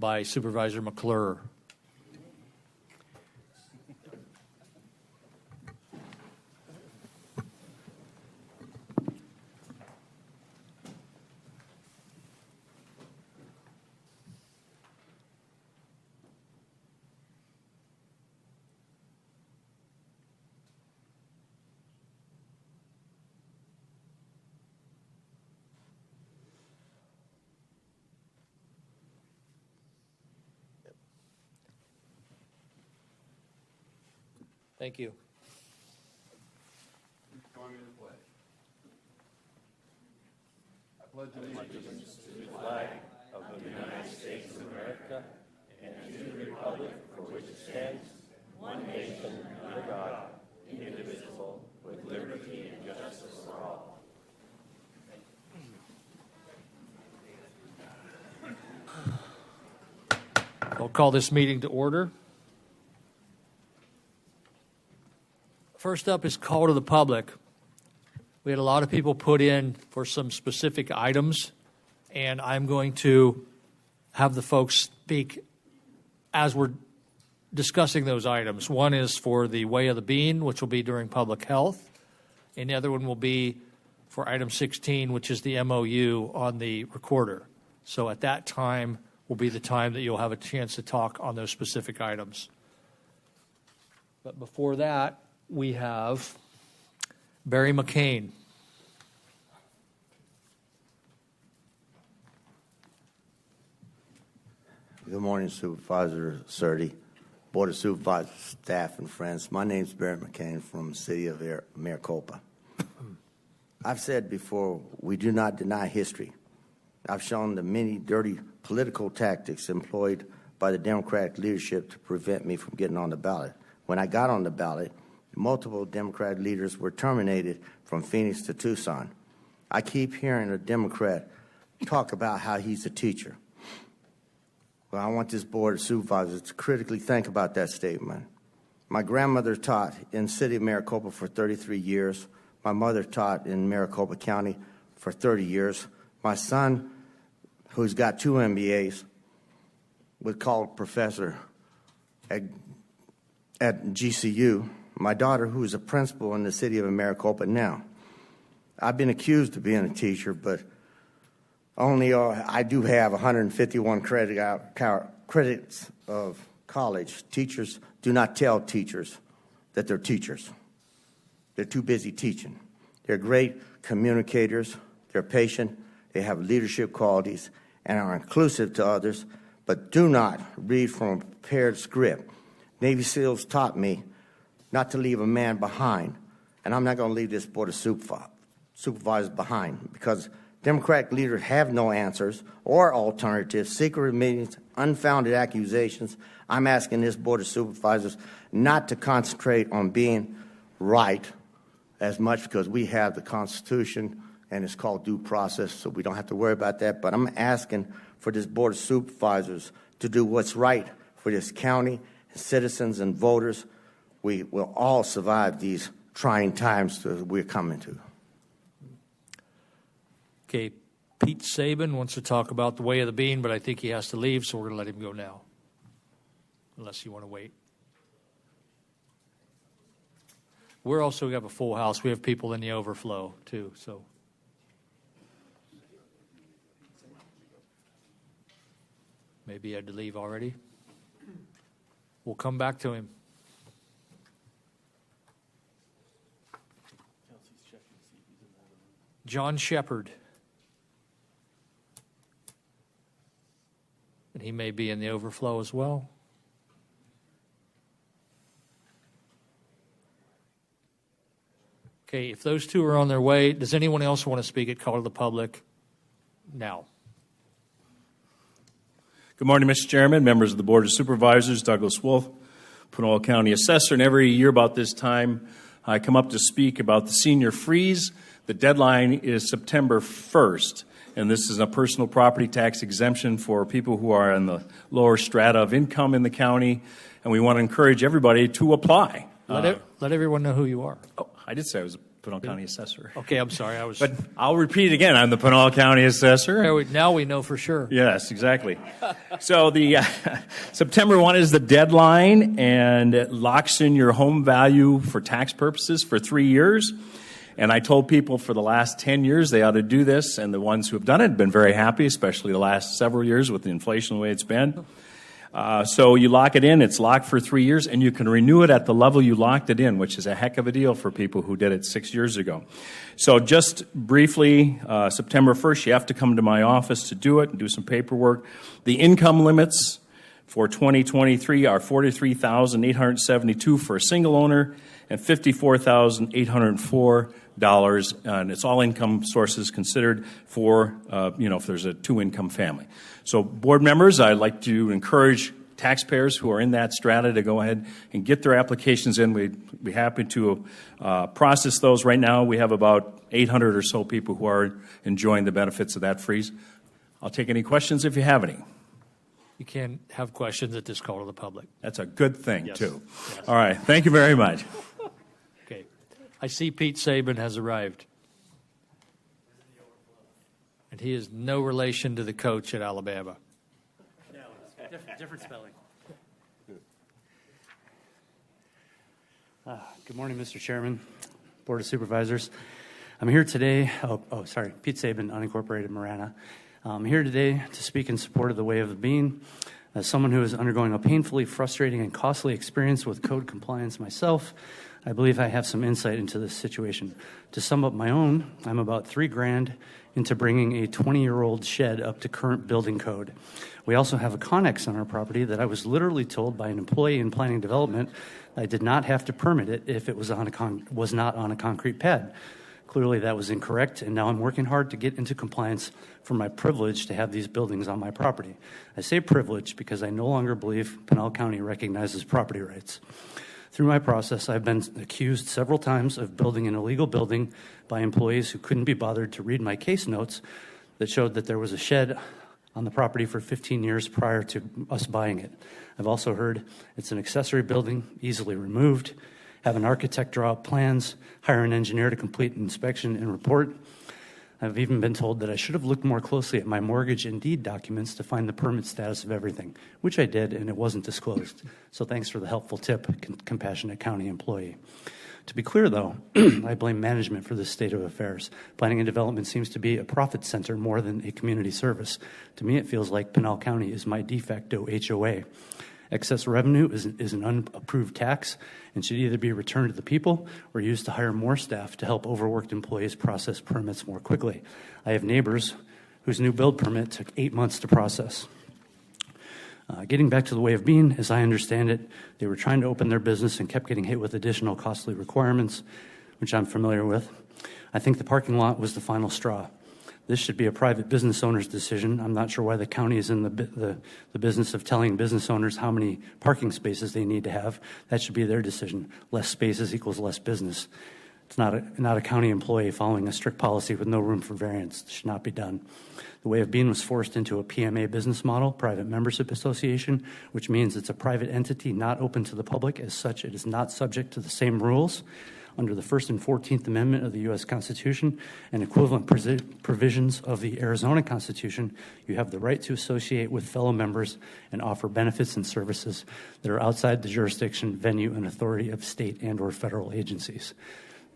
by Supervisor McClure. Thank you. Join me in the pledge. I pledge allegiance to the flag of the United States of America and to the republic for which it stands, one nation under God, indivisible, with liberty and justice for all. I'll call this meeting to order. First up is call to the public. We had a lot of people put in for some specific items, and I'm going to have the folks speak as we're discussing those items. One is for the Way of the Bean, which will be during public health, and the other one will be for item 16, which is the MOU on the recorder. So at that time will be the time that you'll have a chance to talk on those specific items. But before that, we have Barry McCain. Good morning, Supervisor Surdy, Board of Supervisors, staff, and friends. My name is Barry McCain from the city of Maricopa. I've said before, we do not deny history. I've shown the many dirty political tactics employed by the Democratic leadership to prevent me from getting on the ballot. When I got on the ballot, multiple Democrat leaders were terminated from Phoenix to Tucson. I keep hearing a Democrat talk about how he's a teacher. Well, I want this Board of Supervisors to critically think about that statement. My grandmother taught in the city of Maricopa for 33 years. My mother taught in Maricopa County for 30 years. My son, who's got 2 MBAs, was called professor at GCU. My daughter, who is a principal in the city of Maricopa now. I've been accused of being a teacher, but only I do have 151 credits of college. Teachers do not tell teachers that they're teachers. They're too busy teaching. They're great communicators. They're patient. They have leadership qualities and are inclusive to others, but do not read from a prepared script. Navy SEALs taught me not to leave a man behind, and I'm not going to leave this Board of Supervisors behind because Democratic leaders have no answers or alternatives, secret meetings, unfounded accusations. I'm asking this Board of Supervisors not to concentrate on being right as much because we have the Constitution and it's called due process, so we don't have to worry about that. But I'm asking for this Board of Supervisors to do what's right for this county, citizens, and voters. We will all survive these trying times that we're coming to. Okay, Pete Sabin wants to talk about the Way of the Bean, but I think he has to leave, so we're going to let him go now, unless you want to wait. We have a full house. We have people in the overflow, too, so. Maybe he had to leave already. We'll come back to him. John Shepard. And he may be in the overflow as well. Okay, if those two are on their way, does anyone else want to speak at Call to the Public now? Good morning, Mr. Chairman, members of the Board of Supervisors, Douglas Wolf, Pinal County Assessor, and every year about this time, I come up to speak about the senior freeze. The deadline is September 1st, and this is a personal property tax exemption for people who are in the lower strata of income in the county, and we want to encourage everybody to apply. Let everyone know who you are. Oh, I did say I was Pinal County Assessor. Okay, I'm sorry. I was. But I'll repeat again, I'm the Pinal County Assessor. Now we know for sure. Yes, exactly. So the September 1 is the deadline, and it locks in your home value for tax purposes for 3 years. And I told people for the last 10 years they ought to do this, and the ones who have done it have been very happy, especially the last several years with the inflation the way it's been. So you lock it in, it's locked for 3 years, and you can renew it at the level you locked it in, which is a heck of a deal for people who did it 6 years ago. So just briefly, September 1st, you have to come to my office to do it and do some paperwork. The income limits for 2023 are $43,872 for a single owner and $54,804, and it's all income sources considered for, if there's a two-income family. So board members, I'd like to encourage taxpayers who are in that strata to go ahead and get their applications in. We'd be happy to process those. Right now, we have about 800 or so people who are enjoying the benefits of that freeze. I'll take any questions if you have any. You can have questions at this call to the public. That's a good thing, Yes. too. Yes. All right. Thank you very much. Okay. I see Pete Saban has arrived. And he is no relation to the coach at Alabama. No, different spelling. Good morning, Mr. Chairman, Board of Supervisors. I'm here today, Pete Saban, unincorporated Marana. I'm here today to speak in support of the way of being. As someone who is undergoing a painfully frustrating and costly experience with code compliance myself, I believe I have some insight into this situation. To sum up my own, I'm about $3,000 into bringing a 20-year-old shed up to current building code. We also have a connex on our property that I was literally told by an employee in planning development I did not have to permit it if it was not on a concrete pad. Clearly that was incorrect, and now I'm working hard to get into compliance for my privilege to have these buildings on my property. I say privilege because I no longer believe Pinal County recognizes property rights. Through my process, I've been accused several times of building an illegal building by employees who couldn't be bothered to read my case notes that showed that there was a shed on the property for 15 years prior to us buying it. I've also heard it's an accessory building, easily removed, have an architect draw up plans, hire an engineer to complete an inspection and report. I've even been told that I should have looked more closely at my mortgage and deed documents to find the permit status of everything, which I did, and it wasn't disclosed. So thanks for the helpful tip, compassionate county employee. To be clear, though, I blame management for this state of affairs. Planning and development seems to be a profit center more than a community service. To me, it feels like Pinal County is my de facto HOA. Excess revenue is an unapproved tax and should either be returned to the people or used to hire more staff to help overworked employees process permits more quickly. I have neighbors whose new build permit took 8 months to process. Getting back to the way of being, as I understand it, they were trying to open their business and kept getting hit with additional costly requirements, which I'm familiar with. I think the parking lot was the final straw. This should be a private business owner's decision. I'm not sure why the county is in the business of telling business owners how many parking spaces they need to have. That should be their decision. Less spaces equals less business. It's not a county employee following a strict policy with no room for variance. It should not be done. The way of being was forced into a PMA business model, private membership association, which means it's a private entity not open to the public. As such, it is not subject to the same rules under the First and 14th Amendment of the U.S. Constitution and equivalent provisions of the Arizona Constitution. You have the right to associate with fellow members and offer benefits and services that are outside the jurisdiction, venue, and authority of state and or federal agencies.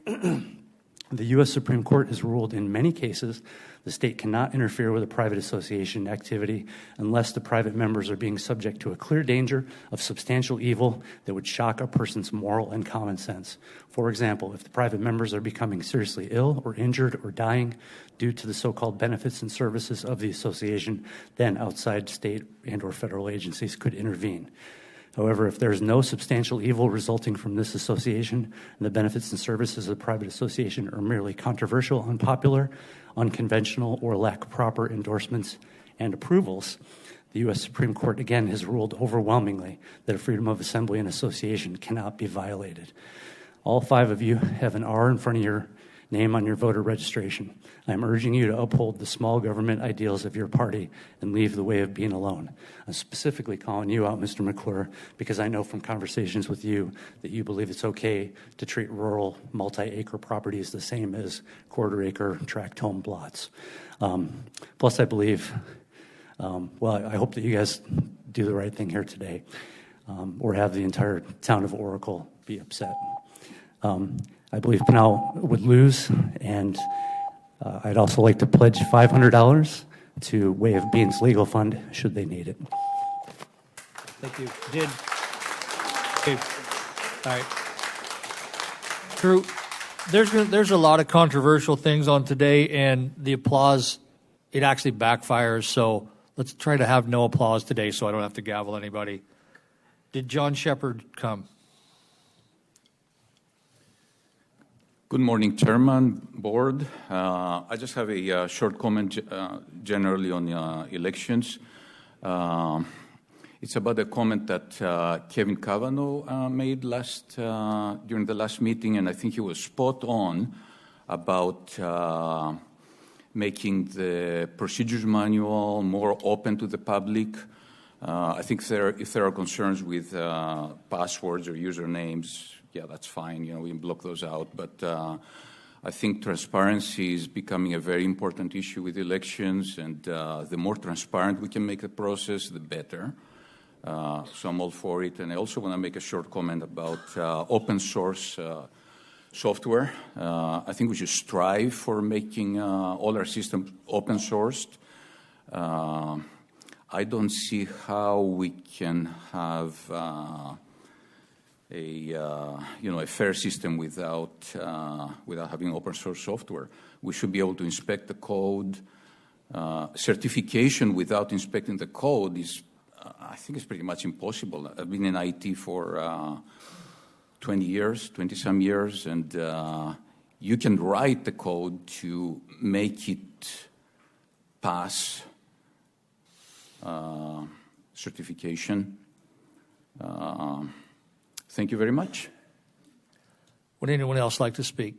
The U.S. Supreme Court has ruled in many cases the state cannot interfere with a private association activity unless the private members are being subject to a clear danger of substantial evil that would shock a person's moral and common sense. For example, if the private members are becoming seriously ill or injured or dying due to the so-called benefits and services of the association, then outside state and or federal agencies could intervene. However, if there is no substantial evil resulting from this association and the benefits and services of the private association are merely controversial, unpopular, unconventional, or lack proper endorsements and approvals, the U.S. Supreme Court again has ruled overwhelmingly that freedom of assembly and association cannot be violated. All 5 of you have an R in front of your name on your voter registration. I'm urging you to uphold the small government ideals of your party and leave the way of being alone. I'm specifically calling you out, Mr. McClure, because I know from conversations with you that you believe it's okay to treat rural multi-acre properties the same as quarter-acre tract home plots. Plus, I believe, I hope that you guys do the right thing here today, or have the entire town of Oracle be upset. I believe Pinal would lose, and I'd also like to pledge $500 to Way of Being's legal fund should they need it. Thank you. Okay. All right. Drew, there's a lot of controversial things on today, and the applause, it actually backfires. So let's try to have no applause today so I don't have to gavel anybody. Did John Shepard come? Good morning, Chairman, Board. I just have a short comment generally on elections. It's about a comment that Kevin Kavanaugh made during the last meeting, and I think he was spot on about making the procedures manual more open to the public. I think if there are concerns with passwords or usernames, yeah, that's fine. We can block those out. But I think transparency is becoming a very important issue with elections, and the more transparent we can make the process, the better. So I'm all for it. And I also want to make a short comment about open source software. I think we should strive for making all our systems open sourced. I don't see how we can have a fair system without having open source software. We should be able to inspect the code. Certification without inspecting the code is, I think, it's pretty much impossible. I've been in IT for 20-some years, and you can write the code to make it pass certification. Thank you very much. Would anyone else like to speak?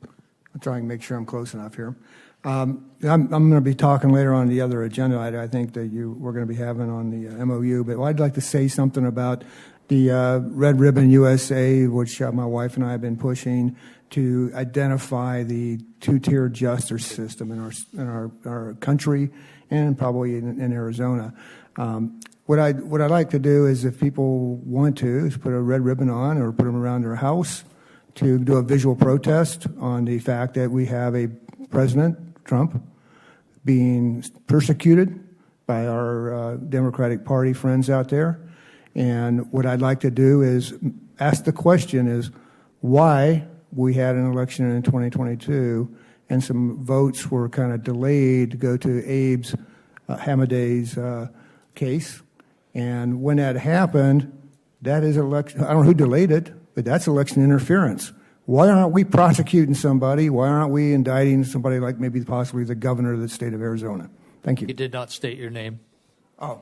I'll try and make sure I'm close enough here. I'm going to be talking later on the other agenda item I think that we're going to be having on the MOU, but I'd like to say something about the Red Ribbon USA, which my wife and I have been pushing to identify the two-tiered justice system in our country and probably in Arizona. What I'd like to do is, if people want to, is put a red ribbon on or put them around their house to do a visual protest on the fact that we have a President Trump being persecuted by our Democratic Party friends out there. And what I'd like to do is ask the question is why we had an election in 2022 and some votes were kind of delayed to go to Abe's Hamadeh's case. And when that happened, that is election. I don't know who delayed it, but that's election interference. Why aren't we prosecuting somebody? Why aren't we indicting somebody like maybe possibly the governor of the state of Arizona? Thank you. You did not state your name. Oh,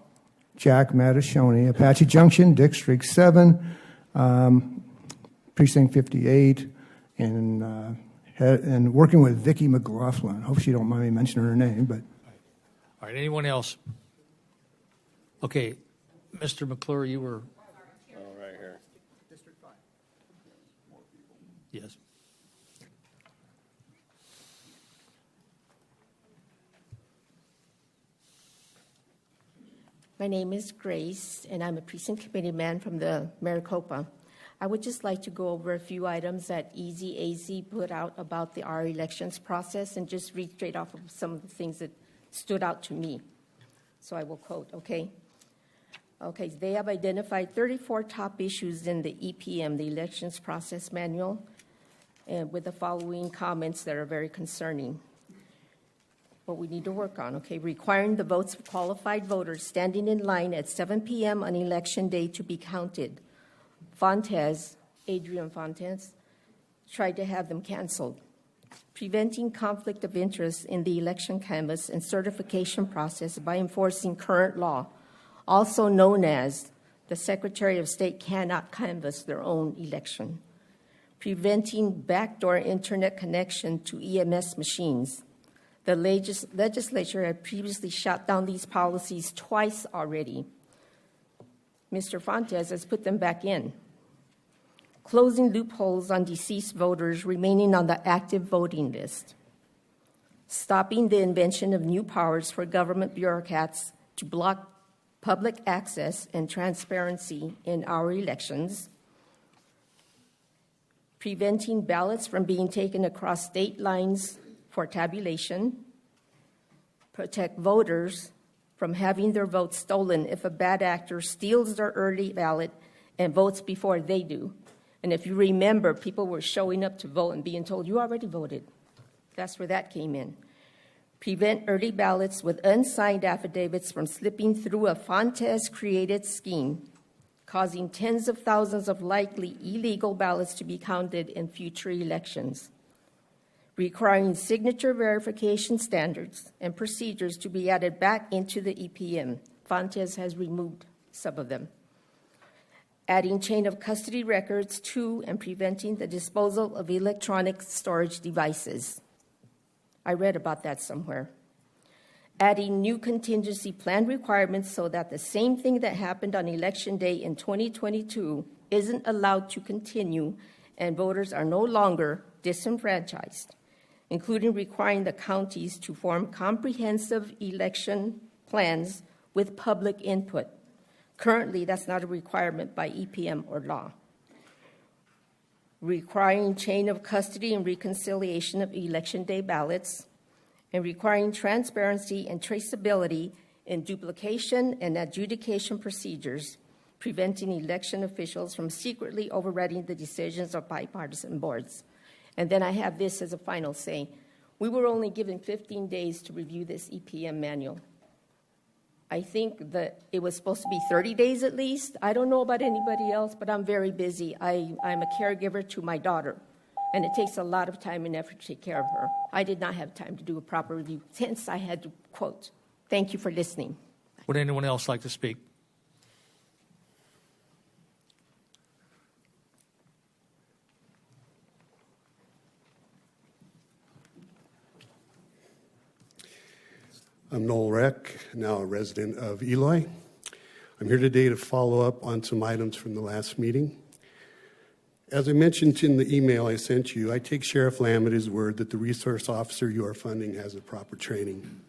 Jack Mattashoni, Apache Junction, District 7, Precinct 58, and working with Vicki McLaughlin. Hope she don't mind me mentioning her name, but. All right, anyone else? Okay, Mr. McClure, you were. Oh, right here. District 5. Yes. My name is Grace, and I'm a precinct committee man from the Maricopa. I would just like to go over a few items that EZAZ put out about our elections process and just read straight off of some of the things that stood out to me. So I will quote, okay? Okay, they have identified 34 top issues in the EPM, the Elections Process Manual, and with the following comments that are very concerning. What we need to work on, okay? Requiring the votes of qualified voters standing in line at 7 p.m. on election day to be counted. Adrian Fontes, tried to have them canceled. Preventing conflict of interest in the election canvass and certification process by enforcing current law, also known as The Secretary of State cannot canvass their own election. Preventing backdoor internet connection to EMS machines. The legislature had previously shot down these policies twice already. Mr. Fontes has put them back in. Closing loopholes on deceased voters remaining on the active voting list. Stopping the invention of new powers for government bureaucrats to block public access and transparency in our elections. Preventing ballots from being taken across state lines for tabulation. Protect voters from having their votes stolen if a bad actor steals their early ballot and votes before they do. And if you remember, people were showing up to vote and being told, you already voted. That's where that came in. Prevent early ballots with unsigned affidavits from slipping through a Fontes-created scheme, causing tens of thousands of likely illegal ballots to be counted in future elections. Requiring signature verification standards and procedures to be added back into the EPM. Fontes has removed some of them. Adding chain of custody records to and preventing the disposal of electronic storage devices. I read about that somewhere. Adding new contingency plan requirements so that the same thing that happened on Election Day in 2022 isn't allowed to continue and voters are no longer disenfranchised, including requiring the counties to form comprehensive election plans with public input. Currently, that's not a requirement by EPM or law. Requiring chain of custody and reconciliation of Election Day ballots, and requiring transparency and traceability in duplication and adjudication procedures, preventing election officials from secretly overriding the decisions of bipartisan boards. And then I have this as a final say. We were only given 15 days to review this EPM manual. I think that it was supposed to be 30 days at least. I don't know about anybody else, but I'm very busy. I'm a caregiver to my daughter, and it takes a lot of time and effort to take care of her. I did not have time to do a proper review, hence I had to quote. Thank you for listening. Would anyone else like to speak? I'm Noel Reck, now a resident of Eloy. I'm here today to follow up on some items from the last meeting. As I mentioned in the email I sent you, I take Sheriff Lamb at his word that the resource officer you are funding has the proper training.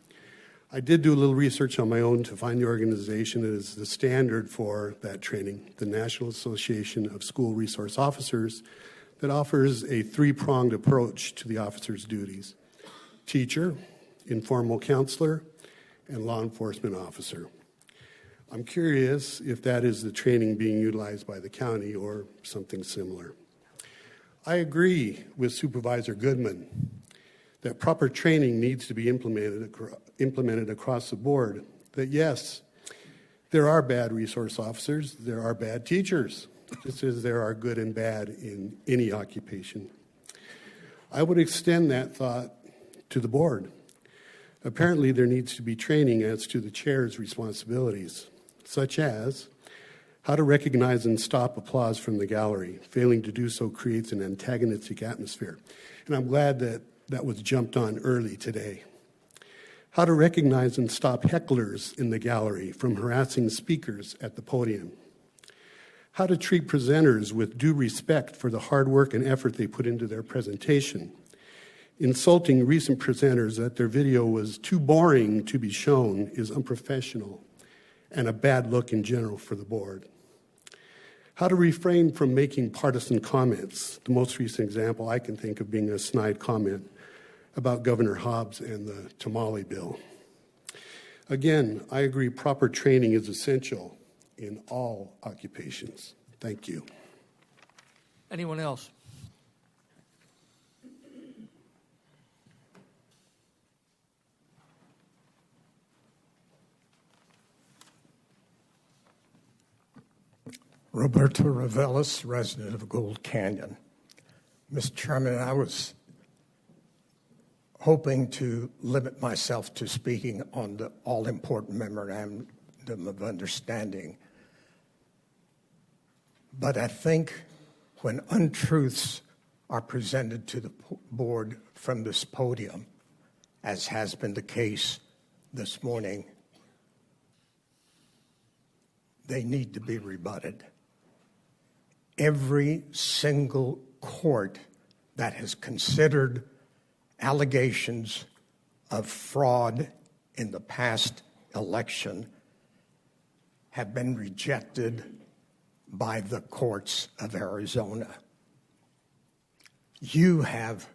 I did do a little research on my own to find the organization that is the standard for that training, the National Association of School Resource Officers, that offers a three-pronged approach to the officer's duties: teacher, informal counselor, and law enforcement officer. I'm curious if that is the training being utilized by the county or something similar. I agree with Supervisor Goodman that proper training needs to be implemented across the board, that yes, there are bad resource officers, there are bad teachers, just as there are good and bad in any occupation. I would extend that thought to the board. Apparently, there needs to be training as to the chair's responsibilities, such as how to recognize and stop applause from the gallery. Failing to do so creates an antagonistic atmosphere. And I'm glad that that was jumped on early today. How to recognize and stop hecklers in the gallery from harassing speakers at the podium. How to treat presenters with due respect for the hard work and effort they put into their presentation. Insulting recent presenters that their video was too boring to be shown is unprofessional and a bad look in general for the board. How to refrain from making partisan comments. The most recent example I can think of being a snide comment about Governor Hobbs and the tamale bill. Again, I agree proper training is essential in all occupations. Thank you. Anyone else? Roberto Ravelis, resident of Gold Canyon. Mr. Chairman, I was hoping to limit myself to speaking on the all-important memorandum of understanding But I think when untruths are presented to the board from this podium, as has been the case this morning, they need to be rebutted. Every single court that has considered allegations of fraud in the past election have been rejected by the courts of Arizona. You have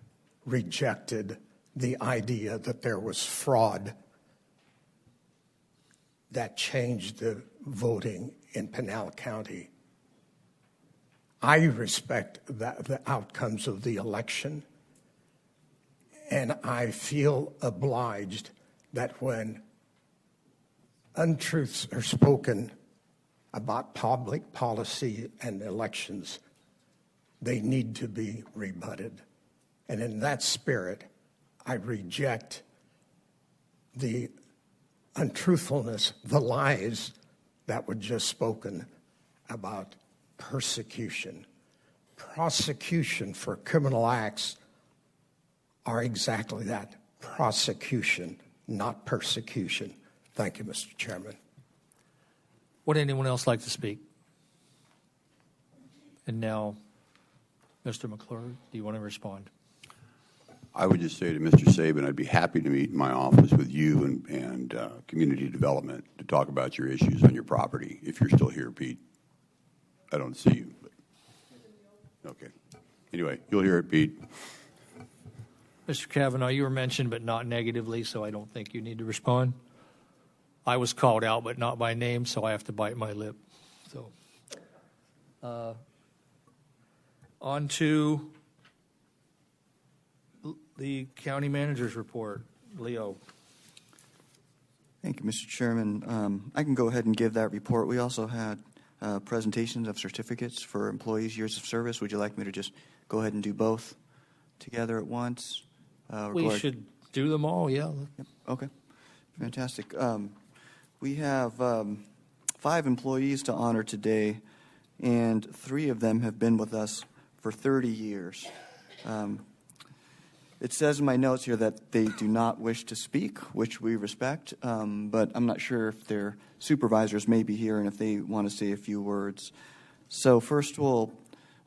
rejected the idea that there was fraud that changed the voting in Pinal County. I respect the outcomes of the election, and I feel obliged that when untruths are spoken about public policy and elections, they need to be rebutted. And in that spirit, I reject the untruthfulness, the lies that were just spoken about persecution. Prosecution for criminal acts are exactly that, prosecution, not persecution. Thank you, Mr. Chairman. Would anyone else like to speak? And now, Mr. McClure, do you want to respond? I would just say to Mr. Sabin, I'd be happy to meet in my office with you and community development to talk about your issues on your property, if you're still here, Pete. I don't see you. But, okay. Anyway, you'll hear it, Pete. Mr. Kavanaugh, you were mentioned, but not negatively, so I don't think you need to respond. I was called out, but not by name, so I have to bite my lip. So, on to the county manager's report. Leo. Thank you, Mr. Chairman. I can go ahead and give that report. We also had presentations of certificates for employees' years of service. Would you like me to just go ahead and do both together at once? We should do them all, yeah. Yep. Okay, fantastic. We have 5 employees to honor today, and 3 of them have been with us for 30 years. It says in my notes here that they do not wish to speak, which we respect, but I'm not sure if their supervisors may be here and if they want to say a few words. So first we'll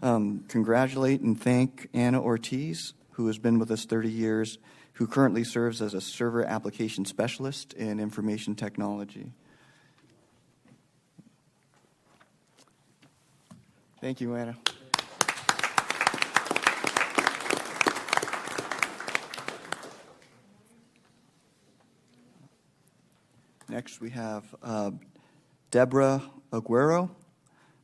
congratulate and thank Anna Ortiz, who has been with us 30 years, who currently serves as a server application specialist in information technology. Thank you, Anna. Next, we have Deborah Aguero,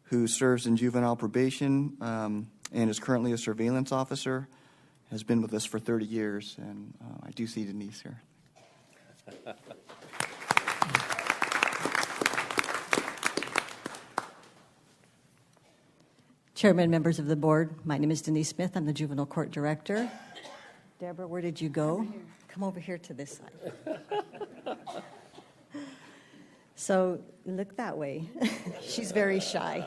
who serves in juvenile probation and is currently a surveillance officer, has been with us for 30 years, and I do see Denise here. Chairman, members of the board, my name is Denise Smith. I'm the juvenile court director. Deborah, where did you go? Come over here to this side. So look that way. She's very shy.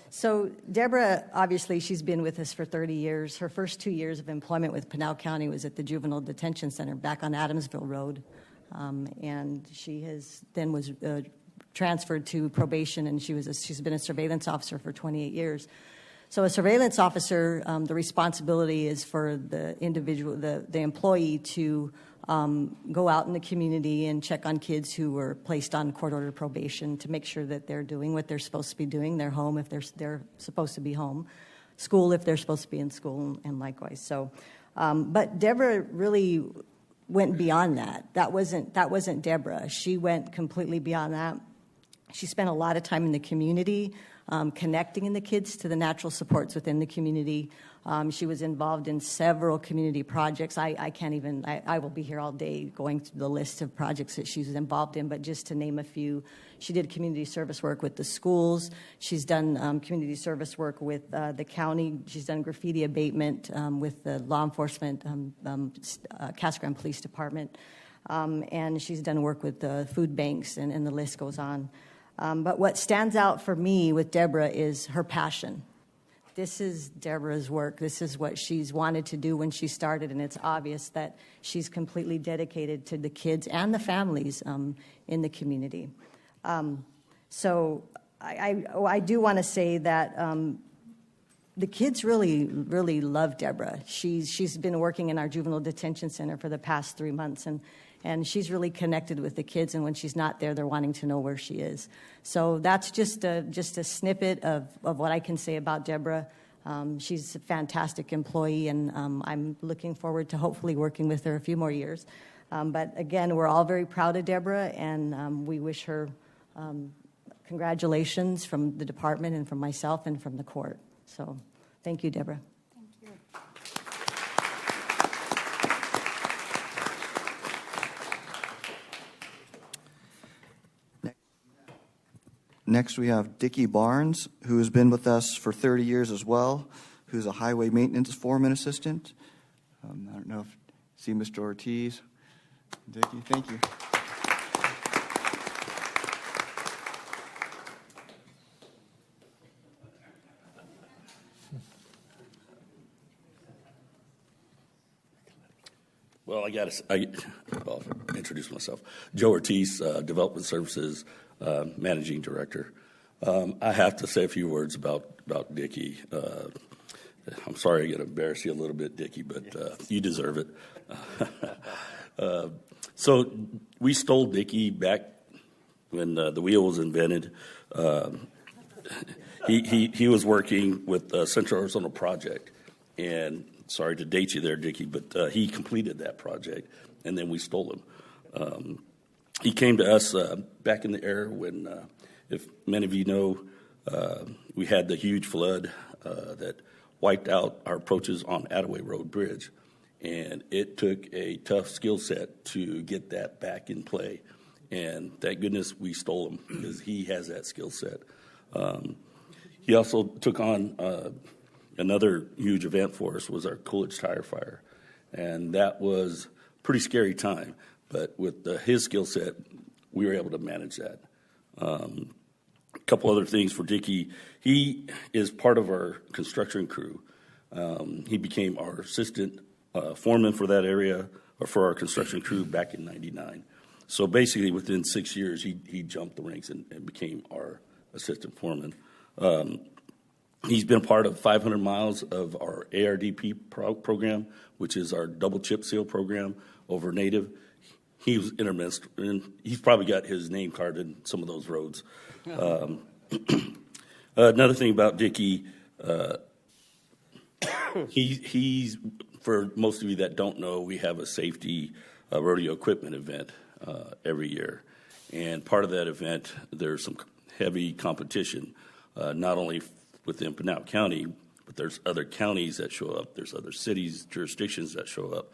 So Deborah, obviously, she's been with us for 30 years. Her first 2 years of employment with Pinal County was at the Juvenile Detention Center back on Adamsville Road. And she was transferred to probation, and she's been a surveillance officer for 28 years. So a surveillance officer, the responsibility is for the individual, the employee to go out in the community and check on kids who were placed on court-ordered probation to make sure that they're doing what they're supposed to be doing. They're home if they're supposed to be home, school if they're supposed to be in school, and likewise. So, but Deborah really went beyond that. That wasn't Deborah. She went completely beyond that. She spent a lot of time in the community, connecting the kids to the natural supports within the community. She was involved in several community projects. I will be here all day going through the list of projects that she was involved in, but just to name a few, she did community service work with the schools. She's done community service work with the county. She's done graffiti abatement with the law enforcement, Casa Grande Police Department. And she's done work with the food banks, and the list goes on. But what stands out for me with Deborah is her passion. This is Deborah's work. This is what she's wanted to do when she started, and it's obvious that she's completely dedicated to the kids and the families in the community. So I do want to say that the kids really love Deborah. She's been working in our juvenile detention center for the past 3 months, and she's really connected with the kids, and when she's not there, they're wanting to know where she is. So that's just a snippet of what I can say about Deborah. She's a fantastic employee, and I'm looking forward to hopefully working with her a few more years. But again, we're all very proud of Deborah, and we wish her congratulations from the department and from myself and from the court. So thank you, Deborah. Next, we have Dickie Barnes, who has been with us for 30 years as well, who's a highway maintenance foreman assistant. I don't know if see Mr. Ortiz. Dickie, thank you. Well, I'll introduce myself. Joe Ortiz, Development Services Managing Director. I have to say a few words about Dickie. I'm sorry I'm going to embarrass you a little bit, Dickie, but you deserve it. So we stole Dickie back when the wheel was invented. He was working with Central Arizona Project, and sorry to date you there, Dickie, but he completed that project, and then we stole him. He came to us back in the era when, if many of you know, we had the huge flood that wiped out our approaches on Attaway Road Bridge, and it took a tough skill set to get that back in play. And thank goodness we stole him, because he has that skill set. He also took on another huge event for us, was our Coolidge Tire Fire, and that was a pretty scary time. But with his skill set, we were able to manage that. A couple other things for Dickie. He is part of our construction crew. He became our assistant foreman for that area, or for our construction crew, back in '99. So basically, within 6 years, he jumped the ranks and became our assistant foreman. He's been part of 500 miles of our ARDP program, which is our double chip seal program over Native. He was intermixed, and he's probably got his name card in some of those roads. Another thing about Dickie, he's, for most of you that don't know, we have a safety rodeo equipment event every year. And part of that event, there's some heavy competition, not only within Pinal County, but there's other counties that show up. There's other cities, jurisdictions that show up.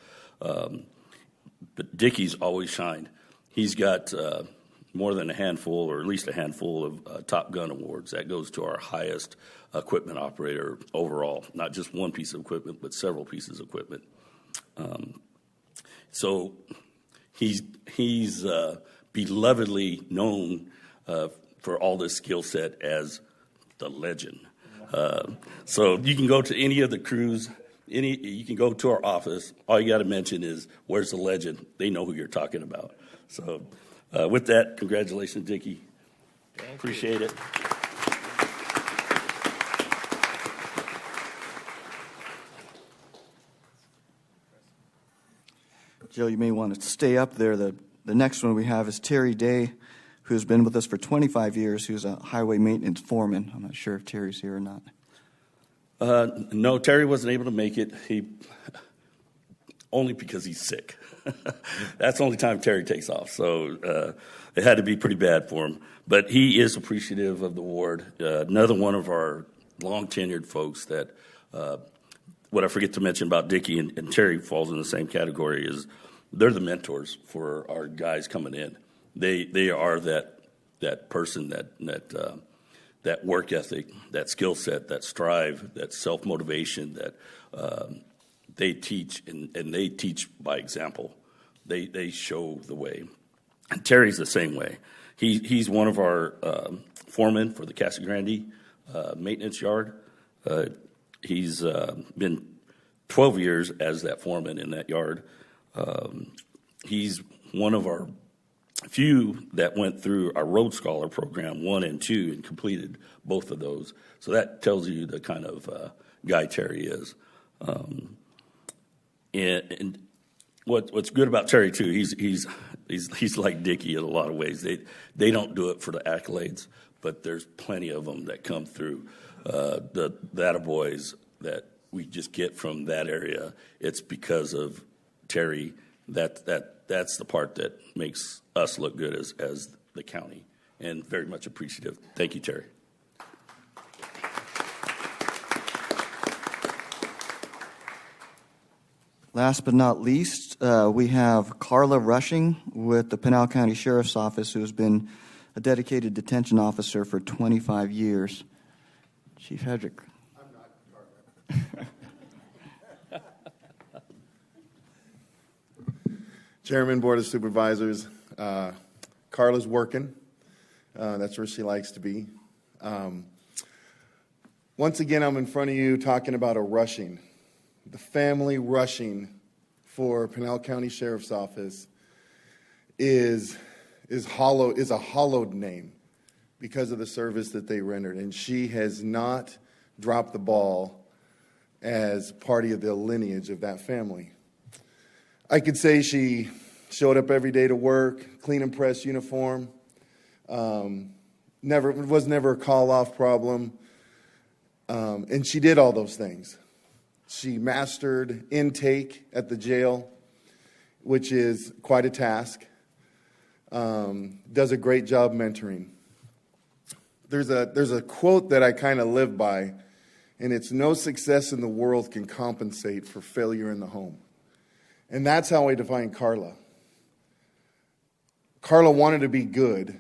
But Dickie's always shined. He's got more than a handful, or at least a handful of Top Gun awards. That goes to our highest equipment operator overall, not just one piece of equipment, but several pieces of equipment. So he's belovedly known for all this skill set as the legend. So you can go to any of the crews, you can go to our office. All you got to mention is, where's the legend? They know who you're talking about. So with that, congratulations, Dickie. Appreciate it. Joe, you may want to stay up there. The next one we have is Terry Day, who's been with us for 25 years, who's a highway maintenance foreman. I'm not sure if Terry's here or not. No, Terry wasn't able to make it. Only because he's sick. That's the only time Terry takes off. So it had to be pretty bad for him. But he is appreciative of the award. Another one of our long-tenured folks that, what I forget to mention about Dickie and Terry falls in the same category, is they're the mentors for our guys coming in. They are that person, that work ethic, that skill set, that strive, that self-motivation that they teach, and they teach by example. They show the way. And Terry's the same way. He's one of our foremen for the Casa Grande maintenance yard. He's been 12 years as that foreman in that yard. He's one of our few that went through our Road Scholar program 1 and 2 and completed both of those. So that tells you the kind of guy Terry is. And what's good about Terry too, he's like Dickie in a lot of ways. They don't do it for the accolades, but there's plenty of them that come through. The attaboys that we just get from that area, it's because of Terry. That's the part that makes us look good as the county, and very much appreciative. Thank you, Terry. Last but not least, we have Carla Rushing with the Pinal County Sheriff's Office, who has been a dedicated detention officer for 25 years. Chief Hedrick. I'm not Carla. Chairman, Board of Supervisors, Carla's working. That's where she likes to be. Once again, I'm in front of you talking about a rushing. The family rushing for Pinal County Sheriff's Office is a hollowed name because of the service that they rendered. And she has not dropped the ball as part of the lineage of that family. I could say she showed up every day to work, clean and press uniform, was never a call-off problem, and she did all those things. She mastered intake at the jail, which is quite a task. Does a great job mentoring. There's a quote that I kind of live by, and it's no success in the world can compensate for failure in the home. And that's how I define Carla. Carla wanted to be good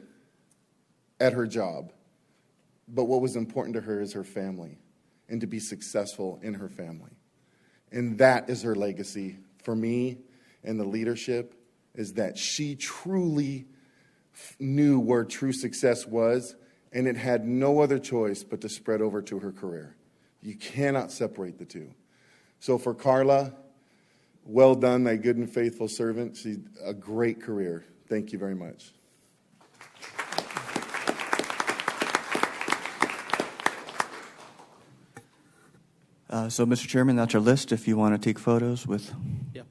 at her job, but what was important to her is her family and to be successful in her family. And that is her legacy for me and the leadership, is that she truly knew where true success was, and it had no other choice but to spread over to her career. You cannot separate the two. So for Carla, well done, thy good and faithful servant. She's a great career. Thank you very much. So, Mr. Chairman, that's our list if you want to take photos with. Yeah.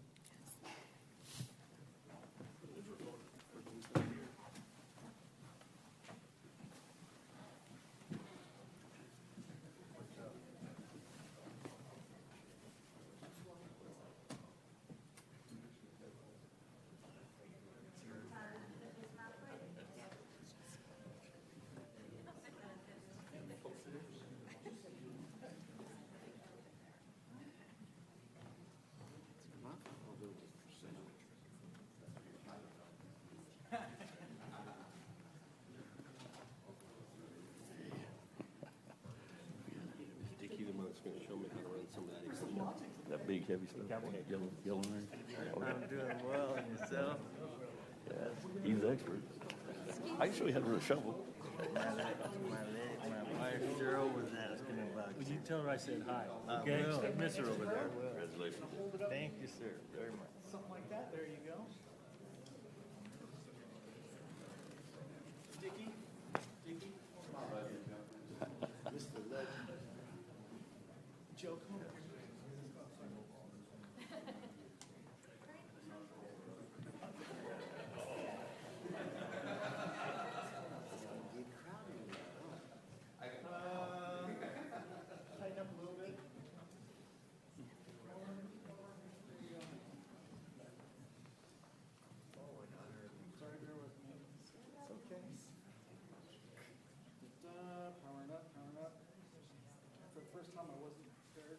That big heavy stuff. Yellow ring. I'm doing well, and yourself? Yes, he's expert. I actually had a shovel. My wife Cheryl was asking about. Would you tell her I said hi? I Okay, will. miss her over there. Congratulations. Thank you, sir, very much. Something like that. There you go. Dickie, Mr. Legend. Joe, come on. Tighten up a little bit. Sorry, bear with me. It's okay. Powering up, powering up. For the first time, I wasn't prepared.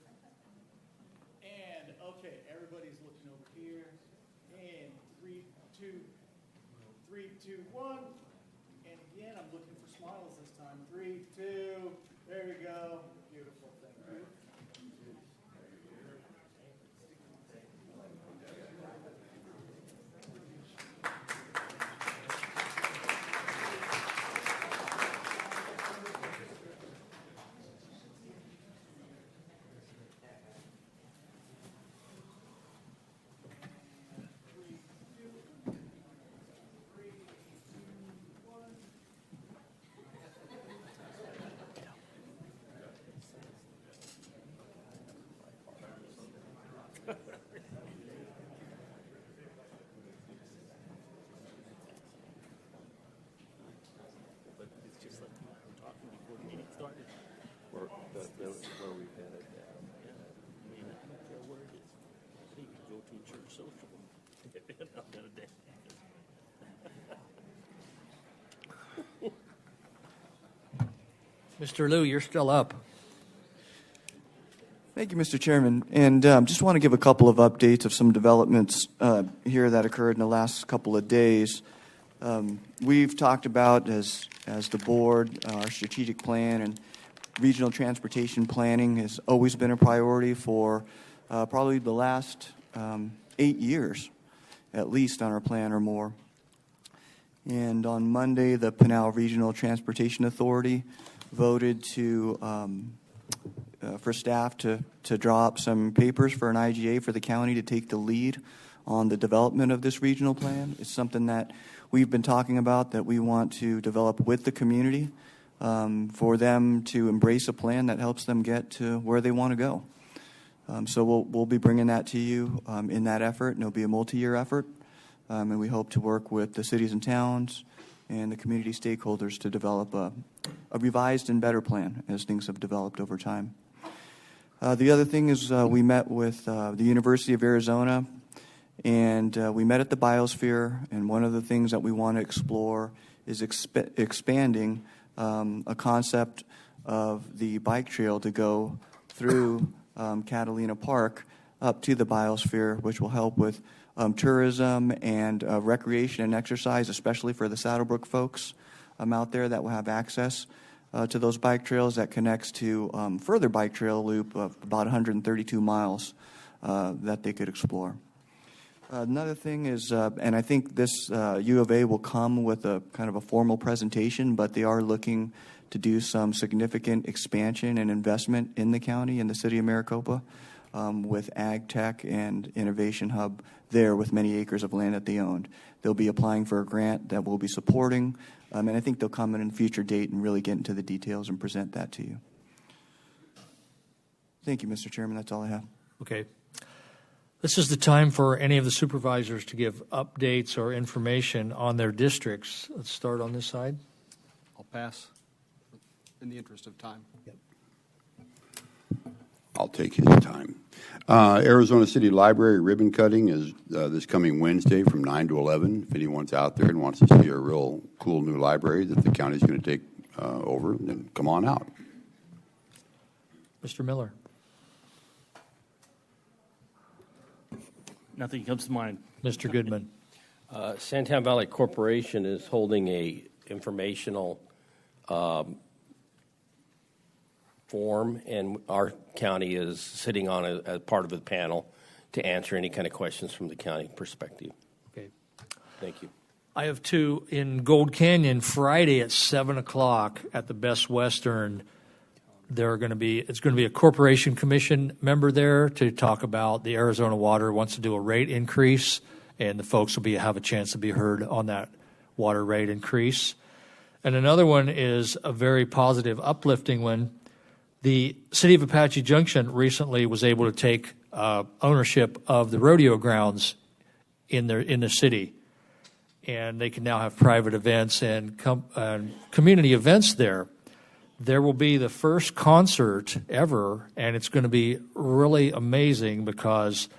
And, okay, everybody's looking over here. And 3, 2, 1. And again, I'm looking for smiles this time. 3, 2. There we go. Beautiful. Thank you. where we've had it down. Yeah. I mean, I don't care where it is. I think we go to a church social. I'm gonna dance. Mr. Liu, you're still up. Thank you, Mr. Chairman. And just want to give a couple of updates of some developments here that occurred in the last couple of days. We've talked about, as the board, our strategic plan and regional transportation planning has always been a priority for probably the last 8 years, at least on our plan or more. And on Monday, the Pinal Regional Transportation Authority voted to for staff to draw up some papers for an IGA for the county to take the lead on the development of this regional plan. It's something that we've been talking about that we want to develop with the community for them to embrace a plan that helps them get to where they want to go. So we'll be bringing that to you in that effort, and it'll be a multi-year effort. And we hope to work with the cities and towns and the community stakeholders to develop a revised and better plan as things have developed over time. The other thing is we met with the University of Arizona, and we met at the Biosphere, and one of the things that we want to explore is expanding a concept of the bike trail to go through Catalina Park up to the Biosphere, which will help with tourism and recreation and exercise, especially for the Saddlebrook folks out there that will have access to those bike trails. That connects to further bike trail loop of about 132 miles that they could explore. Another thing is, and I think this U of A will come with a kind of a formal presentation, but they are looking to do some significant expansion and investment in the county, in the city of Maricopa, with Ag Tech and Innovation Hub there with many acres of land that they owned. They'll be applying for a grant that we'll be supporting, and I think they'll come in a future date and really get into the details and present that to you. Thank you, Mr. Chairman. That's all I have. Okay. This is the time for any of the supervisors to give updates or information on their districts. Let's start on this side. I'll pass in the interest of time. Yep. I'll take his time. Arizona City Library ribbon cutting is this coming Wednesday from 9 to 11. If anyone's out there and wants to see a real cool new library that the county's going to take over, then come on out. Mr. Miller. Nothing comes to mind. Mr. Goodman. Santan Valley Corporation is holding a informational forum, and our county is sitting on as part of the panel to answer any kind of questions from the county perspective. Okay. Thank you. I have two in Gold Canyon Friday at 7 o'clock at the Best Western. It's going to be a Corporation Commission member there to talk about the Arizona Water wants to do a rate increase, and the folks will have a chance to be heard on that water rate increase. And another one is a very positive, uplifting one. The city of Apache Junction recently was able to take ownership of the rodeo grounds in the city, and they can now have private events and community events there. There will be the first concert ever, and it's going to be really amazing because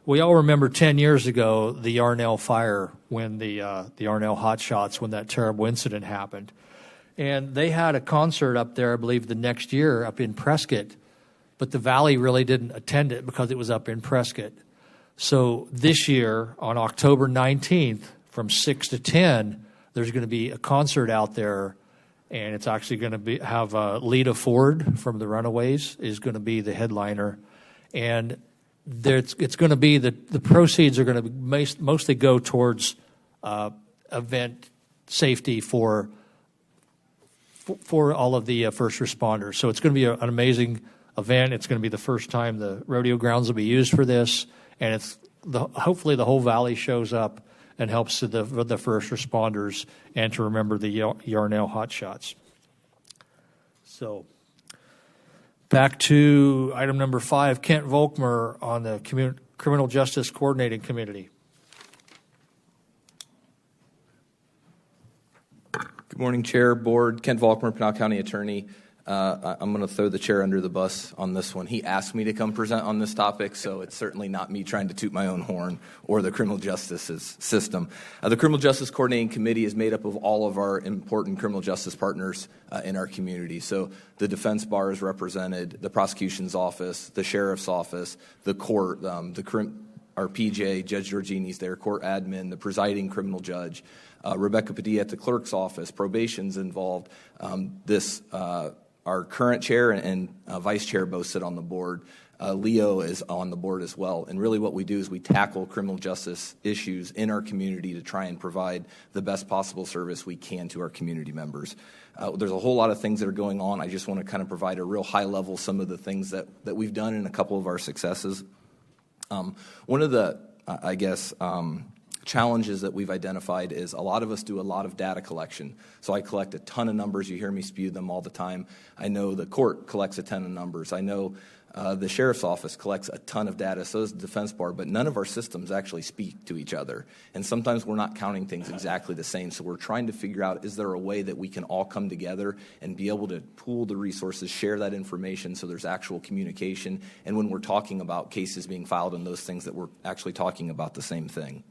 we all remember 10 years ago the Yarnell fire, when the Yarnell Hotshots, when that terrible incident happened. And they had a concert up there, I believe, the next year up in Prescott, but the Valley really didn't attend it because it was up in Prescott. So this year, on October 19th, from 6 to 10, there's going to be a concert out there, and it's actually going to have Lita Ford from the Runaways is going to be the headliner. And it's going to be the proceeds are going to mostly go towards event safety for all of the first responders. So it's going to be an amazing event. It's going to be the first time the rodeo grounds will be used for this, and hopefully the whole valley shows up and helps the first responders and to remember the Yarnell Hotshots. So back to item number 5, Kent Volkmer on the Criminal Justice Coordinating Committee. Good morning, Chair, Board. Kent Volkmer, Pinal County Attorney. I'm going to throw the chair under the bus on this one. He asked me to come present on this topic, so it's certainly not me trying to toot my own horn or the criminal justice system. The Criminal Justice Coordinating Committee is made up of all of our important criminal justice partners in our community. So the defense bar is represented, the prosecution's office, the sheriff's office, the court, our PJ, Judge Giorgini's there, court admin, the presiding criminal judge, Rebecca Padilla at the clerk's office, probation's involved. Our current chair and vice chair both sit on the board. Leo is on the board as well. And really what we do is we tackle criminal justice issues in our community to try and provide the best possible service we can to our community members. There's a whole lot of things that are going on. I just want to kind of provide a real high level, some of the things that we've done and a couple of our successes. One of the, challenges that we've identified is a lot of us do a lot of data collection. So I collect a ton of numbers. You hear me spew them all the time. I know the court collects a ton of numbers. I know the sheriff's office collects a ton of data. So does the defense bar. But none of our systems actually speak to each other. And sometimes we're not counting things exactly the same. So we're trying to figure out, is there a way that we can all come together and be able to pool the resources, share that information so there's actual communication. And when we're talking about cases being filed and those things, that we're actually talking about the same thing.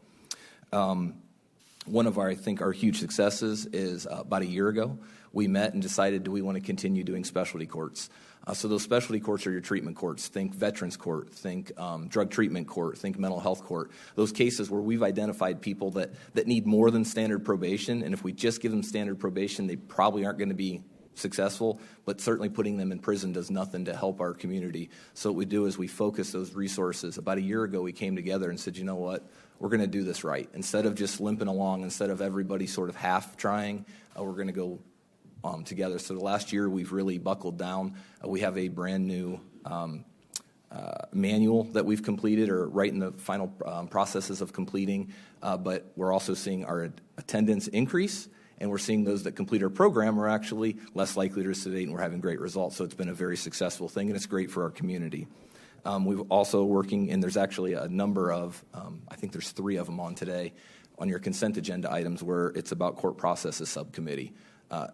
One of our huge successes is about a year ago, we met and decided, do we want to continue doing specialty courts? So those specialty courts are your treatment courts. Think veterans court, think drug treatment court, think mental health court. Those cases where we've identified people that need more than standard probation, and if we just give them standard probation, they probably aren't going to be successful, but certainly putting them in prison does nothing to help our community. So what we do is we focus those resources. About a year ago, we came together and said, you know what? We're going to do this right. Instead of just limping along, instead of everybody sort of half trying, we're going to go together. So the last year, we've really buckled down. We have a brand new manual that we've completed or right in the final processes of completing, but we're also seeing our attendance increase, and we're seeing those that complete our program are actually less likely to recidivate, and we're having great results. So it's been a very successful thing, and it's great for our community. We've also working, and there's actually a number of, I think there's 3 of them on today, on your consent agenda items where it's about court processes subcommittee.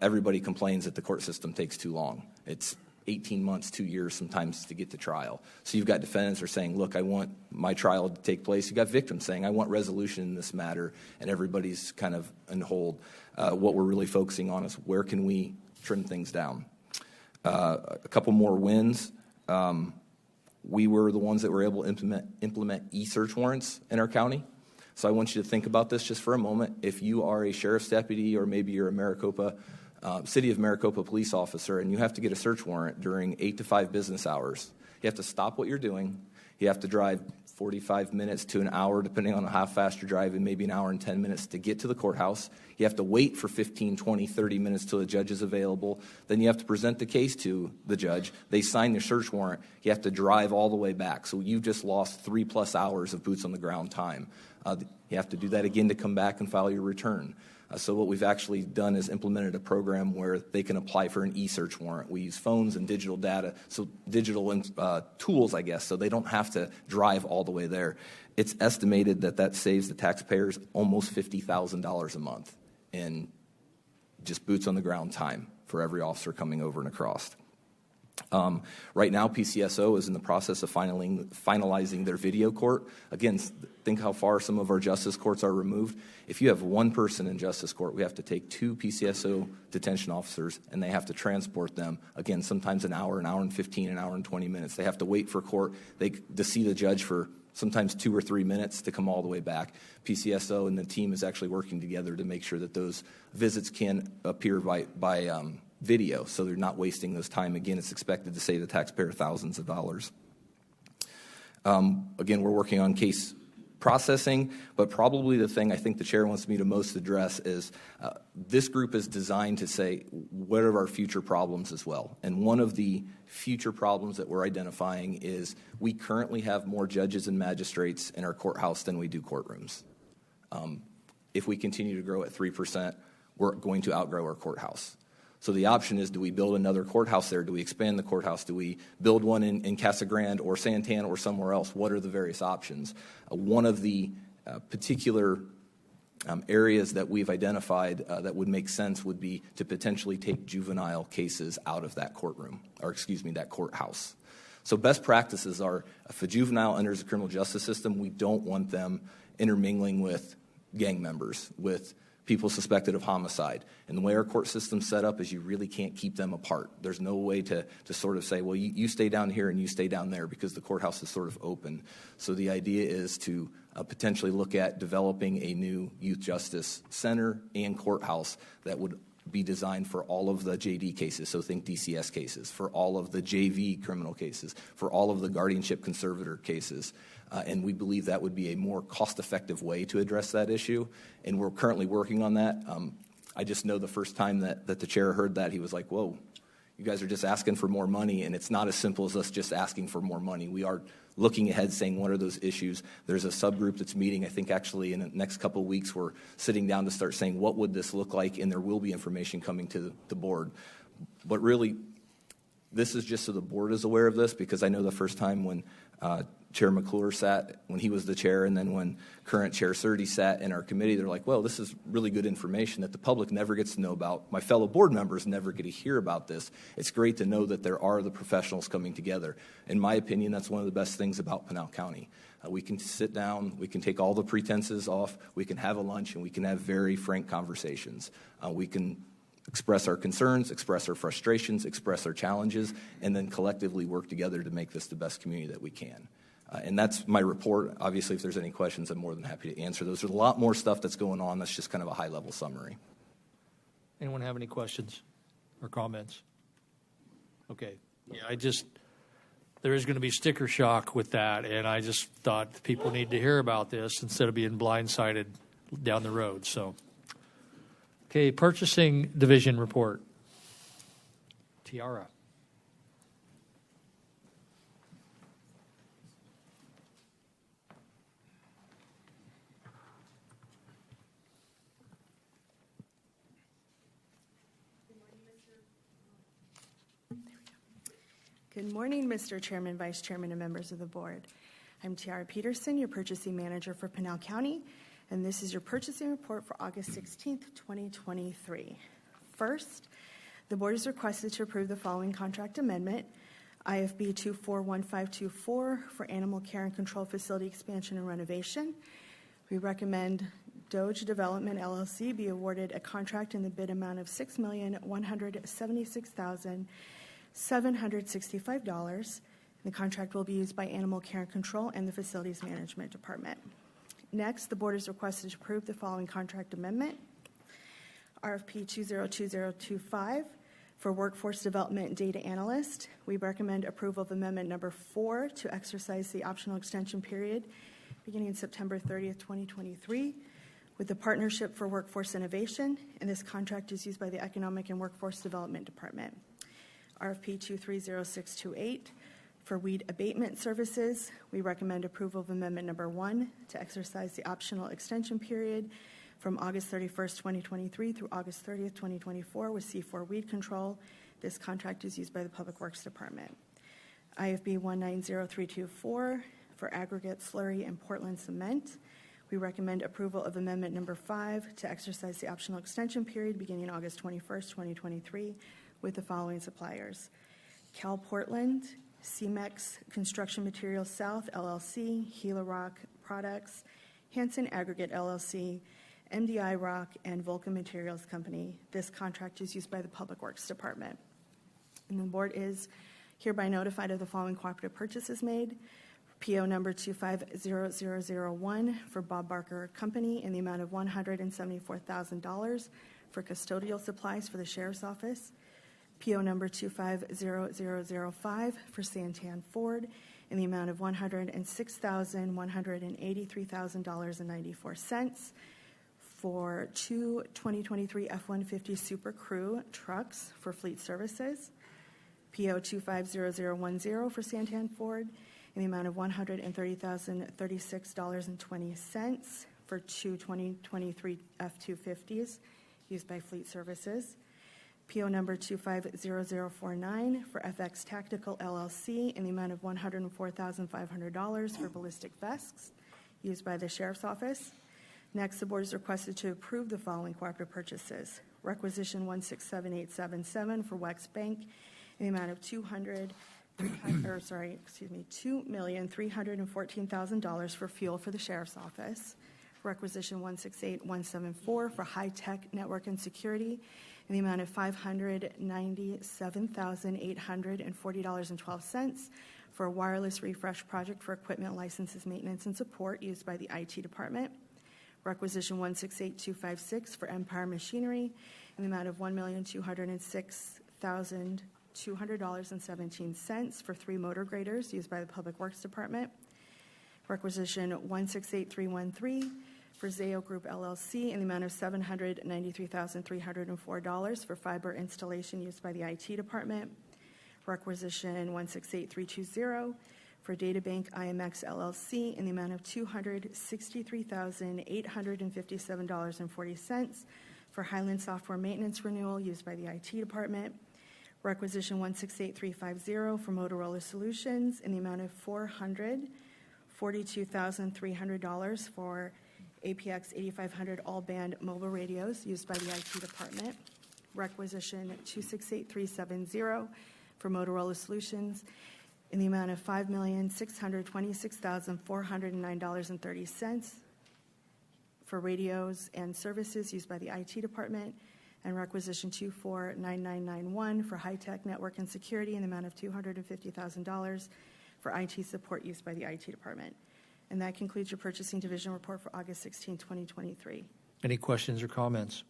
Everybody complains that the court system takes too long. It's 18 months, 2 years sometimes to get to trial. So you've got defendants who are saying, look, I want my trial to take place. You've got victims saying, I want resolution in this matter, and everybody's kind of on hold. What we're really focusing on is where can we trim things down. A couple more wins. We were the ones that were able to implement e-search warrants in our county. So I want you to think about this just for a moment. If you are a sheriff's deputy or maybe you're a Maricopa, City of Maricopa police officer, and you have to get a search warrant during 8 to 5 business hours, you have to stop what you're doing. You have to drive 45 minutes to an hour, depending on how fast you're driving, maybe an hour and 10 minutes to get to the courthouse. You have to wait for 15, 20, 30 minutes till the judge is available. Then you have to present the case to the judge. They sign your search warrant. You have to drive all the way back. So you've just lost 3+ hours of boots on the ground time. You have to do that again to come back and file your return. So what we've actually done is implemented a program where they can apply for an e-search warrant. We use phones and digital data, so digital tools, I guess, so they don't have to drive all the way there. It's estimated that saves the taxpayers almost $50,000 a month in just boots on the ground time for every officer coming over and across. Right now, PCSO is in the process of finalizing their video court. Again, think how far some of our justice courts are removed. If you have one person in justice court, we have to take 2 PCSO detention officers, and they have to transport them, again, sometimes an hour and 15, an hour and 20 minutes. They have to wait for court to see the judge for sometimes 2 or 3 minutes to come all the way back. PCSO and the team is actually working together to make sure that those visits can appear by video, so they're not wasting those time. Again, it's expected to save the taxpayer thousands of dollars. Again, we're working on case processing, but probably the thing I think the chair wants me to most address is this group is designed to say, what are our future problems as well? And one of the future problems that we're identifying is we currently have more judges and magistrates in our courthouse than we do courtrooms. If we continue to grow at 3%, we're going to outgrow our courthouse. So the option is, do we build another courthouse there? Do we expand the courthouse? Do we build one in Casa Grande or Santana or somewhere else? What are the various options? One of the particular areas that we've identified that would make sense would be to potentially take juvenile cases out of that courtroom, or excuse me, that courthouse. So best practices are, if a juvenile enters the criminal justice system, we don't want them intermingling with gang members, with people suspected of homicide. And the way our court system's set up is you really can't keep them apart. There's no way to sort of say, well, you stay down here and you stay down there, because the courthouse is sort of open. So the idea is to potentially look at developing a new youth justice center and courthouse that would be designed for all of the JD cases, so think DCS cases, for all of the JV criminal cases, for all of the guardianship conservator cases. And we believe that would be a more cost-effective way to address that issue, and we're currently working on that. I just know the first time that the chair heard that, he was like, whoa, you guys are just asking for more money, and it's not as simple as us just asking for more money. We are looking ahead, saying, what are those issues? There's a subgroup that's meeting, I think actually in the next couple of weeks, we're sitting down to start saying, what would this look like? And there will be information coming to the board. But really, this is just so the board is aware of this, because I know the first time when Chair McClure sat, when he was the chair, and then when current Chair Surdy sat in our committee, they're like, well, this is really good information that the public never gets to know about. My fellow board members never get to hear about this. It's great to know that there are the professionals coming together. In my opinion, that's one of the best things about Pinal County. We can sit down, we can take all the pretenses off, we can have a lunch, and we can have very frank conversations. We can express our concerns, express our frustrations, express our challenges, and then collectively work together to make this the best community that we can. And that's my report. Obviously, if there's any questions, I'm more than happy to answer those. There's a lot more stuff that's going on. That's just kind of a high-level summary. Anyone have any questions or comments? Okay. Yeah, there is going to be sticker shock with that, and I just thought people need to hear about this instead of being blindsided down the road. So, okay, Purchasing Division report. Tiara. Good morning, Mr. Chairman, Vice Chairman, and members of the board. I'm Tiara Peterson, your purchasing manager for Pinal County, and this is your purchasing report for August 16th, 2023. First, the board is requested to approve the following contract amendment, IFB 241524 for Animal Care and Control Facility Expansion and Renovation. We recommend Doge Development LLC be awarded a contract in the bid amount of $6,176,765. The contract will be used by Animal Care and Control and the Facilities Management Department. Next, the board is requested to approve the following contract amendment. RFP 202025 for Workforce Development Data Analyst. We recommend approval of amendment number 4 to exercise the optional extension period beginning September 30th, 2023 with the Partnership for Workforce Innovation, and this contract is used by the Economic and Workforce Development Department. RFP 230628 for weed abatement services. We recommend approval of amendment number 1 to exercise the optional extension period from August 31st, 2023 through August 30th, 2024 with C4 Weed Control. This contract is used by the Public Works Department. IFB 190324 for aggregate slurry and Portland cement. We recommend approval of amendment number 5 to exercise the optional extension period beginning August 21st, 2023 with the following suppliers: Cal Portland, CEMEX Construction Materials South LLC, Gila Rock Products, Hanson Aggregate LLC, MDI Rock, and Vulcan Materials Company. This contract is used by the Public Works Department. And the board is hereby notified of the following cooperative purchases made. PO number 250001 for Bob Barker Company in the amount of $174,000 for custodial supplies for the Sheriff's Office. PO number 250005 for Santan Ford in the amount of $106,183,000.94 for 2 2023 F-150 Super Crew trucks for fleet services. PO 250010 for Santan Ford in the amount of $130,036.20 for 2 2023 F-250s used by fleet services. PO number 250049 for FX Tactical LLC in the amount of $104,500 for ballistic vests used by the Sheriff's Office. Next, the board is requested to approve the following cooperative purchases. Requisition 167877 for Wex Bank in the amount of $2,314,000 for fuel for the sheriff's office. Requisition 168174 for high-tech network and security in the amount of $597,840.12 for a wireless refresh project for equipment licenses, maintenance, and support used by the IT department. Requisition 168256 for Empire Machinery in the amount of $1,206,200.17 for 3 motor graders used by the Public Works Department. Requisition 168313 for Zayo Group LLC in the amount of $793,304 for fiber installation used by the IT department. Requisition 168320 for Databank IMX LLC in the amount of $263,857.40 for Highland software maintenance renewal used by the IT department. Requisition 168350 for Motorola Solutions in the amount of $442,300 for APX 8500 all-band mobile radios used by the IT department. Requisition 268370 for Motorola Solutions in the amount of $5,626,409.30 for radios and services used by the IT department. And requisition 249991 for high-tech network and security in the amount of $250,000 for IT support used by the IT department. And that concludes your purchasing division report for August 16, 2023. Any questions or comments?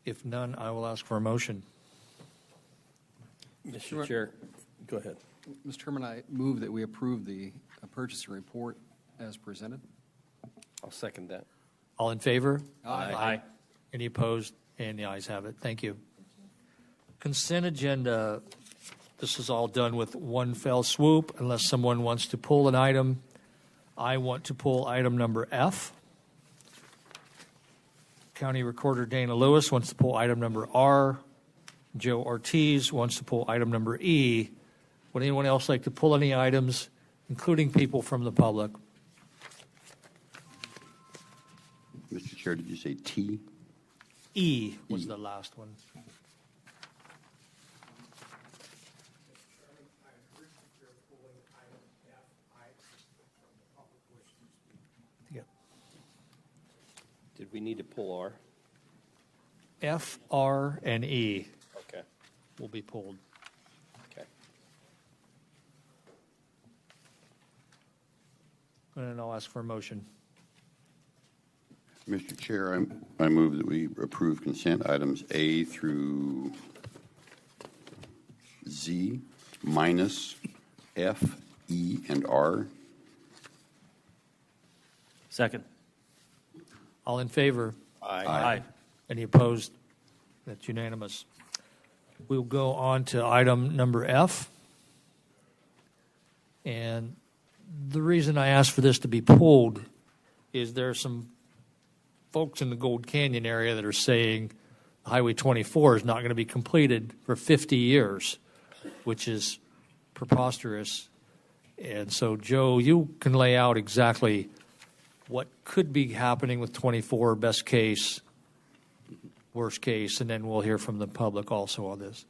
If none, I will ask for a motion. Mr. Chair, go ahead. Mr. Chairman, I move that we approve the purchasing report as presented. I'll second that. All in favor? Aye. Any opposed? And the ayes have it. Thank you. Consent agenda. This is all done with one fell swoop unless someone wants to pull an item. I want to pull item number F. County Recorder Dana Lewis wants to pull item number R. Joe Ortiz wants to pull item number E. Would anyone else like to pull any items, including people from the public? Mr. Chair, did you say T? E was the last one. Did we need to pull R? F, R, and E Okay. will be pulled. Okay. And I'll ask for a motion. Mr. Chair, I move that we approve consent items A through Z minus F, E, and R. Second. All in favor? Aye. Any opposed? That's unanimous. We'll go on to item number F. And the reason I asked for this to be pulled is there are some folks in the Gold Canyon area that are saying Highway 24 is not going to be completed for 50 years, which is preposterous. And so, Joe, you can lay out exactly what could be happening with 24, best case, worst case, and then we'll hear from the public also on this.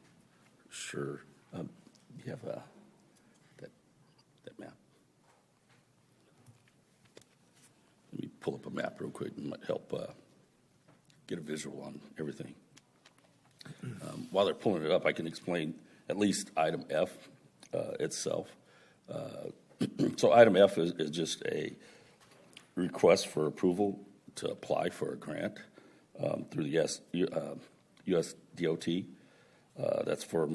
Sure. You have that map. Let me pull up a map real quick. It might help get a visual on everything. While they're pulling it up, I can explain at least item F itself. So item F is just a request for approval to apply for a grant through the U.S. DOT. That's for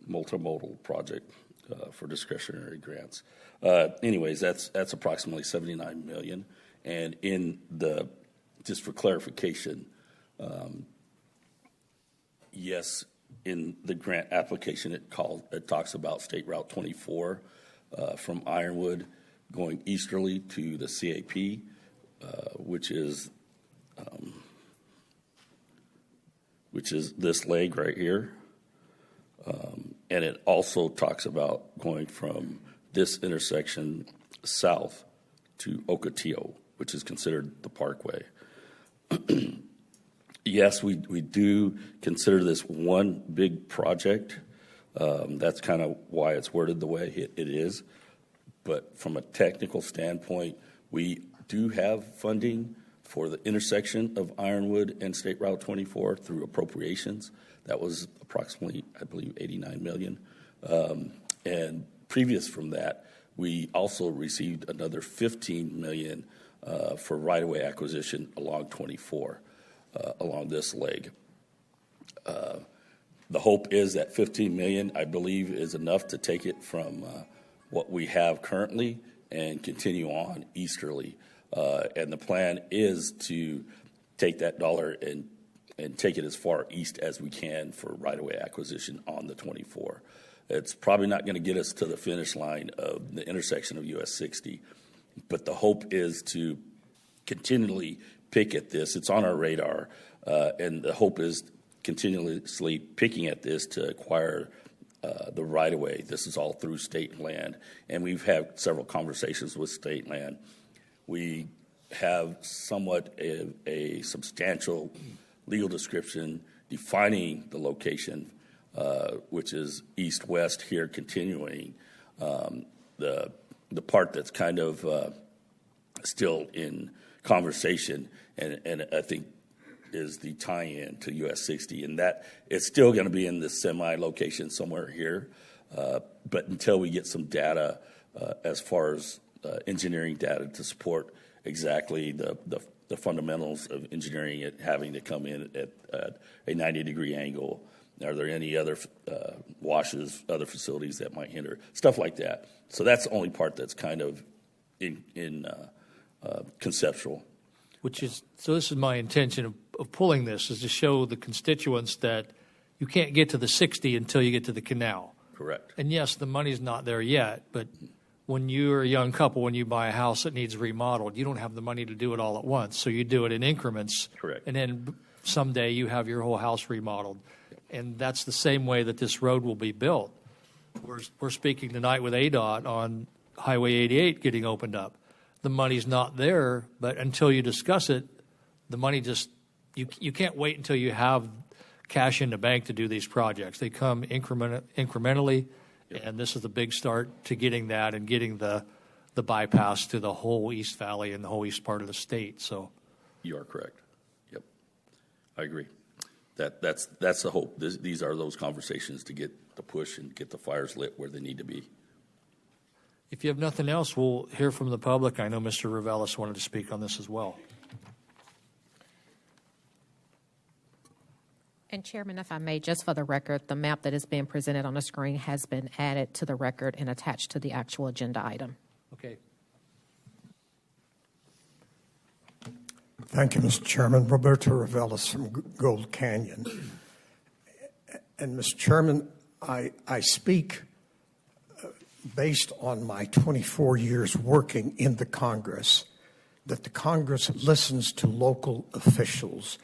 multimodal project for discretionary grants. Anyways, that's approximately $79 million. And just for clarification, yes, in the grant application, it talks about State Route 24 from Ironwood going easterly to the CAP, which is this leg right here. And it also talks about going from this intersection south to Ocotillo which is considered the Parkway. Yes, we do consider this one big project. That's kind of why it's worded the way it is. But from a technical standpoint, we do have funding for the intersection of Ironwood and State Route 24 through appropriations. That was approximately, I believe, $89 million. And previous from that, we also received another $15 million for right-of-way acquisition along 24, along this leg. The hope is that $15 million, I believe, is enough to take it from what we have currently and continue on easterly. And the plan is to take that dollar and take it as far east as we can for right-of-way acquisition on the 24. It's probably not going to get us to the finish line of the intersection of US 60, but the hope is to continually pick at this. It's on our radar, and the hope is continuously picking at this to acquire the right-of-way. This is all through state land, and we've had several conversations with state land. We have somewhat a substantial legal description defining the location, which is east-west here, continuing. The part that's kind of still in conversation, and I think is the tie-in to US 60, and that it's still going to be in the semi-location somewhere here, but until we get some data as far as engineering data to support exactly the fundamentals of engineering it having to come in at a 90-degree angle. Are there any other washes, other facilities that might hinder, stuff like that. So that's the only part that's kind of in conceptual. So this is my intention of pulling this, is to show the constituents that you can't get to the 60 until you get to the canal. Correct. And yes, the money's not there yet, but when you're a young couple, when you buy a house that needs remodeled, you don't have the money to do it all at once. So you do it in increments. Correct. And then someday you have your whole house remodeled. And that's the same way that this road will be built. We're speaking tonight with ADOT on Highway 88 getting opened up. The money's not there, but until you discuss it, the money just, you can't wait until you have cash in the bank to do these projects. They come incrementally, and this is the big start to getting that and getting the bypass to the whole East Valley and the whole east part of the state. So, you are correct. Yep, I agree. That's the hope. These are those conversations to get the push and get the fires lit where they need to be. If you have nothing else, we'll hear from the public. I know Mr. Revelis wanted to speak on this as well. And Chairman, if I may, just for the record, the map that is being presented on the screen has been added to the record and attached to the actual agenda item. Okay. Thank you, Mr. Chairman. Roberto Revelis from Gold Canyon. And, Mr. Chairman, I speak based on my 24 years working in the Congress, that the Congress listens to local officials.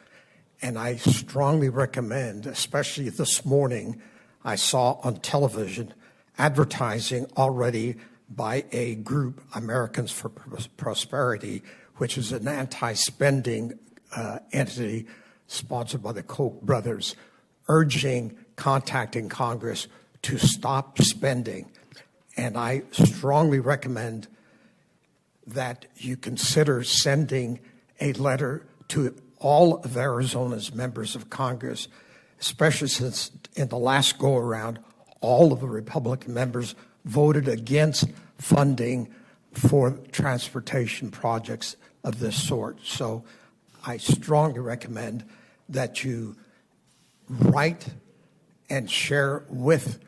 And I strongly recommend, especially this morning, I saw on television advertising already by a group, Americans for Prosperity, which is an anti-spending entity sponsored by the Koch brothers, contacting Congress to stop spending. And I strongly recommend that you consider sending a letter to all of Arizona's members of Congress, especially since in the last go-around, all of the Republican members voted against funding for transportation projects of this sort. So I strongly recommend that you write and share with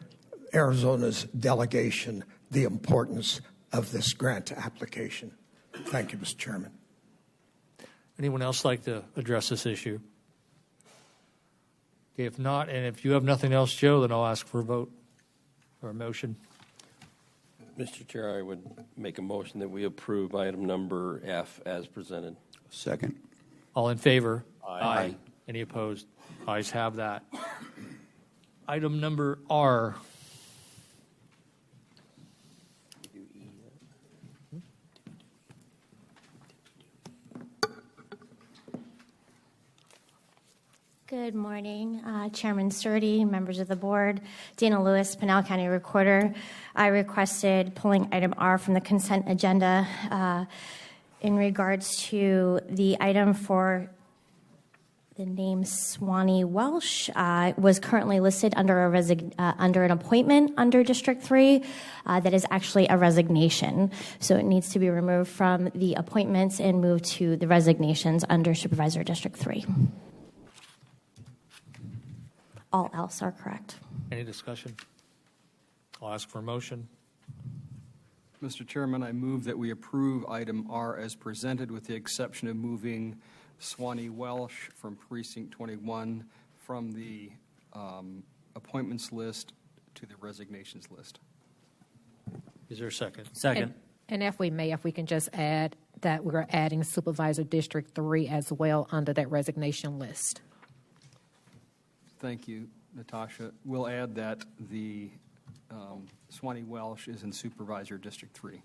Arizona's delegation the importance of this grant application. Thank you, Mr. Chairman. Anyone else like to address this issue? Okay, if not, and if you have nothing else, Joe, then I'll ask for a vote or a motion. Mr. Chair, I would make a motion that we approve item number F as presented. Second. All in favor? Aye. Any opposed? Ayes have that. Item number R. Good morning, Chairman Sturdy, members of the board, Dana Lewis, Pinal County Recorder. I requested pulling item R from the consent agenda in regards to the item for the name Swanee Welsh was currently listed under under an appointment under District 3 that is actually a resignation. So it needs to be removed from the appointments and moved to the resignations under Supervisor District 3. All else are correct. Any discussion? I'll ask for a motion. Mr. Chairman, I move that we approve item R as presented with the exception of moving Swanee Welsh from Precinct 21 from the appointments list to the resignations list. Is there a second? Second. And if we may, if we can just add that we're adding Supervisor District 3 as well under that resignation list. Thank you, Natasha. We'll add that the Swanee Welsh is in Supervisor District 3.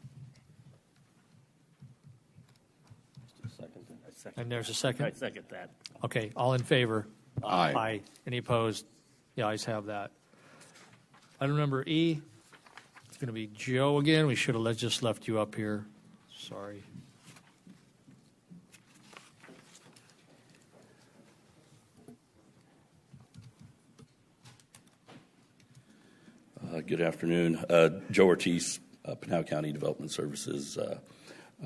And there's a second? I second that. Okay, all in favor? Aye. Aye. Any opposed? The ayes have that. Item number E, it's going to be Joe again. We should have just left you up here. Sorry. Good afternoon. Joe Ortiz, Pinal County Development Services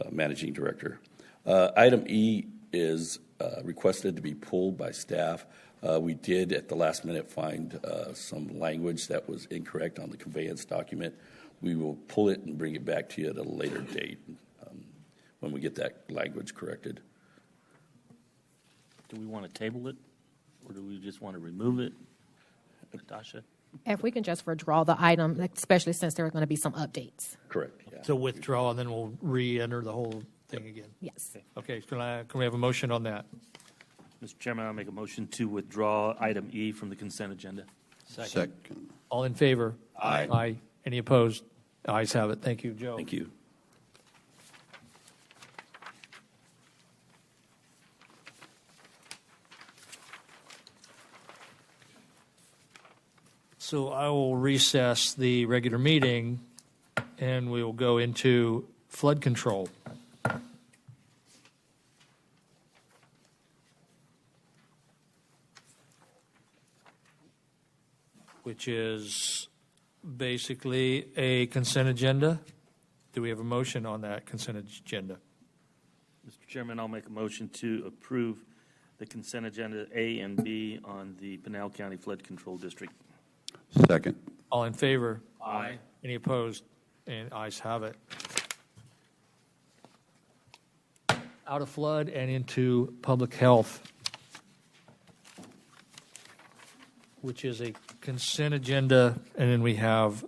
Managing Director. Item E is requested to be pulled by staff. We did at the last minute find some language that was incorrect on the conveyance document. We will pull it and bring it back to you at a later date when we get that language corrected. Do we want to table it, or do we just want to remove it? Natasha? If we can just withdraw the item, especially since there are going to be some updates. Correct. Yeah. So withdraw, and then we'll re-enter the whole thing again. Yes. Okay, can we have a motion on that? Mr. Chairman, I'll make a motion to withdraw item E from the consent agenda. Second. All in favor? Aye. Aye. Any opposed? The ayes have it. Thank you, Joe. Thank you. So I will recess the regular meeting, and we will go into flood control. Which is basically a consent agenda. Do we have a motion on that consent agenda? Mr. Chairman, I'll make a motion to approve the consent agenda A and B on the Pinal County Flood Control District. Second. All in favor? Aye. Any opposed? And ayes have it. Out of flood and into public health, which is a consent agenda, and then we have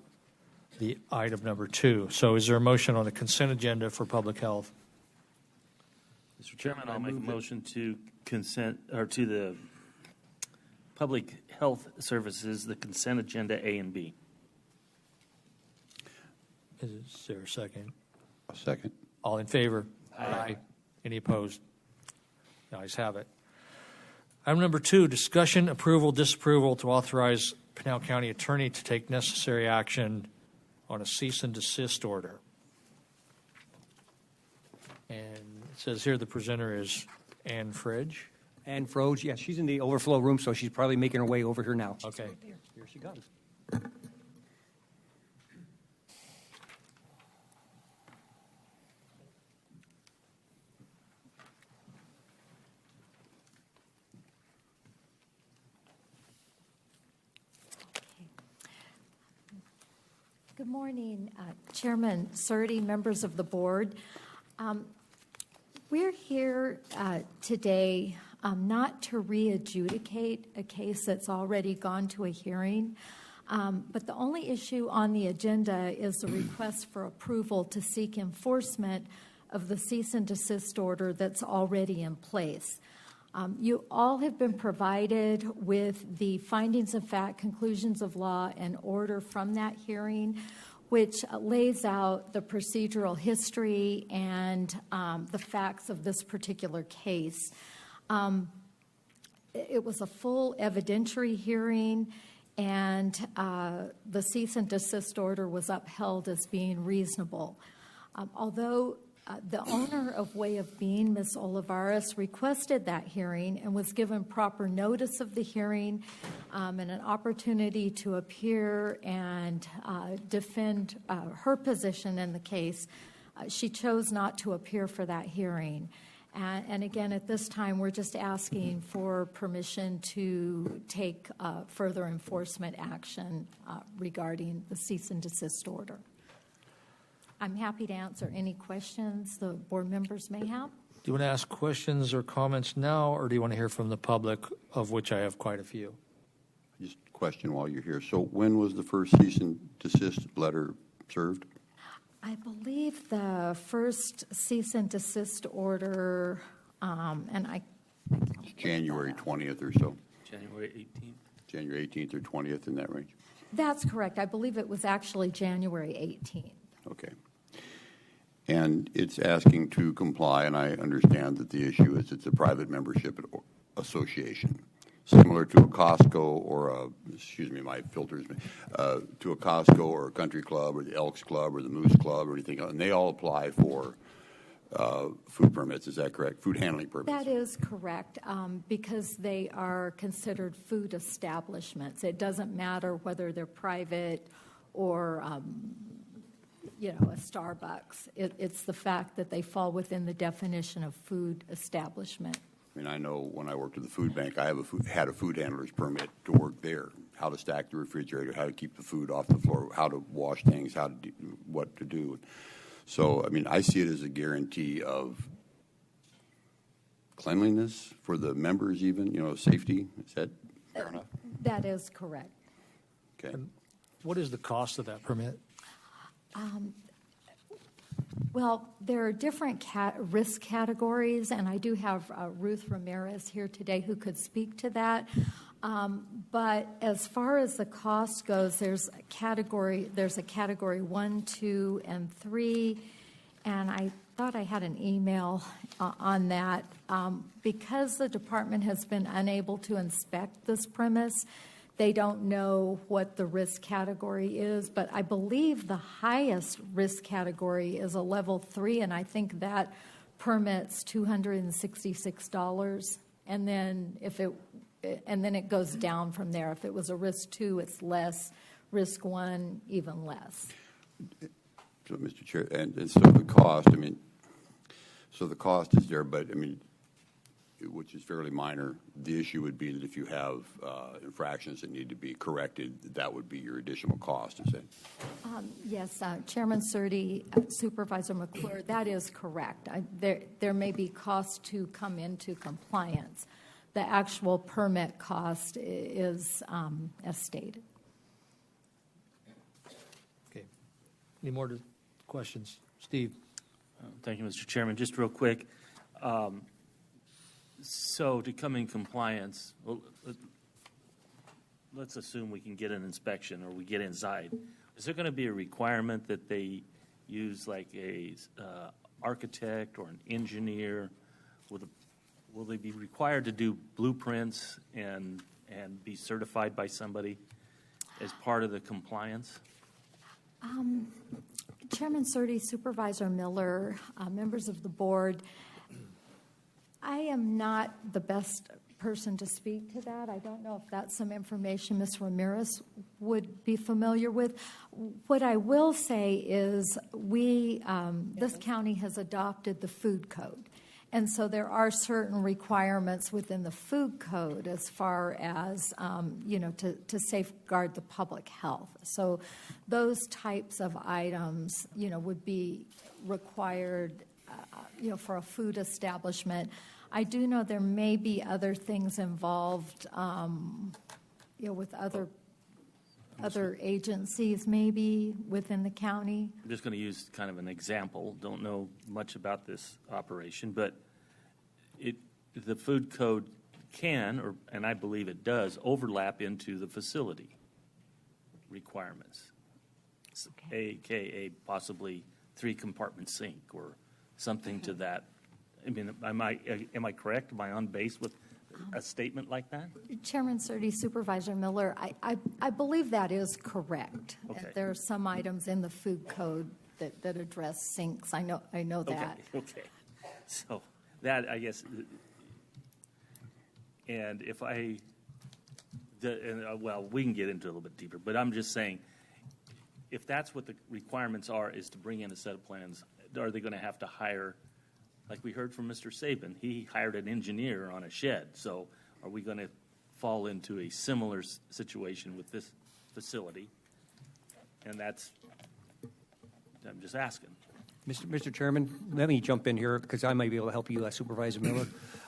the item number 2. So is there a motion on the consent agenda for public health? Mr. Chairman, I'll make a motion to consent, or to the Public Health Services, the consent agenda A and B. Is there a second? A second. All in favor? Aye. Any opposed? The ayes have it. Item number 2, discussion, approval, disapproval to authorize Pinal County Attorney to take necessary action on a cease and desist order. And it says here the presenter is Ann Fridge. Ann Froge, yes, she's in the overflow room, so she's probably making her way over here now. Okay. Here she comes. Good morning, Chairman Surdy, members of the board. We're here today not to re-adjudicate a case that's already gone to a hearing, but the only issue on the agenda is the request for approval to seek enforcement of the cease and desist order that's already in place. You all have been provided with the findings of fact, conclusions of law, and order from that hearing, which lays out the procedural history and the facts of this particular case. it was a full evidentiary hearing, and the cease and desist order was upheld as being reasonable. Although the owner of Way of Being, Ms. Olivares, requested that hearing and was given proper notice of the hearing and an opportunity to appear and defend her position in the case, she chose not to appear for that hearing. And again, at this time, we're just asking for permission to take further enforcement action regarding the cease and desist order. I'm happy to answer any questions the board members may have. Do you want to ask questions or comments now, or do you want to hear from the public, of which I have quite a few? Just a question while you're here. So when was the first cease and desist letter served? I believe the first cease and desist order, and I January 20th or so. January 18th. January 18th or 20th, in that range? That's correct. I believe it was actually January 18th. Okay. And it's asking to comply, and I understand that the issue is it's a private membership association, similar to a Costco or a, excuse me, my filters, to a Costco or a country club or the Elks Club or the Moose Club or anything else, and they all apply for food permits. Is that correct? Food handling permits. That is correct, because they are considered food establishments. It doesn't matter whether they're private or a Starbucks. It's the fact that they fall within the definition of food establishment. I mean, I know when I worked at the food bank, I had a food handler's permit to work there. How to stack the refrigerator, how to keep the food off the floor, how to wash things, what to do. So, I mean, I see it as a guarantee of cleanliness for the members, even safety. Is that fair enough? That is correct. Okay. And what is the cost of that permit? Well, there are different risk categories, and I do have Ruth Ramirez here today who could speak to that. But as far as the cost goes, there's a category 1, 2, and 3, and I thought I had an email on that. Because the department has been unable to inspect this premise, they don't know what the risk category is, but I believe the highest risk category is a level 3, and I think that permits $266. And then it goes down from there. If it was a risk 2, it's less. Risk 1, even less. So, Mr. Chair, and so the cost. I mean, so the cost is there, but I mean, which is fairly minor. The issue would be that if you have infractions that need to be corrected, that would be your additional cost, is it? Yes, Chairman Surdy, Supervisor McClure, that is correct. There may be costs to come into compliance. The actual permit cost is as stated. Okay. Any more questions? Steve. Thank you, Mr. Chairman. Just real quick. So to come in compliance, well, let's assume we can get an inspection or we get inside. Is there going to be a requirement that they use like a architect or an engineer? Will they be required to do blueprints and be certified by somebody as part of the compliance? Chairman Surdy, Supervisor Miller, members of the board, I am not the best person to speak to that. I don't know if that's some information Ms. Ramirez would be familiar with. What I will say is this county has adopted the food code. And so there are certain requirements within the food code as far as, to safeguard the public health. So those types of items, would be required, for a food establishment. I do know there may be other things involved, with other agencies maybe within the county. I'm just going to use kind of an example. Don't know much about this operation, but the food code can, and I believe it does, overlap into the facility requirements, a.k.a. possibly 3-compartment sink or something to that. I mean, am I correct? Am I on base with a statement like that? Chairman Surdy, Supervisor Miller, I believe that is correct. Okay. There are some items in the food code that address sinks. I know that. Okay. So that, I guess, and if well, we can get into it a little bit deeper, but I'm just saying, if that's what the requirements are, is to bring in a set of plans, are they going to have to hire, like we heard from Mr. Saban, he hired an engineer on a shed. So are we going to fall into a similar situation with this facility? And that's, I'm just asking. Mr. Chairman, let me jump in here because I might be able to help you, Supervisor Miller.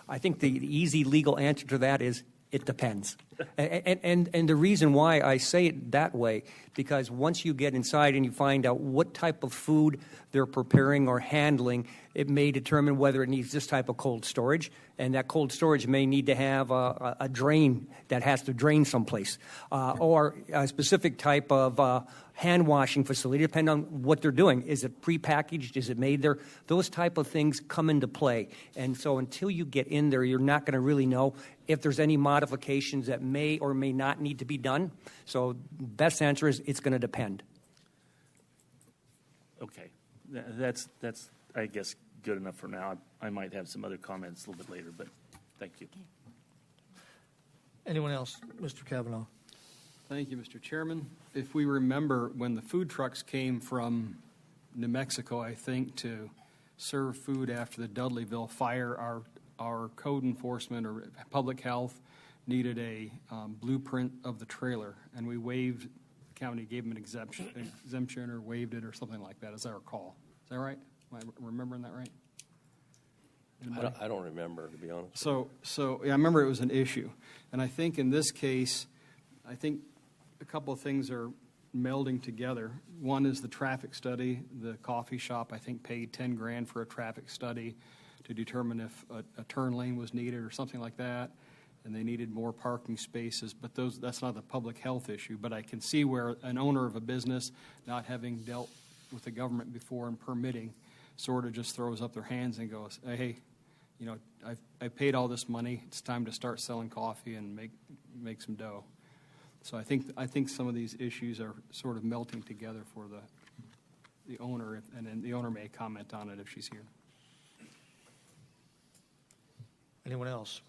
I think the easy legal answer to that is it depends. And the reason why I say it that way, because once you get inside and you find out what type of food they're preparing or handling, it may determine whether it needs this type of cold storage, and that cold storage may need to have a drain that has to drain someplace, or a specific type of hand washing facility, depending on what they're doing. Is it prepackaged? Is it made there? Those type of things come into play. And so until you get in there, you're not going to really know if there's any modifications that may or may not need to be done. So best answer is it's going to depend. Okay. That's I guess, good enough for now. I might have some other comments a little bit later, but thank you. Anyone else? Mr. Kavanaugh. Thank you, Mr. Chairman. If we remember when the food trucks came from New Mexico, I think, to serve food after the Dudleyville fire, our code enforcement or public health needed a blueprint of the trailer, and we waived, the county gave them an exemption or waived it or something like that, as I recall. Is that right? Am I remembering that right? I don't remember, to be honest. So yeah, I remember it was an issue. And I think in this case, I think a couple of things are melding together. One is the traffic study. The coffee shop, I think, paid $10,000 for a traffic study to determine if a turn lane was needed or something like that, and they needed more parking spaces. But that's not a public health issue. But I can see where an owner of a business, not having dealt with the government before and permitting, sort of just throws up their hands and goes, hey, you know, I paid all this money. It's time to start selling coffee and make some dough. So I think some of these issues are sort of melting together for the owner, and then the owner may comment on it if she's here. Anyone else?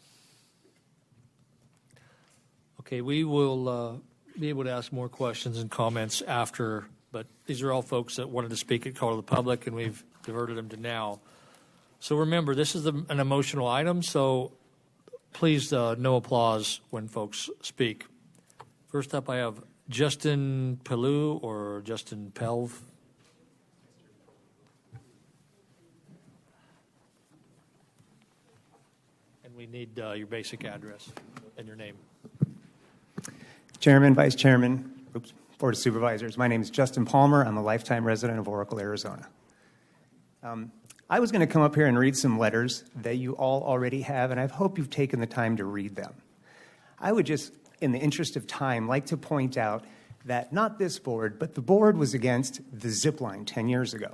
Okay, we will be able to ask more questions and comments after, but these are all folks that wanted to speak at Call to the Public, and we've diverted them to now. So remember, this is an emotional item, so please no applause when folks speak. First up, I have Justin Pellew or Justin Pelv. And we need your basic address and your name. Chairman, Vice Chairman, Board of Supervisors, my name is Justin Palmer. I'm a lifetime resident of Oracle, Arizona. I was going to come up here and read some letters that you all already have, and I hope you've taken the time to read them. I would just, in the interest of time, like to point out that not this board, but the board was against the zip line 10 years ago.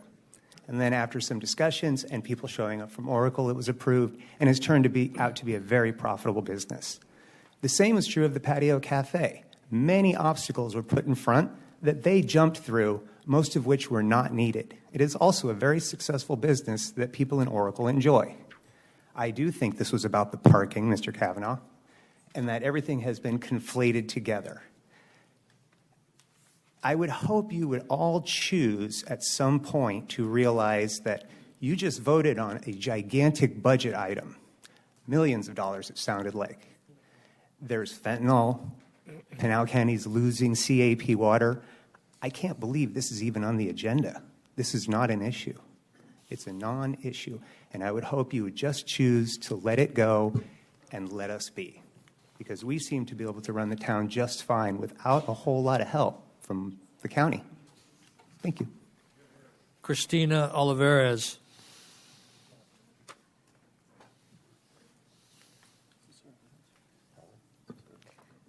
And then after some discussions and people showing up from Oracle, it was approved and has turned out to be a very profitable business. The same is true of the Patio Cafe. Many obstacles were put in front that they jumped through, most of which were not needed. It is also a very successful business that people in Oracle enjoy. I do think this was about the parking, Mr. Kavanaugh, and that everything has been conflated together. I would hope you would all choose at some point to realize that you just voted on a gigantic budget item, millions of dollars it sounded like. There's fentanyl, Pinal County's losing CAP water. I can't believe this is even on the agenda. This is not an issue. It's a non-issue, and I would hope you would just choose to let it go and let us be, because we seem to be able to run the town just fine without a whole lot of help from the county. Thank you. Christina Olivares.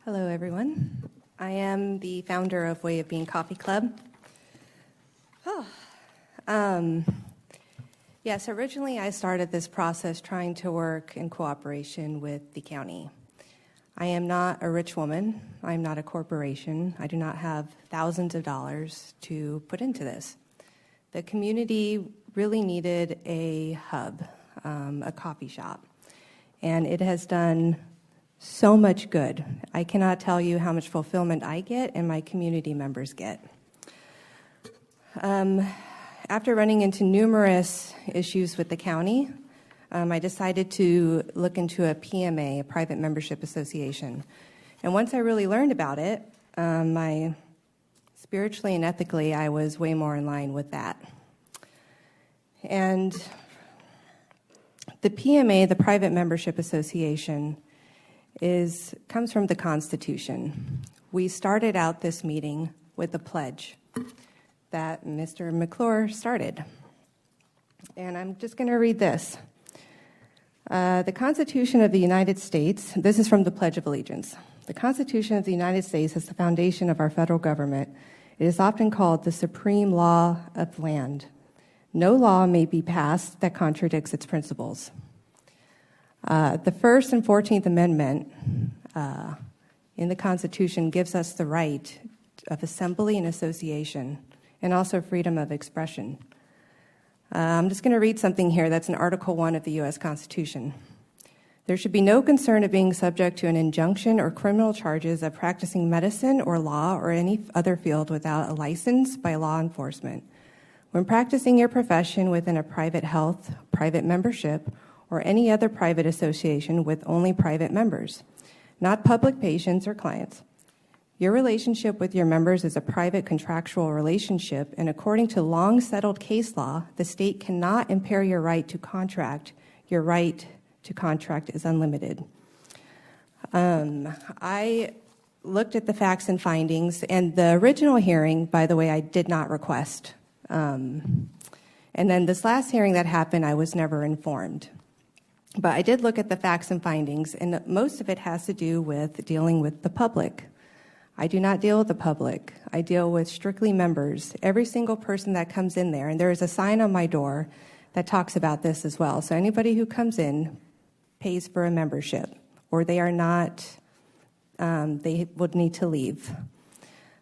Hello, everyone. I am the founder of Way of Being Coffee Club. Yes, originally I started this process trying to work in cooperation with the county. I am not a rich woman. I'm not a corporation. I do not have thousands of dollars to put into this. The community really needed a hub, a coffee shop, and it has done so much good. I cannot tell you how much fulfillment I get and my community members get. After running into numerous issues with the county, I decided to look into a PMA, a private membership association. And once I really learned about it, spiritually and ethically, I was way more in line with that. And the PMA, the Private Membership Association, comes from the Constitution. We started out this meeting with a pledge that Mr. McClure started. And I'm just going to read this. The Constitution of the United States, this is from the Pledge of Allegiance. The Constitution of the United States is the foundation of our federal government. It is often called the supreme law of the land. No law may be passed that contradicts its principles. The First and 14th Amendment in the Constitution gives us the right of assembly and association, and also freedom of expression. I'm just going to read something here that's in Article 1 of the U.S. Constitution. There should be no concern of being subject to an injunction or criminal charges of practicing medicine or law or any other field without a license by law enforcement. When practicing your profession within a private health, private membership, or any other private association with only private members, not public patients or clients. Your relationship with your members is a private contractual relationship, and according to long-settled case law, the state cannot impair your right to contract. Your right to contract is unlimited. I looked at the facts and findings, and the original hearing, by the way, I did not request. And then this last hearing that happened, I was never informed. But I did look at the facts and findings, and most of it has to do with dealing with the public. I do not deal with the public. I deal with strictly members. Every single person that comes in there, and there is a sign on my door that talks about this as well. So anybody who comes in pays for a membership, or they are not, they would need to leave.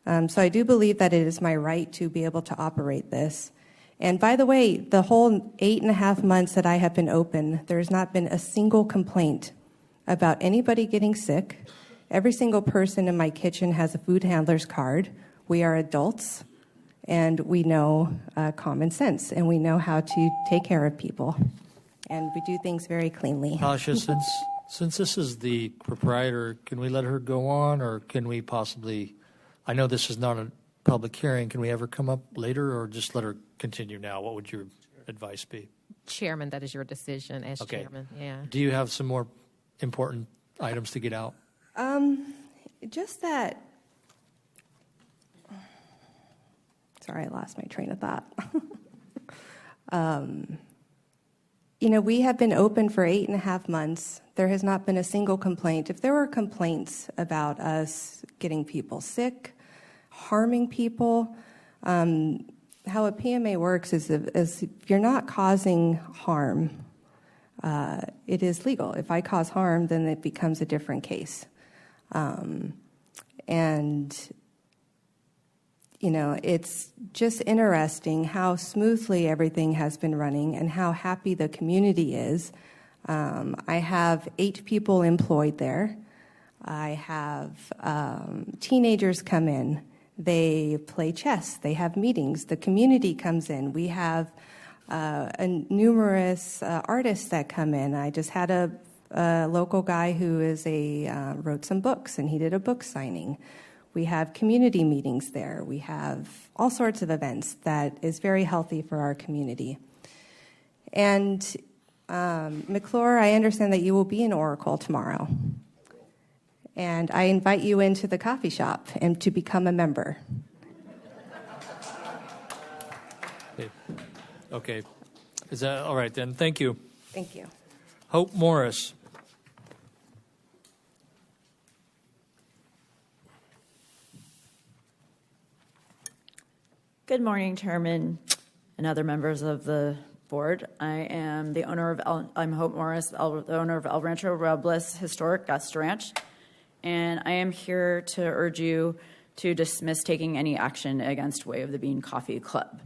So I do believe that it is my right to be able to operate this. And by the way, the whole 8.5 months that I have been open, there has not been a single complaint about anybody getting sick. Every single person in my kitchen has a food handler's card. We are adults, and we know common sense, and we know how to take care of people. And we do things very cleanly. Tasha, since this is the proprietor, can we let her go on, or can we possibly, I know this is not a public hearing, can we ever come up later, or just let her continue now? What would your advice be? Chairman, that is your decision as Okay. chairman. Yeah. Do you have some more important items to get out? Just that. Sorry, I lost my train of thought. We have been open for 8.5 months. There has not been a single complaint. If there were complaints about us getting people sick, harming people, how a PMA works is if you're not causing harm, it is legal. If I cause harm, then it becomes a different case. It's just interesting how smoothly everything has been running and how happy the community is. I have 8 people employed there. I have teenagers come in. They play chess. They have meetings. The community comes in. We have numerous artists that come in. I just had a local guy who wrote some books, and he did a book signing. We have community meetings there. We have all sorts of events that is very healthy for our community. And McClure, I understand that you will be in Oracle tomorrow. And I invite you into the coffee shop and to become a member. Okay. Is that all right then? Thank you. Thank you. Hope Morris. Good morning, Chairman and other members of the board. I am the owner of I'm Hope Morris, the owner of El Rancho Robles Historic Guest Ranch, and I am here to urge you to dismiss taking any action against Way of the Bean Coffee Club.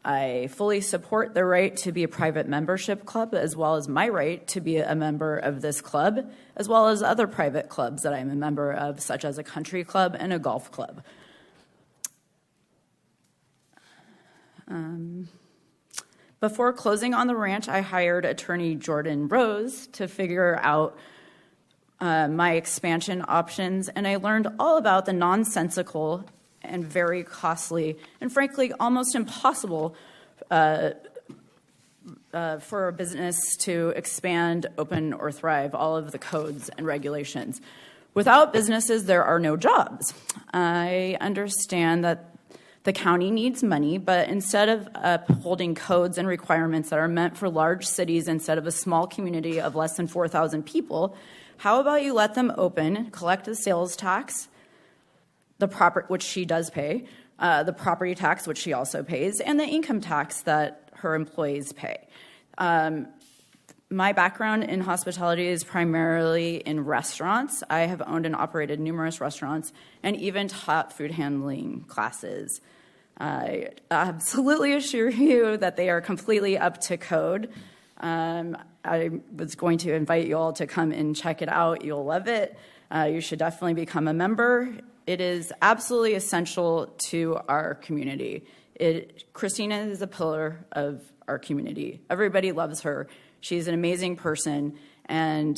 I fully support the right to be a private membership club, as well as my right to be a member of this club, as well as other private clubs that I'm a member of, such as a country club and a golf club. Before closing on the ranch, I hired attorney Jordan Rose to figure out my expansion options, and I learned all about the nonsensical and very costly and frankly almost impossible for a business to expand, open, or thrive, all of the codes and regulations. Without businesses, there are no jobs. I understand that the county needs money, but instead of upholding codes and requirements that are meant for large cities instead of a small community of less than 4,000 people, how about you let them open, collect the sales tax, which she does pay, the property tax, which she also pays, and the income tax that her employees pay. My background in hospitality is primarily in restaurants. I have owned and operated numerous restaurants and even taught food handling classes. I absolutely assure you that they are completely up to code. I was going to invite you all to come and check it out. You'll love it. You should definitely become a member. It is absolutely essential to our community. Christina is a pillar of our community. Everybody loves her. She's an amazing person. And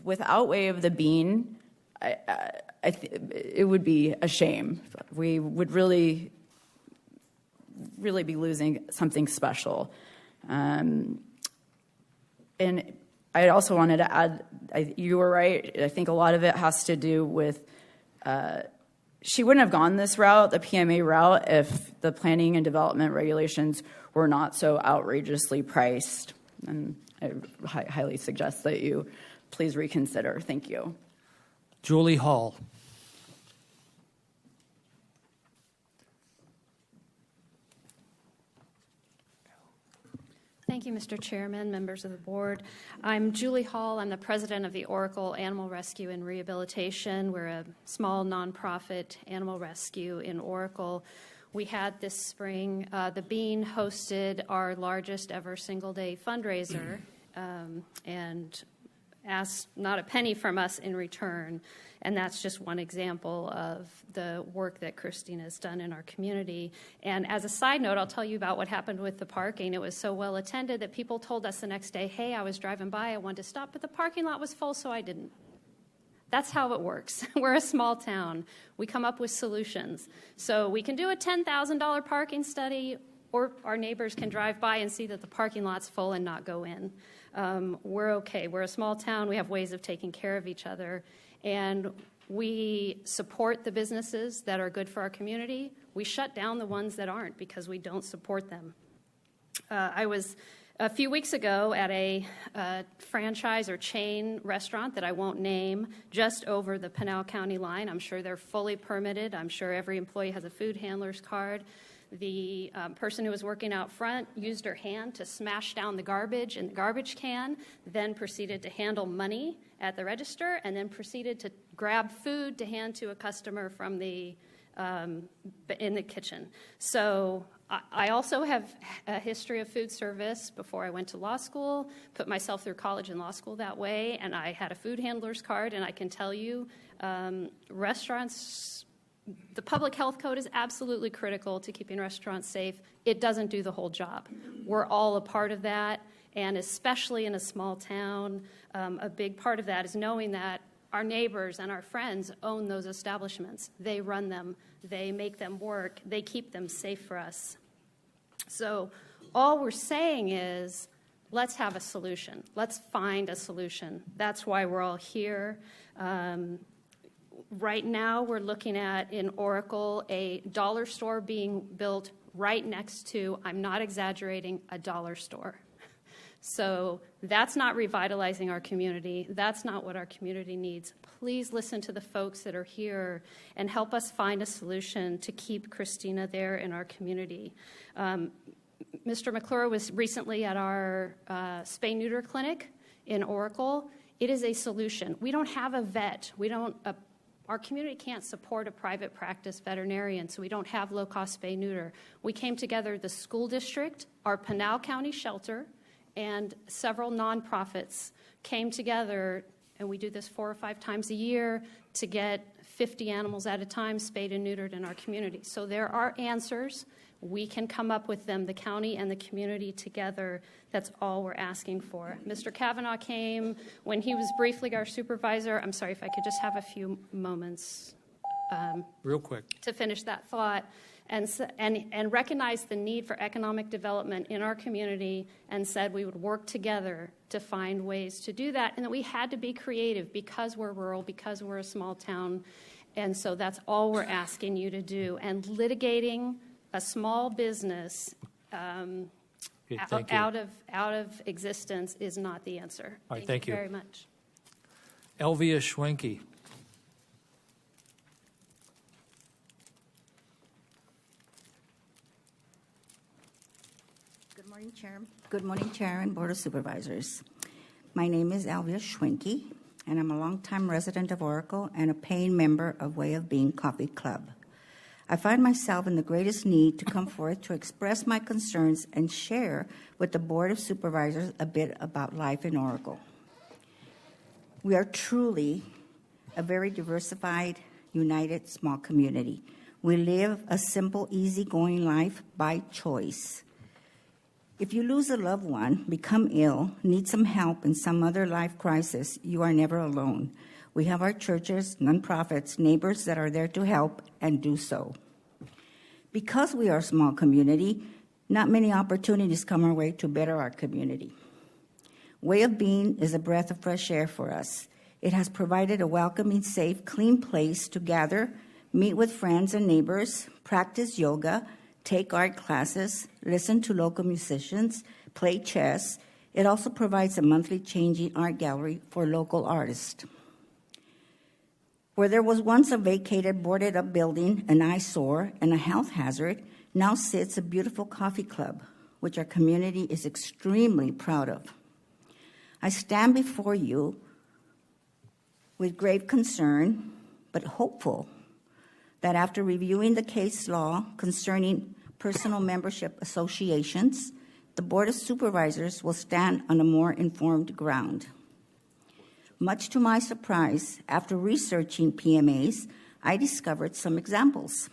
without Way of the Bean, it would be a shame. We would really be losing something special. And I also wanted to add, you were right. I think a lot of it has to do with she wouldn't have gone this route, the PMA route, if the planning and development regulations were not so outrageously priced. And I highly suggest that you please reconsider. Thank you. Julie Hall. Thank you, Mr. Chairman, members of the board. I'm Julie Hall. I'm the president of the Oracle Animal Rescue and Rehabilitation. We're a small nonprofit animal rescue in Oracle. We had this spring, the Bean hosted our largest ever single-day fundraiser and asked not a penny from us in return. And that's just one example of the work that Christina has done in our community. And as a side note, I'll tell you about what happened with the parking. It was so well attended that people told us the next day, hey, I was driving by, I wanted to stop, but the parking lot was full, so I didn't. That's how it works. We're a small town. We come up with solutions. So we can do a $10,000 parking study, or our neighbors can drive by and see that the parking lot's full and not go in. We're okay. We're a small town. We have ways of taking care of each other. And we support the businesses that are good for our community. We shut down the ones that aren't because we don't support them. I was a few weeks ago at a franchise or chain restaurant that I won't name just over the Pinal County line. I'm sure they're fully permitted. I'm sure every employee has a food handler's card. The person who was working out front used her hand to smash down the garbage in the garbage can, then proceeded to handle money at the register, and then proceeded to grab food to hand to a customer from the in the kitchen. So I also have a history of food service before I went to law school, put myself through college and law school that way, and I had a food handler's card, and I can tell you restaurants, the public health code is absolutely critical to keeping restaurants safe. It doesn't do the whole job. We're all a part of that, and especially in a small town, a big part of that is knowing that our neighbors and our friends own those establishments. They run them. They make them work. They keep them safe for us. So all we're saying is, let's have a solution. Let's find a solution. That's why we're all here. Right now, we're looking at, in Oracle, a dollar store being built right next to, I'm not exaggerating, a dollar store. So that's not revitalizing our community. That's not what our community needs. Please listen to the folks that are here and help us find a solution to keep Christina there in our community. Mr. McClure was recently at our spay-neuter clinic in Oracle. It is a solution. We don't have a vet. Our community can't support a private practice veterinarian, so we don't have low-cost spay-neuter. We came together, the school district, our Pinal County shelter, and several nonprofits came together, and we do this 4 or 5 times a year to get 50 animals at a time spayed and neutered in our community. So there are answers. We can come up with them, the county and the community together. That's all we're asking for. Mr. Kavanaugh came when he was briefly our supervisor. I'm sorry if I could just have a few moments. Real quick. To finish that thought. And recognize the need for economic development in our community and said we would work together to find ways to do that, and that we had to be creative because we're rural, because we're a small town. And so that's all we're asking you to do. And litigating a small business out of existence is not the answer. All right, thank you very much. Elvia Schwenke. Good morning, Chair. Good morning, Chair and Board of Supervisors. My name is Elvia Schwenke, and I'm a longtime resident of Oracle and a paying member of Way of Being Coffee Club. I find myself in the greatest need to come forth to express my concerns and share with the Board of Supervisors a bit about life in Oracle. We are truly a very diversified, united, small community. We live a simple, easygoing life by choice. If you lose a loved one, become ill, need some help in some other life crisis, you are never alone. We have our churches, nonprofits, neighbors that are there to help and do so. Because we are a small community, not many opportunities come our way to better our community. Way of Being is a breath of fresh air for us. It has provided a welcoming, safe, clean place to gather, meet with friends and neighbors, practice yoga, take art classes, listen to local musicians, play chess. It also provides a monthly changing art gallery for local artists. Where there was once a vacated, boarded-up building, an eyesore, and a health hazard, now sits a beautiful coffee club, which our community is extremely proud of. I stand before you with grave concern, but hopeful that after reviewing the case law concerning personal membership associations, the Board of Supervisors will stand on a more informed ground. Much to my surprise, after researching PMAs, I discovered some examples.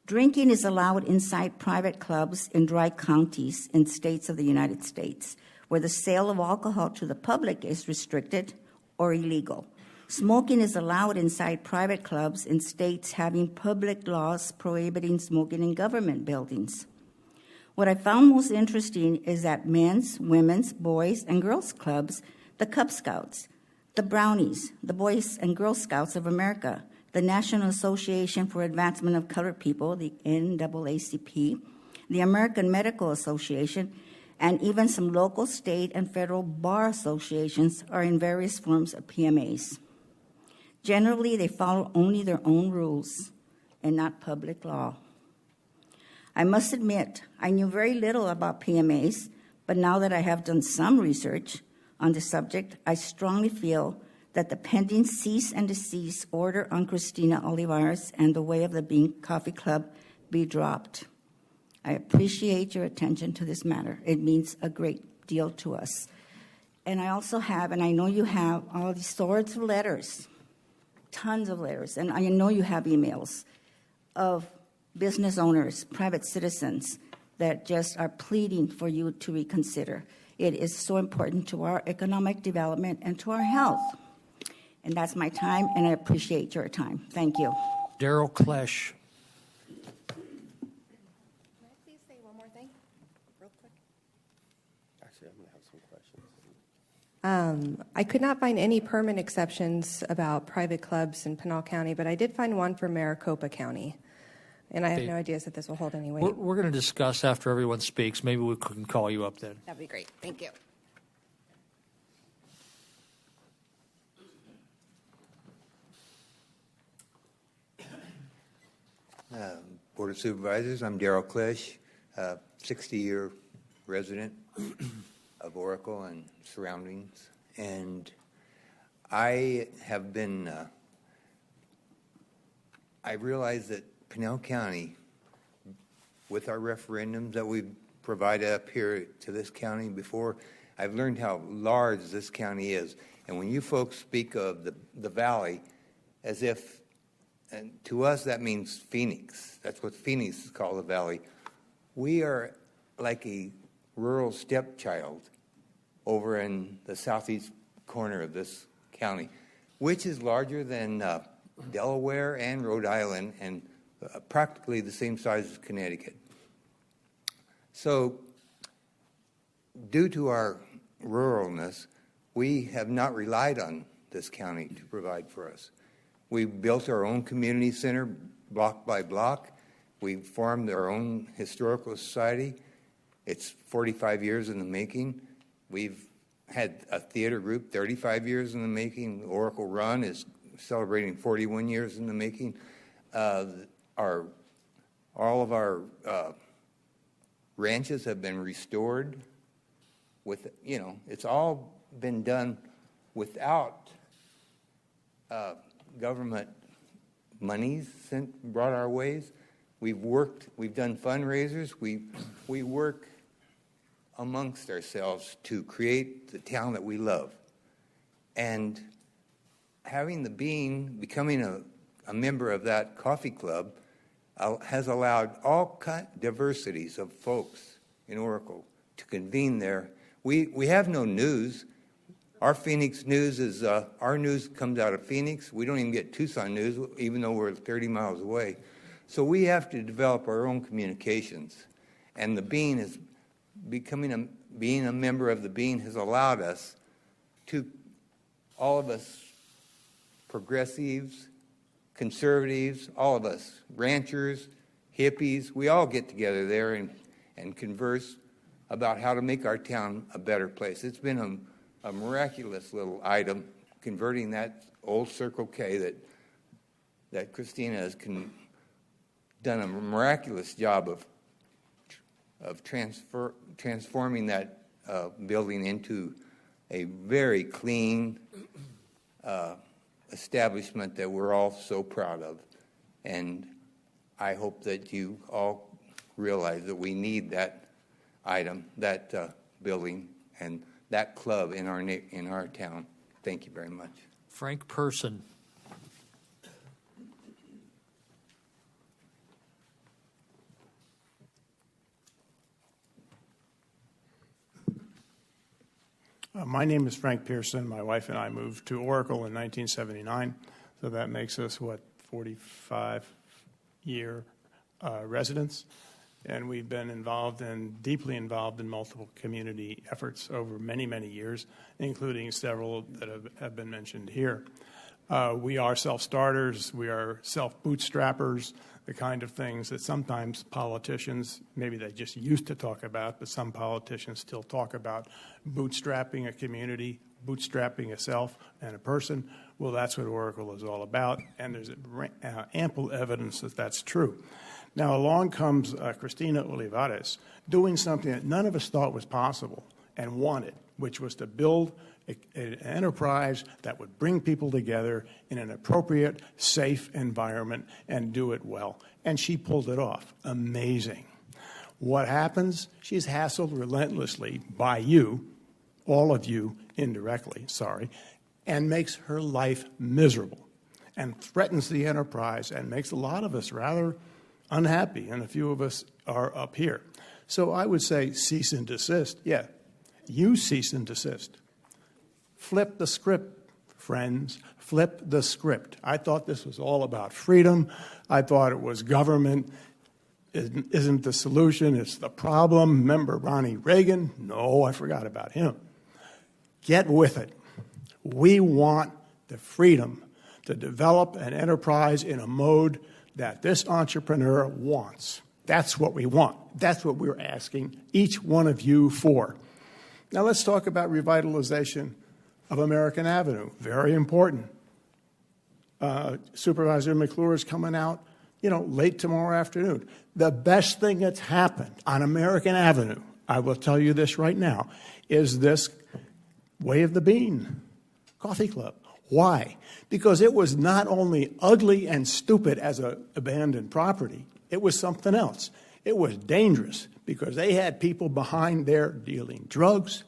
Drinking is allowed inside private clubs in dry counties in states of the United States, where the sale of alcohol to the public is restricted or illegal. Smoking is allowed inside private clubs in states having public laws prohibiting smoking in government buildings. What I found most interesting is that men's, women's, boys, and girls clubs, the Cub Scouts, the Brownies, the Boys and Girl Scouts of America, the National Association for Advancement of Colored People, the NAACP, the American Medical Association, and even some local, state, and federal bar associations are in various forms of PMAs. Generally, they follow only their own rules and not public law. I must admit, I knew very little about PMAs, but now that I have done some research on the subject, I strongly feel that the pending cease and desist order on Christina Olivares and the Way of the Being Coffee Club be dropped. I appreciate your attention to this matter. It means a great deal to us. And I also have, and I know you have, all these sorts of letters, tons of letters, and I know you have emails of business owners, private citizens that just are pleading for you to reconsider. It is so important to our economic development and to our health. And that's my time, and I appreciate your time. Thank you. Daryl Klesch. Can I please say one more thing, real quick? Actually, I'm going to have some questions. I could not find any permit exceptions about private clubs in Pinal County, but I did find one for Maricopa County. And I have no idea if this will hold any weight. We're going to discuss after everyone speaks. Maybe we can call you up then. That'd be great. Thank you. Board of Supervisors, I'm Daryl Klesch, a 60-year resident of Oracle and surroundings, and I have been, I realize that Pinal County, with our referendums that we've provided up here to this county before, I've learned how large this county is. And when you folks speak of the valley, as if, and to us that means Phoenix. That's what Phoenix is called, the valley. We are like a rural stepchild over in the southeast corner of this county, which is larger than Delaware and Rhode Island, and practically the same size as Connecticut. So, due to our ruralness, we have not relied on this county to provide for us. We built our own community center block by block. We formed our own historical society. It's 45 years in the making. We've had a theater group 35 years in the making. Oracle Run is celebrating 41 years in the making. All of our ranches have been restored. With, you know, it's all been done without government monies brought our ways. We've done fundraisers. We work amongst ourselves to create the town that we love. And having becoming a member of that coffee club has allowed all diversities of folks in Oracle to convene there. We have no news. Our Phoenix news is, our news comes out of Phoenix. We don't even get Tucson news, even though we're 30 miles away. So we have to develop our own communications. And the Bean is being a member of the Bean has allowed us to, all of us, progressives, conservatives, all of us, ranchers, hippies, we all get together there and converse about how to make our town a better place. It's been a miraculous little item, converting that old Circle K that Christina has done a miraculous job of transforming that building into a very clean establishment that we're all so proud of. And I hope that you all realize that we need that item, that building, and that club in our town. Thank you very much. Frank Person. My name is Frank Pearson. My wife and I moved to Oracle in 1979, so that makes us, 45-year residents. And we've been deeply involved in multiple community efforts over many, many years, including several that have been mentioned here. We are self-starters. We are self-bootstrappers, the kind of things that sometimes politicians, maybe they just used to talk about, but some politicians still talk about, bootstrapping a community, bootstrapping a self and a person. Well, that's what Oracle is all about, and there's ample evidence that that's true. Now, along comes Cristina Olivares doing something that none of us thought was possible and wanted, which was to build an enterprise that would bring people together in an appropriate, safe environment and do it well. And she pulled it off. Amazing. What happens? She's hassled relentlessly by you, all of you indirectly, and makes her life miserable and threatens the enterprise and makes a lot of us rather unhappy, and a few of us are up here. So I would say cease and desist. Yeah, you cease and desist. Flip the script, friends. Flip the script. I thought this was all about freedom. I thought it was government isn't the solution, it's the problem. Remember Ronnie Reagan? No, I forgot about him. Get with it. We want the freedom to develop an enterprise in a mode that this entrepreneur wants. That's what we want. That's what we're asking each one of you for. Now let's talk about revitalization of American Avenue. Very important. Supervisor McClure is coming out late tomorrow afternoon. The best thing that's happened on American Avenue, I will tell you this right now, is this Way of the Bean Coffee Club. Why? Because it was not only ugly and stupid as an abandoned property, it was something else. It was dangerous because they had people behind there dealing drugs.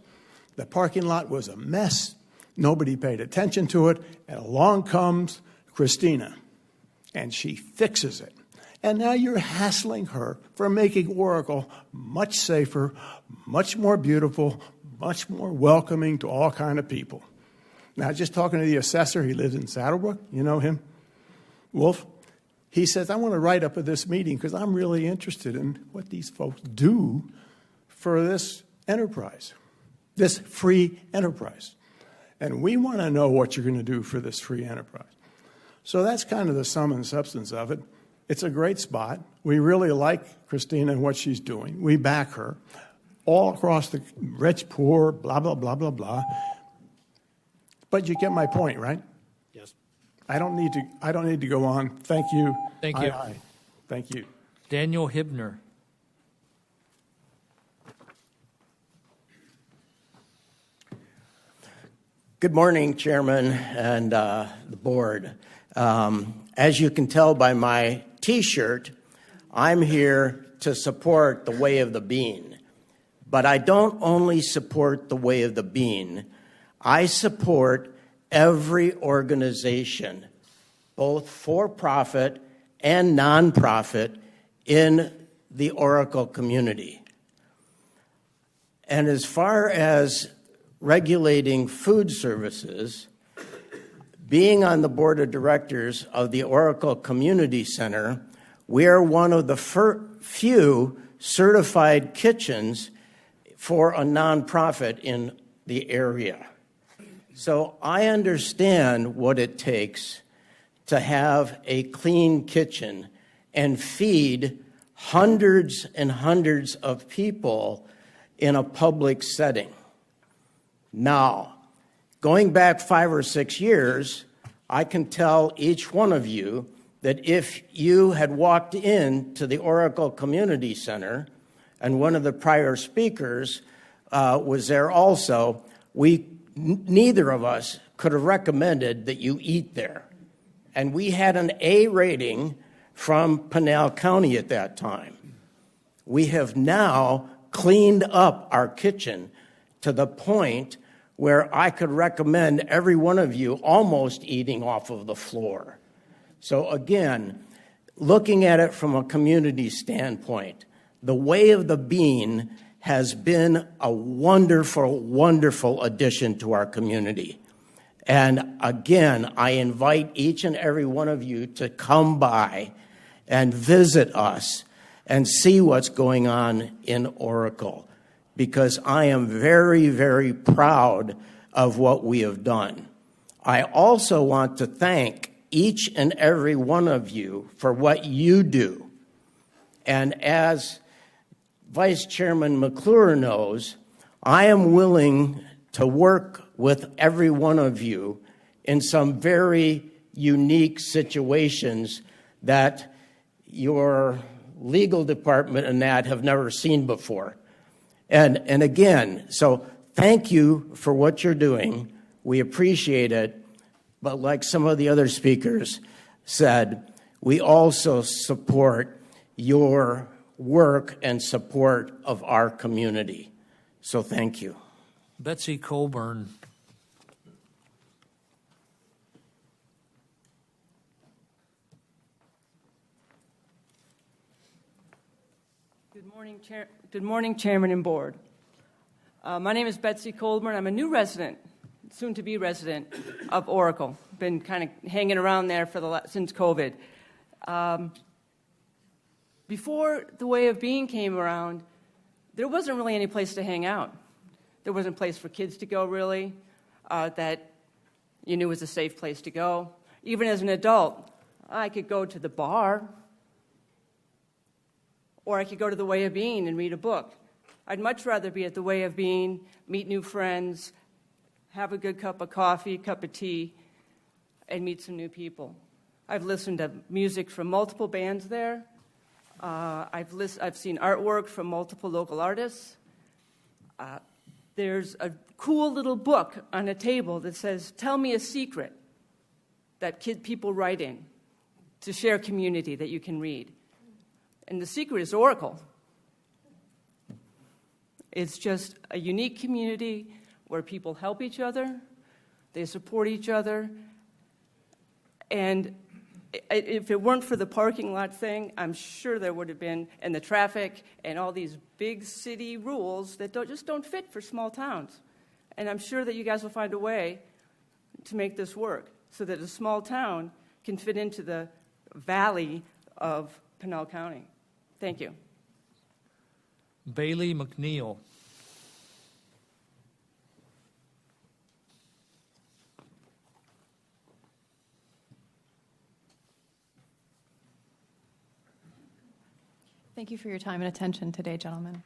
The parking lot was a mess. Nobody paid attention to it. And along comes Christina, and she fixes it. And now you're hassling her for making Oracle much safer, much more beautiful, much more welcoming to all kind of people. Now, just talking to the assessor, he lives in Saddlebrook. You know him? Wolf. He says, I want to write up at this meeting because I'm really interested in what these folks do for this enterprise, this free enterprise. And we want to know what you're going to do for this free enterprise. So that's kind of the sum and substance of it. It's a great spot. We really like Christina and what she's doing. We back her all across the rich, poor, blah, blah, blah, blah, blah. But you get my point, right? Yes. I don't need to go on. Thank you. Thank you. Aye. Thank you. Daniel Hibner. Good morning, Chairman and the board. As you can tell by my T-shirt, I'm here to support the Way of the Bean. But I don't only support the Way of the Bean. I support every organization, both for-profit and nonprofit, in the Oracle community. And as far as regulating food services, being on the board of directors of the Oracle Community Center, we are one of the few certified kitchens for a nonprofit in the area. So I understand what it takes to have a clean kitchen and feed hundreds and hundreds of people in a public setting. Now, going back 5 or 6 years, I can tell each one of you that if you had walked into the Oracle Community Center, and one of the prior speakers was there also, neither of us could have recommended that you eat there. And we had an A rating from Pinal County at that time. We have now cleaned up our kitchen to the point where I could recommend every one of you almost eating off of the floor. So again, looking at it from a community standpoint, the Way of the Bean has been a wonderful, wonderful addition to our community. And again, I invite each and every one of you to come by and visit us and see what's going on in Oracle, because I am very, very proud of what we have done. I also want to thank each and every one of you for what you do. And as Vice Chairman McClure knows, I am willing to work with every one of you in some very unique situations that your legal department and that have never seen before. And again, so thank you for what you're doing. We appreciate it. But like some of the other speakers said, we also support your work and support of our community. So thank you. Betsy Colburn. Good morning, Chairman and Board. My name is Betsy Colburn. I'm a new resident, soon-to-be resident of Oracle. Been kind of hanging around there since COVID. Before the Way of Being came around, there wasn't really any place to hang out. There wasn't a place for kids to go, really, that you knew was a safe place to go. Even as an adult, I could go to the bar, or I could go to the Way of Being and read a book. I'd much rather be at the Way of Being, meet new friends, have a good cup of coffee, cup of tea, and meet some new people. I've listened to music from multiple bands there. I've seen artwork from multiple local artists. There's a cool little book on a table that says, "Tell me a secret," that people write in to share community that you can read. And the secret is Oracle. It's just a unique community where people help each other, they support each other, and if it weren't for the parking lot thing, I'm sure there would have been, and the traffic and all these big city rules that just don't fit for small towns. And I'm sure that you guys will find a way to make this work so that a small town can fit into the valley of Pinal County. Thank you. Bailey McNeil. Thank you for your time and attention today, gentlemen.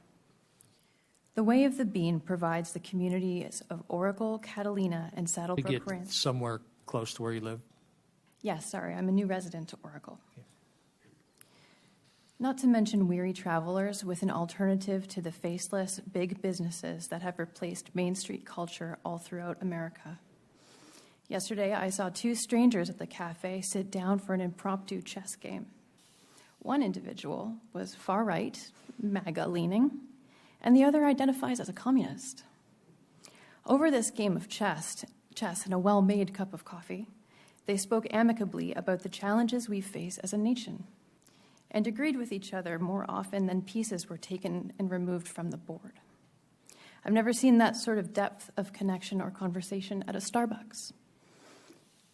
The Way of the Bean provides the communities of Oracle, Catalina, and To Saddlebrook get Ranch. somewhere close to where you live. Yes, sorry, I'm a new resident to Oracle. Not to mention weary travelers with an alternative to the faceless big businesses that have replaced Main Street culture all throughout America. Yesterday, I saw two strangers at the cafe sit down for an impromptu chess game. One individual was far-right, MAGA-leaning, and the other identifies as a communist. Over this game of chess and a well-made cup of coffee, they spoke amicably about the challenges we face as a nation and agreed with each other more often than pieces were taken and removed from the board. I've never seen that sort of depth of connection or conversation at a Starbucks.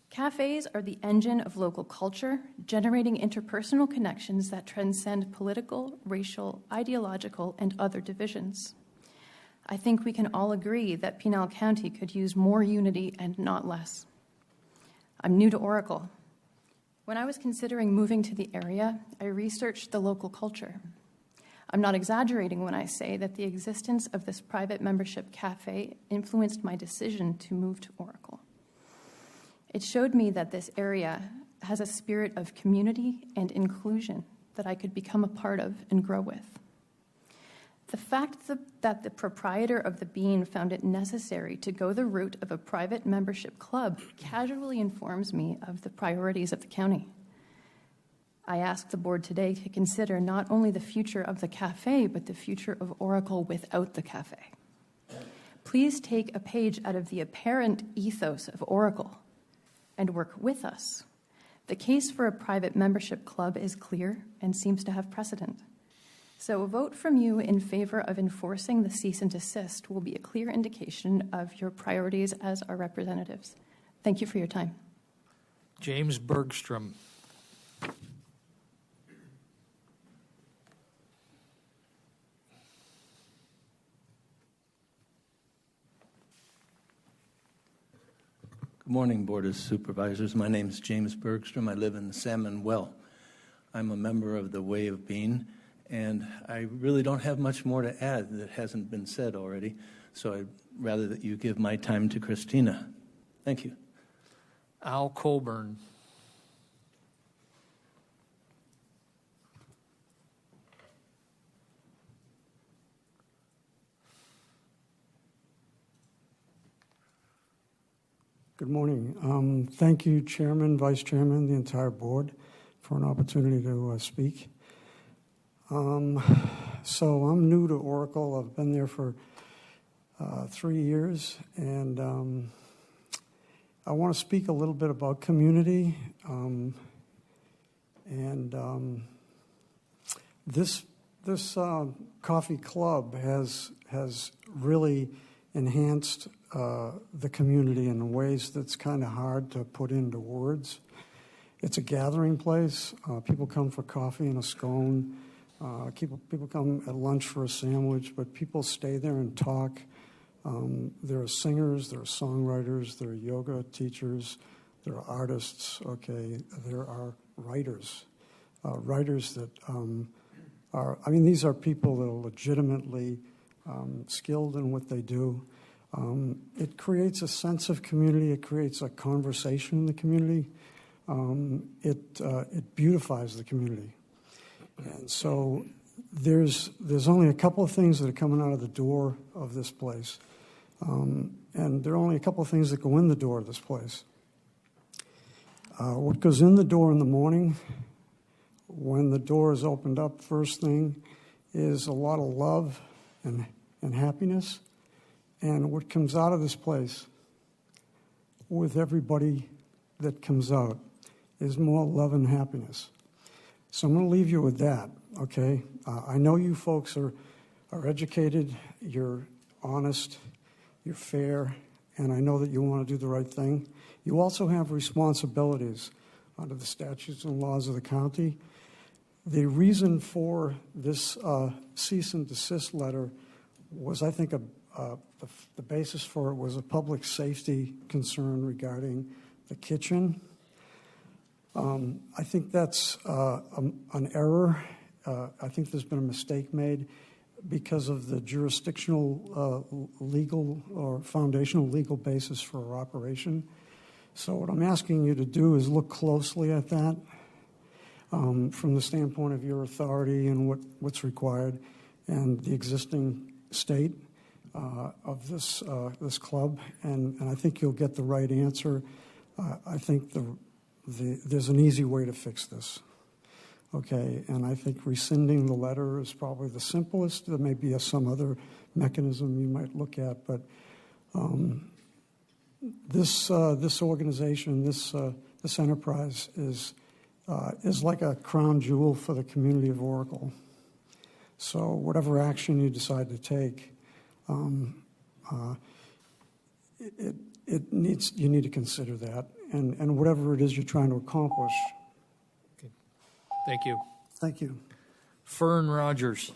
Cafes are the engine of local culture, generating interpersonal connections that transcend political, racial, ideological, and other divisions. I think we can all agree that Pinal County could use more unity and not less. I'm new to Oracle. When I was considering moving to the area, I researched the local culture. I'm not exaggerating when I say that the existence of this private membership cafe influenced my decision to move to Oracle. It showed me that this area has a spirit of community and inclusion that I could become a part of and grow with. The fact that the proprietor of the Bean found it necessary to go the route of a private membership club casually informs me of the priorities of the county. I ask the board today to consider not only the future of the cafe, but the future of Oracle without the cafe. Please take a page out of the apparent ethos of Oracle and work with us. The case for a private membership club is clear and seems to have precedent. So a vote from you in favor of enforcing the cease and desist will be a clear indication of your priorities as our representatives. Thank you for your time. James Bergstrom. Good morning, Board of Supervisors. My name is James Bergstrom. I live in Salmon Well. I'm a member of the Way of Bean, and I really don't have much more to add that hasn't been said already, so I'd rather that you give my time to Christina. Thank you. Al Colburn. Good morning. Thank you, Chairman, Vice Chairman, the entire board, for an opportunity to speak. So I'm new to Oracle. I've been there for 3 years, and I want to speak a little bit about community. This coffee club has really enhanced the community in ways that's kind of hard to put into words. It's a gathering place. People come for coffee and a scone. People come at lunch for a sandwich, but people stay there and talk. There are singers, there are songwriters, there are yoga teachers, there are artists, okay, there are writers. Writers that these are people that are legitimately skilled in what they do. It creates a sense of community. It creates a conversation in the community. it beautifies the community. And so there's only a couple of things that are coming out of the door of this place. And there are only a couple of things that go in the door of this place. What goes in the door in the morning, when the door is opened up, first thing is a lot of love and happiness. And what comes out of this place with everybody that comes out is more love and happiness. So I'm going to leave you with that, okay? I know you folks are educated, you're honest, you're fair, and I know that you want to do the right thing. You also have responsibilities under the statutes and laws of the county. The reason for this cease and desist letter was, I think, the basis for it was a public safety concern regarding the kitchen. I think that's an error. I think there's been a mistake made because of the jurisdictional legal or foundational legal basis for our operation. So what I'm asking you to do is look closely at that from the standpoint of your authority and what's required and the existing state of this club, and I think you'll get the right answer. I think there's an easy way to fix this. Okay, and I think rescinding the letter is probably the simplest. There may be some other mechanism you might look at, but this organization, this enterprise is like a crown jewel for the community of Oracle. So whatever action you decide to take, you need to consider that, and whatever it is you're trying to accomplish. Thank you. Thank you. Fern Rogers.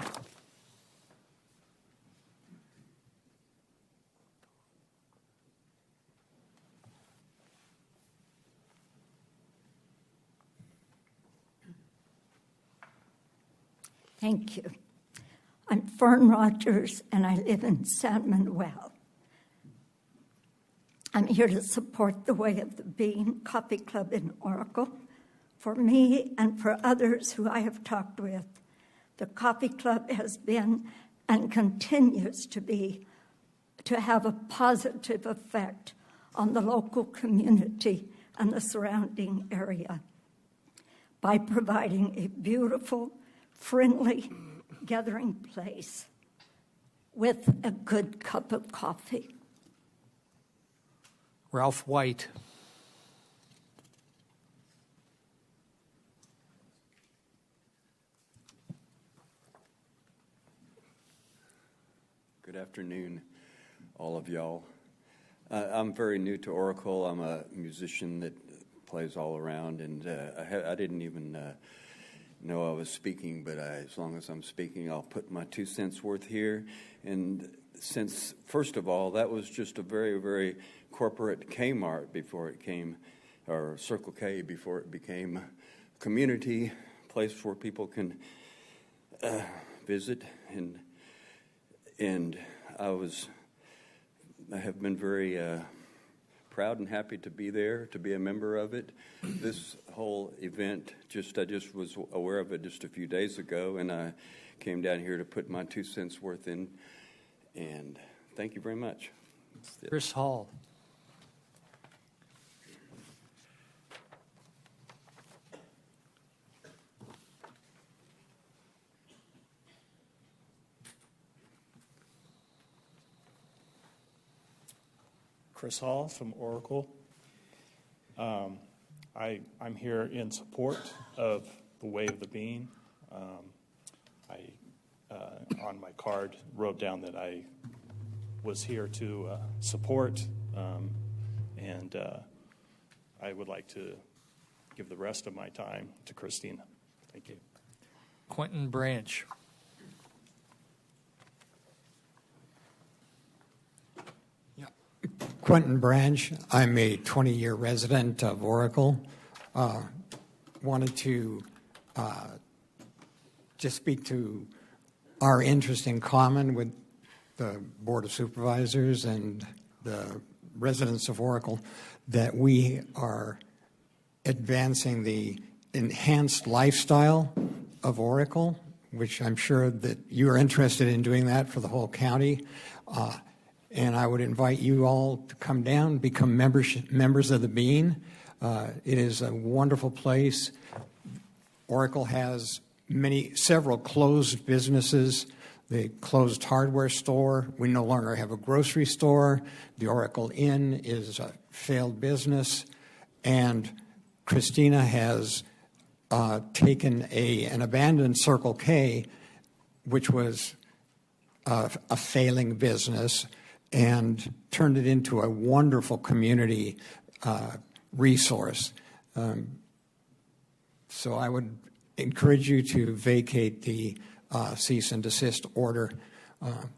Thank you. I'm Fern Rogers, and I live in San Manuel. I'm here to support the Way of the Bean Coffee Club in Oracle. For me and for others who I have talked with, the coffee club has been and continues to have a positive effect on the local community and the surrounding area by providing a beautiful, friendly gathering place with a good cup of coffee. Ralph White. Good afternoon, all of y'all. I'm very new to Oracle. I'm a musician that plays all around, and I didn't even know I was speaking, but as long as I'm speaking, I'll put my 2 cents worth here. And since, first of all, that was just a very, very corporate Kmart before it came, or Circle K before it became a community place where people can visit, and I have been very proud and happy to be there, to be a member of it. This whole event, I just was aware of it just a few days ago, and I came down here to put my 2 cents worth in, and thank you very much. Chris Hall. Chris Hall from Oracle. I'm here in support of the Way of the Bean. On my card wrote down that I was here to support, and I would like to give the rest of my time to Christina. Thank you. Quentin Branch. Quentin Branch. I'm a 20-year resident of Oracle. Wanted to just speak to our interest in common with the Board of Supervisors and the residents of Oracle, that we are advancing the enhanced lifestyle of Oracle, which I'm sure that you are interested in doing that for the whole county. And I would invite you all to come down, become members of the Bean. It is a wonderful place. Oracle has several closed businesses. The closed hardware store. We no longer have a grocery store. The Oracle Inn is a failed business. And Christina has taken an abandoned Circle K, which was a failing business, and turned it into a wonderful community resource. So I would encourage you to vacate the cease and desist order.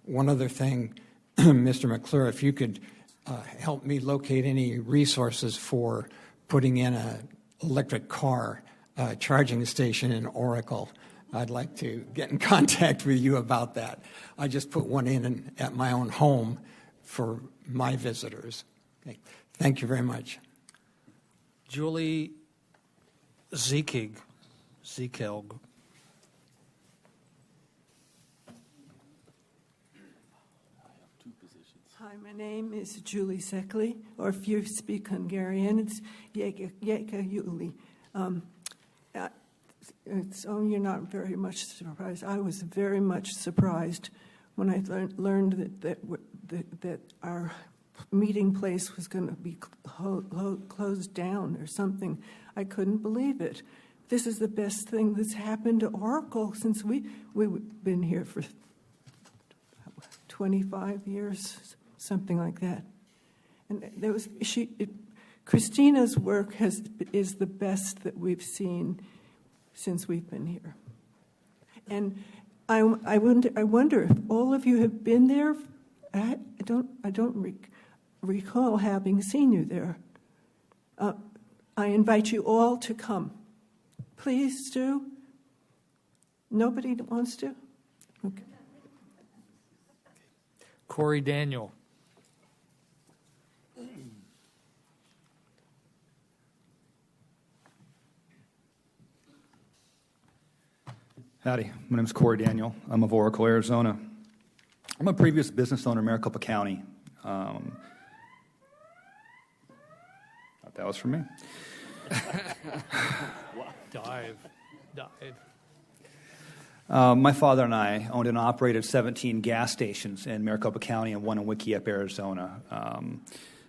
One other thing, Mr. McClure, if you could help me locate any resources for putting in an electric car charging station in Oracle, I'd like to get in contact with you about that. I just put one in at my own home for my visitors. Okay. Thank you very much. Julie Zekig. Hi, my name is Julie Sekli, or if you speak Hungarian, it's Jeka Juli. You're not very much surprised. I was very much surprised when I learned that our meeting place was going to be closed down or something. I couldn't believe it. This is the best thing that's happened to Oracle since we've been here for 25 years, something like that. And there was Christina's work is the best that we've seen since we've been here. And I wonder if all of you have been there. I don't recall having seen you there. I invite you all to come. Please do. Nobody wants to? Okay. Corey Daniel. Howdy, my name is Corey Daniel. I'm of Oracle, Arizona. I'm a previous business owner in Maricopa County. Thought that was for me. Dive. My father and I owned and operated 17 gas stations in Maricopa County and one in Wikieup, Arizona,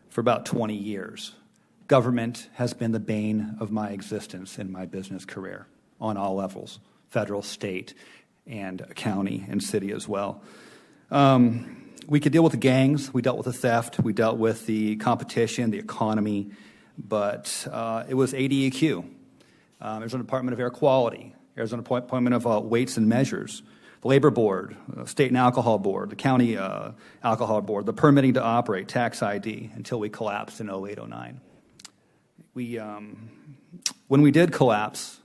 for about 20 years. Government has been the bane of my existence in my business career on all levels, federal, state, and county and city as well. We could deal with the gangs, we dealt with the theft, we dealt with the competition, the economy, but it was ADEQ. Arizona Department of Air Quality, Arizona Department of Weights and Measures, the Labor Board, State and Alcohol Board, the County Alcohol Board, the Permitting to Operate, Tax ID, until we collapsed in 08-09. When we did collapse,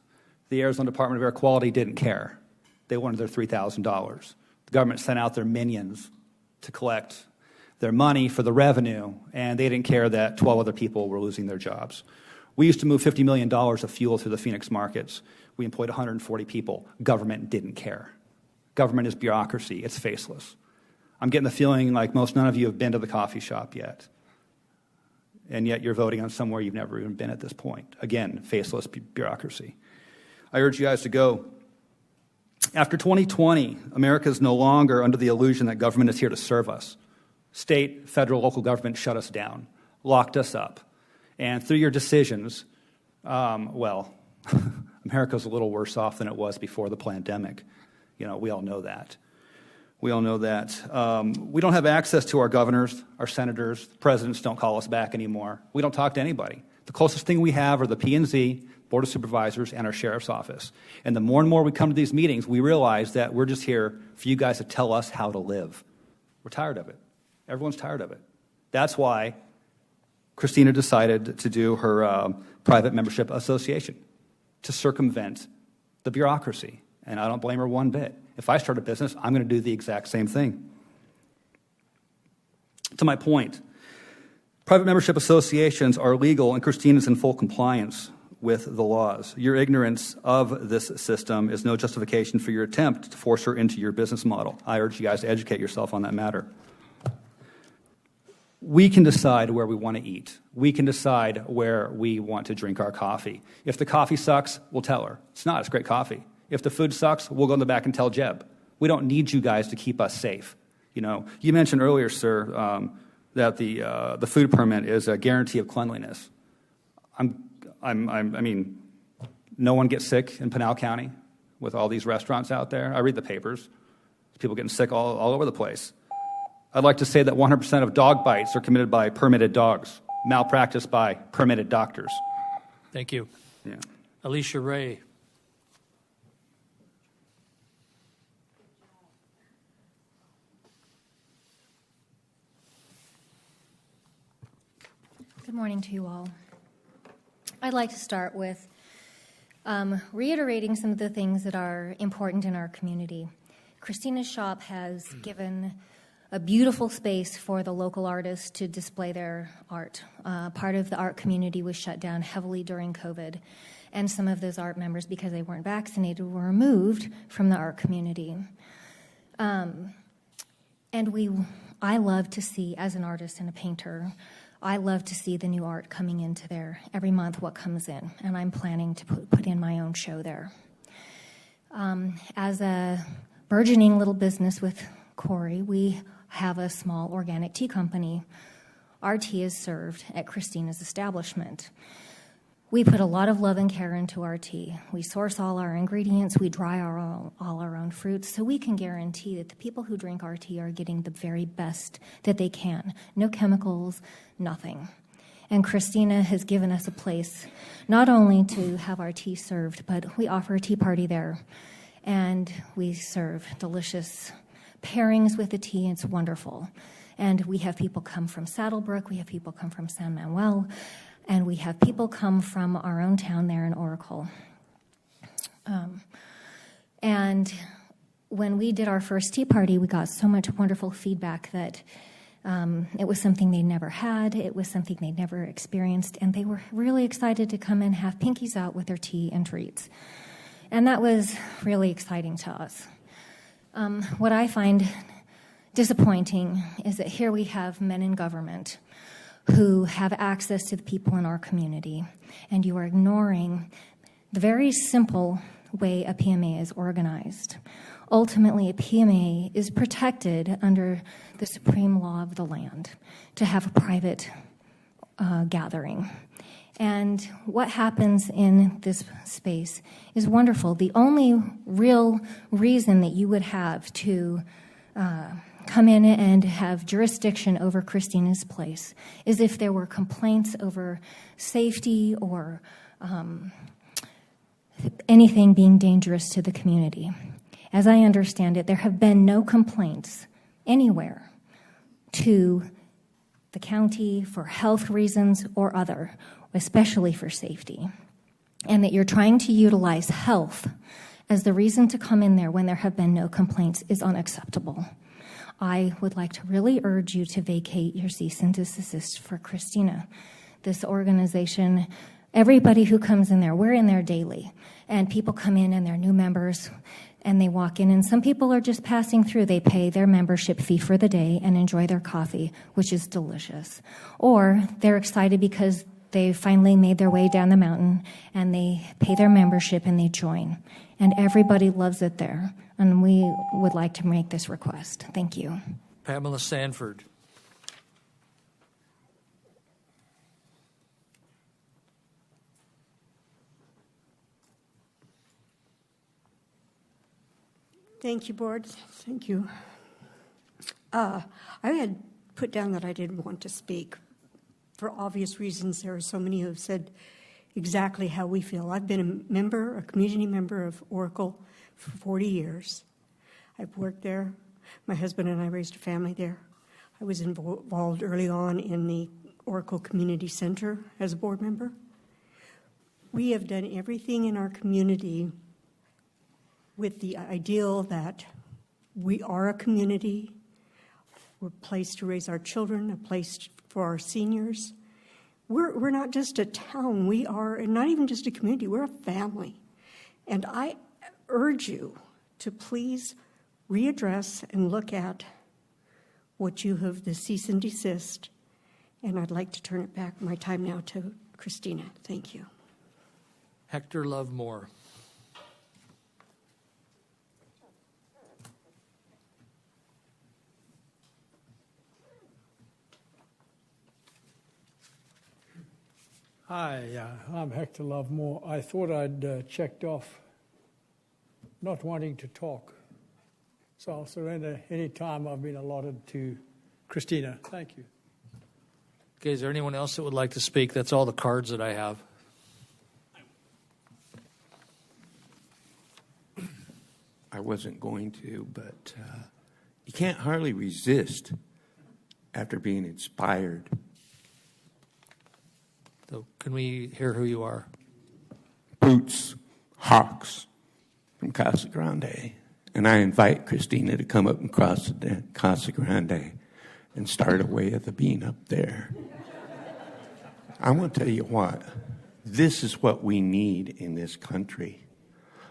the Arizona Department of Air Quality didn't care. They wanted their $3,000. The government sent out their minions to collect their money for the revenue, and they didn't care that 12 other people were losing their jobs. We used to move $50 million of fuel through the Phoenix markets. We employed 140 people. Government didn't care. Government is bureaucracy. It's faceless. I'm getting the feeling like none of you have been to the coffee shop yet, and yet you're voting on somewhere you've never even been at this point. Again, faceless bureaucracy. I urge you guys to go. After 2020, America is no longer under the illusion that government is here to serve us. State, federal, local government shut us down, locked us up. And through your decisions, America's a little worse off than it was before the pandemic. We all know that. We don't have access to our governors, our senators. The presidents don't call us back anymore. We don't talk to anybody. The closest thing we have are the P&Z, Board of Supervisors, and our sheriff's office. And the more and more we come to these meetings, we realize that we're just here for you guys to tell us how to live. We're tired of it. Everyone's tired of it. That's why Christina decided to do her private membership association, to circumvent the bureaucracy. And I don't blame her one bit. If I start a business, I'm going to do the exact same thing. To my point, private membership associations are legal, and Christina's in full compliance with the laws. Your ignorance of this system is no justification for your attempt to force her into your business model. I urge you guys to educate yourself on that matter. We can decide where we want to eat. We can decide where we want to drink our coffee. If the coffee sucks, we'll tell her. It's not, it's great coffee. If the food sucks, we'll go in the back and tell Jeb. We don't need you guys to keep us safe. You know, you mentioned earlier, sir, that the food permit is a guarantee of cleanliness. I mean, no one gets sick in Pinal County with all these restaurants out there. I read the papers. People getting sick all over the place. I'd like to say that 100% of dog bites are committed by permitted dogs, malpractice by permitted doctors. Thank you. Yeah. Alicia Ray. Good morning to you all. I'd like to start with reiterating some of the things that are important in our community. Christina's shop has given a beautiful space for the local artists to display their art. Part of the art community was shut down heavily during COVID, and some of those art members, because they weren't vaccinated, were removed from the art community. I love to see, as an artist and a painter, I love to see the new art coming into there every month, what comes in, and I'm planning to put in my own show there. As a burgeoning little business with Corey, we have a small organic tea company. Our tea is served at Christina's establishment. We put a lot of love and care into our tea. We source all our ingredients, we dry all our own fruits, so we can guarantee that the people who drink our tea are getting the very best that they can. No chemicals, nothing. And Christina has given us a place not only to have our tea served, but we offer a tea party there. And we serve delicious pairings with the tea. It's wonderful. And we have people come from Saddlebrook, we have people come from San Manuel, and we have people come from our own town there in Oracle. And when we did our first tea party, we got so much wonderful feedback that it was something they never had, it was something they never experienced, and they were really excited to come and have pinkies out with their tea and treats. And that was really exciting to us. What I find disappointing is that here we have men in government who have access to the people in our community, and you are ignoring the very simple way a PMA is organized. Ultimately, a PMA is protected under the supreme law of the land to have a private gathering. And what happens in this space is wonderful. The only real reason that you would have to come in and have jurisdiction over Christina's place is if there were complaints over safety or anything being dangerous to the community. As I understand it, there have been no complaints anywhere to the county for health reasons or other, especially for safety. And that you're trying to utilize health as the reason to come in there when there have been no complaints is unacceptable. I would like to really urge you to vacate your cease and desist for Christina. This organization, everybody who comes in there, we're in there daily, and people come in and they're new members, and they walk in, and some people are just passing through. They pay their membership fee for the day and enjoy their coffee, which is delicious. Or they're excited because they finally made their way down the mountain, and they pay their membership and they join. And everybody loves it there. And we would like to make this request. Thank you. Pamela Sanford. Thank you, Board. Thank you. I had put down that I didn't want to speak. For obvious reasons, there are so many who have said exactly how we feel. I've been a community member of Oracle for 40 years. I've worked there. My husband and I raised a family there. I was involved early on in the Oracle Community Center as a board member. We have done everything in our community with the ideal that we are a community, we're a place to raise our children, a place for our seniors. we're not just a town. We are, and not even just a community, we're a family. And I urge you to please readdress and look at what you have, the cease and desist. And I'd like to turn it back, my time now, to Christina. Thank you. Hector Lovemore. Hi, I'm Hector Lovemore. I thought I'd checked off not wanting to talk. So I'll surrender any time I've been allotted to Christina. Thank you. Okay, is there anyone else that would like to speak? That's all the cards that I have. I wasn't going to, but you can't hardly resist after being inspired. So can we hear who you are? Boots Hawks from Casa Grande. And I invite Christina to come up and cross the Casa Grande and start a Way of the Bean up there. I want to tell you what, this is what we need in this country.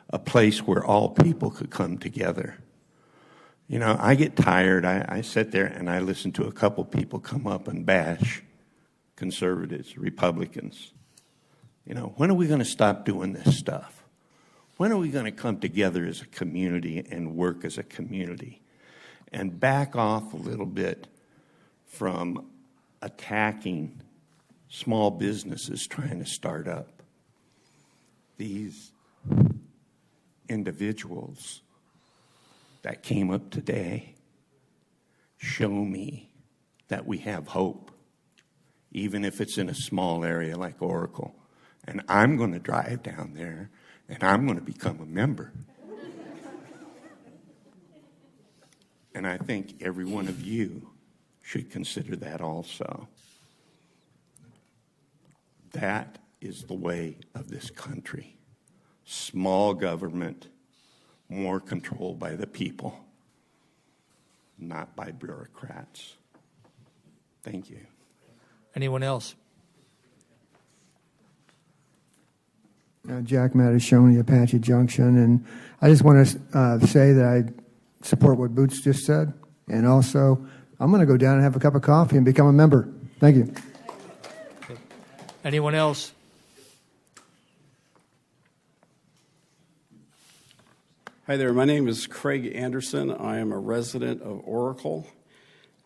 A place where all people could come together. You know, I get tired. I sit there and I listen to a couple people come up and bash conservatives, Republicans. You know, when are we going to stop doing this stuff? When are we going to come together as a community and work as a community and back off a little bit from attacking small businesses trying to start up? These individuals that came up today show me that we have hope, even if it's in a small area like Oracle. And I'm going to drive down there, and I'm going to become a member. And I think every one of you should consider that also. That is the way of this country. Small government, more controlled by the people, not by bureaucrats. Thank you. Anyone else? Jack Mattashoni, Apache Junction, and I just want to say that I support what Boots just said, and also I'm going to go down and have a cup of coffee and become a member. Thank you. Anyone else? Hi there, my name is Craig Anderson. I am a resident of Oracle.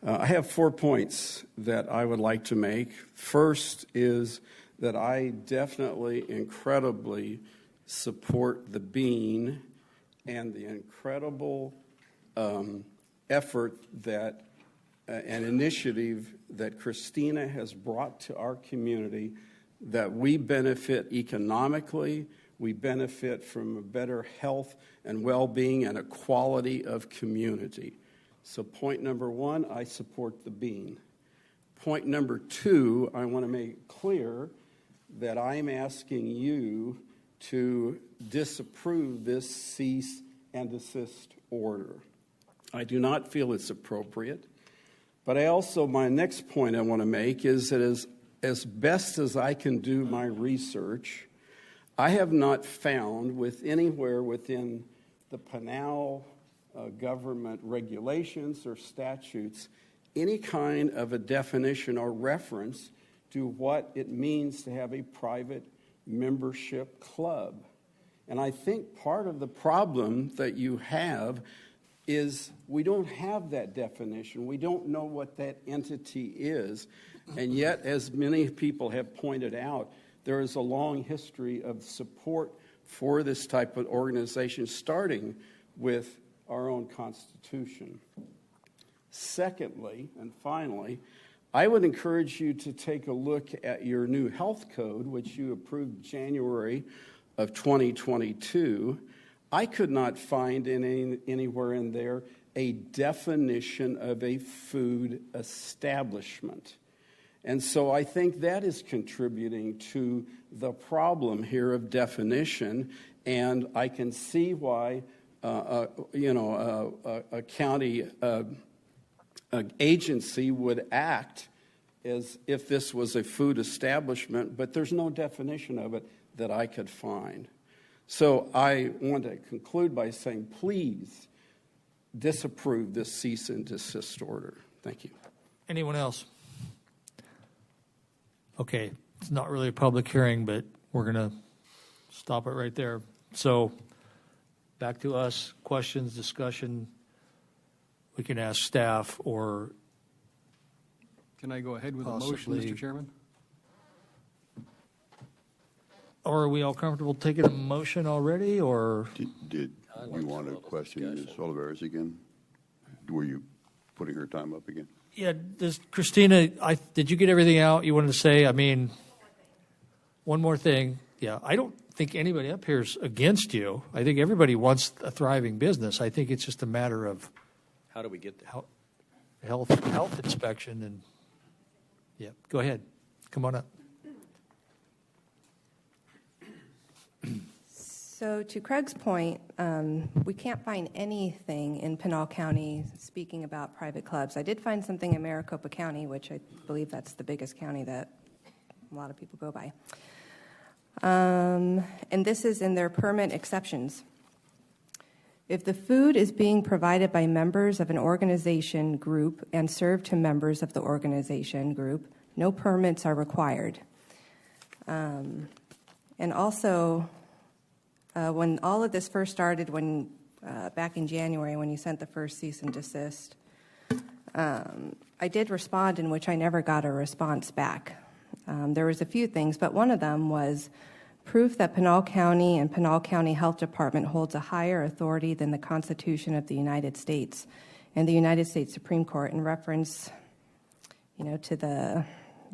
I have 4 points that I would like to make. First is that I definitely, incredibly support the Bean and the incredible effort that an initiative that Christina has brought to our community, that we benefit economically, we benefit from a better health and well-being and a quality of community. So point number 1, I support the Bean. Point number 2, I want to make clear that I'm asking you to disapprove this cease and desist order. I do not feel it's appropriate. But I also, my next point I want to make is that as best as I can do my research, I have not found anywhere within the Pinal government regulations or statutes any kind of a definition or reference to what it means to have a private membership club. And I think part of the problem that you have is we don't have that definition. We don't know what that entity is. And yet, as many people have pointed out, there is a long history of support for this type of organization, starting with our own Constitution. Secondly, and finally, I would encourage you to take a look at your new health code, which you approved January of 2022. I could not find anywhere in there a definition of a food establishment. And so I think that is contributing to the problem here of definition, and I can see why a county agency would act as if this was a food establishment, but there's no definition of it that I could find. So I want to conclude by saying, please disapprove this cease and desist order. Thank you. Anyone else? Okay, it's not really a public hearing, but we're going to stop it right there. So back to us, questions, discussion. We can ask staff or Can I go ahead with a motion, possibly- Mr. Chairman? Or are we all comfortable taking a motion already, or? Did you want to question Ms. Olivares again? Were you putting her time up again? Yeah, Christina, did you get everything out you wanted to say? I mean, one more thing. Yeah, I don't think anybody up here is against you. I think everybody wants a thriving business. I think it's just a matter of How do we get there? health inspection and, yeah, go ahead. Come on up. So to Craig's point, we can't find anything in Pinal County speaking about private clubs. I did find something in Maricopa County, which I believe that's the biggest county that a lot of people go by. And this is in their permit exceptions. If the food is being provided by members of an organization group and served to members of the organization group, no permits are required. And also, when all of this first started, back in January, when you sent the first cease and desist, I did respond, in which I never got a response back. There was a few things, but one of them was proof that Pinal County and Pinal County Health Department holds a higher authority than the Constitution of the United States and the United States Supreme Court, in reference, to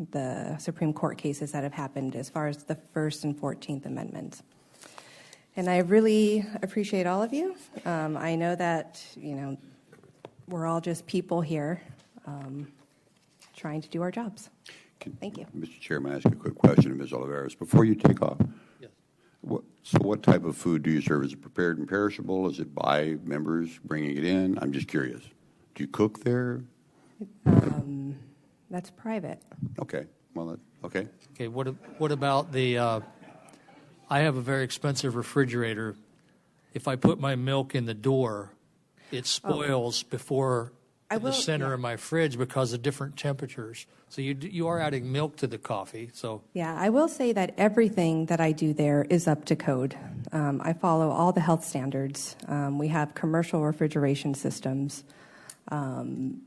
the Supreme Court cases that have happened as far as the First and 14th Amendments. And I really appreciate all of you. I know that, we're all just people here trying to do our jobs. Thank you. Mr. Chairman, I ask a quick question of Ms. Olivares. Before you take off, yes. What type of food do you serve? Is it prepared and perishable? Is it by members bringing it in? I'm just curious. Do you cook there? That's private. Okay. Well, okay. Okay, what about the, I have a very expensive refrigerator. If I put my milk in the door, it spoils before the center of my fridge because of different temperatures. So you are adding milk to the coffee. So Yeah, I will say that everything that I do there is up to code. I follow all the health standards. We have commercial refrigeration systems. Again,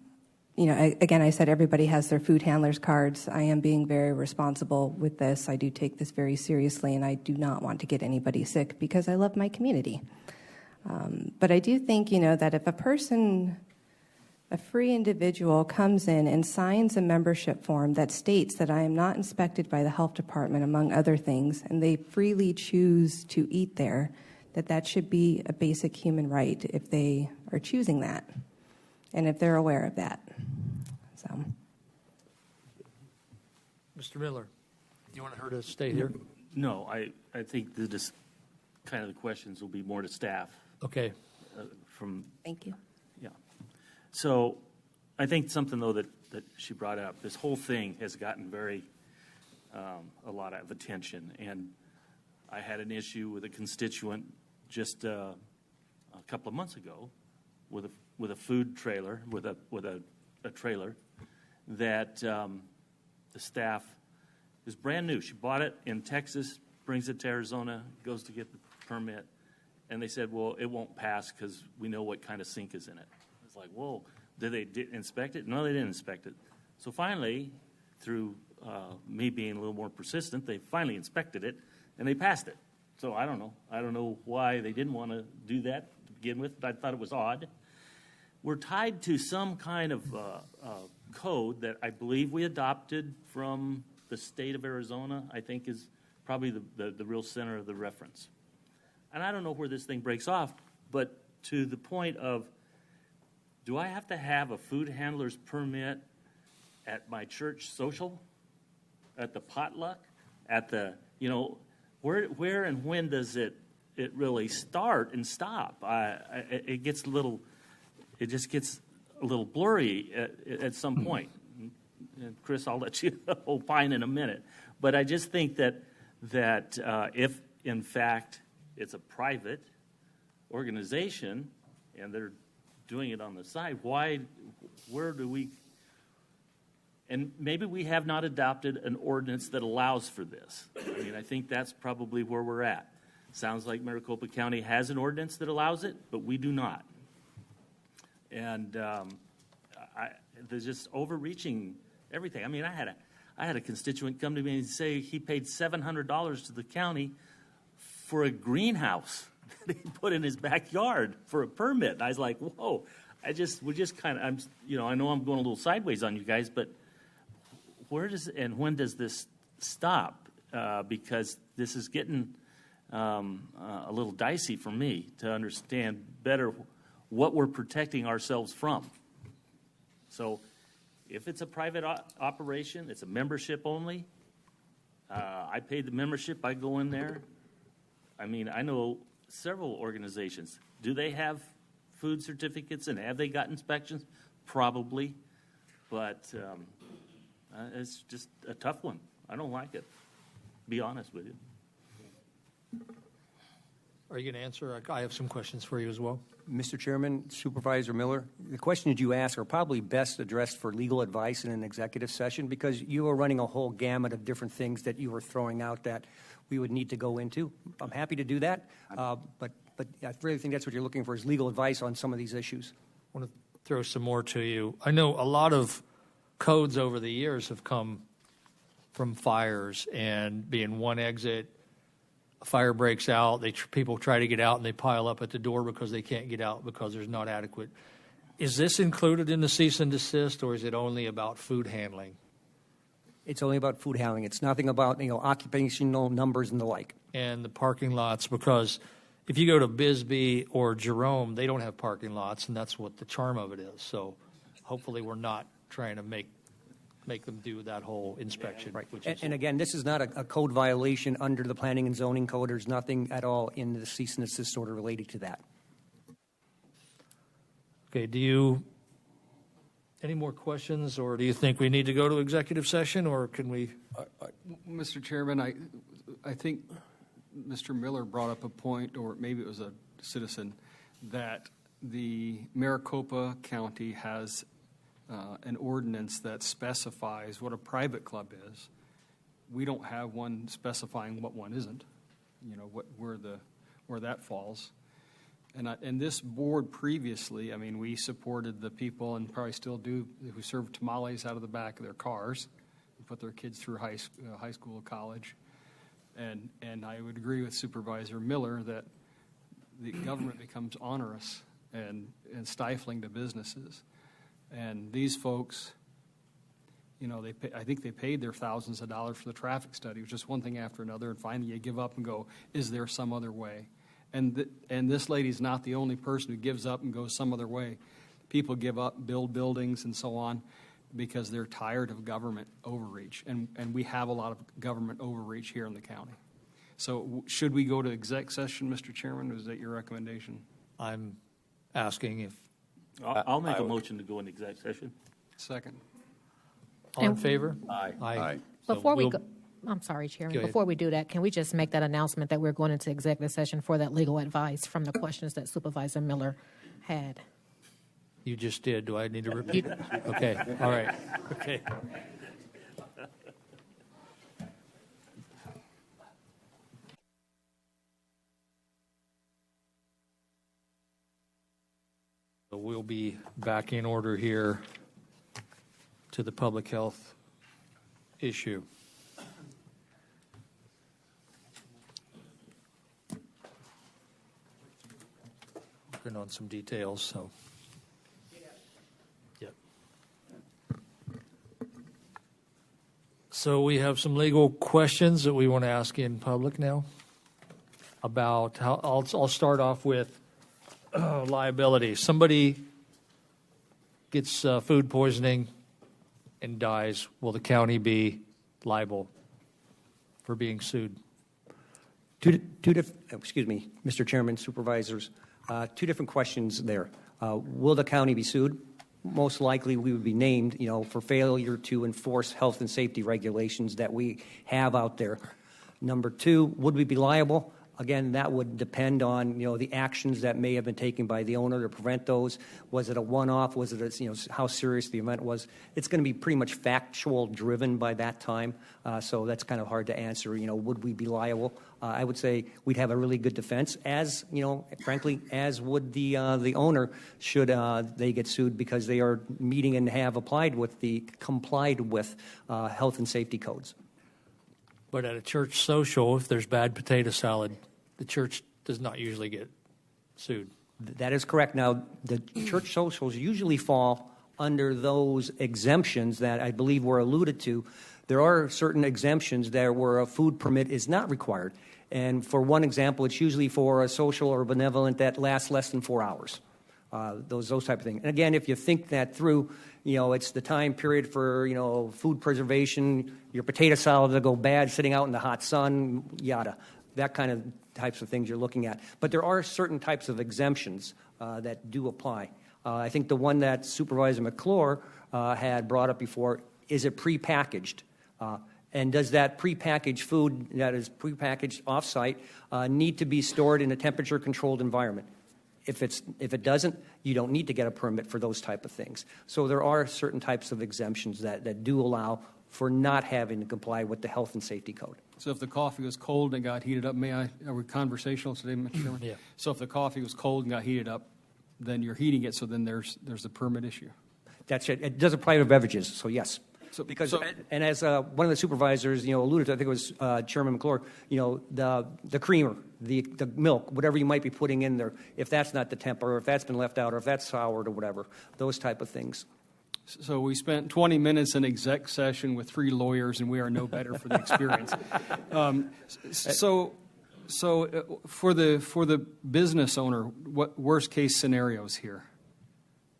I said everybody has their food handlers cards. I am being very responsible with this. I do take this very seriously, and I do not want to get anybody sick because I love my community. But I do think, that if a free individual comes in and signs a membership form that states that I am not inspected by the health department, among other things, and they freely choose to eat there, that should be a basic human right if they are choosing that and if they're aware of that. So, Mr. Miller, do you want her to stay here? No, I think the kind of the questions will be more to staff. Okay. Thank you. Yeah. So I think something, though, that she brought up, this whole thing has gotten a lot of attention. And I had an issue with a constituent just a couple of months ago with a food trailer, with a trailer that the staff is brand new. She bought it in Texas, brings it to Arizona, goes to get the permit, and they said, well, it won't pass because we know what kind of sink is in it. It's like, whoa, did they inspect it? No, they didn't inspect it. So finally, through me being a little more persistent, they finally inspected it, and they passed it. So I don't know. I don't know why they didn't want to do that to begin with, but I thought it was odd. We're tied to some kind of code that I believe we adopted from the state of Arizona, I think is probably the real center of the reference. And I don't know where this thing breaks off, but to the point of, do I have to have a food handler's permit at my church social, at the potluck, at the, where and when does it really start and stop? It just gets a little blurry at some point. and Chris, I'll let you opine in a minute. But I just think that if, in fact, it's a private organization and they're doing it on the side, where do we, and maybe we have not adopted an ordinance that allows for this. I mean, I think that's probably where we're at. Sounds like Maricopa County has an ordinance that allows it, but we do not. And there's just overreaching everything. I mean, I had a constituent come to me and say he paid $700 to the county for a greenhouse that he put in his backyard for a permit. And I was like, whoa! We're just kind of, I know I'm going a little sideways on you guys, but where does and when does this stop? Because this is getting a little dicey for me to understand better what we're protecting ourselves from. So if it's a private operation, it's a membership only. I paid the membership. I go in there. I mean, I know several organizations. Do they have food certificates and have they got inspections? Probably. But it's just a tough one. I don't like it, be honest with you. Are you going to answer? I have some questions for you as well. Mr. Chairman, Supervisor Miller, the questions you ask are probably best addressed for legal advice in an executive session because you are running a whole gamut of different things that you are throwing out that we would need to go into. I'm happy to do that, but I really think that's what you're looking for is legal advice on some of these issues. I want to throw some more to you. I know a lot of codes over the years have come from fires and being one exit. A fire breaks out, people try to get out, and they pile up at the door because they can't get out because there's not adequate. Is this included in the cease and desist, or is it only about food handling? It's only about food handling. It's nothing about occupational numbers and the like. And the parking lots, because if you go to Bisbee or Jerome, they don't have parking lots, and that's what the charm of it is. So hopefully we're not trying to make them do that whole inspection. Right. And again, this is not a code violation under the Planning and Zoning Code. There's nothing at all in the cease and desist order related to that. Okay, any more questions, or do you think we need to go to executive session, or can we? Mr. Chairman, I think Mr. Miller brought up a point, or maybe it was a citizen, that the Maricopa County has an ordinance that specifies what a private club is. We don't have one specifying what one isn't, where that falls. And this board previously, I mean, we supported the people, and probably still do, who serve tamales out of the back of their cars and put their kids through high school, college. And I would agree with Supervisor Miller that the government becomes onerous and stifling to businesses. And these folks, I think they paid their thousands of dollars for the traffic study. It was just one thing after another, and finally you give up and go, is there some other way? And this lady's not the only person who gives up and goes some other way. People give up, build buildings and so on, because they're tired of government overreach. And we have a lot of government overreach here in the county. So should we go to exec session, Mr. Chairman? Is that your recommendation? I'm asking if... I'll make a motion to go into exec session. Second. All in favor? Aye. Before we go, I'm sorry, Chairman. Before we do that, can we just make that announcement that we're going into executive session for that legal advice from the questions that Supervisor Miller had? You just did. Do I need to repeat? Okay. All right. Okay. So we'll be back in order here to the public health issue. Working on some details, so. Yep. So we have some legal questions that we want to ask in public now about how, I'll start off with liability. Somebody gets food poisoning and dies. Will the county be liable for being sued? Excuse me, Mr. Chairman, Supervisors, two different questions there. Will the county be sued? most likely we would be named, for failure to enforce health and safety regulations that we have out there. Number two, would we be liable? Again, that would depend on, the actions that may have been taken by the owner to prevent those. Was it a one-off? Was it how serious the event was? It's going to be pretty much factual driven by that time. So that's kind of hard to answer. Would we be liable? I would say we'd have a really good defense, as, frankly, as would the owner should they get sued because they are meeting and have complied with health and safety codes. But at a church social, if there's bad potato salad, the church does not usually get sued. That is correct. Now, the church socials usually fall under those exemptions that I believe were alluded to. There are certain exemptions there where a food permit is not required. And for one example, it's usually for a social or benevolent that lasts less than 4 hours. Those type of things. And again, if you think that through, it's the time period for, food preservation, your potato salad will go bad sitting out in the hot sun, yada. That kind of types of things you're looking at. But there are certain types of exemptions that do apply. I think the one that Supervisor McClure had brought up before, is it prepackaged? And does that prepackaged food that is prepackaged off-site need to be stored in a temperature-controlled environment? If it doesn't, you don't need to get a permit for those type of things. So there are certain types of exemptions that do allow for not having to comply with the health and safety code. So if the coffee was cold and got heated up, are we conversational today, Mr. Chairman? Yeah. So if the coffee was cold and got heated up, then you're heating it, so then there's a permit issue. That's it. It does apply to beverages, so yes. And as one of the supervisors, alluded to, I think it was Chairman McClure, the creamer, the milk, whatever you might be putting in there, if that's not the temp, or if that's been left out, or if that's soured or whatever, those type of things. So we spent 20 minutes in exec session with 3 lawyers, and we are no better for the experience. So for the business owner, what worst case scenarios here?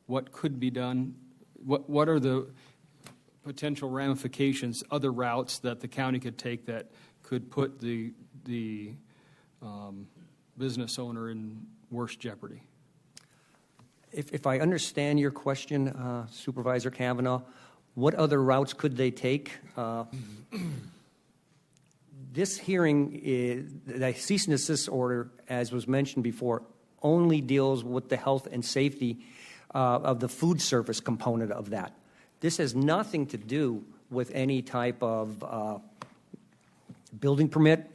What could be done? What are the potential ramifications, other routes that the county could take that could put the business owner in worse jeopardy? If I understand your question, Supervisor Kavanaugh, what other routes could they take? This hearing, the cease and desist order, as was mentioned before, only deals with the health and safety of the food service component of that. This has nothing to do with any type of building permit,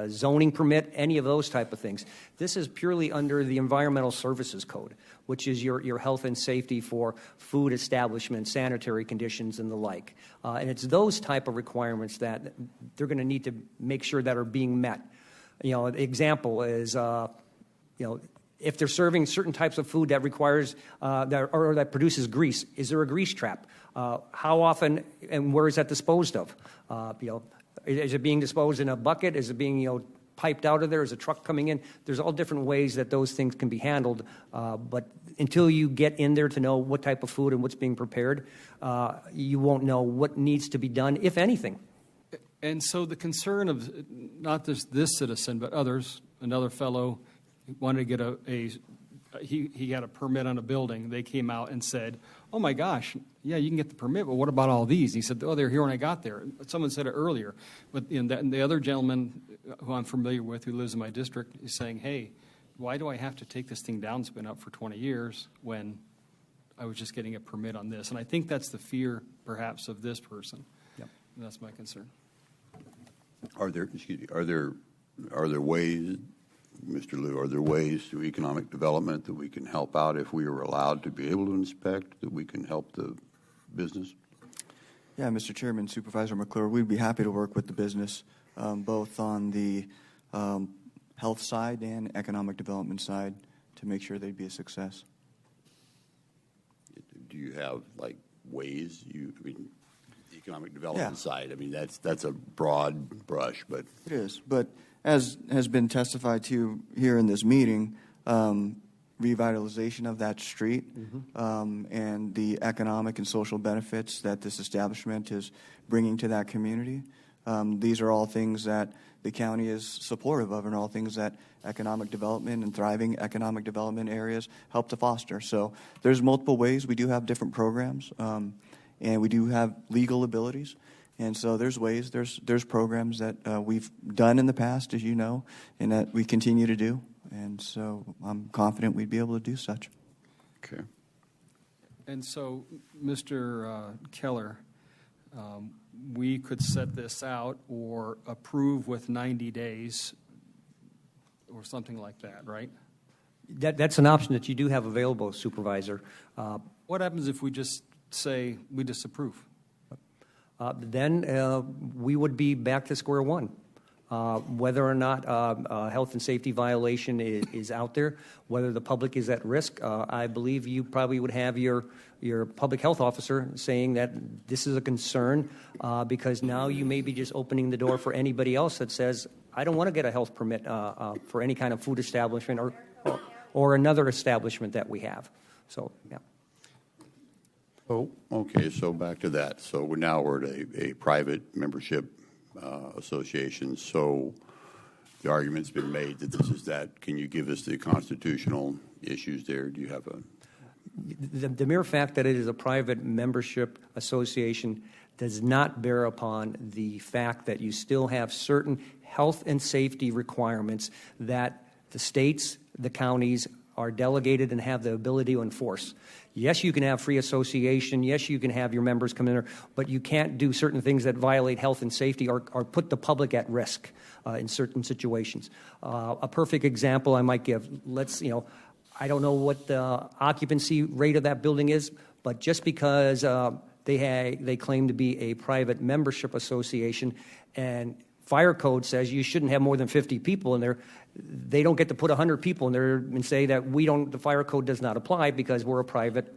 zoning permit, any of those type of things. This is purely under the Environmental Services Code, which is your health and safety for food establishments, sanitary conditions, and the like. And it's those type of requirements that they're going to need to make sure that are being met. The example is, if they're serving certain types of food that requires that produces grease, is there a grease trap? How often and where is that disposed of? Is it being disposed in a bucket? Is it being piped out of there? Is a truck coming in? There's all different ways that those things can be handled. But until you get in there to know what type of food and what's being prepared, you won't know what needs to be done, if anything. And so the concern of not just this citizen, but others, another fellow wanted to get he had a permit on a building. They came out and said, "Oh my gosh, yeah, you can get the permit, but what about all these?" And he said, "Oh, they're here when I got there." Someone said it earlier, but and the other gentleman who I'm familiar with, who lives in my district, is saying, "Hey, why do I have to take this thing down that's been up for 20 years when I was just getting a permit on this?" And I think that's the fear, perhaps, of this person. Yep. And that's my concern. Are there ways, Mr. Liu, are there ways through economic development that we can help out if we are allowed to be able to inspect, that we can help the business? Yeah, Mr. Chairman, Supervisor McClure, we'd be happy to work with the business, both on the health side and economic development side, to make sure they'd be a success. Do you have, ways the economic development side, that's a broad brush, but... It is, but as has been testified to here in this meeting, revitalization of that street and the economic and social benefits that this establishment is bringing to that community These are all things that the county is supportive of, and all things that economic development and thriving economic development areas help to foster. So there's multiple ways. We do have different programs, and we do have legal abilities. And so there's ways, there's programs that we've done in the past, as you know, and that we continue to do. And so I'm confident we'd be able to do such. Okay. And so, Mr. Keller, we could set this out or approve with 90 days or something like that, right? That's an option that you do have available, Supervisor. What happens if we just say we disapprove? Then we would be back to square one. Whether or not a health and safety violation is out there, whether the public is at risk, I believe you probably would have your public health officer saying that this is a concern because now you may be just opening the door for anybody else that says, I don't want to get a health permit for any kind of food establishment or another establishment that we have. So, yeah. Oh, okay, so back to that. So now we're at a private membership association. So the argument's been made that this is that. Can you give us the constitutional issues there? Do you have a... The mere fact that it is a private membership association does not bear upon the fact that you still have certain health and safety requirements that the states, the counties are delegated and have the ability to enforce. Yes, you can have free association. Yes, you can have your members come in there, but you can't do certain things that violate health and safety or put the public at risk in certain situations. A perfect example I might give, I don't know what the occupancy rate of that building is, but just because they claim to be a private membership association and fire code says you shouldn't have more than 50 people in there, they don't get to put 100 people in there and say that the fire code does not apply because we're a private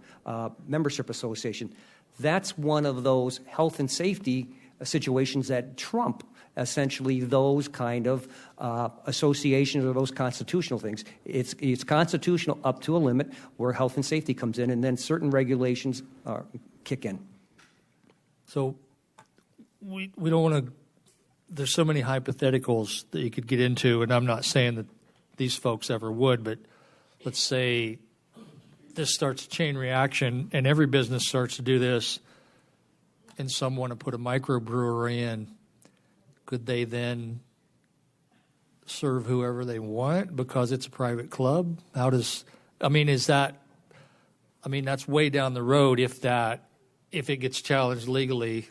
membership association. That's one of those health and safety situations that trump essentially those kind of associations or those constitutional things. It's constitutional up to a limit where health and safety comes in, and then certain regulations kick in. So we don't want to. There's so many hypotheticals that you could get into, and I'm not saying that these folks ever would, but let's say this starts a chain reaction and every business starts to do this and some want to put a microbrewery in. Could they then serve whoever they want because it's a private club? That's way down the road if it gets challenged legally.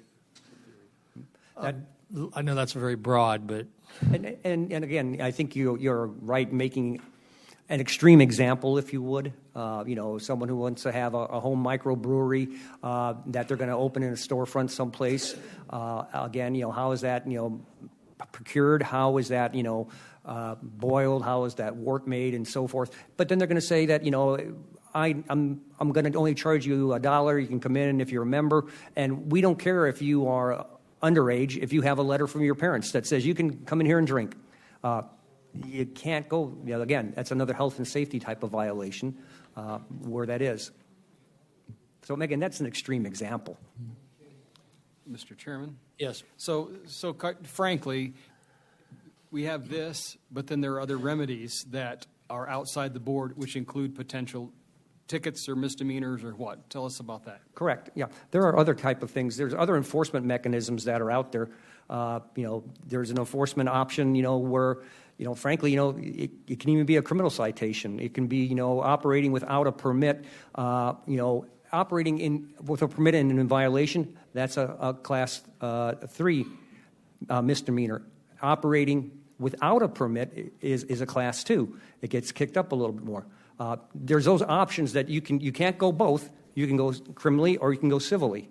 I know that's very broad, but... And again, I think you're right making an extreme example, if you would. Someone who wants to have a home microbrewery that they're going to open in a storefront someplace. Again, how is that, procured? How is that, boiled? How is that wort made and so forth? But then they're going to say that, I'm going to only charge you $1. You can come in if you're a member, and we don't care if you are underage if you have a letter from your parents that says you can come in here and drink. You can't go, again, that's another health and safety type of violation where that is. So, Megan, that's an extreme example. Mr. Chairman? Yes. So frankly, we have this, but then there are other remedies that are outside the board, which include potential tickets or misdemeanors or what? Tell us about that. Correct. Yeah, there are other type of things. There's other enforcement mechanisms that are out there. There's an enforcement option. Where frankly, it can even be a criminal citation. It can be operating without a permit. Operating with a permit and in violation. That's a class 3 misdemeanor. Operating without a permit is a class 2. It gets kicked up a little bit more. There's those options that you can't go both. You can go criminally or you can go civilly.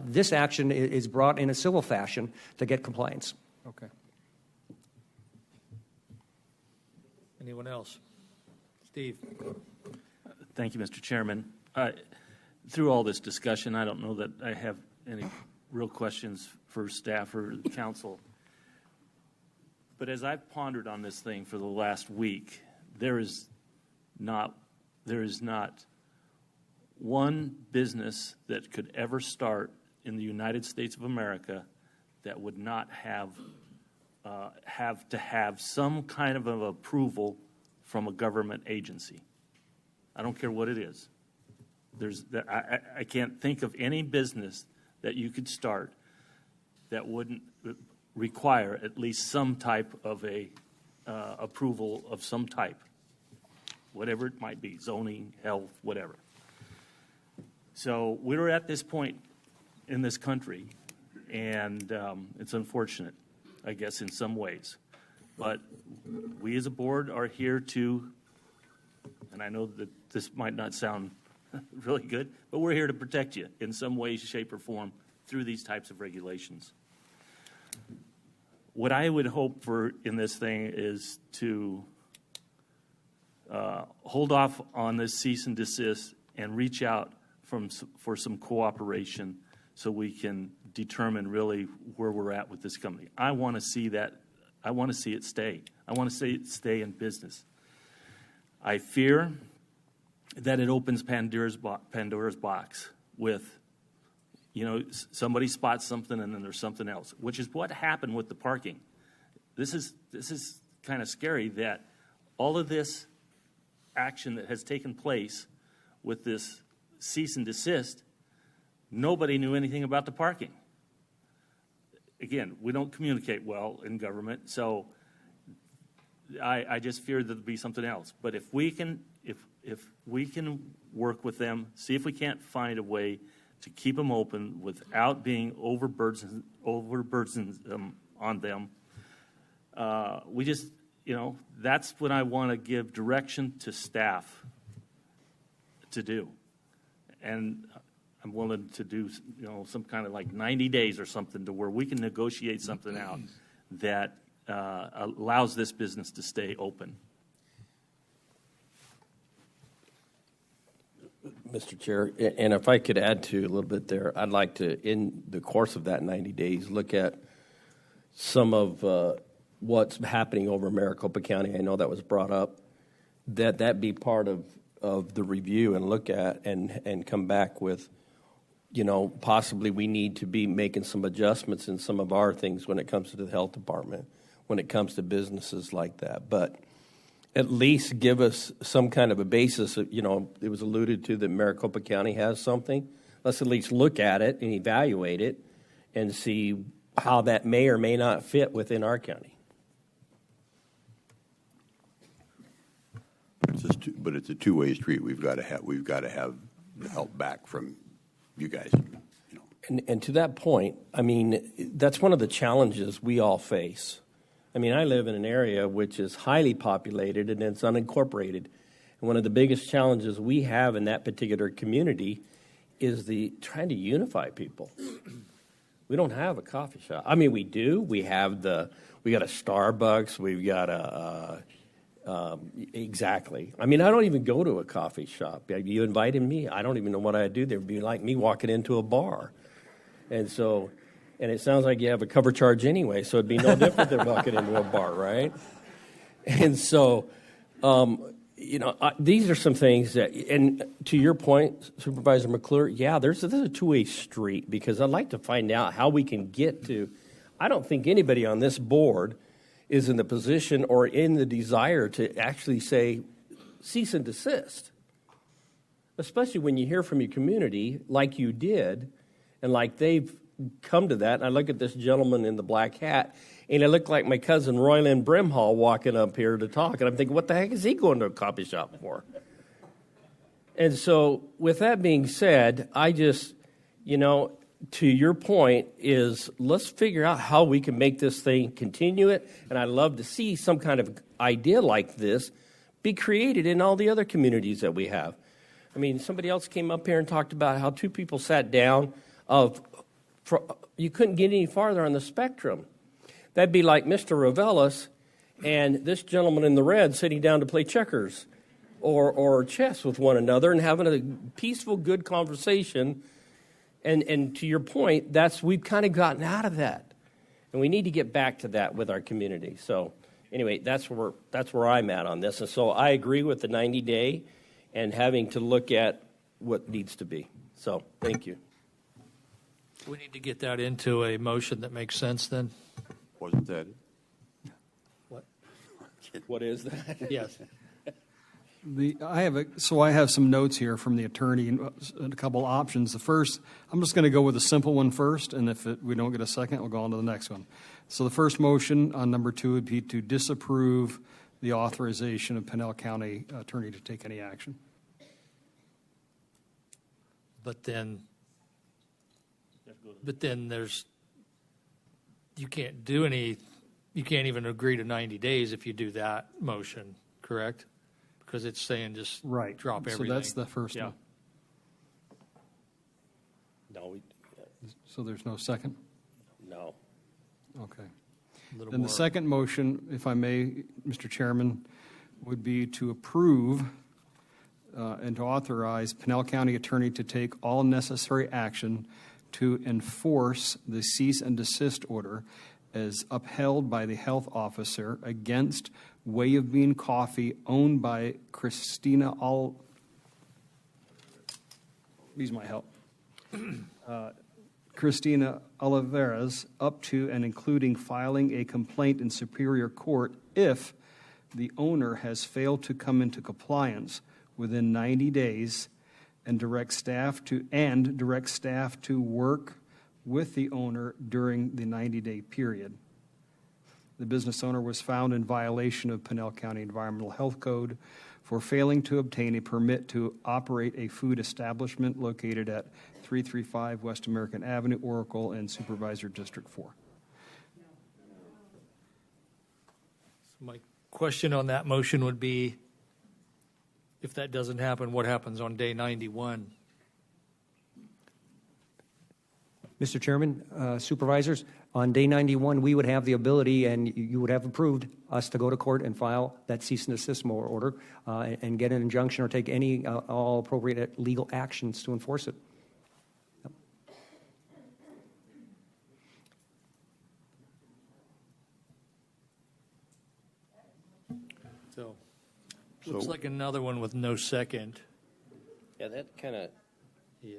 This action is brought in a civil fashion to get compliance. Okay. Anyone else? Steve. Thank you, Mr. Chairman. Through all this discussion, I don't know that I have any real questions for staff or the council. But as I've pondered on this thing for the last week, there is not one business that could ever start in the United States of America that would not have to have some kind of an approval from a government agency. I don't care what it is. I can't think of any business that you could start that wouldn't require at least some type of a approval of some type, whatever it might be, zoning, health, whatever. So we're at this point in this country, and it's unfortunate, I guess, in some ways. But we as a board are here to, and I know that this might not sound really good, but we're here to protect you in some way, shape, or form through these types of regulations. What I would hope for in this thing is to hold off on this cease and desist and reach out for some cooperation so we can determine really where we're at with this company. I want to see that. I want to see it stay. I want to see it stay in business. I fear that it opens Pandora's box with, somebody spots something and then there's something else, which is what happened with the parking. This is kind of scary that all of this action that has taken place with this cease and desist, nobody knew anything about the parking. Again, we don't communicate well in government, so I just fear that there'll be something else. But if we can work with them, see if we can't find a way to keep them open without being overburdened on them, we just, that's what I want to give direction to staff to do. And I'm willing to do, some kind of like 90 days or something to where we can negotiate something out that allows this business to stay open. Mr. Chair, and if I could add to a little bit there, I'd like to, in the course of that 90 days, look at some of what's happening over in Maricopa County. I know that was brought up, that be part of the review and look at and come back with, possibly we need to be making some adjustments in some of our things when it comes to the health department, when it comes to businesses like that. But at least give us some kind of a basis. It was alluded to that Maricopa County has something. Let's at least look at it and evaluate it and see how that may or may not fit within our county. But it's a two-way street. We've got to have the help back from you guys. And to that point, that's one of the challenges we all face. I live in an area which is highly populated and it's unincorporated. And one of the biggest challenges we have in that particular community is trying to unify people. We don't have a coffee shop. We do. We got a Starbucks. We've got exactly. I don't even go to a coffee shop. You invited me. I don't even know what I'd do there. It'd be like me walking into a bar. And it sounds like you have a cover charge anyway, so it'd be no different than walking into a bar, right? And so, these are some things that, and to your point, Supervisor McClure, there's a two-way street because I'd like to find out how we can get to, I don't think anybody on this board is in the position or in the desire to actually say cease and desist, especially when you hear from your community like you did and like they've come to that. And I look at this gentleman in the black hat, and it looked like my cousin Royland Brimhall walking up here to talk. And I'm thinking, what the heck is he going to a coffee shop for? And so with that being said, I just, to your point is let's figure out how we can make this thing continue it. And I'd love to see some kind of idea like this be created in all the other communities that we have. Somebody else came up here and talked about how two people sat down you couldn't get any farther on the spectrum. That'd be like Mr. Ravelis and this gentleman in the red sitting down to play checkers or chess with one another and having a peaceful, good conversation. And to your point, we've kind of gotten out of that. And we need to get back to that with our community. So anyway, that's where I'm at on this. And so I agree with the 90-day and having to look at what needs to be. So thank you. We need to get that into a motion that makes sense then. Wasn't that it? What is that? Yes. I have some notes here from the attorney and a couple options. The first, I'm just going to go with a simple one first, and if we don't get a second, we'll go on to the next one. So the first motion on number 2 would be to disapprove the authorization of Pinal County attorney to take any action. But then you can't even agree to 90 days if you do that motion, correct? Because it's saying just drop everything. So that's the first one. No. So there's no second? No. Okay. Then the second motion, if I may, Mr. Chairman, would be to approve and to authorize Pinal County attorney to take all necessary action to enforce the cease and desist order as upheld by the health officer against Way of Being Coffee owned by Christina Needs my help. Christina Oliveras up to and including filing a complaint in Superior Court if the owner has failed to come into compliance within 90 days and direct staff to work with the owner during the 90-day period. The business owner was found in violation of Pinal County Environmental Health Code for failing to obtain a permit to operate a food establishment located at 335 West American Avenue, Oracle, and Supervisor District 4. My question on that motion would be, if that doesn't happen, what happens on day 91? Mr. Chairman, supervisors, on day 91, we would have the ability, and you would have approved us to go to court and file that cease and desist order and get an injunction or take any all appropriate legal actions to enforce it. Yep. So, looks like another one with no second. Yeah, that kind of. Yeah.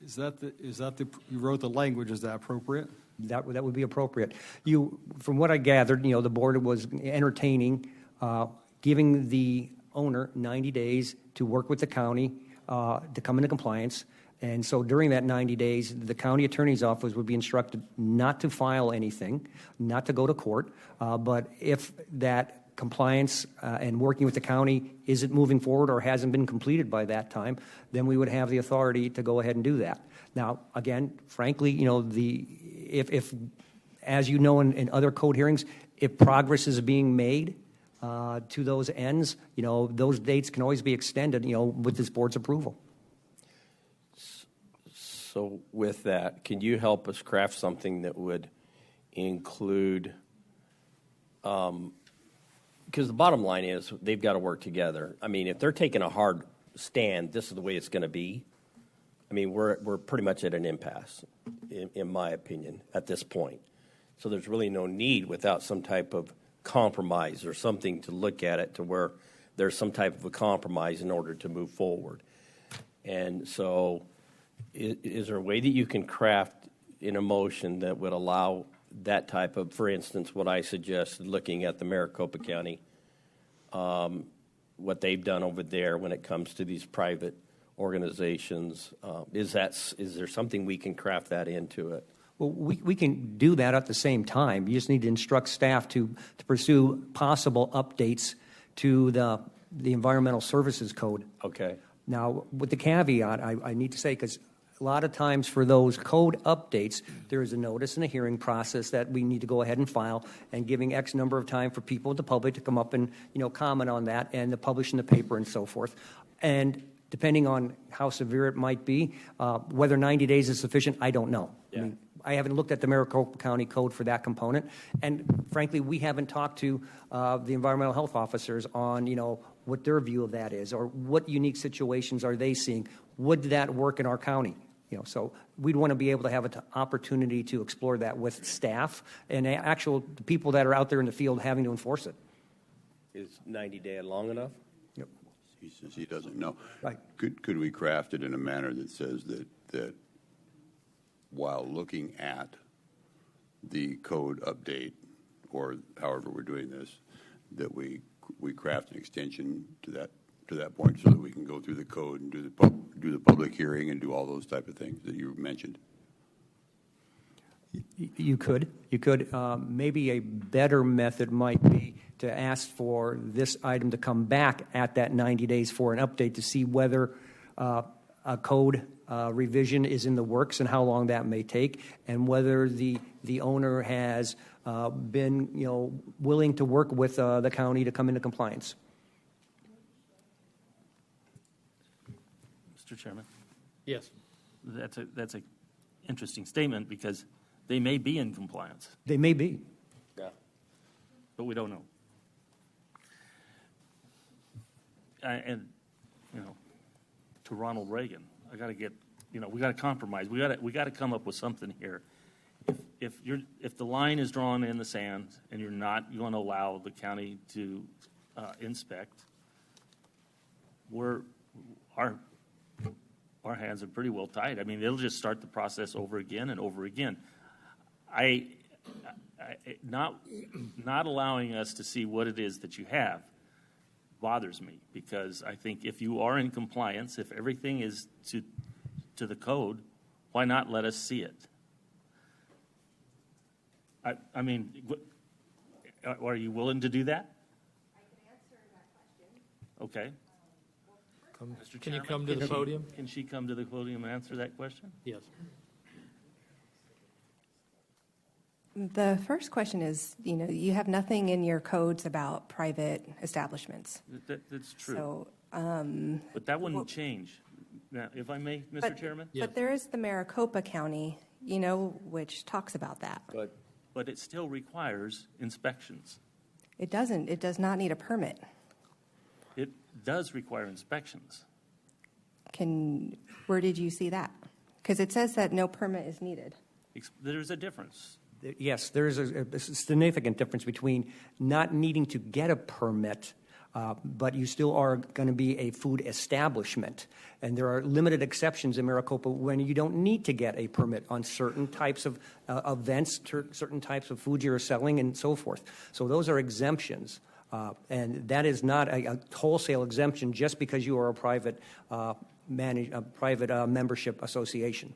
Is that you wrote the language, is that appropriate? That would be appropriate. From what I gathered, the board was entertaining giving the owner 90 days to work with the county to come into compliance. And so during that 90 days, the county attorney's office would be instructed not to file anything, not to go to court. But if that compliance and working with the county isn't moving forward or hasn't been completed by that time, then we would have the authority to go ahead and do that. Now, again, frankly, if as you know in other code hearings, if progress is being made to those ends, those dates can always be extended, with this board's approval. So with that, can you help us craft something that would include, because the bottom line is they've got to work together. I mean, if they're taking a hard stand, this is the way it's going to be. I mean, we're pretty much at an impasse, in my opinion, at this point. So there's really no need without some type of compromise or something to look at it to where there's some type of a compromise in order to move forward. And so is there a way that you can craft in a motion that would allow that type of, for instance, what I suggested, looking at the Maricopa County, what they've done over there when it comes to these private organizations, is there something we can craft that into it? Well, we can do that at the same time. You just need to instruct staff to pursue possible updates to the Environmental Services Code. Okay. Now, with the caveat, I need to say, because a lot of times for those code updates, there is a notice and a hearing process that we need to go ahead and file, and giving X number of time for people in the public to come up and comment on that, and to publish in the paper and so forth. And depending on how severe it might be, whether 90 days is sufficient, I don't know. Yeah. I mean, I haven't looked at the Maricopa County Code for that component, and frankly, we haven't talked to the environmental health officers on what their view of that is, or what unique situations are they seeing. Would that work in our county? So we'd want to be able to have an opportunity to explore that with staff and the people that are out there in the field having to enforce it. Is 90 days long enough? He says he doesn't know. Right. Could we craft it in a manner that says that that while looking at the code update, or however we're doing this, that we craft an extension to that point so that we can go through the code and do the public hearing and do all those type of things that you mentioned? You could. Maybe a better method might be to ask for this item to come back at that 90 days for an update to see whether a code revision is in the works and how long that may take, and whether the owner has been, willing to work with the county to come into compliance. Mr. Chairman? Yes. That's a interesting statement because they may be in compliance. They may be. Yeah. But we don't know. And to Ronald Reagan, I got to get, we got to compromise. We got to come up with something here. If the line is drawn in the sand and you're not going to allow the county to inspect, our hands are pretty well tied. I mean, it'll just start the process over again and over again. Not allowing us to see what it is that you have bothers me, because I think if you are in compliance, if everything is to the code, why not let us see it? I mean, are you willing to do that? I can answer that question. Okay. Mr. Can you come to the podium? Can she come to the podium and answer that question? Yes. The first question is, you have nothing in your codes about private establishments. That's true. So, but that wouldn't change. Now, if I may, Mr. Chairman? But there is the Maricopa County, which talks about that. But it still requires inspections. It doesn't. It does not need a permit. It does require inspections. Where did you see that? Because it says that no permit is needed. There's a difference. Yes, there is a significant difference between not needing to get a permit, but you still are going to be a food establishment. And there are limited exceptions in Maricopa when you don't need to get a permit on certain types of events, certain types of food you're selling, and so forth. So those are exemptions. And that is not a wholesale exemption just because you are a private membership association.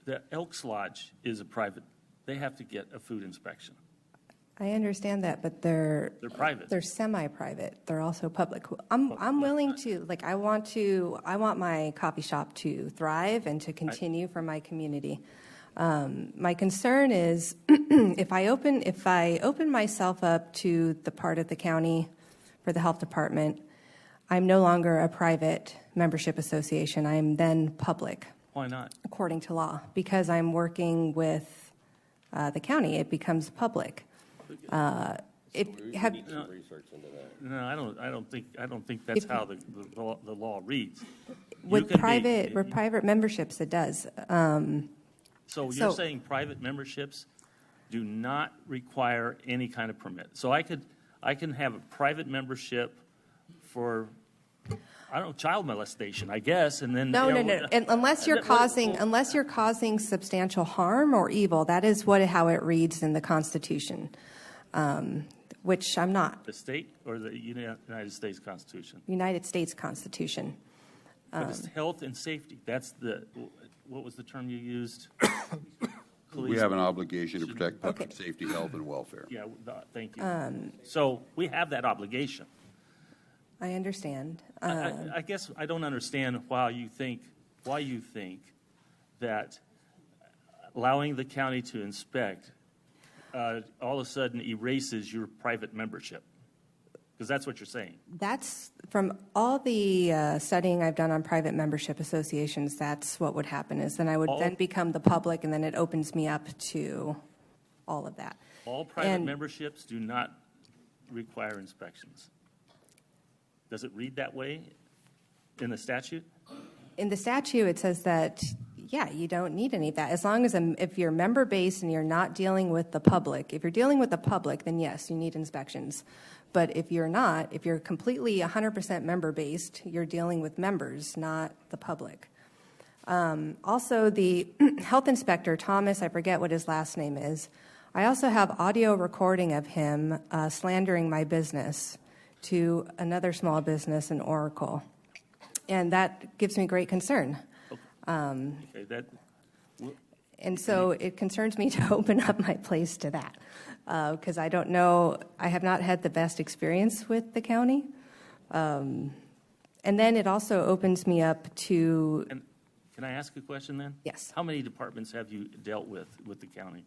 The Elks Lodge is a private. They have to get a food inspection. I understand that, but they're private. They're semi-private. They're also public. I'm willing to, I want my coffee shop to thrive and to continue for my community. My concern is if I open myself up to the part of the county for the health department, I'm no longer a private membership association. I am then public. Why not? According to law, because I'm working with the county, it becomes public. No, I don't think that's how the law reads. With private memberships, it does. So you're saying private memberships do not require any kind of permit. So I can have a private membership for, I don't know, child molestation, I guess, and then no. And unless you're causing substantial harm or evil, that is how it reads in the Constitution, which I'm not. The state or the United States Constitution? United States Constitution. But it's health and safety. That's what was the term you used? We have an obligation to protect public safety, health, and welfare. Yeah, thank you. So we have that obligation. I understand. I guess I don't understand why you think that allowing the county to inspect all of a sudden erases your private membership, because that's what you're saying. That's from all the studying I've done on private membership associations. That's what would happen is then I would then become the public, and then it opens me up to all of that. All private memberships do not require inspections. Does it read that way in the statute? In the statute, it says that, you don't need any of that. As long as if you're member-based and you're not dealing with the public, if you're dealing with the public, then yes, you need inspections. But if you're not, if you're completely 100% member-based, you're dealing with members, not the public. Also, the health inspector, Thomas, I forget what his last name is, I also have audio recording of him slandering my business to another small business in Oracle. And that gives me great concern. Okay, And so it concerns me to open up my place to that because I don't know, I have not had the best experience with the county. And then it also opens me up to... Can I ask a question then? Yes. How many departments have you dealt with the county?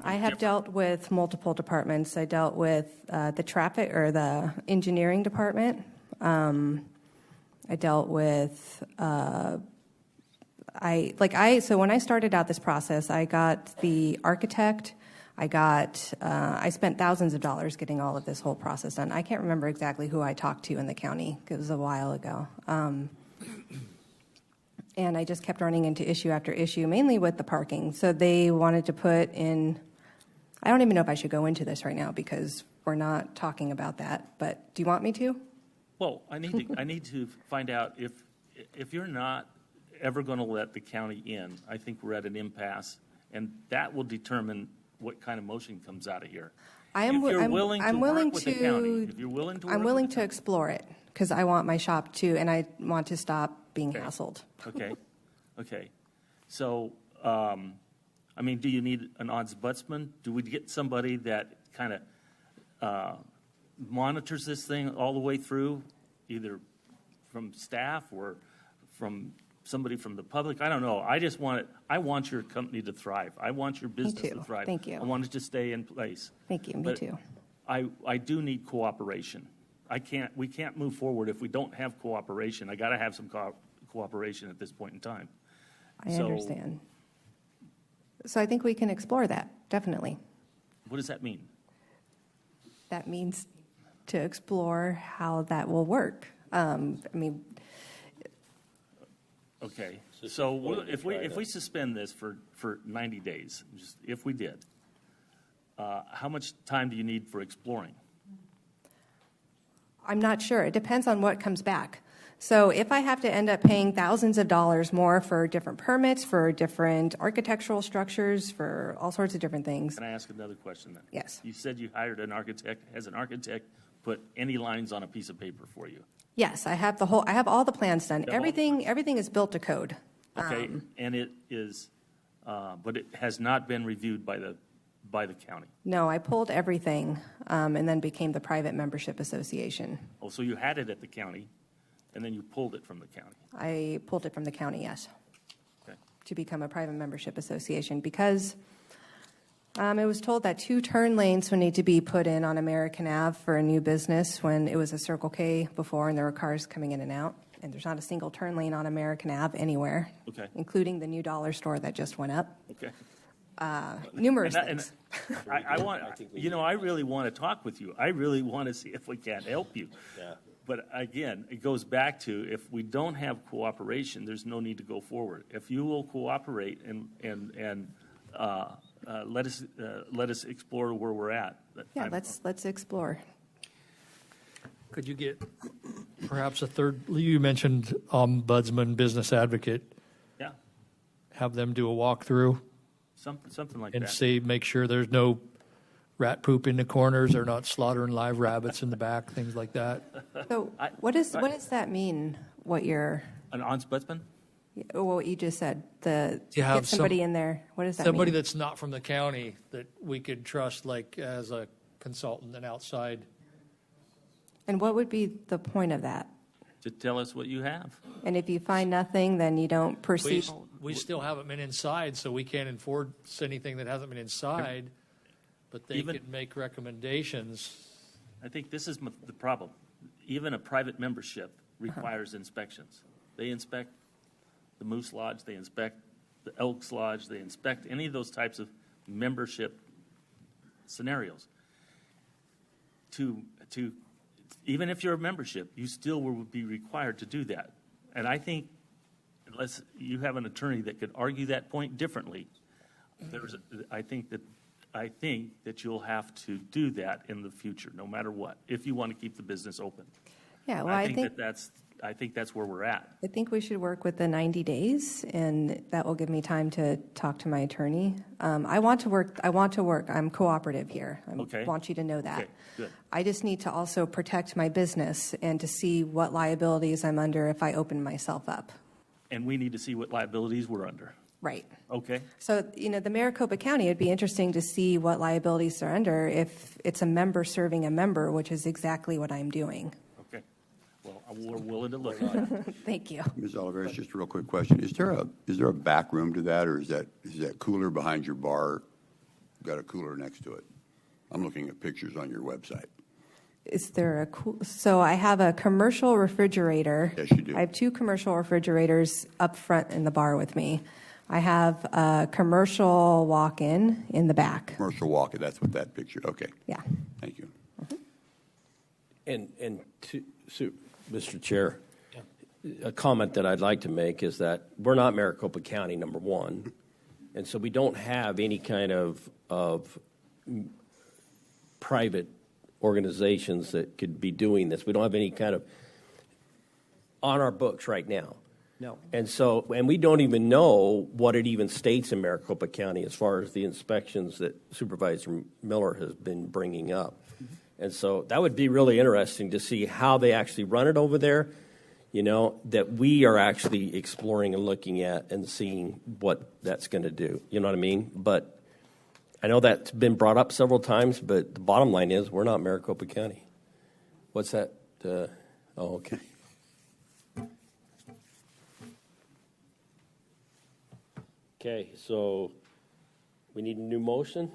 I have dealt with multiple departments. I dealt with the traffic or the engineering department. I dealt with... So when I started out this process, I got the architect. I spent thousands of dollars getting all of this whole process done. I can't remember exactly who I talked to in the county. It was a while ago. And I just kept running into issue after issue, mainly with the parking. So they wanted to put in, I don't even know if I should go into this right now because we're not talking about that, but do you want me to? Well, I need to find out if you're not ever going to let the county in, I think we're at an impasse, and that will determine what kind of motion comes out of here. I'm willing to explore it because I want my shop too, and I want to stop being hassled. Okay. So, I mean, do you need an ombudsman? Do we get somebody that kind of monitors this thing all the way through, either from staff or from somebody from the public? I don't know. I want your company to thrive. I want your business to thrive. Thank you. I want it to stay in place. Thank you. Me too. I do need cooperation. We can't move forward if we don't have cooperation. I got to have some cooperation at this point in time. I understand. So I think we can explore that, definitely. What does that mean? That means to explore how that will work. Okay, so if we suspend this for 90 days, just if we did, how much time do you need for exploring? I'm not sure. It depends on what comes back. So if I have to end up paying thousands of dollars more for different permits, for different architectural structures, for all sorts of different things. Can I ask another question then? Yes. You said you hired an architect. Has an architect put any lines on a piece of paper for you? Yes, I have all the plans done. Everything is built to code. Okay, and it is, but it has not been reviewed by the county. No, I pulled everything and then became the private membership association. Oh, so you had it at the county, and then you pulled it from the county. I pulled it from the county, yes. Okay. To become a private membership association because it was told that 2 turn lanes would need to be put in on American Ave for a new business when it was a Circle K before and there were cars coming in and out. And there's not a single turn lane on American Ave anywhere, including the new dollar store that just went up. Okay. Numerous things. I really want to talk with you. I really want to see if we can't help you. Yeah. But again, it goes back to if we don't have cooperation, there's no need to go forward. If you will cooperate and let us explore where we're at. Yeah, let's explore. Could you get perhaps a third? You mentioned ombudsman, business advocate. Yeah. Have them do a walkthrough. Something like and that. make sure there's no rat poop in the corners. They're not slaughtering live rabbits in the back. Things like that. So what does that mean? What you're an ombudsman? What you just said. You have get somebody in there. What does that somebody mean? that's not from the county that we could trust, like as a consultant and outside. And what would be the point of that? To tell us what you have. And if you find nothing, then you don't proceed. We still haven't been inside, so we can't enforce anything that hasn't been inside. But they could make recommendations. I think this is the problem. Even a private membership requires inspections. They inspect the Moose Lodge, they inspect the Elks Lodge, they inspect any of those types of membership scenarios. Even if you're a membership, you still will be required to do that. And I think, unless you have an attorney that could argue that point differently, I think that you'll have to do that in the future, no matter what, if you want to keep the business open. Yeah, well, I think that's where we're at. I think we should work with the 90 days, and that will give me time to talk to my attorney. I want to work. I'm cooperative here. I want you to know that. Okay, good. I just need to also protect my business and to see what liabilities I'm under if I open myself up. And we need to see what liabilities we're under. Right. Okay. So, the Maricopa County, it'd be interesting to see what liabilities they're under if it's a member serving a member, which is exactly what I'm doing. Okay. Well, we're willing to look at it. Thank you. Ms. Oliveris, just a real quick question. Is there a back room to that, or is that cooler behind your bar got a cooler next to it? I'm looking at pictures on your website. Is there so I have a commercial refrigerator. Yes, you do. I have 2 commercial refrigerators up front in the bar with me. I have a commercial walk-in in the back. Commercial walk-in, that's what that picture, okay. Yeah. Thank you. And Mr. Chair, a comment that I'd like to make is that we're not Maricopa County, number one, and so we don't have any kind of private organizations that could be doing this. We don't have any kind of on our books right now. No. And we don't even know what it even states in Maricopa County as far as the inspections that Supervisor Miller has been bringing up. And so that would be really interesting to see how they actually run it over there, that we are actually exploring and looking at and seeing what that's going to do. You know what I mean? But I know that's been brought up several times, but the bottom line is we're not Maricopa County. What's that? Okay. Okay, so we need a new motion?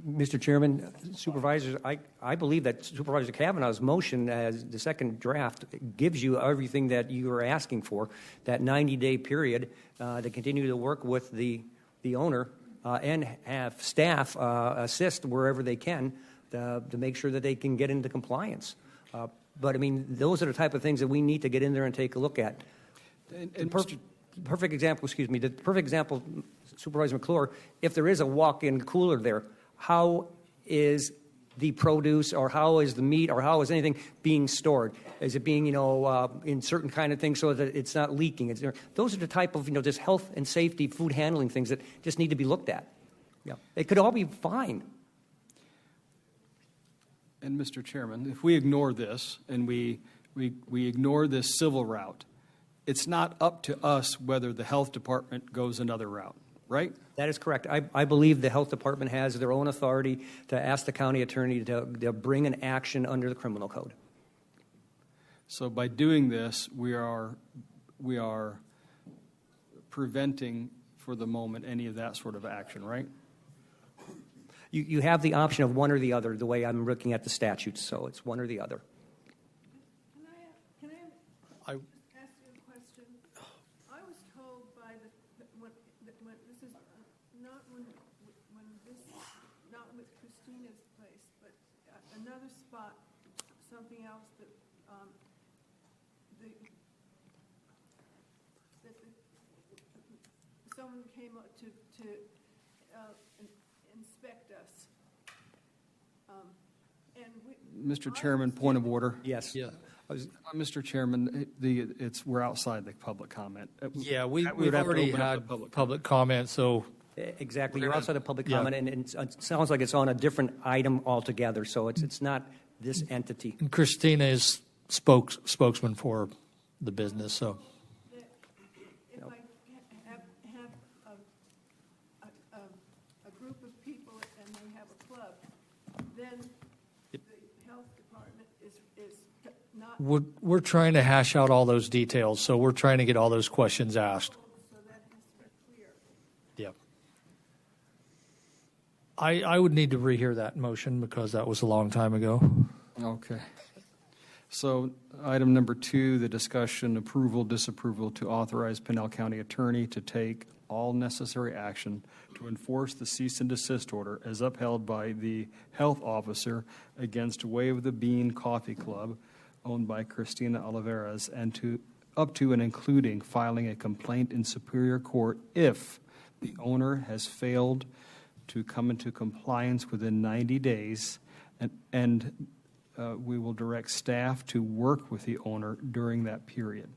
Mr. Chairman, Supervisors, I believe that Supervisor Kavanaugh's motion as the second draft gives you everything that you are asking for, that 90-day period to continue to work with the owner and have staff assist wherever they can to make sure that they can get into compliance. But, I mean, those are the type of things that we need to get in there and take a look at. The perfect example, Supervisor McClure, if there is a walk-in cooler there, how is the produce or how is the meat or how is anything being stored? Is it being, in certain kind of things so that it's not leaking? Those are the type of, just health and safety, food handling things that just need to be looked at. Yeah, it could all be fine. And Mr. Chairman, if we ignore this and we ignore this civil route, it's not up to us whether the health department goes another route, right? That is correct. I believe the health department has their own authority to ask the county attorney to bring an action under the criminal code. So by doing this, we are preventing, for the moment, any of that sort of action, right? You have the option of one or the other, the way I'm looking at the statutes, so it's one or the other. Can I ask you a question? I was told by when this is not with Christina's place, but another spot, something else that someone came up to inspect us. Mr. Chairman, point of order. Yes. Yeah. Mr. Chairman, we're outside the public comment. Yeah, we've already had public comment, so. Exactly. You're outside of public comment, and it sounds like it's on a different item altogether, so it's not this entity. And Christina is spokesman for the business, so. If I have a group of people and they have a club, then the health department is not. We're trying to hash out all those details, so we're trying to get all those questions asked. So that has to be clear. Yep. I would need to rehear that motion because that was a long time ago. Okay. So item number 2, the discussion, approval, disapproval to authorize Pinal County Attorney to take all necessary action to enforce the cease and desist order as upheld by the health officer against Way of the Bean Coffee Club, owned by Christina Oliveras, and up to and including filing a complaint in Superior Court if the owner has failed to come into compliance within 90 days and we will direct staff to work with the owner during that period.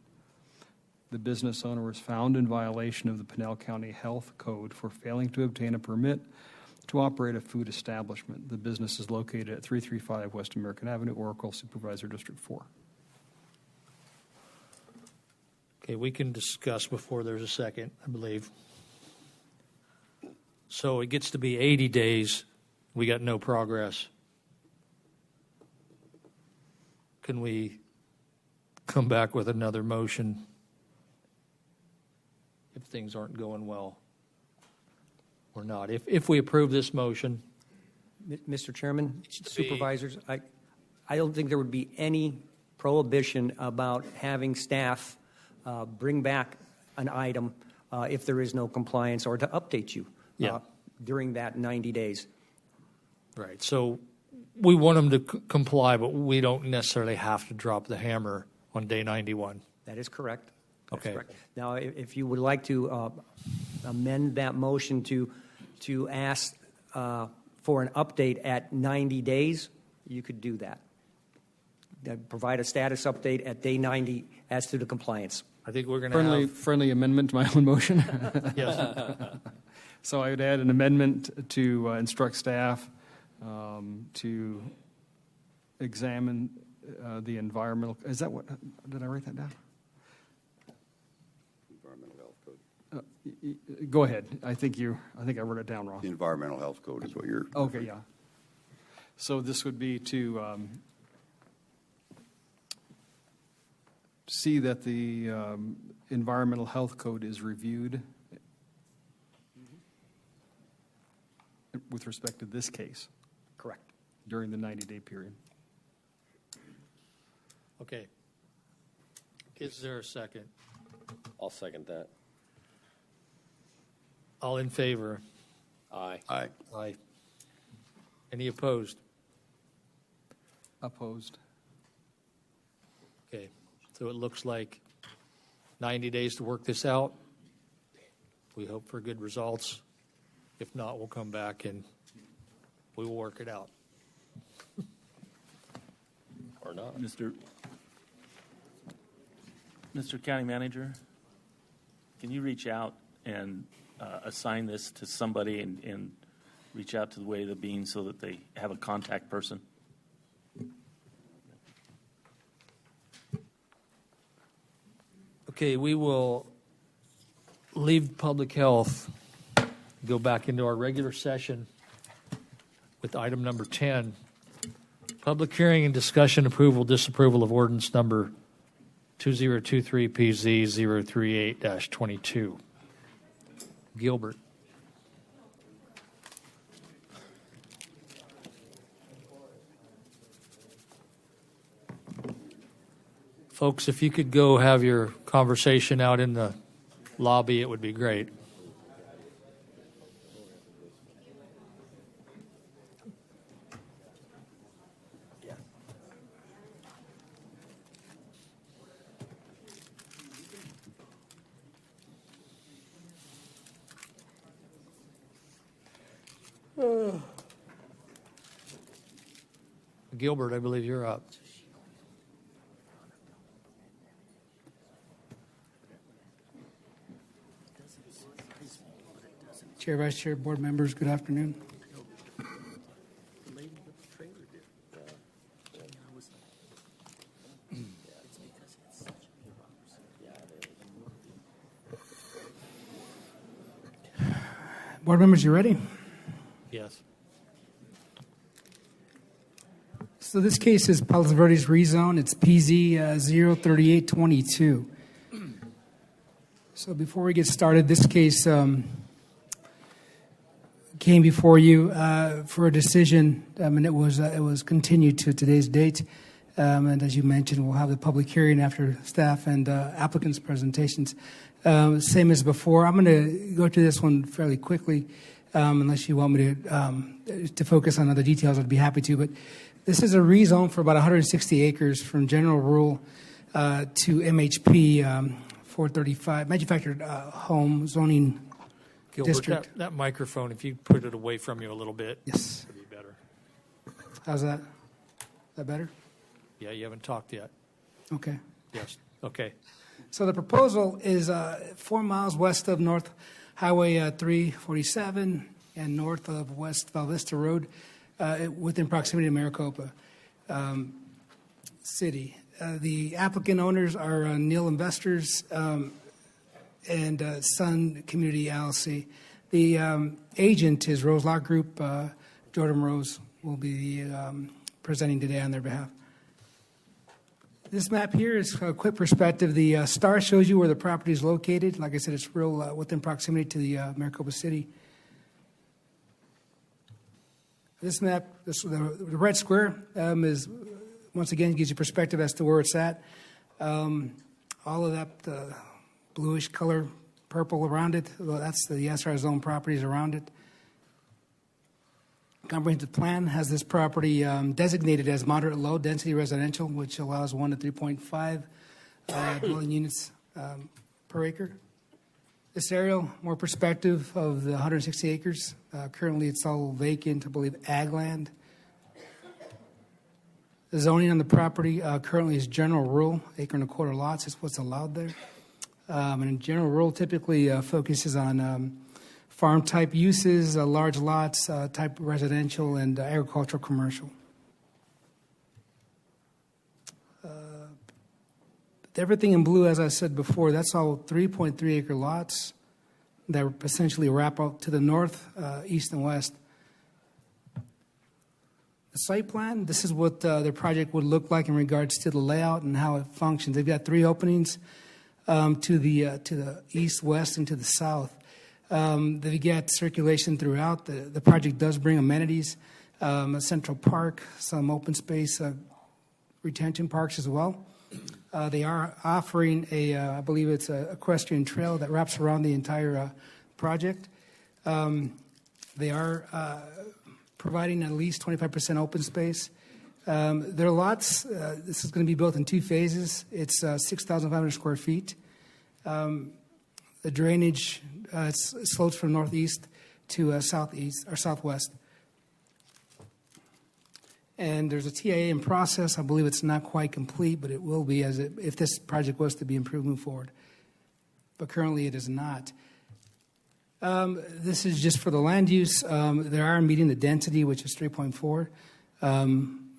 The business owner was found in violation of the Pinal County Health Code for failing to obtain a permit to operate a food establishment. The business is located at 335 West American Avenue, Oracle, Supervisor District 4. Okay, we can discuss before there's a second, I believe. So it gets to be 80 days, we got no progress. Can we come back with another motion if things aren't going well or not? If we approve this motion. Mr. Chairman, supervisors, I don't think there would be any prohibition about having staff bring back an item if there is no compliance or to update you during that 90 days. Right. So we want them to comply, but we don't necessarily have to drop the hammer on day 91. That is correct. That's okay. Correct. Now, if you would like to amend that motion to ask for an update at 90 days, you could do that. Provide a status update at day 90 as to the compliance. I think we're going to have... Friendly amendment to my own motion? Yes. So I would add an amendment to instruct staff to examine the environmental... Is that what... Did I write that down? Environmental Health Code. Go ahead. I think I wrote it down wrong. The Environmental Health Code is what you're... Okay, yeah. So this would be to see that the Environmental Health Code is reviewed with respect to this case. Correct. During the 90-day period. Okay. Is there a second? I'll second that. All in favor? Aye. Aye. Aye. Any opposed? Opposed. Okay. So it looks like 90 days to work this out. We hope for good results. If not, we'll come back and we will work it out. Or not. Mr. County Manager, can you reach out and assign this to somebody and reach out to the Way of the Bean so that they have a contact person? Okay, we will leave public health, go back into our regular session with item number 10. Public hearing and discussion, approval, disapproval of ordinance number 2023-PZ038-22. Gilbert. Folks, if you could go have your conversation out in the lobby, it would be great. Gilbert, I believe you're up. Chair, Vice Chair, Board members, good afternoon. Board members, you ready? Yes. So this case is Palos Verdes rezone. It's PZ 03822. So before we get started, this case came before you for a decision, and it was continued to today's date. And as you mentioned, we'll have the public hearing after staff and applicants' presentations. Same as before. I'm going to go through this one fairly quickly, unless you want me to focus on other details. I'd be happy to. But this is a rezone for about 160 acres from general rural to MHP 435 manufactured home zoning Gilbert, district. that microphone, if you put it away from you a little bit, yes, would be better. How's that? that better? Yeah, you haven't talked yet. Okay. Yes. Okay. So the proposal is 4 miles west of North Highway 347 and north of West Val Vista Road, within proximity to Maricopa City. The applicant owners are Neil Investors and Sun Community LLC. The agent is Rose Law Group. Jordan Rose will be presenting today on their behalf. This map here is a quick perspective. The star shows you where the property is located. Like I said, it's real within proximity to the Maricopa City. This map, the red square, is once again gives you perspective as to where it's at. All of that bluish color, purple around it, well, that's the SR zone properties around it. Comprehensive plan has this property designated as moderate low density residential, which allows 1 to 3.5 dwelling units per acre. This aerial, more perspective of the 160 acres. Currently, it's all vacant, I believe, ag land. The zoning on the property currently is general rural, acre and a quarter lots is what's allowed there. And general rural typically focuses on farm-type uses, large lots, type residential, and agricultural commercial. Everything in blue, as I said before, that's all 3.3 acre lots that essentially wrap up to the north, east, and west. The site plan, this is what their project would look like in regards to the layout and how it functions. They've got 3 openings to the east, west, and to the south. They get circulation throughout. The project does bring amenities, a central park, some open space, retention parks as well. They are offering I believe it's a equestrian trail that wraps around the entire project. They are providing at least 25% open space. Their lots, this is going to be built in 2 phases. It's 6,500 square feet. The drainage slopes from northeast to southeast or southwest. And there's a TIA in process. I believe it's not quite complete, but it will be if this project was to be improved moving forward. But currently it is not. This is just for the land use. They are meeting the density, which is 3.4.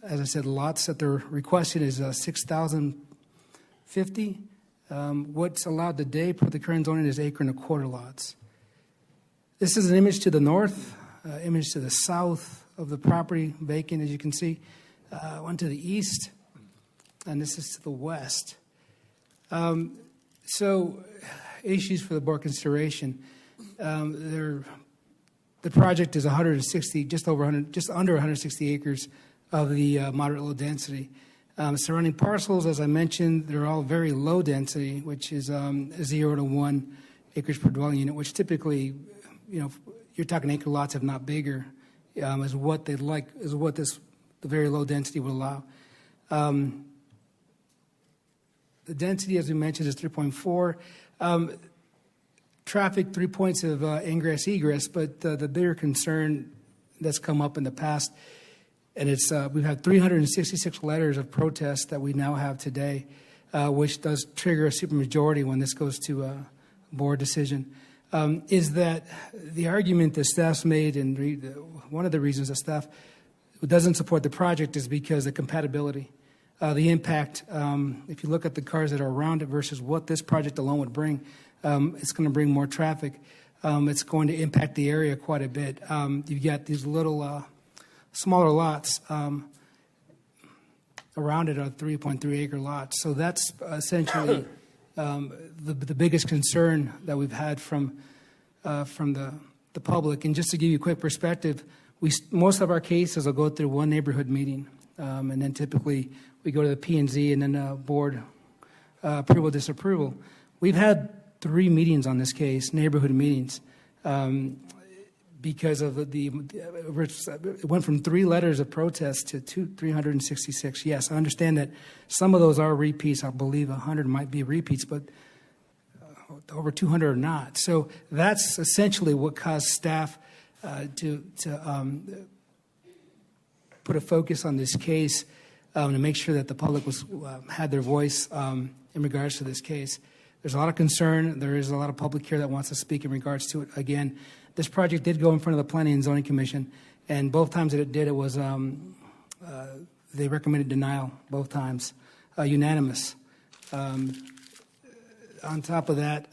As I said, the lots that they're requesting is 6,050. What's allowed today per the current zoning is acre and a quarter lots. This is an image to the north, image to the south of the property, vacant as you can see. One to the east, and this is to the west. So, issues for the board consideration. The project is 160, just under 160 acres of the moderate low density. Surrounding parcels, as I mentioned, they're all very low density, which is 0 to 1 acres per dwelling unit, which typically, you're talking acre lots, if not bigger, is what they'd like, is what the very low density would allow. The density, as we mentioned, is 3.4. Traffic, 3 points of ingress, egress, but the bigger concern that's come up in the past, and it's we've had 366 letters of protest that we now have today, which does trigger a supermajority when this goes to a board decision, is that the argument that staff's made, and one of the reasons that staff doesn't support the project is because of compatibility. The impact, if you look at the cars that are around it versus what this project alone would bring, it's going to bring more traffic. It's going to impact the area quite a bit. You've got these little smaller lots around it are 3.3 acre lots. So that's essentially the biggest concern that we've had from the public. And just to give you a quick perspective, most of our cases will go through one neighborhood meeting, and then typically we go to the P&Z and then board approval, disapproval. We've had 3 meetings on this case, neighborhood meetings, because of it went from 3 letters of protest to 366. Yes, I understand that some of those are repeats. I believe 100 might be repeats, but over 200 are not. So that's essentially what caused staff to put a focus on this case. to make sure that the public had their voice in regards to this case. There's a lot of concern. There is a lot of public here that wants to speak in regards to it. Again, this project did go in front of the Planning and Zoning Commission, and both times that it did, it was they recommended denial both times, unanimous. On top of that,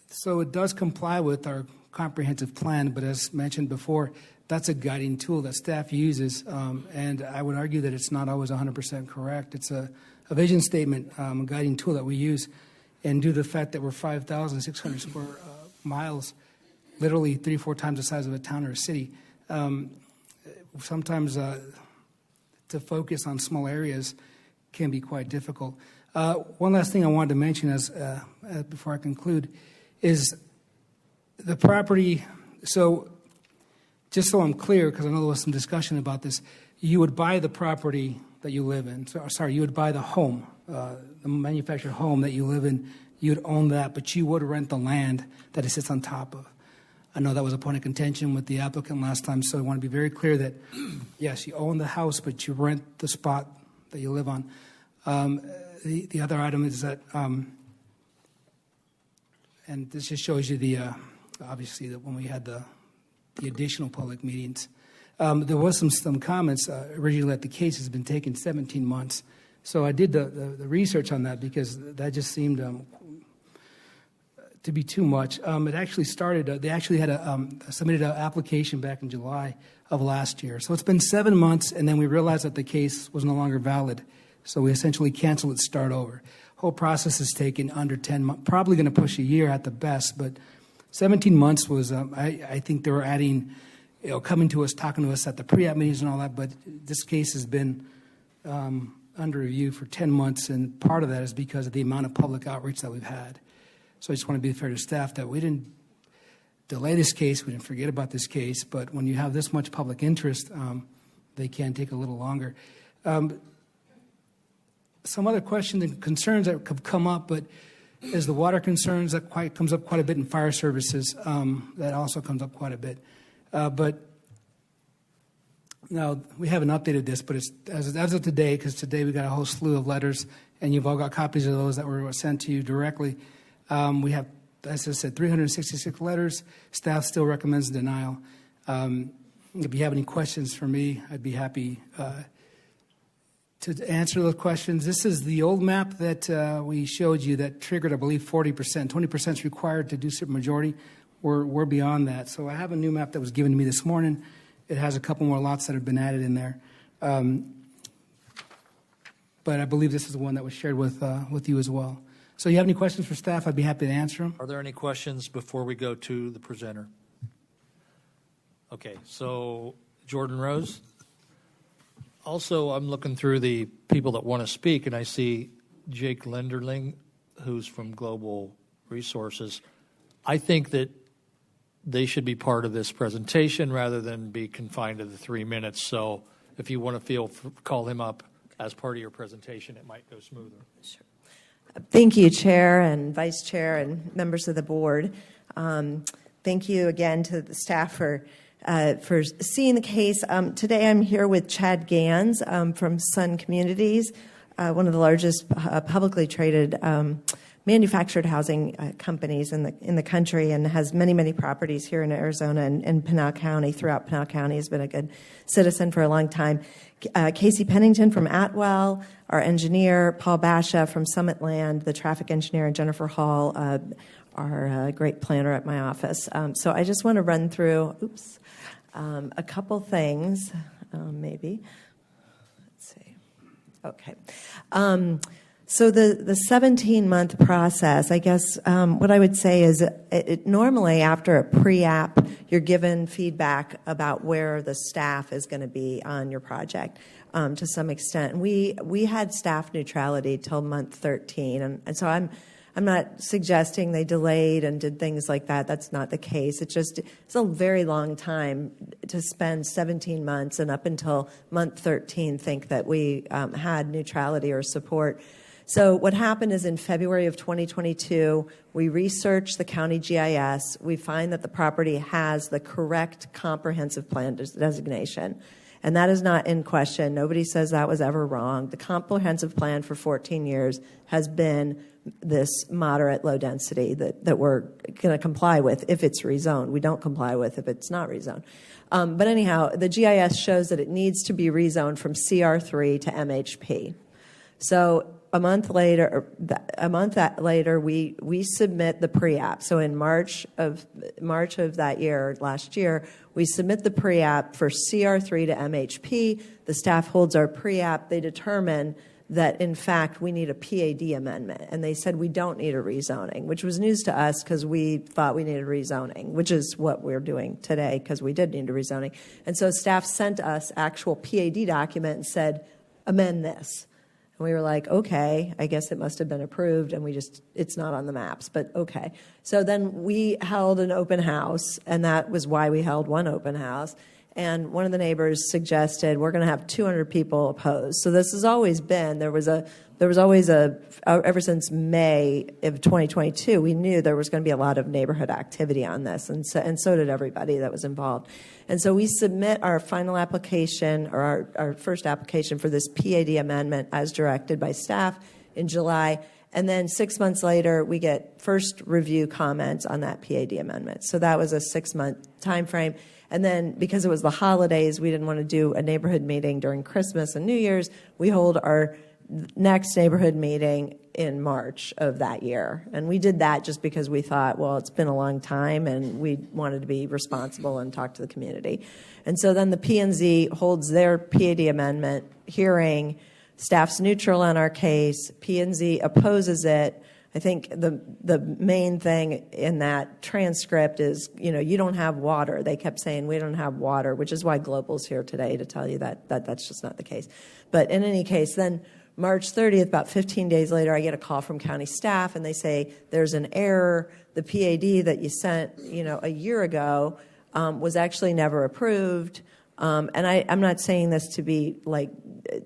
so it does comply with our comprehensive plan, but as mentioned before, that's a guiding tool that staff uses, and I would argue that it's not always 100% correct. It's a vision statement, a guiding tool that we use, and due to the fact that we're 5,600 square miles, literally 3-4 times the size of a town or a city, sometimes to focus on small areas can be quite difficult. One last thing I wanted to mention before I conclude is the property. So just so I'm clear, because I know there was some discussion about this, you would buy the property that you live in. You would buy the home, the manufactured home that you live in. You'd own that, but you would rent the land that it sits on top of. I know that was a point of contention with the applicant last time, so I want to be very clear that, yes, you own the house, but you rent the spot that you live on. The other item is that, and this just shows you obviously that when we had the additional public meetings, there was some comments originally that the case has been taking 17 months. So I did the research on that because that just seemed to be too much. It actually started, they actually had submitted an application back in July of last year. So it's been 7 months, and then we realized that the case was no longer valid. So we essentially canceled it, start over. Whole process has taken under 10 months, probably going to push a year at the best, but 17 months was, I think they were adding, coming to us, talking to us at the pre-app meetings and all that, but this case has been under review for 10 months, and part of that is because of the amount of public outreach that we've had. So I just want to be fair to staff that we didn't delay this case, we didn't forget about this case, but when you have this much public interest, they can take a little longer. Some other questions and concerns that have come up, but is the water concerns that comes up quite a bit in fire services. That also comes up quite a bit. But now we haven't updated this, but it's as of today, because today we got a whole slew of letters, and you've all got copies of those that were sent to you directly. We have, as I said, 366 letters. Staff still recommends denial. If you have any questions for me, I'd be happy to answer those questions. This is the old map that we showed you that triggered, I believe, 40%. 20% is required to do supermajority. We're beyond that. So I have a new map that was given to me this morning. It has a couple more lots that have been added in there. But I believe this is the one that was shared with you as well. So you have any questions for staff? I'd be happy to answer them. Are there any questions before we go to the presenter? Okay, so Jordan Rose. Also, I'm looking through the people that want to speak, and I see Jake Lenderling, who's from Global Resources. I think that they should be part of this presentation rather than be confined to the 3 minutes. So if you want to call him up as part of your presentation, it might go smoother. Sure. Thank you, Chair and Vice Chair and members of the board. Thank you again to the staff for seeing the case. Today I'm here with Chad Gans from Sun Communities, one of the largest publicly traded manufactured housing companies in the country, and has many properties here in Arizona and Pinal County, throughout Pinal County. Has been a good citizen for a long time. Casey Pennington from Atwell, our engineer, Paul Basha from Summit Land, the traffic engineer, and Jennifer Hall, our great planner at my office. So I just want to run through, a couple things, maybe. Let's see. Okay. So the 17-month process, I guess what I would say is normally after a pre-app, you're given feedback about where the staff is going to be on your project to some extent. And we had staff neutrality till month 13, and so I'm not suggesting they delayed and did things like that. That's not the case. It's a very long time to spend 17 months and up until month 13 think that we had neutrality or support. So what happened is in February of 2022, we researched the county GIS. We find that the property has the correct comprehensive plan designation. And that is not in question. Nobody says that was ever wrong. The comprehensive plan for 14 years has been this moderate low density that we're going to comply with if it's rezoned. We don't comply with if it's not rezoned. But anyhow, the GIS shows that it needs to be rezoned from CR3 to MHP. So a month later, we submit the pre-app. So in March of that year, last year, we submit the pre-app for CR3 to MHP. The staff holds our pre-app. They determine that, in fact, we need a PAD amendment. And they said we don't need a rezoning, which was news to us because we thought we needed rezoning, which is what we're doing today because we did need a rezoning. And so staff sent us actual PAD document and said, amend this. And we were like, okay, I guess it must have been approved, and it's not on the maps, but okay. So then we held an open house, and that was why we held one open house. And one of the neighbors suggested we're going to have 200 people opposed. So this has always been, ever since May of 2022, we knew there was going to be a lot of neighborhood activity on this, and so did everybody that was involved. And so we submit our final application, or our first application for this PAD amendment as directed by staff in July. And then 6 months later, we get first review comments on that PAD amendment. So that was a 6-month time frame. And then because it was the holidays, we didn't want to do a neighborhood meeting during Christmas and New Year's. We hold our next neighborhood meeting in March of that year. And we did that just because we thought, well, it's been a long time and we wanted to be responsible and talk to the community. And so then the P&Z holds their PAD amendment hearing. Staff's neutral on our case. P&Z opposes it. I think the main thing in that transcript is, you don't have water. They kept saying, we don't have water, which is why Global's here today to tell you that that's just not the case. But in any case, then March 30th, about 15 days later, I get a call from county staff, and they say, there's an error. The PAD that you sent, a year ago was actually never approved. And I'm not saying this to be like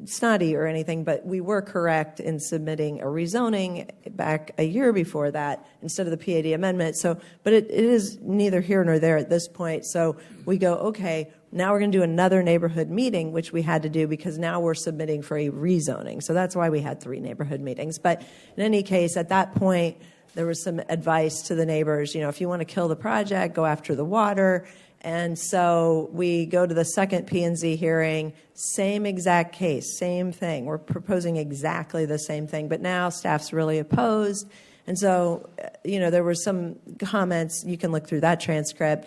snotty or anything, but we were correct in submitting a rezoning back a year before that instead of the PAD amendment. So, but it is neither here nor there at this point. So we go, okay, now we're going to do another neighborhood meeting, which we had to do because now we're submitting for a rezoning. So that's why we had 3 neighborhood meetings. But in any case, at that point, there was some advice to the neighbors, if you want to kill the project, go after the water. And so we go to the second P&Z hearing, same exact case, same thing. We're proposing exactly the same thing, but now staff's really opposed. And so, there were some comments. You can look through that transcript,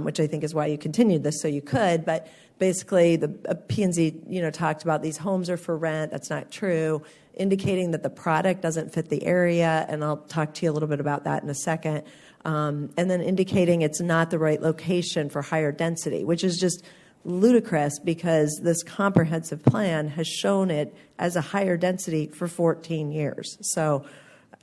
which I think is why you continued this so you could. But basically, the P&Z, talked about these homes are for rent. That's not true, indicating that the product doesn't fit the area. And I'll talk to you a little bit about that in a second. And then indicating it's not the right location for higher density, which is just ludicrous because this comprehensive plan has shown it as a higher density for 14 years. So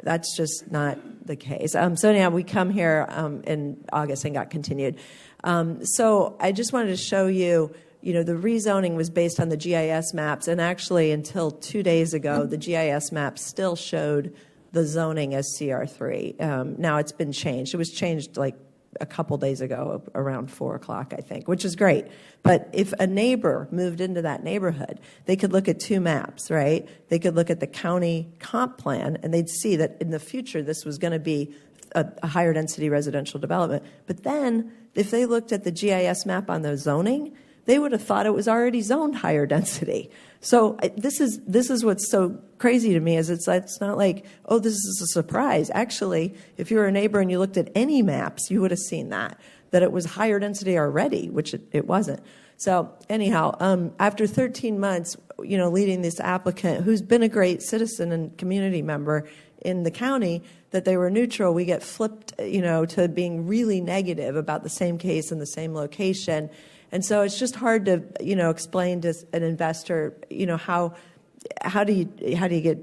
that's just not the case. So anyhow, we come here in August and got continued. So I just wanted to show you, the rezoning was based on the GIS maps, and actually until 2 days ago, the GIS maps still showed the zoning as CR3. Now it's been changed. It was changed like a couple days ago around 4 o'clock, I think, which is great. But if a neighbor moved into that neighborhood, they could look at 2 maps, right? They could look at the county comp plan, and they'd see that in the future this was going to be a higher density residential development. But then if they looked at the GIS map on the zoning, they would have thought it was already zoned higher density. So this is what's so crazy to me is it's not like, oh, this is a surprise. Actually, if you're a neighbor and you looked at any maps, you would have seen that it was higher density already, which it wasn't. So anyhow, after 13 months, leading this applicant who's been a great citizen and community member in the county, that they were neutral, we get flipped, to being really negative about the same case in the same location. And so it's just hard to, explain to an investor, how do you get,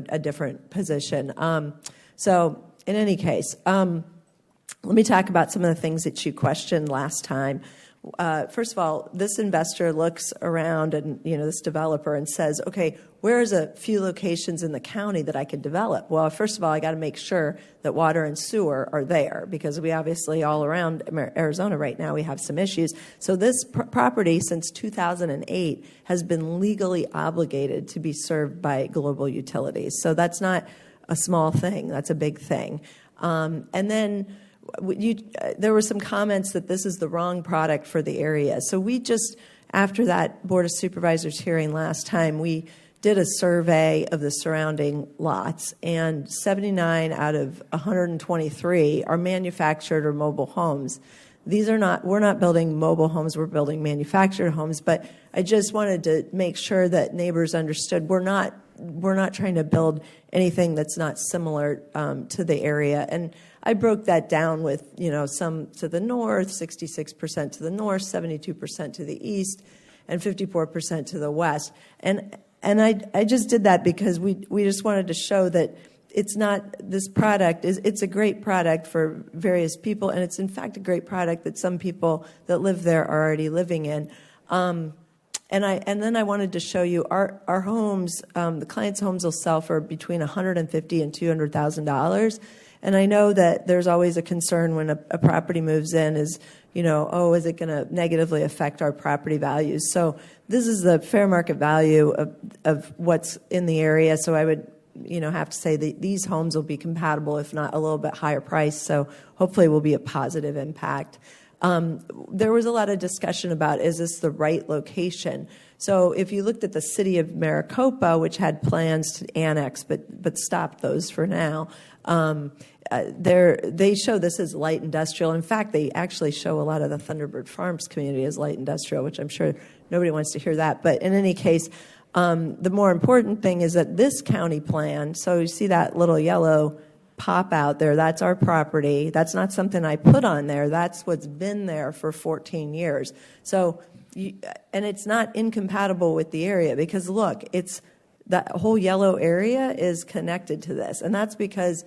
a different position. So in any case, let me talk about some of the things that you questioned last time. first of all, this investor looks around and, this developer and says, okay, where's a few locations in the county that I could develop? Well, first of all, I got to make sure that water and sewer are there, because we obviously all around Arizona right now, we have some issues. So this property since 2008 has been legally obligated to be served by global utilities. So that's not a small thing. That's a big thing. And then there were some comments that this is the wrong product for the area. So we just, after that Board of Supervisors hearing last time, we did a survey of the surrounding lots, and 79 out of 123 are manufactured or mobile homes. We're not building mobile homes, we're building manufactured homes, but I just wanted to make sure that neighbors understood we're not trying to build anything that's not similar to the area. And I broke that down with, some to the north, 66% to the north, 72% to the east, and 54% to the west. And I just did that because we just wanted to show that it's not, this product it's a great product for various people, and it's in fact a great product that some people that live there are already living in. And then I wanted to show you our homes. The clients' homes will sell for between $150,000 and $200,000. And I know that there's always a concern when a property moves in is, is it going to negatively affect our property values? So this is the fair market value of what's in the area. So I would, have to say that these homes will be compatible, if not a little bit higher price. So hopefully it will be a positive impact. There was a lot of discussion about, is this the right location? So if you looked at the city of Maricopa, which had plans to annex, but stopped those for now, they show this as light industrial. In fact, they actually show a lot of the Thunderbird Farms community as light industrial, which I'm sure nobody wants to hear that. But in any case, the more important thing is that this county plan, so you see that little yellow pop out there, that's our property. That's not something I put on there. That's what's been there for 14 years. So, and it's not incompatible with the area, because look, that whole yellow area is connected to this. And that's because,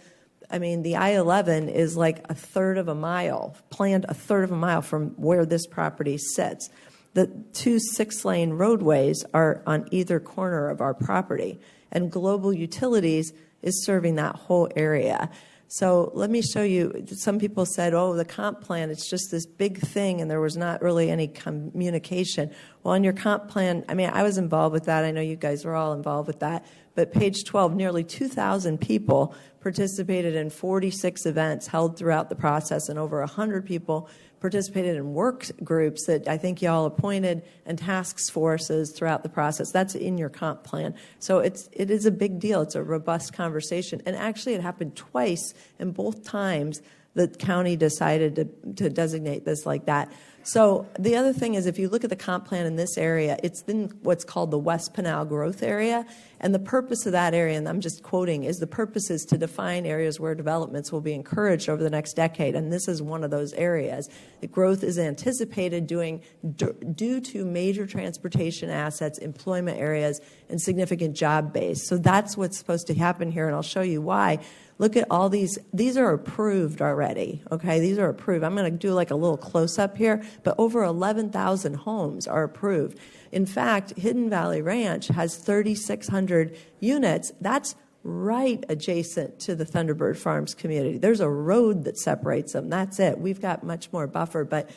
the I-11 is like a third of a mile, planned a third of a mile from where this property sits. The 2 6-lane roadways are on either corner of our property, and Global Utilities is serving that whole area. So let me show you. Some people said, the comp plan, it's just this big thing, and there was not really any communication. Well, on your comp plan, I was involved with that. I know you guys were all involved with that. But page 12, nearly 2,000 people participated in 46 events held throughout the process, and over 100 people participated in work groups that I think y'all appointed and task forces throughout the process. That's in your comp plan. So it is a big deal. It's a robust conversation. And actually it happened twice, and both times the county decided to designate this like that. So the other thing is, if you look at the comp plan in this area, it's in what's called the West Pinal growth area. And the purpose of that area, and I'm just quoting, is the purpose is to define areas where developments will be encouraged over the next decade. And this is one of those areas. The growth is anticipated due to major transportation assets, employment areas, and significant job base. So that's what's supposed to happen here, and I'll show you why. Look at all these. These are approved already, okay? These are approved. I'm going to do like a little close-up here, but over 11,000 homes are approved. In fact, Hidden Valley Ranch has 3,600 units. That's right adjacent to the Thunderbird Farms community. There's a road that separates them. That's it. We've got much more buffer, but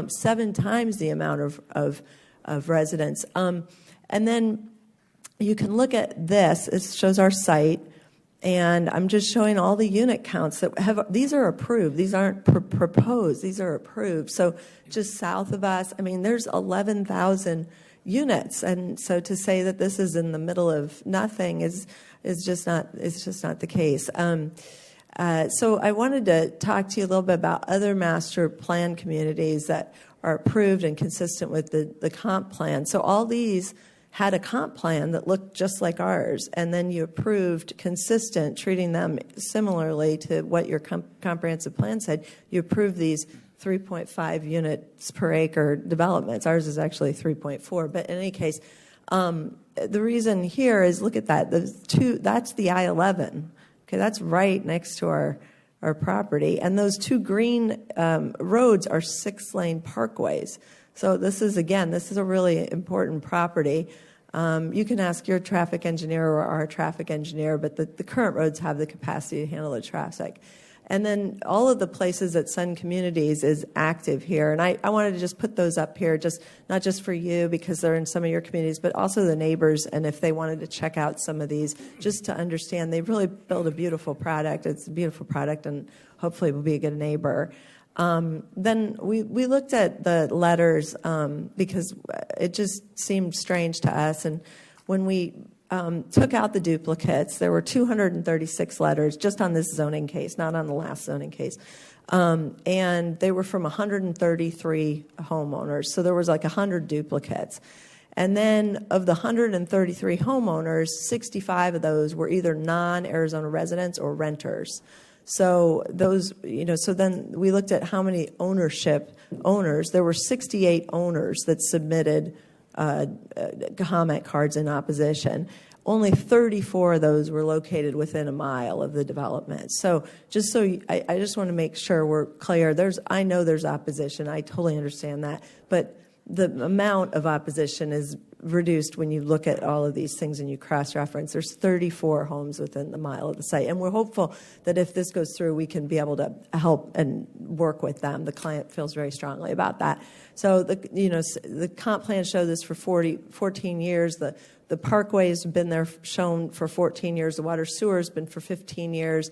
7 times the amount of residents. And then you can look at this. It shows our site. And I'm just showing all the unit counts that these are approved. These aren't proposed. These are approved. So just south of us, there's 11,000 units. And so to say that this is in the middle of nothing is just not the case. So I wanted to talk to you a little bit about other master plan communities that are approved and consistent with the comp plan. So all these had a comp plan that looked just like ours, and then you approved consistent, treating them similarly to what your comprehensive plan said. You approved these 3.5 units per acre developments. Ours is actually 3.4, but in any case, the reason here is, look at that. That's the I-11. Okay, that's right next to our property, and those 2 green roads are 6-lane parkways. So this is a really important property. You can ask your traffic engineer or our traffic engineer, but the current roads have the capacity to handle the traffic. And then all of the places that Sun Communities is active here. And I wanted to just put those up here, not just for you because they're in some of your communities, but also the neighbors. And if they wanted to check out some of these, just to understand, they really build a beautiful product. It's a beautiful product and hopefully will be a good neighbor. Then we looked at the letters because it just seemed strange to us. And when we took out the duplicates, there were 236 letters just on this zoning case, not on the last zoning case. And they were from 133 homeowners. So there was like 100 duplicates. And then of the 133 homeowners, 65 of those were either non-Arizona residents or renters. So those, so then we looked at how many owners. There were 68 owners that submitted comment cards in opposition. Only 34 of those were located within a mile of the development. So I just want to make sure we're clear. I know there's opposition. I totally understand that. But the amount of opposition is reduced when you look at all of these things and you cross-reference. There's 34 homes within the mile of the site. And we're hopeful that if this goes through, we can be able to help and work with them. The client feels very strongly about that. So the comp plan showed this for 14 years. The parkway's been there shown for 14 years. The water sewer's been for 15 years.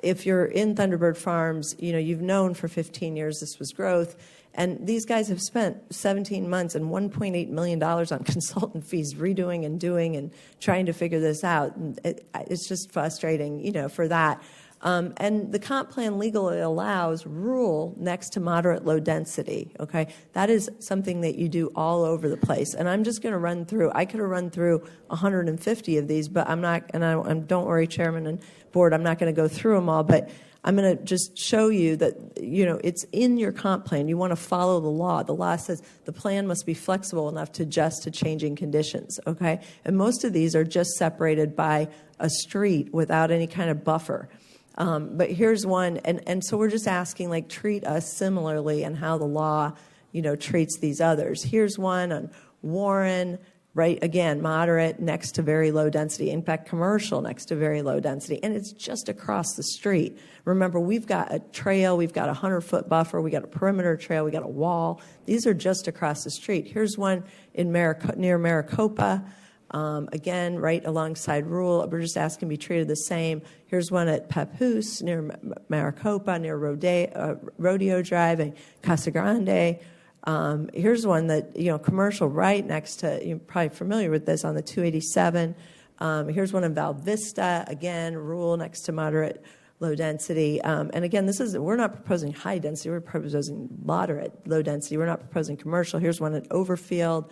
If you're in Thunderbird Farms, you've known for 15 years this was growth. And these guys have spent 17 months and $1.8 million on consultant fees, redoing and doing and trying to figure this out. And it's just frustrating, for that. And the comp plan legally allows rural next to moderate low density, okay? That is something that you do all over the place. And I'm just going to run through. I could have run through 150 of these, but I'm not, and don't worry, Chairman and Board, I'm not going to go through them all, but I'm going to just show you that, it's in your comp plan. You want to follow the law. The law says the plan must be flexible enough to adjust to changing conditions, okay? And most of these are just separated by a street without any kind of buffer. But here's one, and so we're just asking, treat us similarly in how the law, treats these others. Here's one on Warren, right, again, moderate next to very low density. In fact, commercial next to very low density. And it's just across the street. Remember, we've got a trail, we've got a 100-foot buffer, we got a perimeter trail, we got a wall. These are just across the street. Here's one in near Maricopa. Again, right alongside rural. We're just asking to be treated the same. Here's one at Papoose, near Maricopa, near Rodeo Drive and Casa Grande. Here's one that, commercial right next to, you're probably familiar with this, on the 287. Here's one in Val Vista, again, rural next to moderate low density. And again, we're not proposing high density, we're proposing moderate low density. We're not proposing commercial. Here's one at Overfield.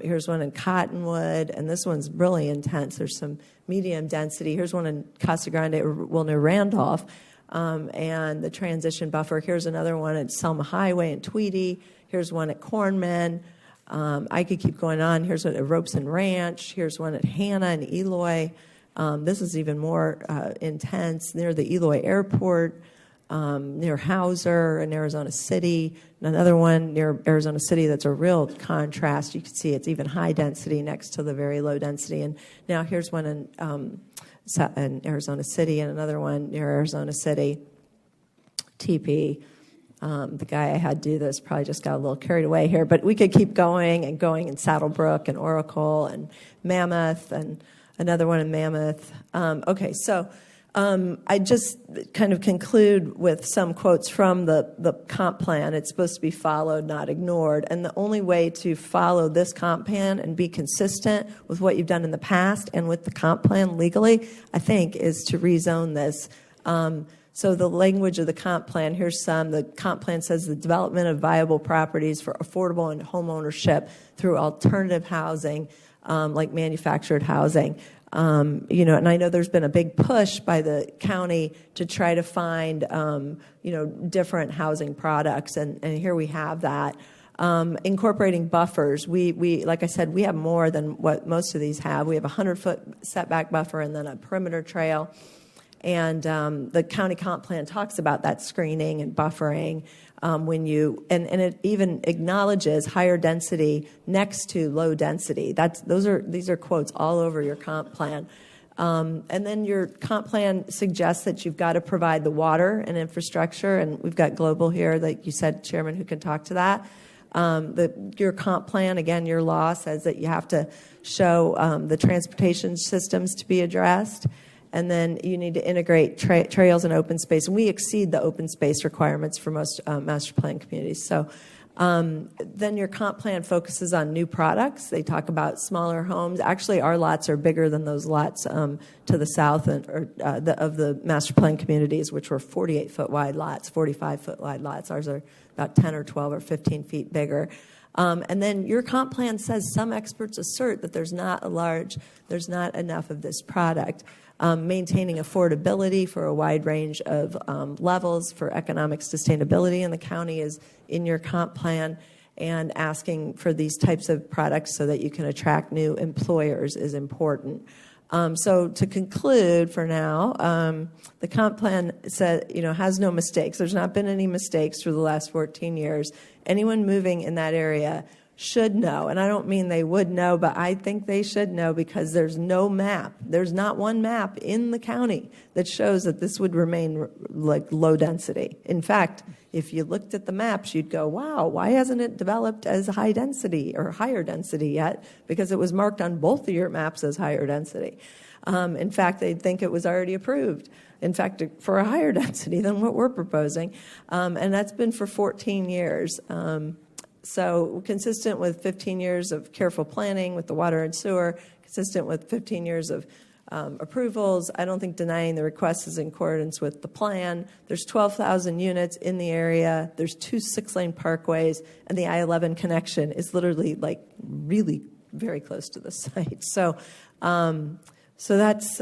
Here's one in Cottonwood, and this one's really intense. There's some medium density. Here's one in Casa Grande, near Randolph, and the transition buffer. Here's another one at Selma Highway in Tweedy. Here's one at Cornman. I could keep going on. Here's one at Robeson Ranch. Here's one at Hanna and Eloy. This is even more intense, near the Eloy Airport, near Hauser in Arizona City. And another one near Arizona City that's a real contrast. You can see it's even high density next to the very low density. And now here's one in Arizona City and another one near Arizona City. TP. The guy I had do this probably just got a little carried away here, but we could keep going in Saddlebrook and Oracle and Mammoth and another one in Mammoth. Okay, so I just kind of conclude with some quotes from the comp plan. It's supposed to be followed, not ignored. And the only way to follow this comp plan and be consistent with what you've done in the past and with the comp plan legally, I think, is to rezone this. So the language of the comp plan, here's some. The comp plan says the development of viable properties for affordable and home ownership through alternative housing, like manufactured housing. And I know there's been a big push by the county to try to find, different housing products, and here we have that. Incorporating buffers. We like I said, we have more than what most of these have. We have a 100-foot setback buffer and then a perimeter trail. And the county comp plan talks about that screening and buffering. when you and it even acknowledges higher density next to low density. These are quotes all over your comp plan. And then your comp plan suggests that you've got to provide the water and infrastructure, and we've got Global here, like you said, Chairman, who can talk to that. Your comp plan, again, your law says that you have to show the transportation systems to be addressed, and then you need to integrate trails and open space. And we exceed the open space requirements for most master plan communities. So then your comp plan focuses on new products. They talk about smaller homes. Actually, our lots are bigger than those lots to the south of the master plan communities, which were 48-foot wide lots, 45-foot wide lots. Ours are about 10 or 12 or 15 feet bigger. And then your comp plan says some experts assert that there's not enough of this product. Maintaining affordability for a wide range of levels for economic sustainability in the county is in your comp plan, and asking for these types of products so that you can attract new employers is important. So to conclude for now, the comp plan has no mistakes. There's not been any mistakes through the last 14 years. Anyone moving in that area should know, and I don't mean they would know, but I think they should know, because there's no map. There's not one map in the county that shows that this would remain like low density. In fact, if you looked at the maps, you'd go, wow, why hasn't it developed as high density or higher density yet? Because it was marked on both of your maps as higher density. In fact, they'd think it was already approved. In fact, for a higher density than what we're proposing. And that's been for 14 years. So consistent with 15 years of careful planning with the water and sewer, consistent with 15 years of approvals, I don't think denying the request is in accordance with the plan. There's 12,000 units in the area. There's 2 6-lane parkways, and the I-11 connection is literally really very close to the site. So that's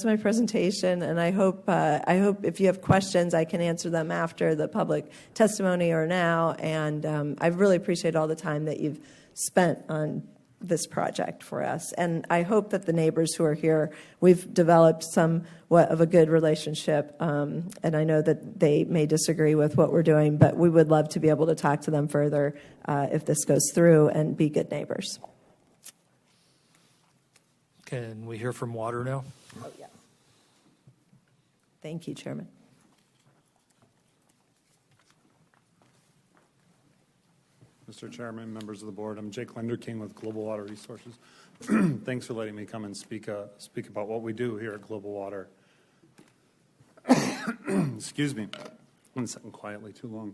my presentation, and I hope if you have questions, I can answer them after the public testimony or now. And I really appreciate all the time that you've spent on this project for us, and I hope that the neighbors who are here, we've developed somewhat of a good relationship. And I know that they may disagree with what we're doing, but we would love to be able to talk to them further if this goes through, and be good neighbors. Can we hear from water now? Oh, yeah. Thank you, Chairman. Mr. Chairman, members of the board, I'm Jake Lenderking with Global Water Resources. Thanks for letting me come and speak about what we do here at Global Water. Excuse me. One second, quietly, too long.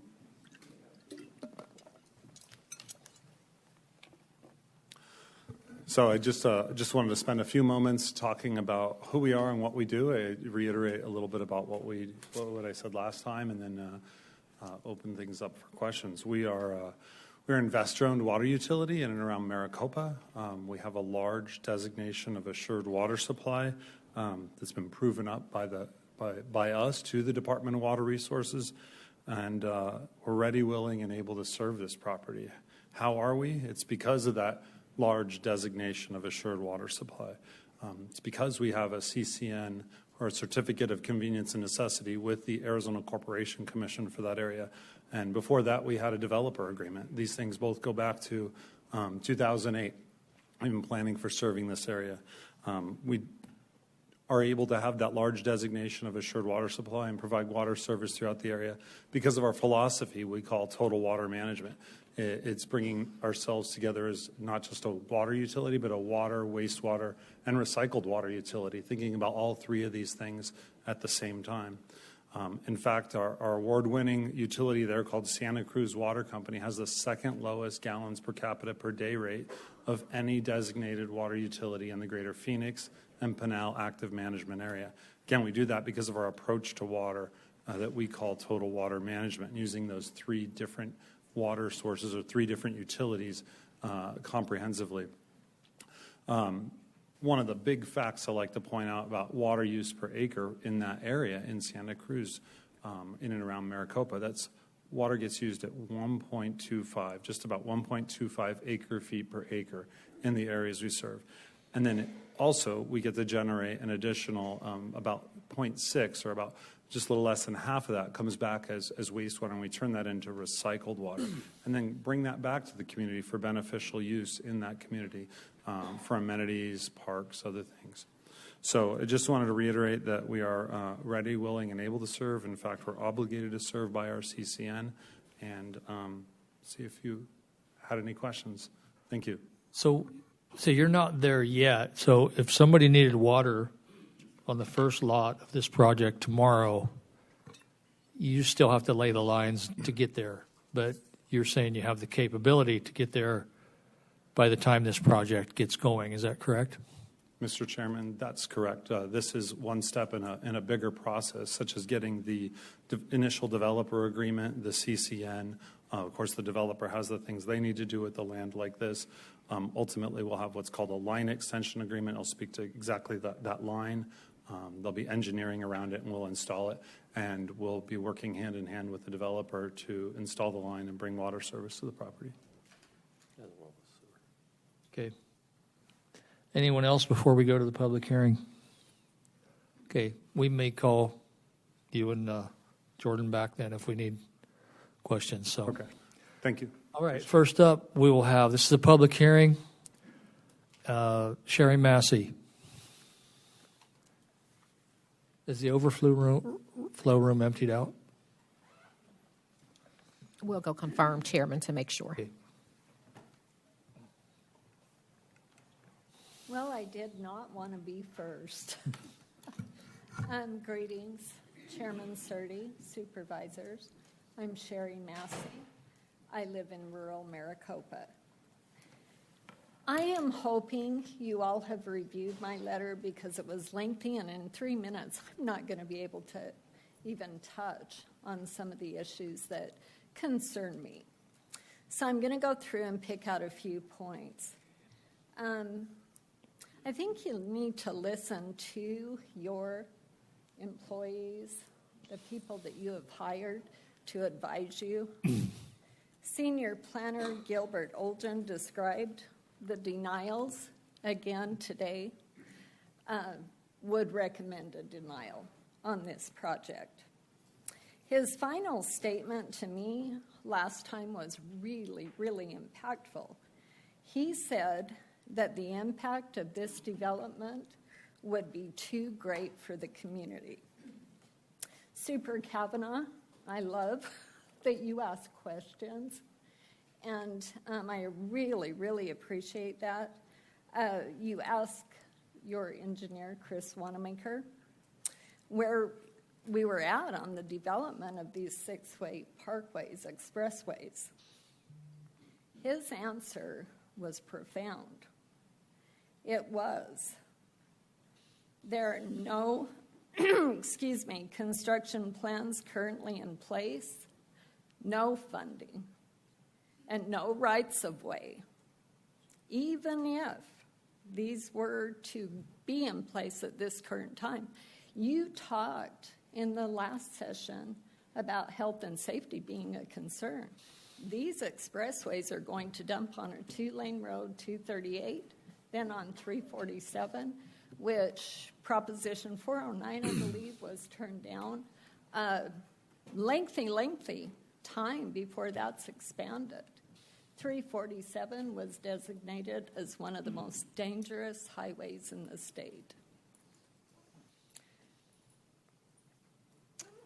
So I just wanted to spend a few moments talking about who we are and what we do. I reiterate a little bit about what I said last time, and then open things up for questions. We're an investor-owned water utility in and around Maricopa. We have a large designation of assured water supply that's been proven up by us to the Department of Water Resources, and we're ready, willing, and able to serve this property. How are we? It's because of that large designation of assured water supply. It's because we have a CCN, or a Certificate of Convenience and Necessity, with the Arizona Corporation Commission for that area. And before that, we had a developer agreement. These things both go back to 2008. I've been planning for serving this area. We are able to have that large designation of assured water supply and provide water service throughout the area because of our philosophy we call total water management. It's bringing ourselves together as not just a water utility, but a water, wastewater, and recycled water utility, thinking about all three of these things at the same time. In fact, our award-winning utility there, called Santa Cruz Water Company, has the second lowest gallons per capita per day rate of any designated water utility in the greater Phoenix and Pinal active management area. Again, we do that because of our approach to water that we call total water management, using those 3 different water sources or 3 different utilities comprehensively. One of the big facts I like to point out about water use per acre in that area in Santa Cruz, in and around Maricopa, that's water gets used at 1.25, just about 1.25 acre feet per acre in the areas we serve. And then also we get to generate an additional about 0.6 or about just a little less than half of that comes back as wastewater, and we turn that into recycled water, and then bring that back to the community for beneficial use in that community, for amenities, parks, other things. So I just wanted to reiterate that we are ready, willing, and able to serve. In fact, we're obligated to serve by our CCN, and see if you had any questions. Thank you. So you're not there yet. So if somebody needed water on the first lot of this project tomorrow, you still have to lay the lines to get there. But you're saying you have the capability to get there by the time this project gets going. Is that correct? Mr. Chairman, that's correct. This is one step in a bigger process, such as getting the initial developer agreement, the CCN. Of course, the developer has the things they need to do with the land like this. Ultimately, we'll have what's called a line extension agreement. I'll speak to exactly that line. There'll be engineering around it, and we'll install it. And we'll be working hand in hand with the developer to install the line and bring water service to the property. Okay. Anyone else before we go to the public hearing? Okay, we may call you and Jordan back then if we need questions. So. Okay, thank you. All right, first up, we will have, this is a public hearing, Sherry Massey. Is the overflow room emptied out? We'll go confirm, Chairman, to make sure. Okay. Well, I did not want to be first. Greetings, Chairman Surtee, Supervisors. I'm Sherry Massey. I live in rural Maricopa. I am hoping you all have reviewed my letter because it was lengthy, and in 3 minutes, I'm not going to be able to even touch on some of the issues that concern me. So I'm going to go through and pick out a few points. I think you need to listen to your employees, the people that you have hired to advise you. Senior Planner Gilbert Olgen described the denials again today, would recommend a denial on this project. His final statement to me last time was really, really impactful. He said that the impact of this development would be too great for the community. Super Kavanaugh, I love that you ask questions, and I really, really appreciate that. You ask your engineer, Chris Wanamaker, where we were at on the development of these 6-way parkways, expressways. His answer was profound. It was, there are no, construction plans currently in place, no funding, and no rights of way. Even if these were to be in place at this current time. You talked in the last session about health and safety being a concern. These expressways are going to dump on a 2-lane road, 238, then on 347, which Proposition 409, I believe, was turned down. Lengthy time before that's expanded. 347 was designated as one of the most dangerous highways in the state.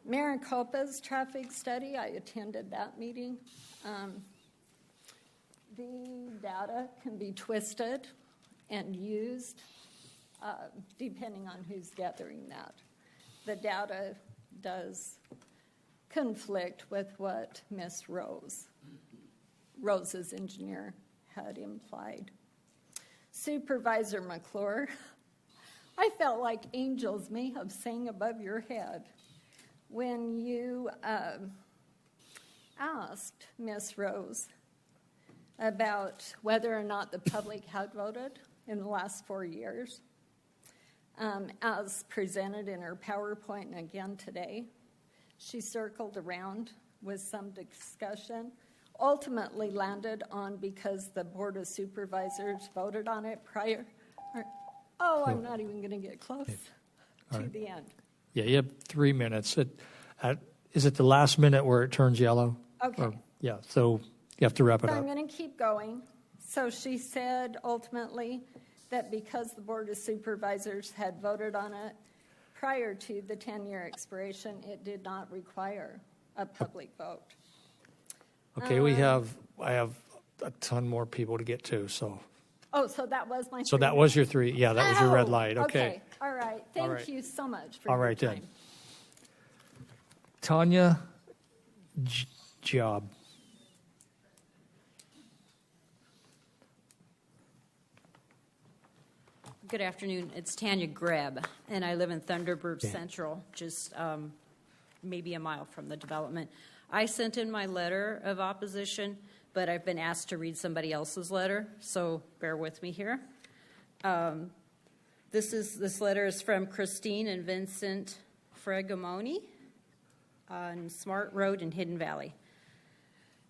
Maricopa's traffic study, I attended that meeting. The data can be twisted and used depending on who's gathering that. The data does conflict with what Ms. Rose's engineer had implied. Supervisor McClure, I felt like angels may have sang above your head when you asked Ms. Rose about whether or not the public had voted in the last 4 years, as presented in her PowerPoint and again today. She circled around with some discussion, ultimately landed on because the Board of Supervisors voted on it prior. I'm not even going to get close to the end. Yeah, you have 3 minutes. Is it the last minute where it turns yellow? Okay. Yeah, so you have to wrap it So up. I'm going to keep going. So she said ultimately that because the Board of Supervisors had voted on it prior to the 10-year expiration, it did not require a public vote. Okay, I have a ton more people to get to, so. Oh, so that was my So 3 that was your minutes. 3, yeah, that was your red Oh, light, okay. All right. All Thank right. you so much for All your right time. then. Tanya Job. Good afternoon. It's Tanya Greb, and I live in Thunderbird Central, just maybe a mile from the development. I sent in my letter of opposition, but I've been asked to read somebody else's letter, so bear with me here. This letter is from Christine and Vincent Fregomoni on Smart Road in Hidden Valley.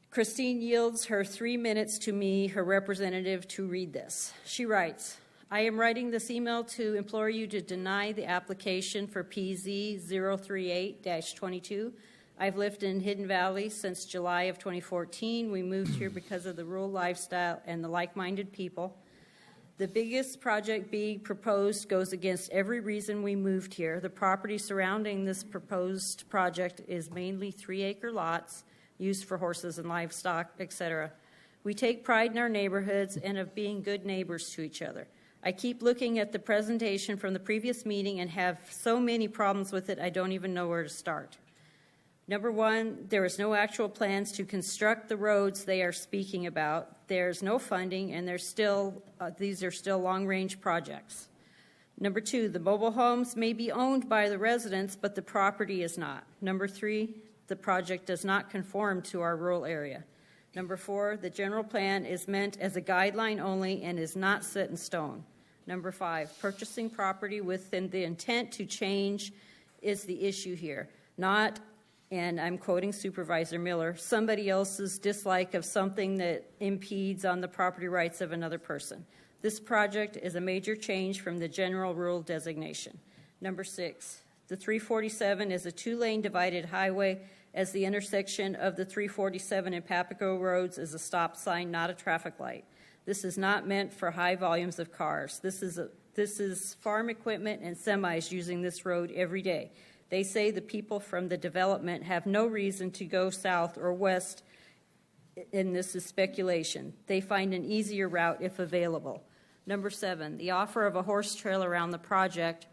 Christine yields her 3 minutes to me, her representative, to read this. She writes, I am writing this email to implore you to deny the application for PZ 038-22. I've lived in Hidden Valley since July of 2014. We moved here because of the rural lifestyle and the like-minded people. The biggest project being proposed goes against every reason we moved here. The property surrounding this proposed project is mainly 3-acre lots used for horses and livestock, etc. We take pride in our neighborhoods and of being good neighbors to each other. I keep looking at the presentation from the previous meeting and have so many problems with it, I don't even know where to start. Number one, there is no actual plans to construct the roads they are speaking about. There's no funding, and these are still long-range projects. Number two, the mobile homes may be owned by the residents, but the property is not. Number three, the project does not conform to our rural area. Number four, the general plan is meant as a guideline only and is not set in stone. Number five, purchasing property within the intent to change is the issue here, not, and I'm quoting Supervisor Miller, somebody else's dislike of something that impedes on the property rights of another person. This project is a major change from the general rural designation. Number six, the 347 is a 2-lane divided highway as the intersection of the 347 and Papago roads is a stop sign, not a traffic light. This is not meant for high volumes of cars. This is farm equipment and semis using this road every day. They say the people from the development have no reason to go south or west, and this is speculation. They find an easier route if available. Number seven, the offer of a horse trail around the project,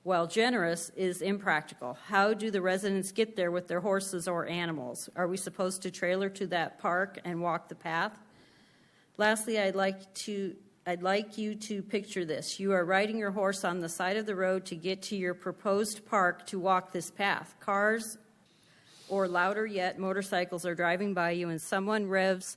while generous, is impractical. How do the residents get there with their horses or animals? Are we supposed to trailer to that park and walk the path? Lastly, I'd like you to picture this. You are riding your horse on the side of the road to get to your proposed park to walk this path. Cars, or louder yet, motorcycles are driving by you and someone revs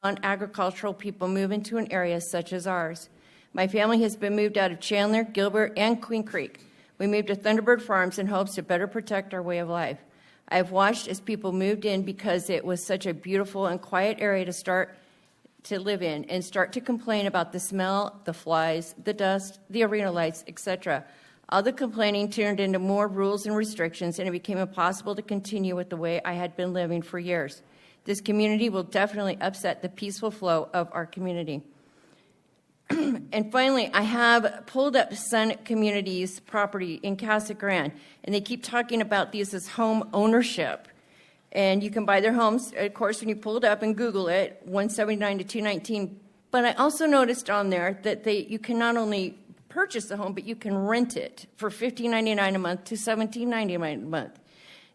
non-agricultural people move into an area such as ours. My family has been moved out of Chandler, Gilbert, and Queen Creek. We moved to Thunderbird Farms in hopes to better protect our way of life. I have watched as people moved in because it was such a beautiful and quiet area to start to live in and start to complain about the smell, the flies, the dust, the arena lights, etc. All the complaining turned into more rules and restrictions, and it became impossible to continue with the way I had been living for years. This community will definitely upset the peaceful flow of our community. And finally, I have pulled up Sun Community's property in Casa Grande, and they keep talking about these as home ownership. And you can buy their homes, of course, when you pull it up and Google it, 179 to 219. But I also noticed on there that you can not only purchase a home, but you can rent it for $15.99 a month to $17.99 a month.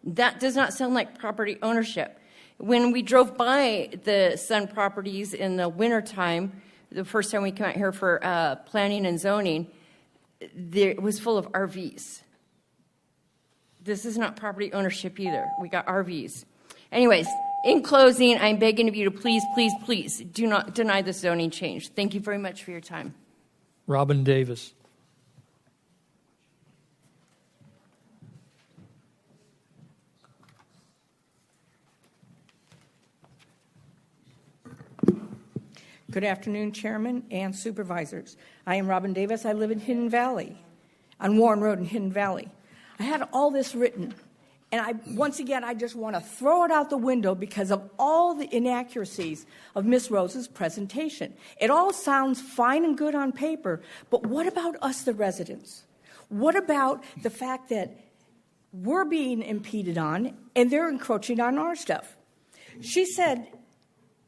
That does not sound like property ownership. When we drove by the Sun properties in the wintertime, the first time we came out here for planning and zoning, it was full of RVs. This is not property ownership either. We got RVs. Anyways, in closing, I'm begging of you to please, please, please do not deny this zoning change. Thank you very much for your time. Robin Davis. Good afternoon, Chairman and Supervisors. I am Robin Davis. I live in Hidden Valley, on Warren Road in Hidden Valley. I had all this written, and once again, I just want to throw it out the window because of all the inaccuracies of Ms. Rose's presentation. It all sounds fine and good on paper, but what about us, the residents? What about the fact that we're being impeded on and they're encroaching on our stuff? She said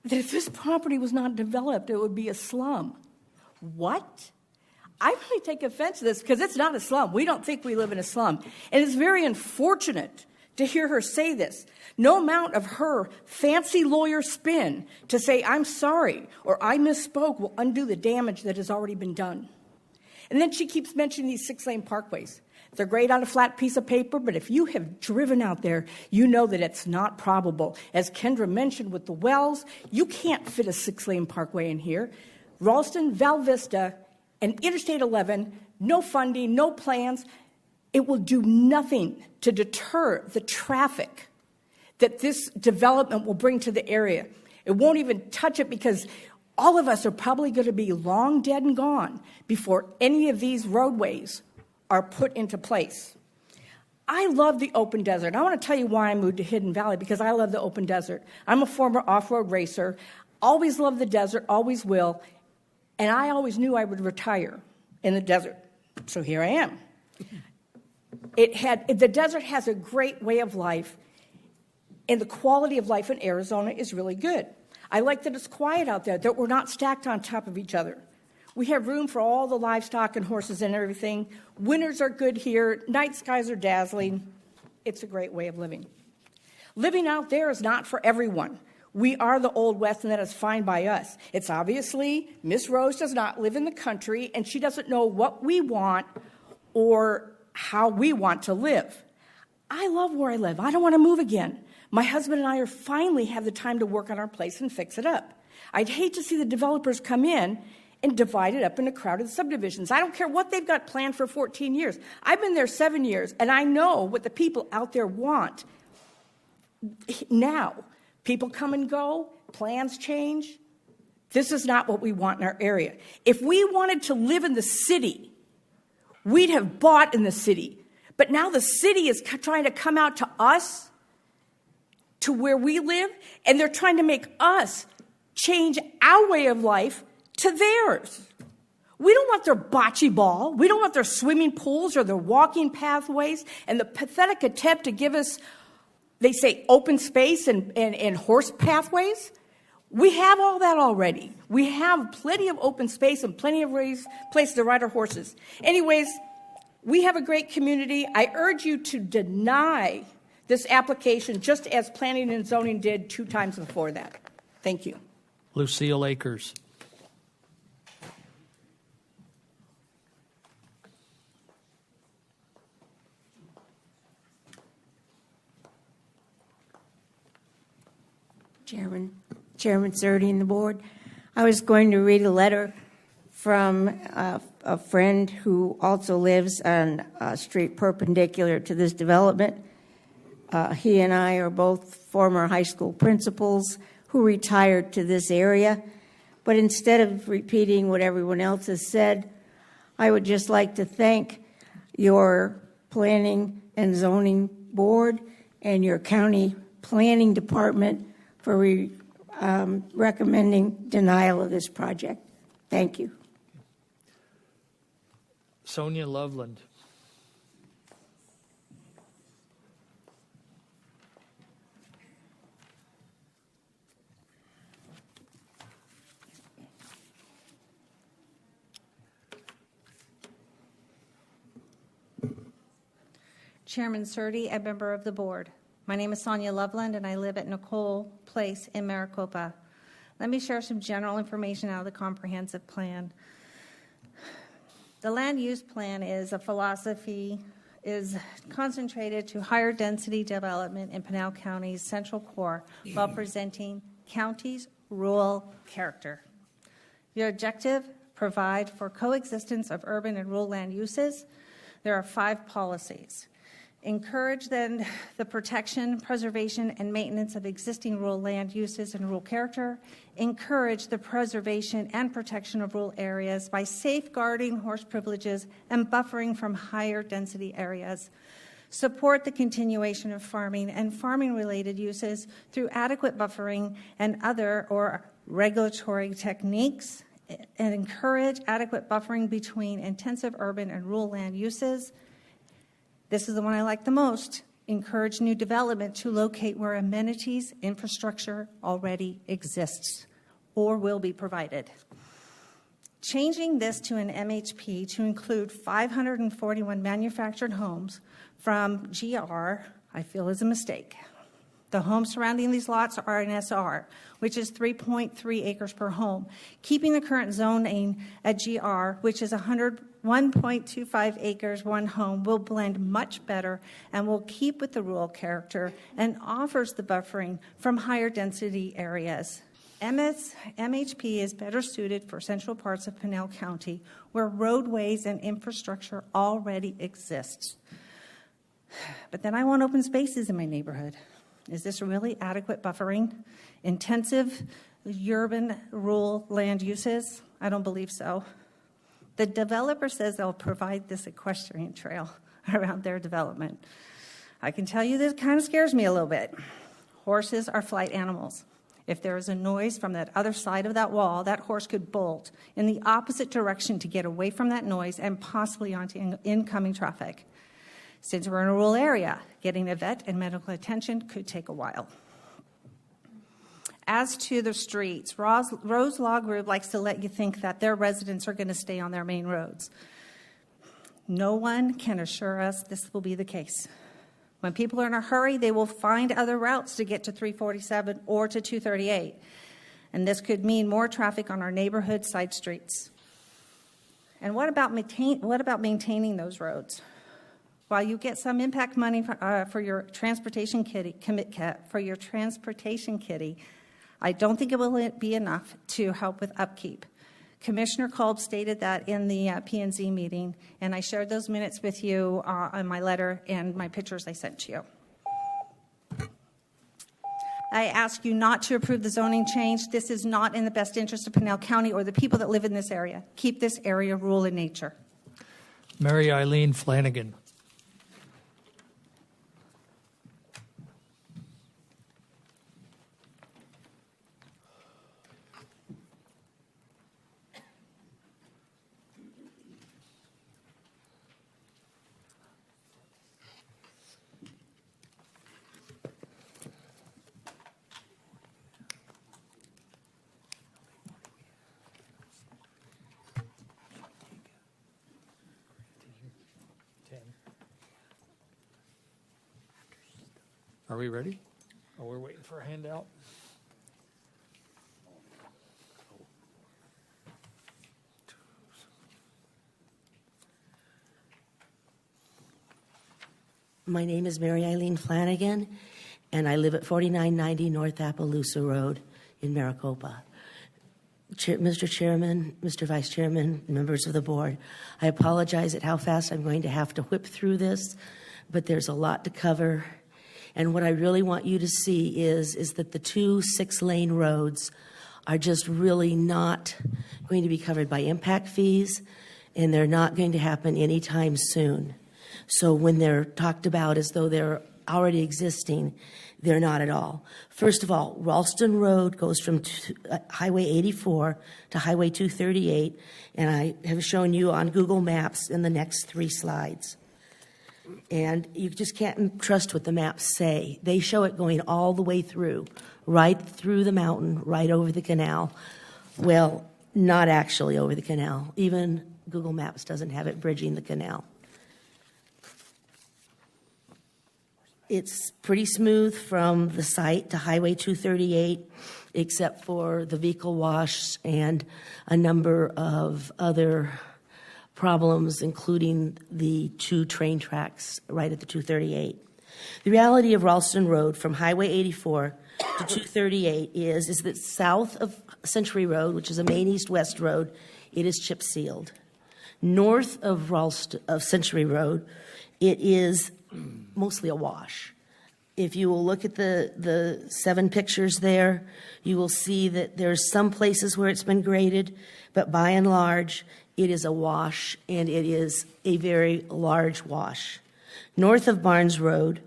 that if this property was not developed, it would be a slum. What? I really take offense to this because it's not a slum. We don't think we live in a slum. And it's very unfortunate to hear her say this. No amount of her fancy lawyer spin to say, I'm sorry, or I misspoke will undo the damage that has already been done. And then she keeps mentioning these 6-lane parkways. They're great on a flat piece of paper, but if you have driven out there, you know that it's not probable. As Kendra mentioned with the wells, you can't fit a 6-lane parkway in here. Ralston, Val Vista, and Interstate 11, no funding, no plans. It will do nothing to deter the traffic that this development will bring to the area. It won't even touch it because all of us are probably going to be long dead and gone before any of these roadways are put into place. I love the open desert. I want to tell you why I moved to Hidden Valley, because I love the open desert. I'm a former off-road racer, always loved the desert, always will, and I always knew I would retire in the desert. So here I am. The desert has a great way of life, and the quality of life in Arizona is really good. I like that it's quiet out there, that we're not stacked on top of each other. We have room for all the livestock and horses and everything. Winters are good here. Night skies are dazzling. It's a great way of living. Living out there is not for everyone. We are the Old West, and that is fine by us. It's obviously Miss Rose does not live in the country, and she doesn't know what we want or how we want to live. I love where I live. I don't want to move again. My husband and I finally have the time to work on our place and fix it up. I'd hate to see the developers come in and divide it up into crowded subdivisions. I don't care what they've got planned for 14 years. I've been there 7 years, and I know what the people out there want now. People come and go, plans change. This is not what we want in our area. If we wanted to live in the city, we'd have bought in the city. But now the city is trying to come out to us, to where we live, and they're trying to make us change our way of life to theirs. We don't want their bocce ball. We don't want their swimming pools or their walking pathways and the pathetic attempt to give us, they say, open space and horse pathways. We have all that already. We have plenty of open space and plenty of places to ride our horses. Anyways, we have a great community. I urge you to deny this application just as planning and zoning did 2 times before that. Thank you. Lucille Akers. Chairman, Chairman Surdy and the board. I was going to read a letter from a friend who also lives on a street perpendicular to this development. He and I are both former high school principals who retired to this area. But instead of repeating what everyone else has said, I would just like to thank your Planning and Zoning Board and your County Planning Department for recommending denial of this project. Thank you. Sonia Loveland. Chairman Surdy, a member of the board. My name is Sonia Loveland, and I live at Nicole Place in Maricopa. Let me share some general information out of the comprehensive plan. The land use plan is a philosophy, is concentrated to higher density development in Pinal County's central core while presenting county's rural character. The objective, provide for coexistence of urban and rural land uses. There are 5 policies. Encourage then the protection, preservation, and maintenance of existing rural land uses and rural character. Encourage the preservation and protection of rural areas by safeguarding horse privileges and buffering from higher density areas. Support the continuation of farming and farming-related uses through adequate buffering and other or regulatory techniques. And encourage adequate buffering between intensive urban and rural land uses. This is the one I like the most. Encourage new development to locate where amenities, infrastructure already exists or will be provided. Changing this to an MHP to include 541 manufactured homes from GR, I feel is a mistake. The homes surrounding these lots are an SR, which is 3.3 acres per home, keeping the current zoning at GR, which is 1.25 acres, one home, will blend much better and will keep with the rural character and offers the buffering from higher density areas. MHP is better suited for central parts of Pinal County, where roadways and infrastructure already exists. But then I want open spaces in my neighborhood. Is this really adequate buffering? Intensive urban rural land uses? I don't believe so. The developer says they'll provide this equestrian trail around their development. I can tell you this kind of scares me a little bit. Horses are flight animals. If there is a noise from that other side of that wall, that horse could bolt in the opposite direction to get away from that noise and possibly onto incoming traffic. Since we're in a rural area, getting a vet and medical attention could take a while. As to the streets, Rose Law Group likes to let you think that their residents are going to stay on their main roads. No one can assure us this will be the case. When people are in a hurry, they will find other routes to get to 347 or to 238. And this could mean more traffic on our neighborhood side streets. And what about maintaining those roads? While you get some impact money for your transportation kitty, I don't think it will be enough to help with upkeep. Commissioner Kolb stated that in the P&Z meeting, and I shared those minutes with you on my letter and my pictures I sent to you. I ask you not to approve the zoning change. This is not in the best interest of Pinal County or the people that live in this area. Keep this area rural in nature. Mary Eileen Flanagan. Are we ready? Oh, we're waiting for a handout. My name is Mary Eileen Flanagan, and I live at 4990 North Appaloosa Road in Maricopa. Mr. Chairman, Mr. Vice Chairman, members of the board, I apologize at how fast I'm going to have to whip through this, but there's a lot to cover. And what I really want you to see is that the 2 6-lane roads are just really not going to be covered by impact fees, and they're not going to happen anytime soon. So when they're talked about as though they're already existing, they're not at all. First of all, Ralston Road goes from Highway 84 to Highway 238, and I have shown you on Google Maps in the next 3 slides. And you just can't trust what the maps say. They show it going all the way through, right through the mountain, right over the canal. Well, not actually over the canal. Even Google Maps doesn't have it bridging the canal. It's pretty smooth from the site to Highway 238, except for the vehicle wash and a number of other problems, including the 2 train tracks right at the 238. The reality of Ralston Road from Highway 84 to 238 is that south of Century Road, which is a main east-west road, it is chip sealed. North of Century Road, it is mostly a wash. If you will look at the 7 pictures there, you will see that there's some places where it's been graded, but by and large, it is a wash, and it is a very large wash. North of Barnes Road,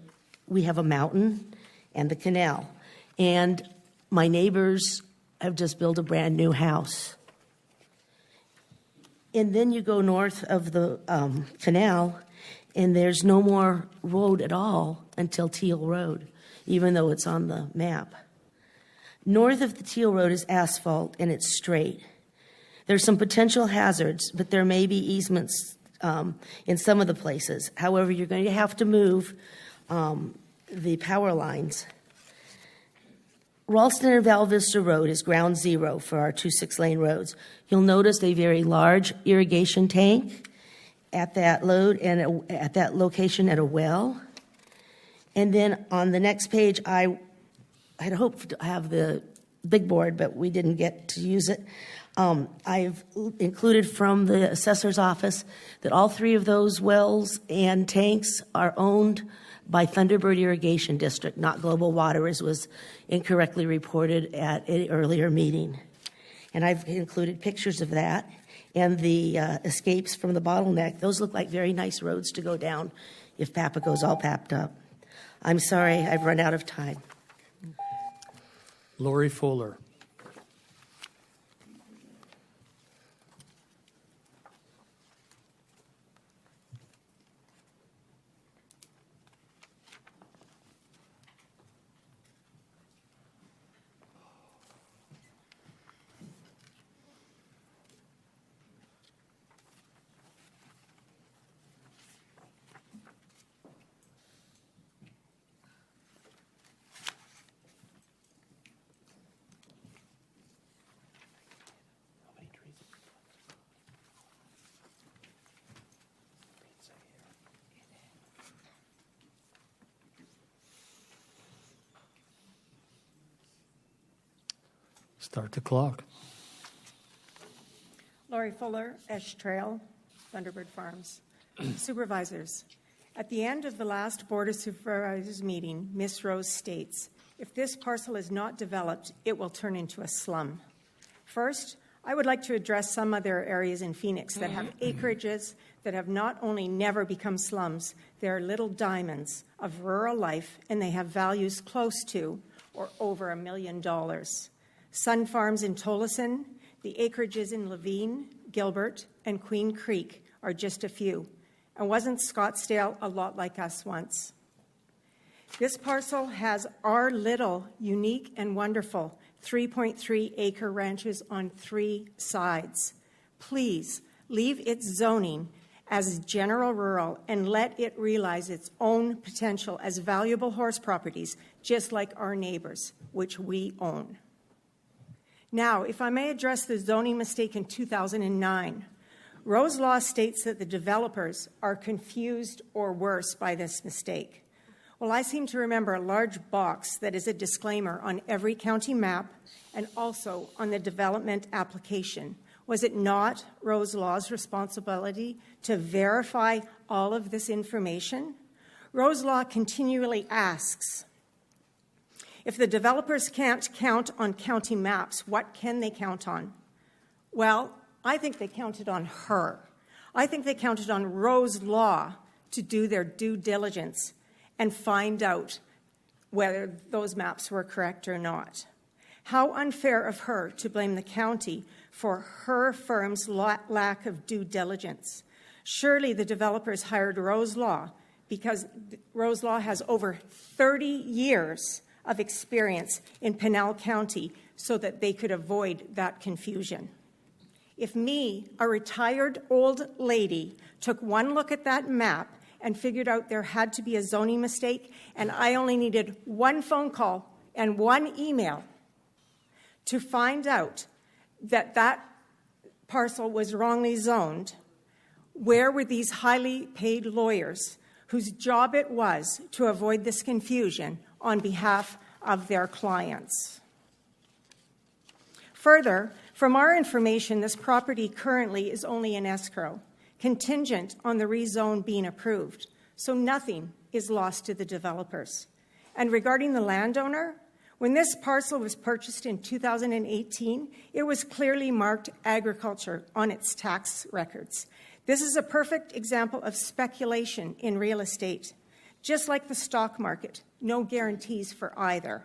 we have a mountain and the canal. And my neighbors have just built a brand new house. And then you go north of the canal, and there's no more road at all until Teal Road, even though it's on the map. North of the Teal Road is asphalt, and it's straight. There's some potential hazards, but there may be easements in some of the places. However, you're going to have to move the power lines. Ralston and Val Vista Road is ground zero for our 2 6-lane roads. You'll notice a very large irrigation tank at that at that location at a well. And then on the next page, I had hoped to have the big board, but we didn't get to use it. I've included from the assessor's office that all 3 of those wells and tanks are owned by Thunderbird Irrigation District, not Global Water, as was incorrectly reported at an earlier meeting. And I've included pictures of that and the escapes from the bottleneck. Those look like very nice roads to go down if Papa goes all papped up. I'm sorry, I've run out of time. Lori Fuller. Start the clock. Lori Fuller, Esh Trail, Thunderbird Farms. Supervisors, at the end of the last Board of Supervisors meeting, Ms. Rose states, if this parcel is not developed, it will turn into a slum. First, I would like to address some other areas in Phoenix that have acreages that have not only never become slums, they are little diamonds of rural life, and they have values close to or over $1 million. Sun Farms in Tolleson, the acreages in Levine, Gilbert, and Queen Creek are just a few. And wasn't Scottsdale a lot like us once? This parcel has our little, unique, and wonderful 3.3-acre ranches on 3 sides. Please leave its zoning as general rural and let it realize its own potential as valuable horse properties, just like our neighbors, which we own. Now, if I may address the zoning mistake in 2009, Rose Law states that the developers are confused or worse by this mistake. Well, I seem to remember a large box that is a disclaimer on every county map and also on the development application. Was it not Rose Law's responsibility to verify all of this information? Rose Law continually asks, if the developers can't count on county maps, what can they count on? Well, I think they counted on her. I think they counted on Rose Law to do their due diligence and find out whether those maps were correct or not. How unfair of her to blame the county for her firm's lack of due diligence. Surely the developers hired Rose Law because Rose Law has over 30 years of experience in Pinal County so that they could avoid that confusion. If me, a retired old lady, took one look at that map and figured out there had to be a zoning mistake, and I only needed one phone call and one email to find out that that parcel was wrongly zoned, where were these highly paid lawyers whose job it was to avoid this confusion on behalf of their clients? Further, from our information, this property currently is only in escrow, contingent on the rezone being approved, so nothing is lost to the developers. And regarding the landowner, when this parcel was purchased in 2018, it was clearly marked agriculture on its tax records. This is a perfect example of speculation in real estate. Just like the stock market, no guarantees for either.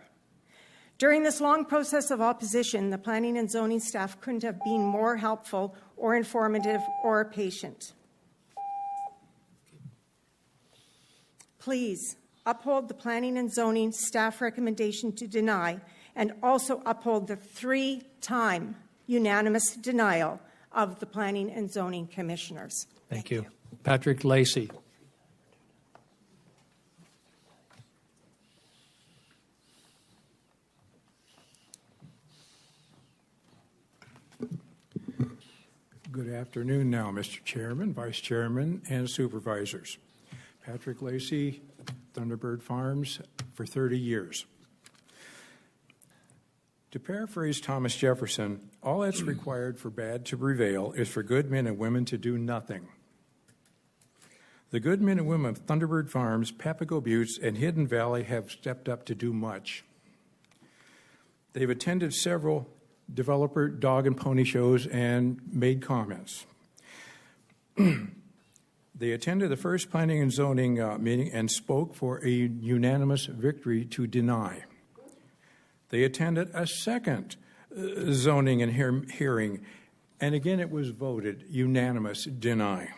During this long process of opposition, the planning and zoning staff couldn't have been more helpful or informative or patient. Please uphold the planning and zoning staff recommendation to deny and also uphold the 3-time unanimous denial of the planning and zoning commissioners. Thank you. Patrick Lacey. Good afternoon now, Mr. Chairman, Vice Chairman, and Supervisors. Patrick Lacey, Thunderbird Farms, for 30 years. To paraphrase Thomas Jefferson, all that's required for bad to prevail is for good men and women to do nothing. The good men and women of Thunderbird Farms, Papago Buttes, and Hidden Valley have stepped up to do much. They've attended several developer dog and pony shows and made comments. They attended the first planning and zoning meeting and spoke for a unanimous victory to deny. They attended a second zoning and hearing, and again it was voted unanimous deny.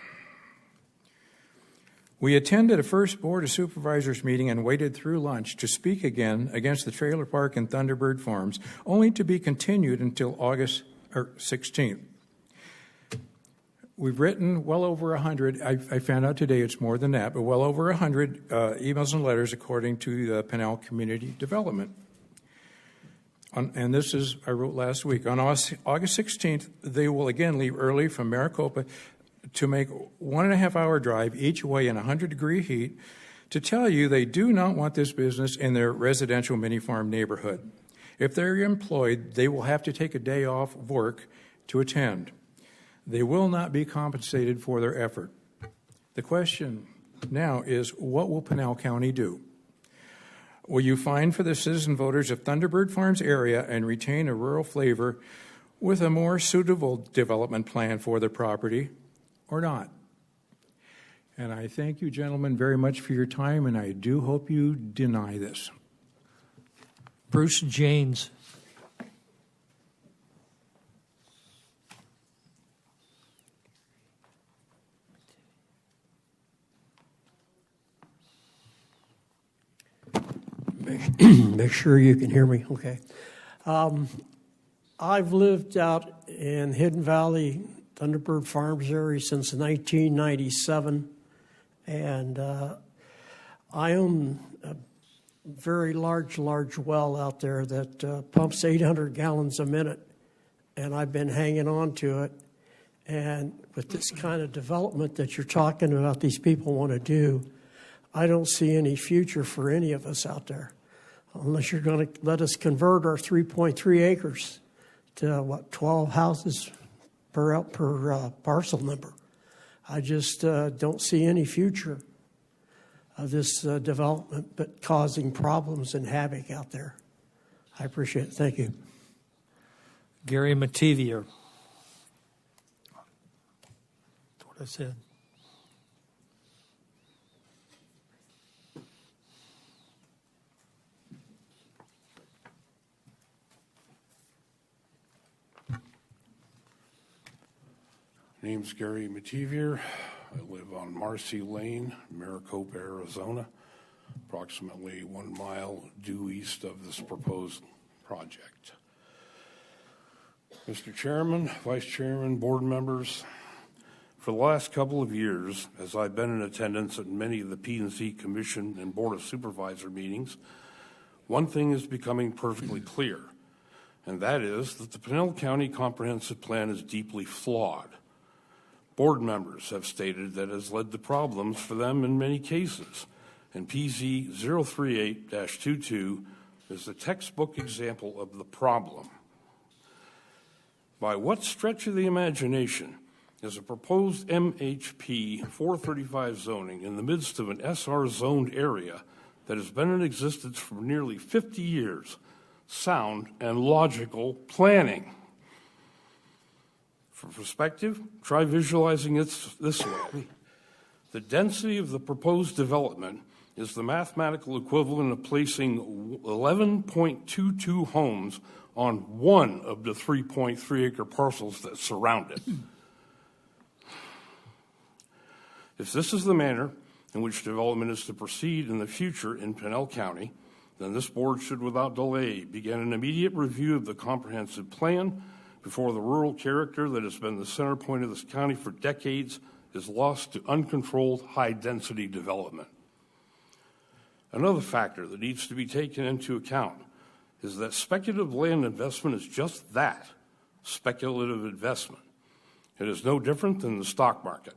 We attended a first Board of Supervisors meeting and waited through lunch to speak again against the trailer park and Thunderbird Farms, only to be continued until August 16th. We've written well over 100, I found out today it's more than that, but well over 100 emails and letters according to the Pinal Community Development. And this is, I wrote last week, on August 16th, they will again leave early from Maricopa to make 1.5-hour drive each way in 100-degree heat to tell you they do not want this business in their residential mini-farm neighborhood. If they're employed, they will have to take a day off work to attend. They will not be compensated for their effort. The question now is, what will Pinal County do? Will you fine for the citizen voters of Thunderbird Farms area and retain a rural flavor with a more suitable development plan for the property, or not? And I thank you, gentlemen, very much for your time, and I do hope you deny this. Bruce Janes. Make sure you can hear me, okay. I've lived out in Hidden Valley, Thunderbird Farms area since 1997, and I own a very large well out there that pumps 800 gallons a minute, and I've been hanging on to it. And with this kind of development that you're talking about, these people want to do, I don't see any future for any of us out there unless you're going to let us convert our 3.3 acres to, 12 houses per parcel number. I just don't see any future of this development but causing problems and havoc out there. I appreciate it. Thank you. Gary Mativier. That's what I said. Name's Gary Mativier. I live on Marcy Lane, Maricopa, Arizona, approximately 1 mile due east of this proposed project. Mr. Chairman, Vice Chairman, board members, for the last couple of years, as I've been in attendance at many of the P&Z Commission and Board of Supervisor meetings, one thing is becoming perfectly clear, and that is that the Pinal County Comprehensive Plan is deeply flawed. Board members have stated that it has led to problems for them in many cases, and PZ 038-22 is a textbook example of the problem. By what stretch of the imagination is a proposed MHP 435 zoning in the midst of an SR zoned area that has been in existence for nearly 50 years sound and logical planning? For perspective, try visualizing it this way. The density of the proposed development is the mathematical equivalent of placing 11.22 homes on one of the 3.3 acre parcels that surround it. If this is the manner in which development is to proceed in the future in Pinal County, then this board should without delay begin an immediate review of the comprehensive plan before the rural character that has been the center point of this county for decades is lost to uncontrolled high-density development. Another factor that needs to be taken into account is that speculative land investment is just that, speculative investment. It is no different than the stock market.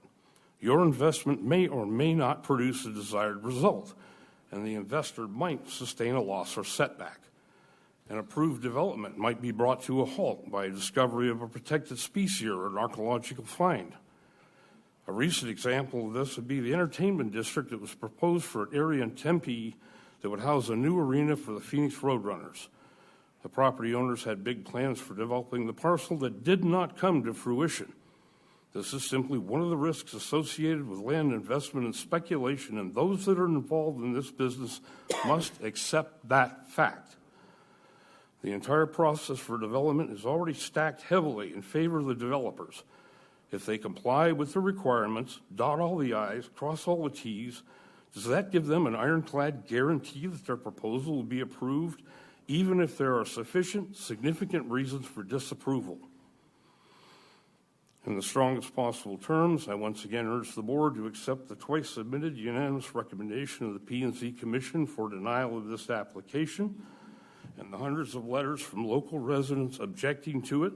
Your investment may or may not produce a desired result, and the investor might sustain a loss or setback. An approved development might be brought to a halt by a discovery of a protected species or an archaeological find. A recent example of this would be the entertainment district that was proposed for an area in Tempe that would house a new arena for the Phoenix Roadrunners. The property owners had big plans for developing the parcel that did not come to fruition. This is simply one of the risks associated with land investment and speculation, and those that are involved in this business must accept that fact. The entire process for development is already stacked heavily in favor of the developers. If they comply with the requirements, dot all the I's, cross all the T's, does that give them an ironclad guarantee that their proposal will be approved, even if there are sufficient, significant reasons for disapproval? In the strongest possible terms, I once again urge the board to accept the twice submitted unanimous recommendation of the P&Z Commission for denial of this application and the hundreds of letters from local residents objecting to it,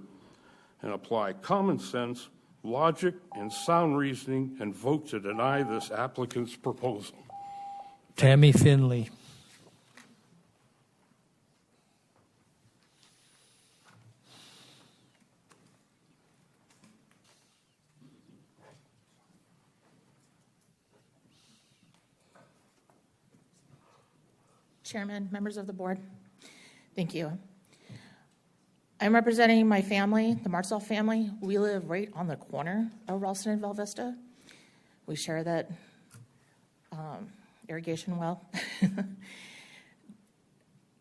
and apply common sense, logic, and sound reasoning and vote to deny this applicant's proposal. Tammy Finley. Chairman, members of the board, thank you. I'm representing my family, the Martzell family. We live right on the corner of Ralston and Val Vista. We share that irrigation well.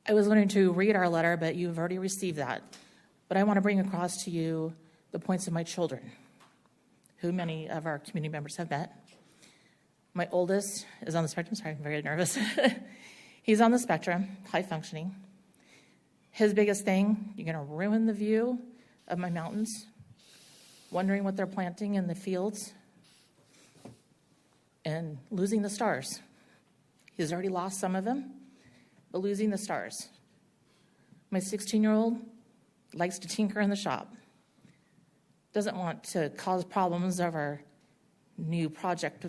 I was going to read our letter, but you've already received that. But I want to bring across to you the points of my children, who many of our community members have met. My oldest is on the spectrum. Sorry, I'm very nervous. He's on the spectrum, high functioning. His biggest thing, you're going to ruin the view of my mountains, wondering what they're planting in the fields, and losing the stars. He's already lost some of them, but losing the stars. My 16-year-old likes to tinker in the shop, doesn't want to cause problems of our new project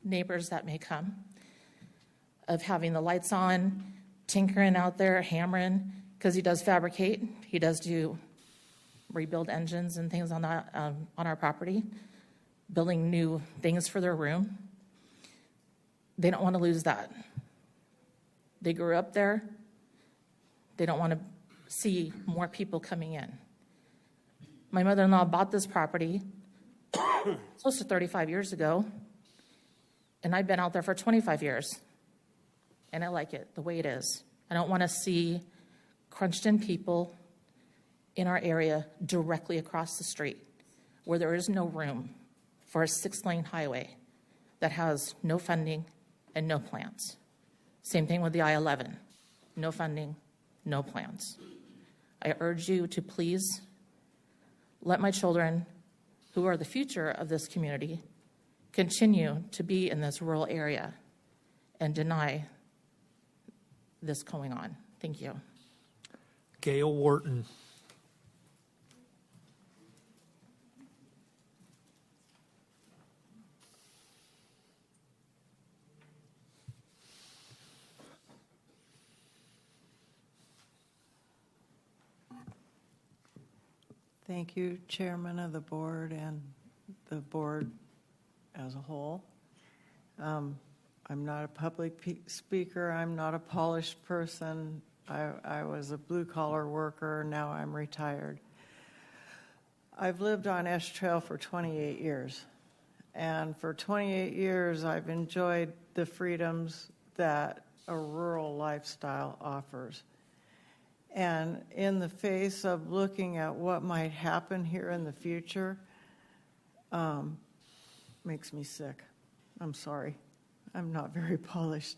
neighbors that may come, of having the lights on, tinkering out there, hammering, because he does fabricate. He does do rebuild engines and things on that on our property, building new things for their room. They don't want to lose that. They grew up there. They don't want to see more people coming in. My mother-in-law bought this property close to 35 years ago, and I've been out there for 25 years, and I like it the way it is. I don't want to see crunched-in people in our area directly across the street where there is no room for a 6-lane highway that has no funding and no plans. Same thing with the I-11. No funding, no plans. I urge you to please let my children, who are the future of this community, continue to be in this rural area and deny this going on. Thank you. Gail Wharton. Thank you, Chairman of the Board and the Board as a whole. I'm not a public speaker. I'm not a polished person. I was a blue-collar worker. Now I'm retired. I've lived on Esh Trail for 28 years. And for 28 years, I've enjoyed the freedoms that a rural lifestyle offers. And in the face of looking at what might happen here in the future, makes me sick. I'm sorry. I'm not very polished.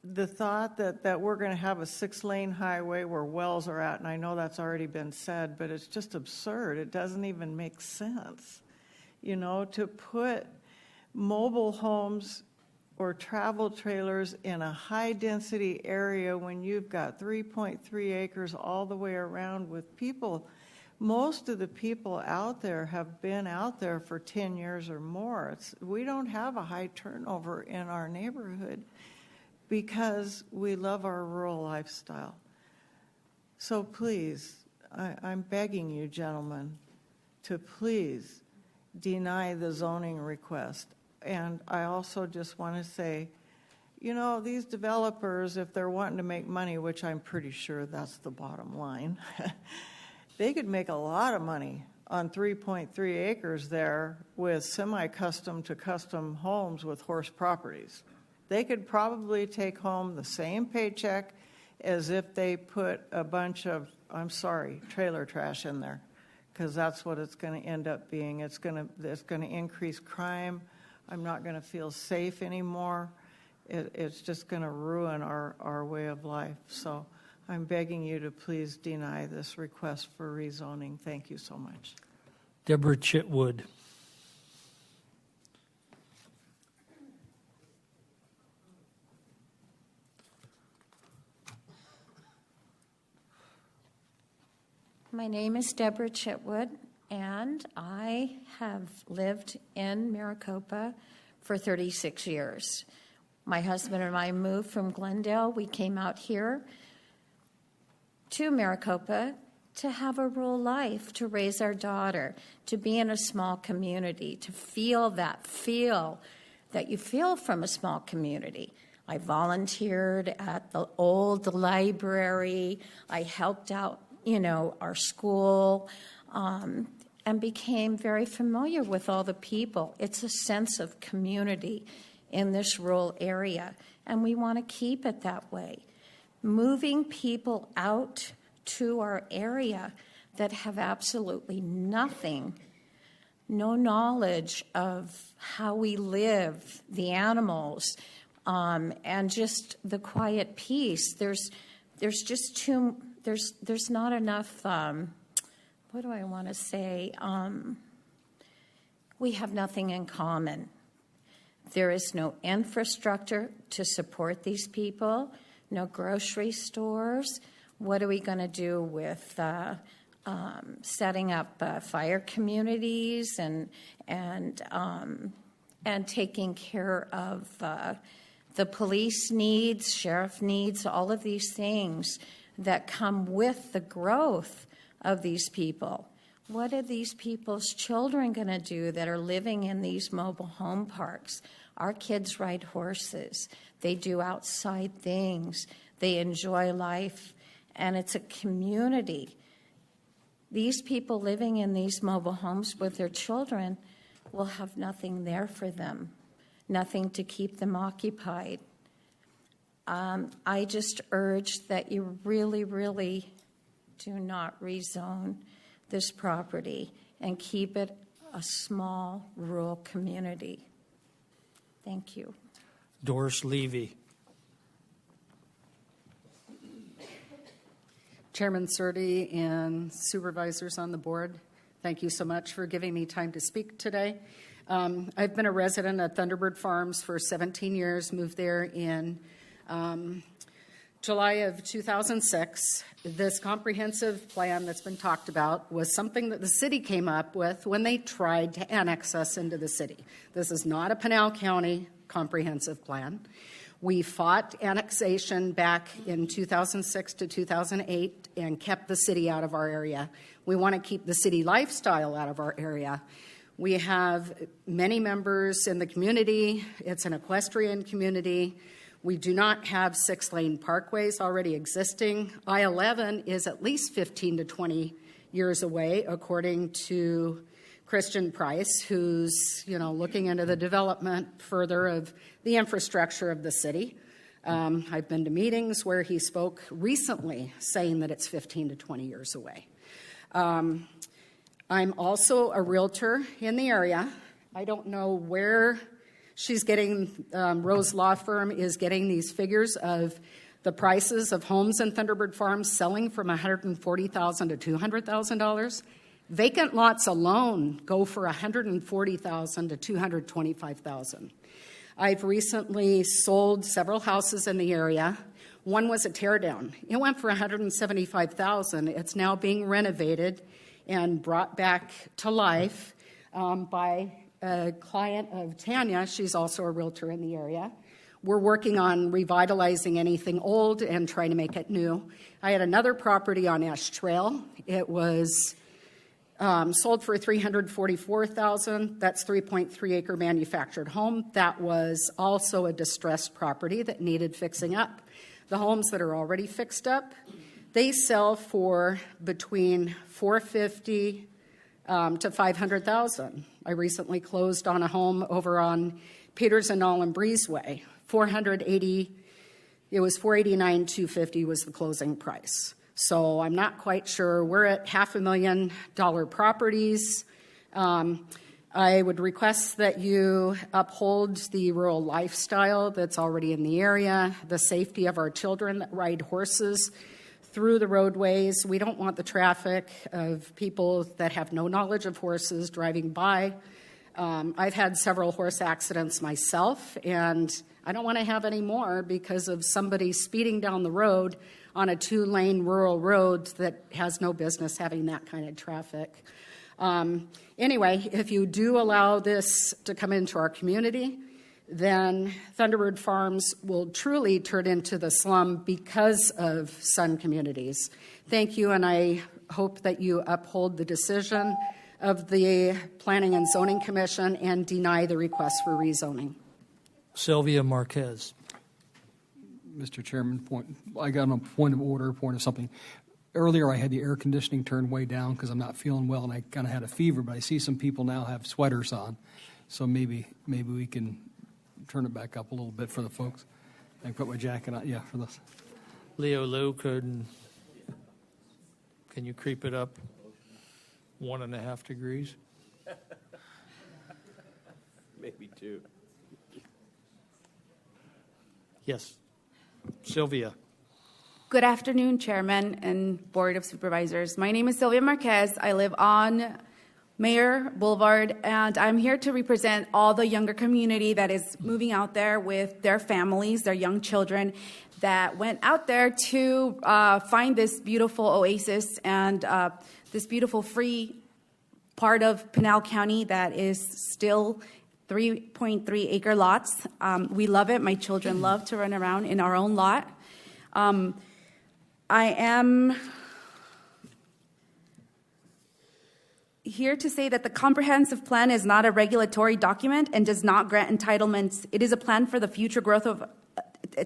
The thought that we're going to have a 6-lane highway where wells are at, and I know that's already been said, but it's just absurd. It doesn't even make sense, you know, to put mobile homes or travel trailers in a high-density area when you've got 3.3 acres all the way around with people. Most of the people out there have been out there for 10 years or more. We don't have a high turnover in our neighborhood because we love our rural lifestyle. So please, I'm begging you, gentlemen, to please deny the zoning request. And I also just want to say, you know, these developers, if they're wanting to make money, which I'm pretty sure that's the bottom line, they could make a lot of money on 3.3 acres there with semi-custom to custom homes with horse properties. They could probably take home the same paycheck as if they put a bunch of, trailer trash in there, because that's what it's going to end up being. It's going to increase crime. I'm not going to feel safe anymore. It's just going to ruin our way of life. So I'm begging you to please deny this request for rezoning. Thank you so much. Deborah Chitwood. My name is Deborah Chitwood, and I have lived in Maricopa for 36 years. My husband and I moved from Glendale. We came out here to Maricopa to have a rural life, to raise our daughter, to be in a small community, to feel that you feel from a small community. I volunteered at the old library. I helped out, our school, and became very familiar with all the people. It's a sense of community in this rural area, and we want to keep it that way. Moving people out to our area that have absolutely nothing, no knowledge of how we live, the animals, and just the quiet peace. There's not enough, what do I want to say? We have nothing in common. There is no infrastructure to support these people, no grocery stores. What are we going to do with setting up fire communities and taking care of the police needs, sheriff needs, all of these things that come with the growth of these people. What are these people's children going to do that are living in these mobile home parks? Our kids ride horses. They do outside things. They enjoy life. And it's a community. These people living in these mobile homes with their children will have nothing there for them, nothing to keep them occupied. I just urge that you really, really do not rezone this property and keep it a small rural community. Thank you. Doris Levy. Chairman Surdy and supervisors on the board, thank you so much for giving me time to speak today. I've been a resident at Thunderbird Farms for 17 years, moved there in July of 2006. This comprehensive plan that's been talked about was something that the city came up with when they tried to annex us into the city. This is not a Pinal County comprehensive plan. We fought annexation back in 2006 to 2008 and kept the city out of our area. We want to keep the city lifestyle out of our area. We have many members in the community. It's an equestrian community. We do not have 6-lane parkways already existing. I-11 is at least 15 to 20 years away, according to Christian Price, who's looking into the development further of the infrastructure of the city. I've been to meetings where he spoke recently saying that it's 15 to 20 years away. I'm also a realtor in the area. I don't know where she's getting, Rose Law Firm is getting these figures of the prices of homes in Thunderbird Farms selling from $140,000 to $200,000. Vacant lots alone go for $140,000 to $225,000. I've recently sold several houses in the area. One was a tear down. It went for $175,000. It's now being renovated and brought back to life by a client of Tanya. She's also a realtor in the area. We're working on revitalizing anything old and trying to make it new. I had another property on Ash Trail. It was sold for $344,000. That's 3.3-acre manufactured home. That was also a distressed property that needed fixing up. The homes that are already fixed up, they sell for between $450,000 to $500,000. I recently closed on a home over on Peters and Nolan Breezeway. It was $489,250 was the closing price. So I'm not quite sure. We're at $500,000 properties. I would request that you uphold the rural lifestyle that's already in the area, the safety of our children that ride horses through the roadways. We don't want the traffic of people that have no knowledge of horses driving by. I've had several horse accidents myself, and I don't want to have any more because of somebody speeding down the road on a 2-lane rural road that has no business having that kind of traffic. Anyway, if you do allow this to come into our community, then Thunderbird Farms will truly turn into the slum because of Sun Communities. Thank you, and I hope that you uphold the decision of the Planning and Zoning Commission and deny the request for rezoning. Sylvia Marquez. Mr. Chairman, I got a point of order, point of something. Earlier, I had the air conditioning turned way down because I'm not feeling well and I kind of had a fever, but I see some people now have sweaters on. So maybe we can turn it back up a little bit for the folks. I can put my jacket on, yeah, for this. Leo Lou, can you creep it up 1.5 degrees? Maybe 2. Yes. Sylvia. Good afternoon, Chairman and Board of Supervisors. My name is Sylvia Marquez. I live on Mayor Boulevard, and I'm here to represent all the younger community that is moving out there with their families, their young children, that went out there to find this beautiful oasis and this beautiful free part of Pinal County that is still 3.3 acre lots. We love it. My children love to run around in our own lot. I am here to say that the comprehensive plan is not a regulatory document and does not grant entitlements. It is a plan for the future growth of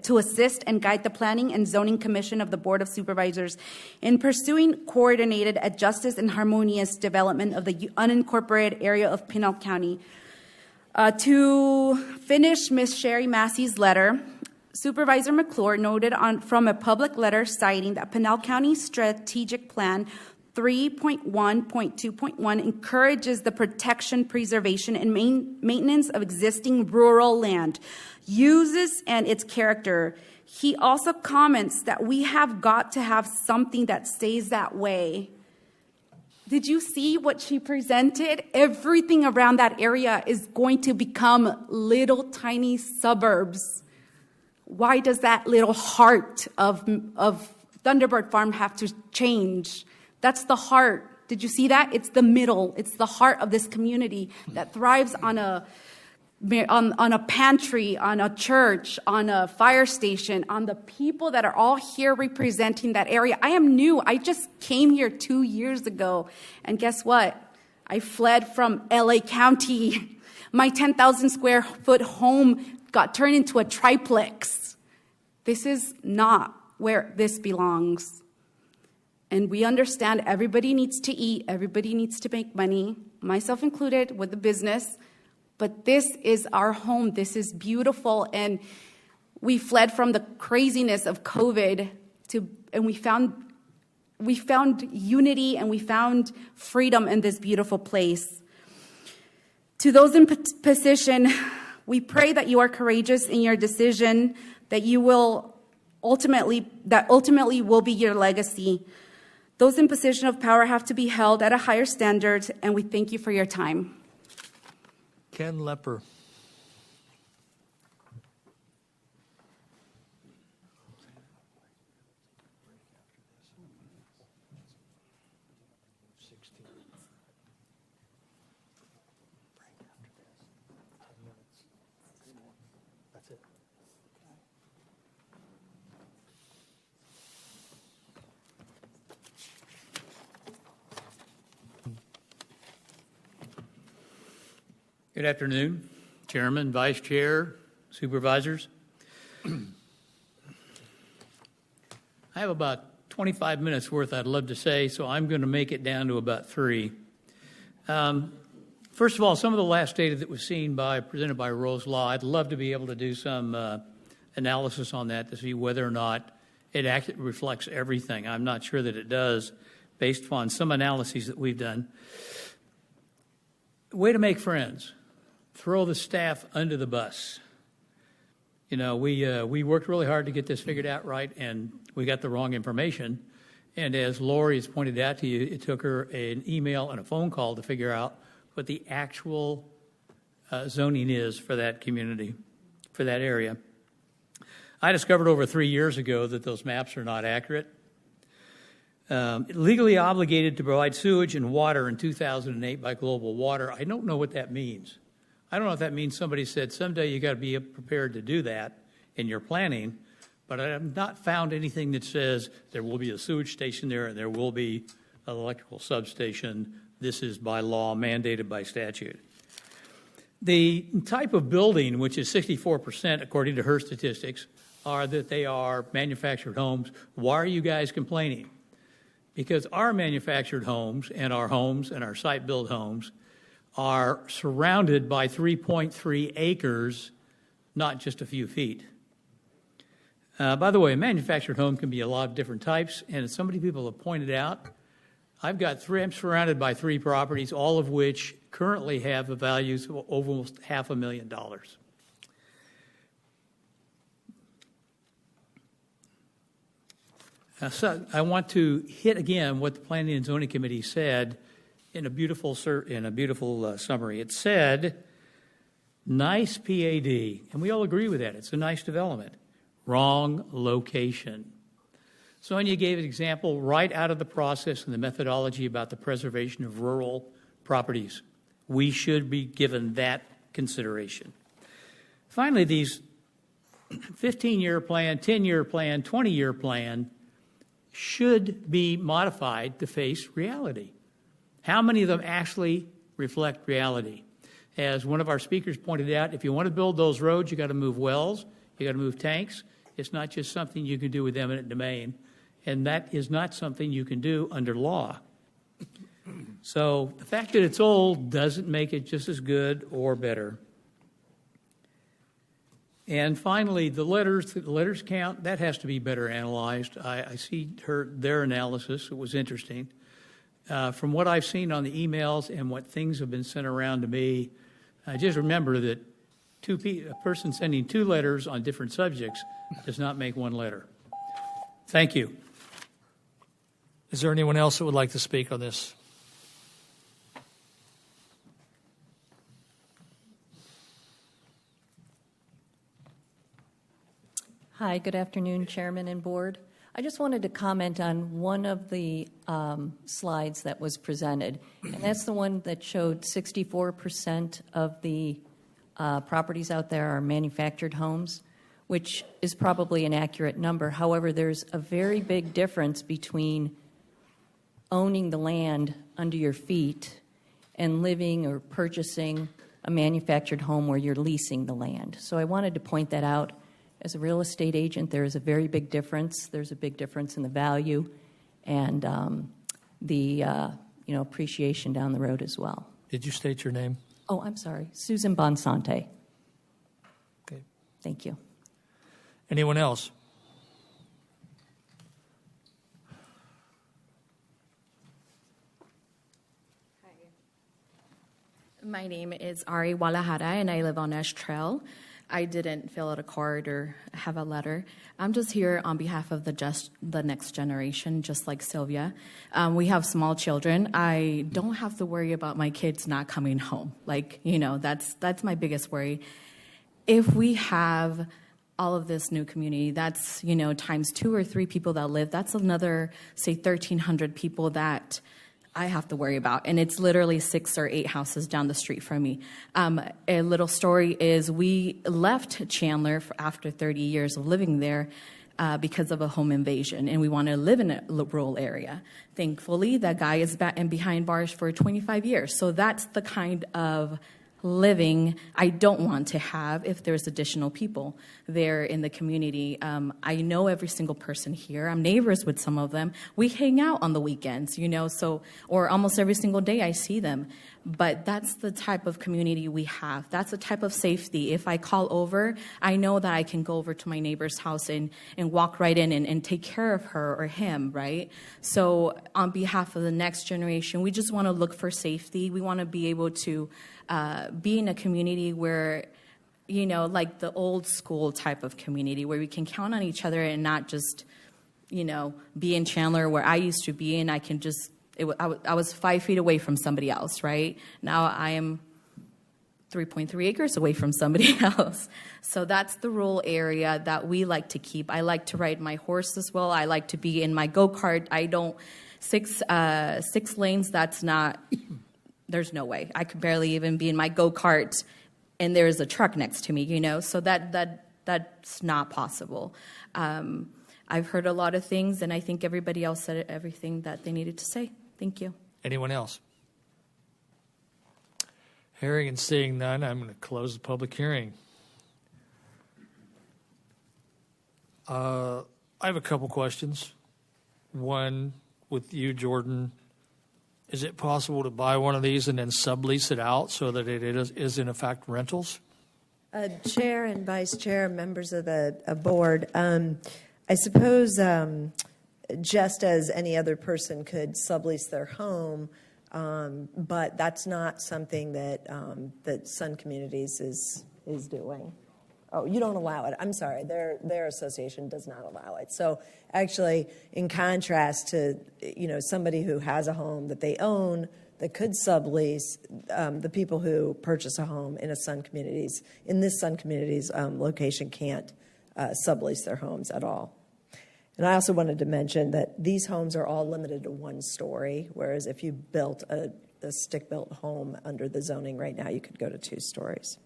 to assist and guide the Planning and Zoning Commission of the Board of Supervisors in pursuing coordinated, justice, and harmonious development of the unincorporated area of Pinal County. To finish Ms. Sherry Massey's letter, Supervisor McClure noted from a public letter citing that Pinal County Strategic Plan 3.1.2.1 encourages the protection, preservation, and maintenance of existing rural land, uses, and its character. He also comments that we have got to have something that stays that way. Did you see what she presented? Everything around that area is going to become little tiny suburbs. Why does that little heart of Thunderbird Farm have to change? That's the heart. Did you see that? It's the middle. It's the heart of this community that thrives on a pantry, on a church, on a fire station, on the people that are all here representing that area. I am new. I just came here 2 years ago. And guess what? I fled from LA County. My 10,000 square foot home got turned into a triplex. This is not where this belongs. And we understand everybody needs to eat, everybody needs to make money, myself included, with the business. But this is our home. This is beautiful. And we fled from the craziness of COVID and we found unity and we found freedom in this beautiful place. To those in position, we pray that you are courageous in your decision, that ultimately will be your legacy. Those in position of power have to be held at a higher standard, and we thank you for your time. Ken Lepper. Good afternoon, Chairman, Vice Chair, Supervisors. I have about 25 minutes worth I'd love to say, so I'm going to make it down to about 3. First of all, some of the last data that was presented by Rose Law, I'd love to be able to do some analysis on that to see whether or not it actually reflects everything. I'm not sure that it does, based upon some analyses that we've done. Way to make friends. Throw the staff under the bus. You know, we worked really hard to get this figured out right, and we got the wrong information. And as Lori has pointed out to you, it took her an email and a phone call to figure out what the actual zoning is for that community, for that area. I discovered over 3 years ago that those maps are not accurate. Legally obligated to provide sewage and water in 2008 by Global Water. I don't know what that means. I don't know if that means somebody said someday you got to be prepared to do that in your planning, but I have not found anything that says there will be a sewage station there and there will be an electrical substation. This is by law, mandated by statute. The type of building, which is 64% according to her statistics, are that they are manufactured homes. Why are you guys complaining? Because our manufactured homes and our site-built homes are surrounded by 3.3 acres, not just a few feet. By the way, a manufactured home can be a lot of different types, and as so many people have pointed out, I'm surrounded by 3 properties, all of which currently have a value of almost $500,000. So I want to hit again what the Planning and Zoning Committee said in a beautiful summary. It said, nice PAD, and we all agree with that. It's a nice development. Wrong location. Sonia gave an example right out of the process and the methodology about the preservation of rural properties. We should be given that consideration. Finally, these 15-year plan, 10-year plan, 20-year plan should be modified to face reality. How many of them actually reflect reality? As one of our speakers pointed out, if you want to build those roads, you got to move wells, you got to move tanks. It's not just something you can do with eminent domain, and that is not something you can do under law. So the fact that it's old doesn't make it just as good or better. And finally, the letters count, that has to be better analyzed. I see their analysis. It was interesting. From what I've seen on the emails and what things have been sent around to me, just remember that a person sending 2 letters on different subjects does not make 1 letter. Thank you. Is there anyone else that would like to speak on this? Hi, good afternoon, Chairman and Board. I just wanted to comment on one of the slides that was presented, and that's the one that showed 64% of the properties out there are manufactured homes, which is probably an accurate number. However, there's a very big difference between owning the land under your feet and living or purchasing a manufactured home where you're leasing the land. So I wanted to point that out. As a real estate agent, there is a very big difference. There's a big difference in the value and the appreciation down the road as well. Did you state your name? Oh, I'm sorry. Susan Bonsante. Okay. Thank you. Anyone else? My name is Ari Walahara, and I live on Ash Trail. I didn't fill out a card or have a letter. I'm just here on behalf of the next generation, just like Sylvia. We have small children. I don't have to worry about my kids not coming home. That's my biggest worry. If we have all of this new community, that's, times 2 or 3 people that live, that's another, say, 1,300 people that I have to worry about, and it's literally 6 or 8 houses down the street from me. A little story is we left Chandler after 30 years of living there because of a home invasion, and we want to live in a rural area. Thankfully, that guy is behind bars for 25 years, so that's the kind of living I don't want to have if there's additional people there in the community. I know every single person here. I'm neighbors with some of them. We hang out on the weekends, or almost every single day I see them. But that's the type of community we have. That's the type of safety. If I call over, I know that I can go over to my neighbor's house and walk right in and take care of her or him, right? So on behalf of the next generation, we just want to look for safety. We want to be able to be in a community where, like the old school type of community where we can count on each other and not just, be in Chandler where I used to be and I can just, I was 5 feet away from somebody else, right? Now I am 3.3 acres away from somebody else. So that's the rural area that we like to keep. I like to ride my horse as well. I like to be in my go-kart. I don't, six lanes, that's not, there's no way. I could barely even be in my go-kart and there's a truck next to me, so that's not possible. I've heard a lot of things, and I think everybody else said everything that they needed to say. Thank you. Anyone else? Hearing and seeing none, I'm going to close the public hearing. I have a couple questions. One with you, Jordan. Is it possible to buy one of these and then sublease it out so that it is in effect rentals? Chair and Vice Chair, members of the board, I suppose just as any other person could sublease their home, but that's not something that that Sun Communities is doing. Oh, you don't allow it. I'm sorry. Their association does not allow it. So actually, in contrast to somebody who has a home that they own that could sublease, the people who purchase a home in this Sun Communities location can't sublease their homes at all. And I also wanted to mention that these homes are all limited to 1 story, whereas if you built a stick-built home under the zoning right now, you could go to 2 stories.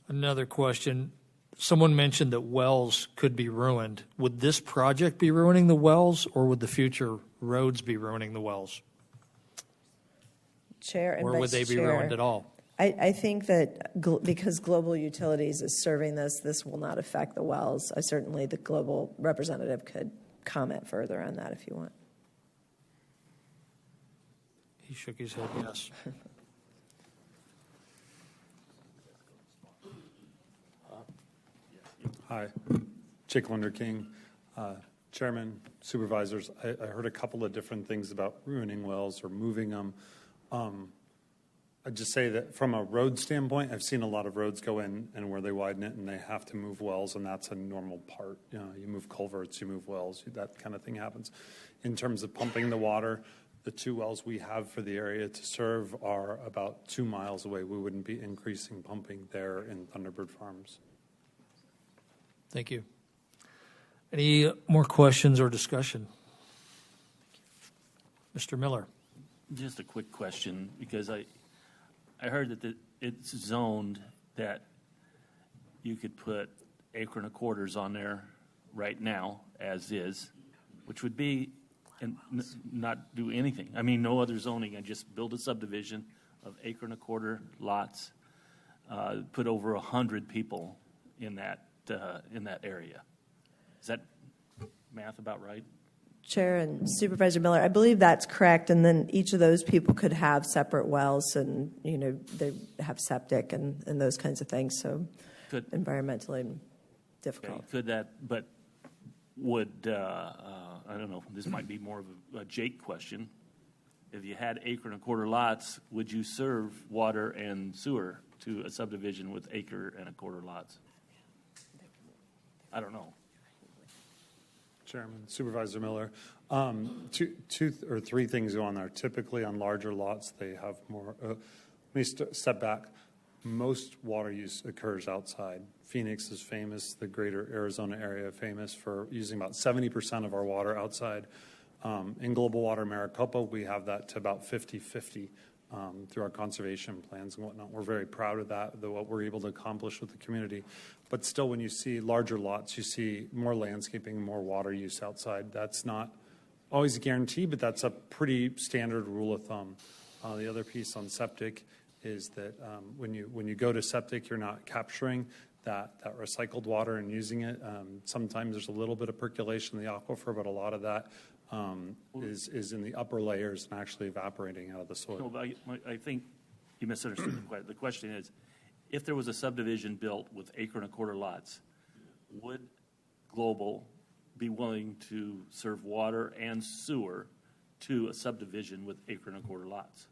Another question. Someone mentioned that wells could be ruined. Would this project be ruining the wells, or would the future roads be ruining the wells? Chair and Or Vice would they be Chair, ruined at all? I think that because Global Utilities is serving this will not affect the wells. Certainly the global representative could comment further on that if you want. He shook his head yes. Hi, Chick Wonder King, Chairman, Supervisors. I heard a couple of different things about ruining wells or moving them. I'd just say that from a road standpoint, I've seen a lot of roads go in and where they widen it and they have to move wells, and that's a normal part. You know, you move culverts, you move wells, that kind of thing happens. In terms of pumping the water, the 2 wells we have for the area to serve are about 2 miles away. We wouldn't be increasing pumping there in Thunderbird Farms. Thank you. Any more questions or discussion? Mr. Miller. Just a quick question, because I heard that it's zoned that you could put acre and a quarters on there right now as is, which would be and not do anything. I mean, no other zoning, and just build a subdivision of acre and a quarter lots, put over 100 people in that area. Is that math about right? Chair and Supervisor Miller, I believe that's correct, and then each of those people could have separate wells, and they have septic and those kinds of things, so environmentally difficult. Okay, could that, but would, I don't know, this might be more of a Jake question. If you had acre and a quarter lots, would you serve water and sewer to a subdivision with acre and a quarter lots? I don't know. Chairman, Supervisor Miller, 2 or 3 things go on there. Typically on larger lots, they have more. Let me step back. Most water use occurs outside. Phoenix is famous, the greater Arizona area famous for using about 70% of our water outside. In Global Water Maricopa, we have that to about 50-50 through our conservation plans and whatnot. We're very proud of that, what we're able to accomplish with the community. But still, when you see larger lots, you see more landscaping, more water use outside. That's not always a guarantee, but that's a pretty standard rule of thumb. The other piece on septic is that when you go to septic, you're not capturing that recycled water and using it. Sometimes there's a little bit of percolation in the aquifer, but a lot of that is in the upper layers and actually evaporating out of the soil. No, I think you misunderstood the question. The question is, if there was a subdivision built with acre and a quarter lots, would Global be willing to serve water and sewer to a subdivision with acre and a quarter lots?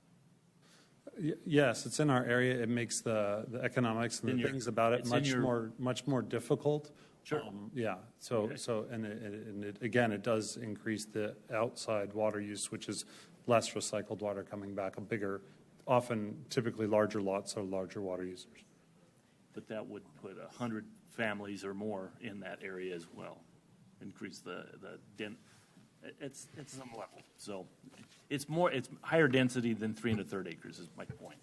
Yes, it's in our area. It makes the economics and the things about it much more difficult. Sure. Yeah. So again, it does increase the outside water use, which is less recycled water coming back. A bigger, typically larger lots are larger water users. But that would put 100 families or more in that area as well. Increase the it's some level. So it's higher density than 3 1/3 acres is my point.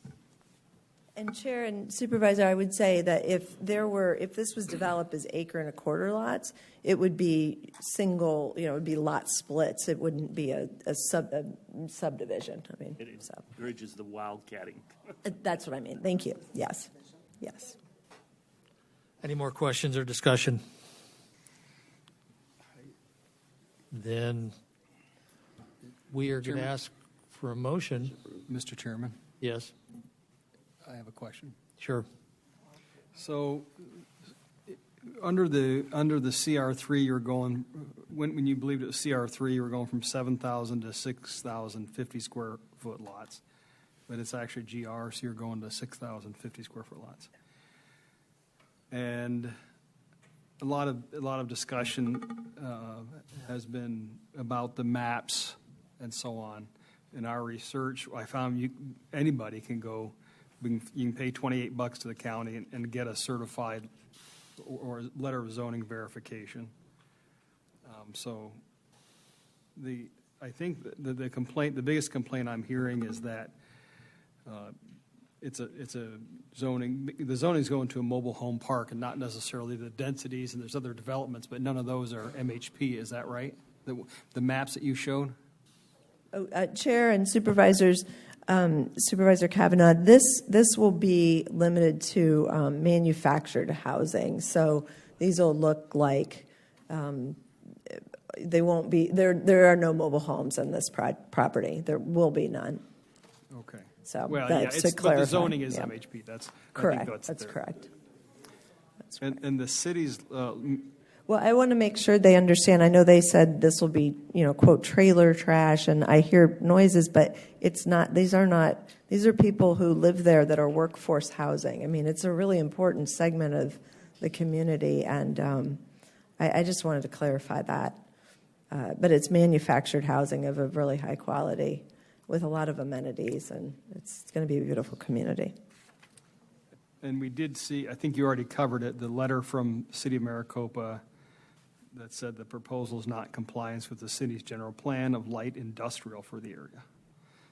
And Chair and Supervisor, I would say that if this was developed as acre and a quarter lots, it would be single, it would be lot splits. It wouldn't be a subdivision. I mean, it encourages the wildcatting. That's what I mean. Thank you. Yes. Any more questions or discussion? Then we are going to ask for a motion. Mr. Chairman? Yes. I have a question. Sure. So under the CR3, you're going, when you believed it was CR3, you were going from 7,000 to 6,050 square foot lots. But it's actually GR, so you're going to 6,050 square foot lots. And a lot of discussion has been about the maps and so on. In our research, I found anybody can go. You can pay $28 to the county and get a certified or letter of zoning verification. So I think the biggest complaint I'm hearing is that it's a zoning. The zoning is going to a mobile home park, and not necessarily the densities. And there's other developments, but none of those are MHP. Is that right? The maps that you showed. Chair and Supervisors, Supervisor Kavanaugh, this will be limited to manufactured housing. So these will look like they won't be. There are no mobile homes on this property. There will be none. Okay. So well, that's to but clarify. the zoning is Yeah. MHP. That's correct. I think That's correct. And the city's. Well, I want to make sure they understand. I know they said this will be, quote, trailer trash, and I hear noises, but it's not. These are people who live there that are workforce housing. I mean, it's a really important segment of the community, and I just wanted to clarify that. But it's manufactured housing of a really high quality with a lot of amenities, and it's going to be a beautiful community. And we did see, I think you already covered it, the letter from the City of Maricopa that said the proposal is not in compliance with the city's general plan of light industrial for the area.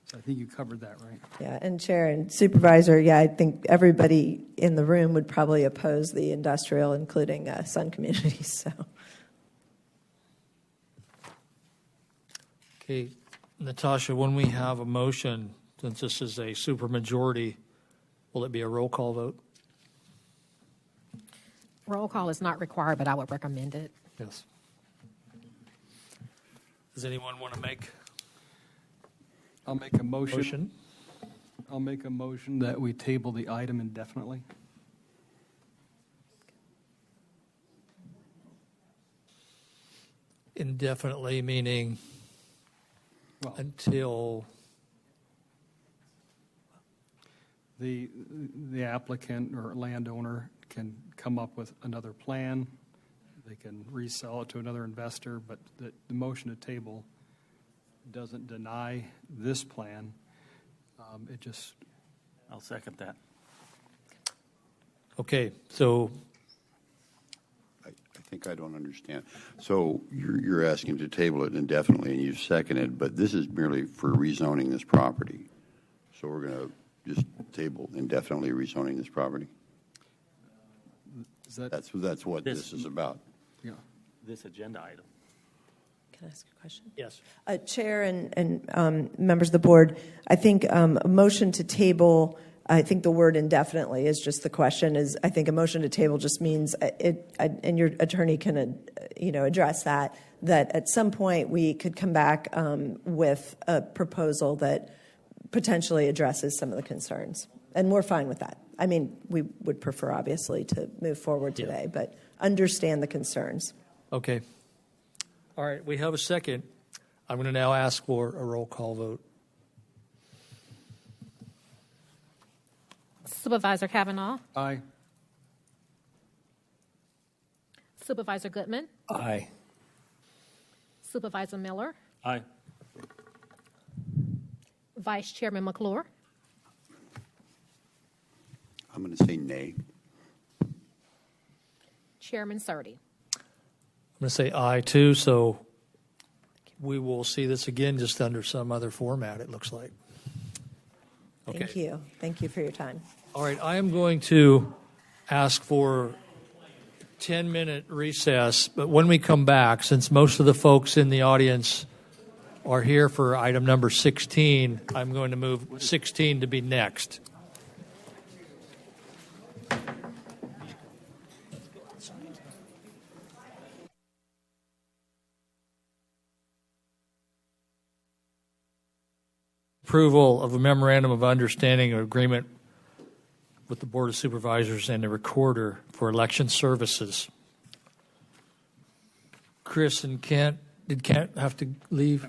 So I think you covered that, right? Yeah, and Chair and Supervisor, I think everybody in the room would probably oppose the industrial, including Sun Communities. So. Okay, Natasha, when we have a motion, since this is a supermajority, will it be a roll call vote? Roll call is not required, but I would recommend it. Yes. Does anyone want to make? I'll make a motion. I'll make a motion that we table the item indefinitely. Indefinitely meaning until the applicant or landowner can come up with another plan. They can resell it to another investor, but the motion to table doesn't deny this plan. It just. I'll second that. Okay, so. I think I don't understand. So you're asking to table it indefinitely, and you've seconded, but this is merely for rezoning this property. So we're going to just table indefinitely rezoning this property. That's what this is about. Yeah. This agenda item. Can I ask a question? Yes. Chair and members of the board, I think a motion to table, I think the word indefinitely is just the question. I think a motion to table just means and your attorney can address that at some point we could come back with a proposal that potentially addresses some of the concerns. And we're fine with that. I mean, we would prefer, obviously, to move forward today, but understand the concerns. Okay. All right, we have a second. I'm going to now ask for a roll call vote. Supervisor Kavanaugh. Aye. Supervisor Goodman. Aye. Supervisor Miller. Aye. Vice Chairman McClure. I'm going to say nay. Chairman Surdy. I'm going to say aye, too, so we will see this again just under some other format, it looks like. Okay. Thank you. Thank you for your time. All right, I am going to ask for a 10-minute recess, but when we come back, since most of the folks in the audience are here for item number 16, I'm going to move 16 to be next. Approval of a memorandum of understanding or agreement with the Board of Supervisors and the Recorder for election services. Chris and Kent, did Kent have to leave?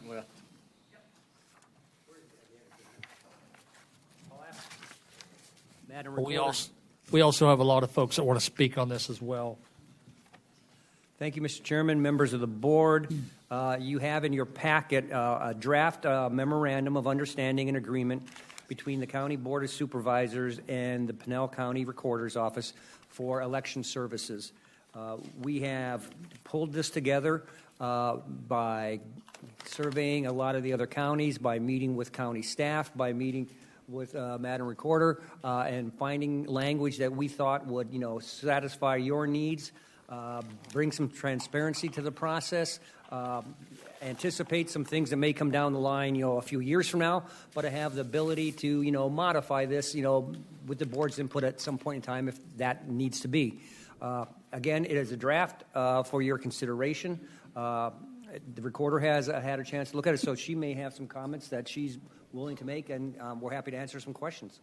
We also have a lot of folks that want to speak on this as well. Thank you, Mr. Chairman, members of the board. You have in your packet a draft memorandum of understanding and agreement between the County Board of Supervisors and the Pinal County Recorder's Office for election services. We have pulled this together by surveying a lot of the other counties, by meeting with county staff, by meeting with Madam Recorder, and finding language that we thought would, satisfy your needs, bring some transparency to the process, anticipate some things that may come down the line, a few years from now, but to have the ability to, modify this, with the board's input at some point in time if that needs to be. Again, it is a draft for your consideration. The recorder has had a chance to look at it, so she may have some comments that she's willing to make, and we're happy to answer some questions.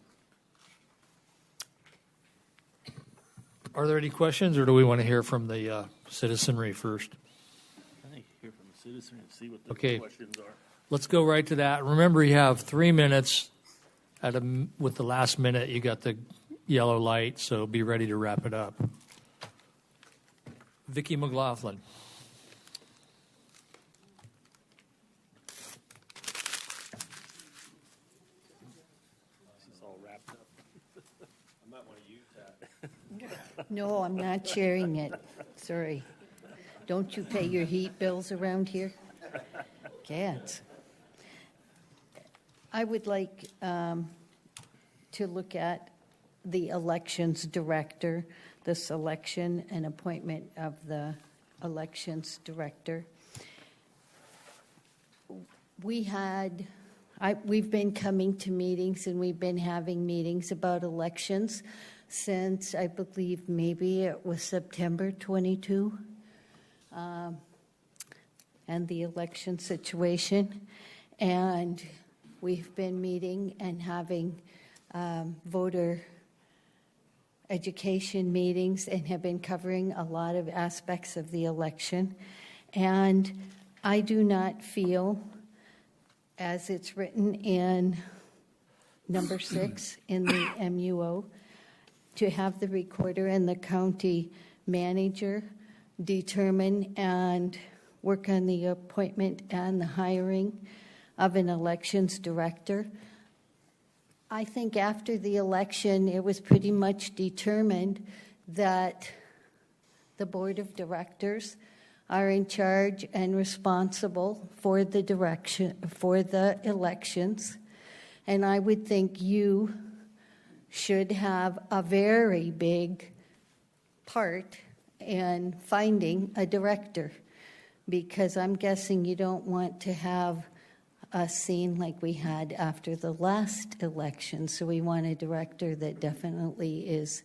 Are there any questions, or do we want to hear from the citizenry first? I think hear from the citizen and see what the Okay. questions are. Let's go right to that. Remember, you have 3 minutes. With the last minute, you got the yellow light, so be ready to wrap it up. Vicki McLaughlin. This is all wrapped up. I might want to use that. No, I'm not sharing it. Sorry. Don't you pay your heat bills around here? Cats. I would like to look at the elections director, the selection and appointment of the elections director. We've been coming to meetings, and we've been having meetings about elections since, I believe, maybe it was September 22, and the election situation. And we've been meeting and having voter education meetings and have been covering a lot of aspects of the election. And I do not feel, as it's written in number 6 in the MUO, to have the recorder and the county manager determine and work on the appointment and the hiring of an elections director. I think after the election, it was pretty much determined that the board of directors are in charge and responsible for the elections. And I would think you should have a very big part in finding a director, because I'm guessing you don't want to have a scene like we had after the last election. So we want a director that definitely is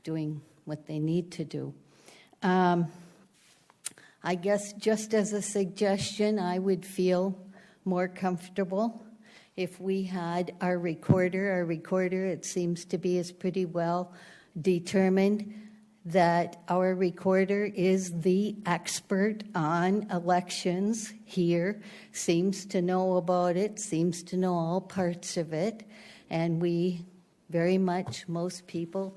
doing what they need to do. I guess just as a suggestion, I would feel more comfortable if we had our recorder. Our recorder, it seems to be, is pretty well determined that our recorder is the expert on elections here, seems to know about it, seems to know all parts of it, and we very much, most people,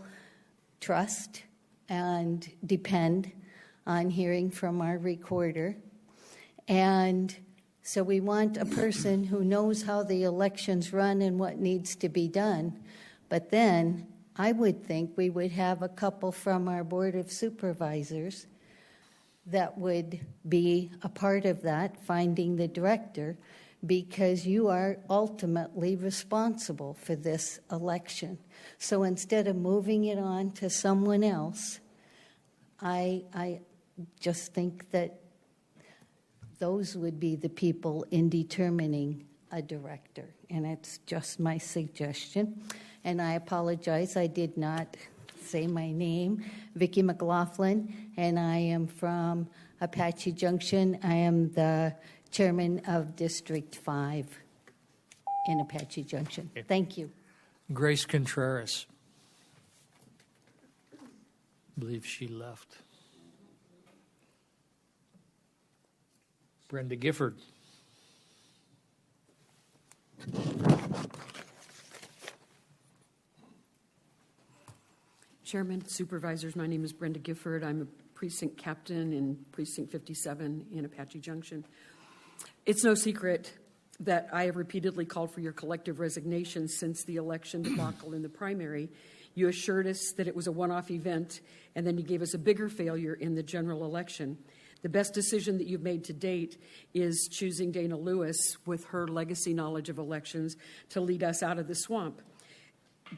trust and depend on hearing from our recorder. And so we want a person who knows how the elections run and what needs to be done. But then I would think we would have a couple from our Board of Supervisors that would be a part of that, finding the director, because you are ultimately responsible for this election. So instead of moving it on to someone else, I just think that those would be the people in determining a director. And it's just my suggestion. And I apologize, I did not say my name. Vicki McLaughlin, and I am from Apache Junction. I am the chairman of District 5 in Apache Junction. Thank you. Grace Contreras. I believe she left. Brenda Gifford. Chairman, Supervisors, my name is Brenda Gifford. I'm a precinct captain in Precinct 57 in Apache Junction. It's no secret that I have repeatedly called for your collective resignation since the election debacle in the primary. You assured us that it was a one-off event, and then you gave us a bigger failure in the general election. The best decision that you've made to date is choosing Dana Lewis, with her legacy knowledge of elections, to lead us out of the swamp.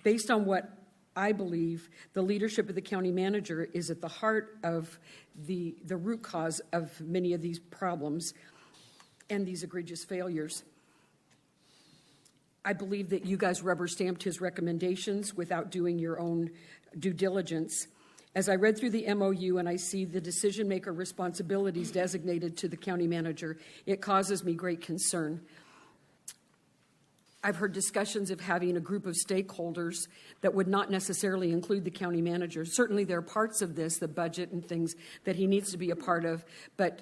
Based on what I believe, the leadership of the county manager is at the heart of the root cause of many of these problems and these egregious failures. I believe that you guys rubber stamped his recommendations without doing your own due diligence. As I read through the MOU and I see the decision maker responsibilities designated to the county manager, it causes me great concern. I've heard discussions of having a group of stakeholders that would not necessarily include the county manager. Certainly there are parts of this, the budget and things, that he needs to be a part of, but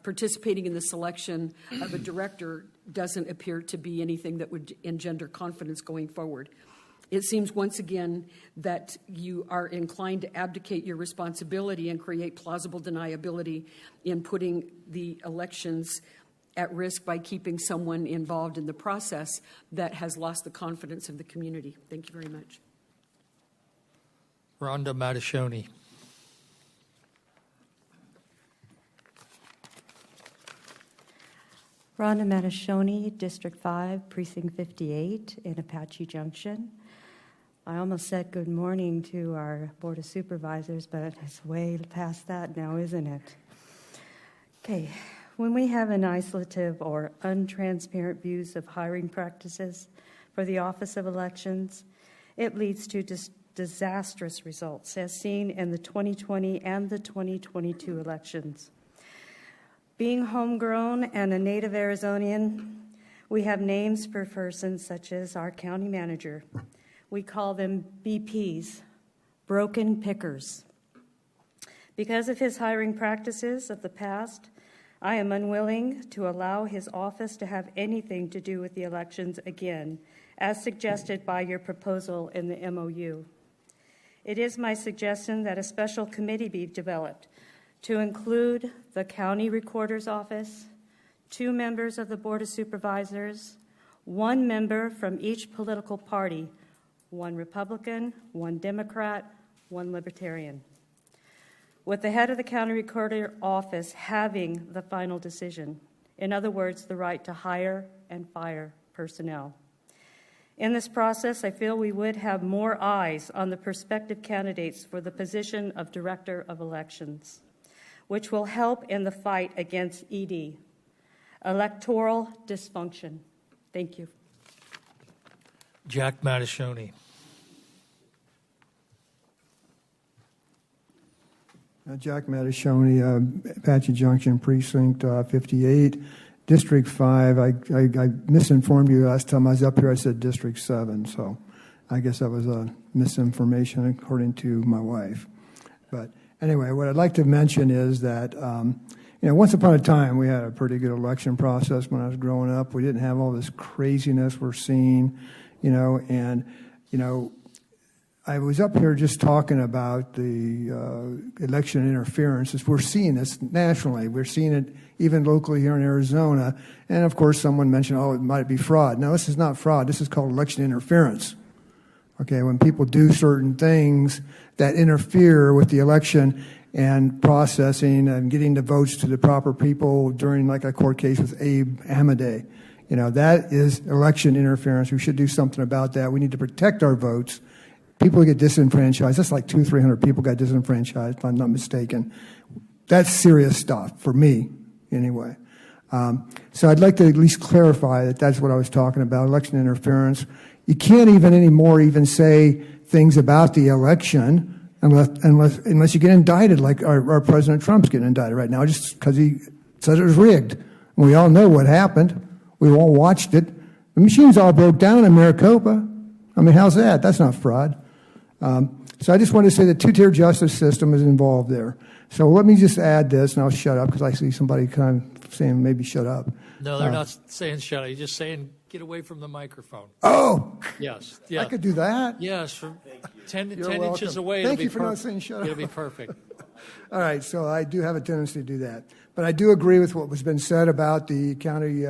participating in the selection of a director doesn't appear to be anything that would engender confidence going forward. It seems once again that you are inclined to abdicate your responsibility and create plausible deniability in putting the elections at risk by keeping someone involved in the process that has lost the confidence of the community. Thank you very much. Rhonda Mattachoni. Rhonda Mattachoni, District 5, Precinct 58 in Apache Junction. I almost said good morning to our Board of Supervisors, but it's way past that now, isn't it? Okay, when we have an isolative or untransparent views of hiring practices for the Office of Elections, it leads to disastrous results, as seen in the 2020 and the 2022 elections. Being homegrown and a native Arizonian, we have names for persons such as our county manager. We call them BPs, broken pickers. Because of his hiring practices of the past, I am unwilling to allow his office to have anything to do with the elections again, as suggested by your proposal in the MOU. It is my suggestion that a special committee be developed to include the county recorder's office, 2 members of the Board of Supervisors, 1 member from each political party, 1 Republican, 1 Democrat, 1 Libertarian, with the head of the county recorder office having the final decision. In other words, the right to hire and fire personnel. In this process, I feel we would have more eyes on the prospective candidates for the position of Director of Elections, which will help in the fight against ED, electoral dysfunction. Thank you. Jack Mattachoni. Jack Mattachoni, Apache Junction, Precinct 58, District 5. I misinformed you last time I was up here. I said District 7, so I guess that was a misinformation according to my wife. But anyway, what I'd like to mention is that, once upon a time, we had a pretty good election process when I was growing up. We didn't have all this craziness we're seeing, I was up here just talking about the election interference. We're seeing this nationally. We're seeing it even locally here in Arizona. And, of course, someone mentioned, it might be fraud. No, this is not fraud. This is called election interference. Okay, when people do certain things that interfere with the election and processing and getting the votes to the proper people during, like a court case with Abe Hamadeh. That is election interference. We should do something about that. We need to protect our votes. People get disenfranchised. That's like 200-300 people got disenfranchised, if I'm not mistaken. That's serious stuff, for me, anyway. So I'd like to at least clarify that that's what I was talking about, election interference. You can't even anymore even say things about the election unless you get indicted, like our President Trump's getting indicted right now, just because he said it was rigged. And we all know what happened. We all watched it. The machines all broke down in Maricopa. I mean, how's that? That's not fraud. So I just want to say the two-tier justice system is involved there. So let me just add this, and I'll shut up because I see somebody kind of saying maybe shut up. No, they're not saying shut up. You're just saying get away from the microphone. Oh! Yes. I could do that. Yes, from 10 You're welcome. inches away. Thank you for not saying shut up. It'll be perfect. All right, so I do have a tendency to do that. But I do agree with what was been said about the county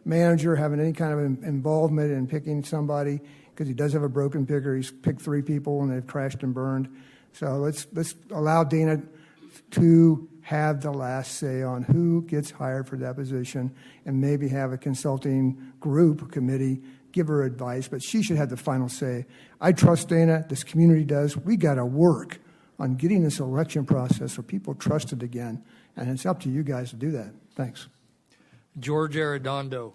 manager having any kind of involvement in picking somebody, because he does have a broken picker. He's picked 3 people and they've crashed and burned. So let's allow Dana to have the last say on who gets hired for that position, and maybe have a consulting group, committee, give her advice, but she should have the final say. I trust Dana. This community does. We got to work on getting this election process so people trust it again, and it's up to you guys to do that. Thanks. George Arredondo.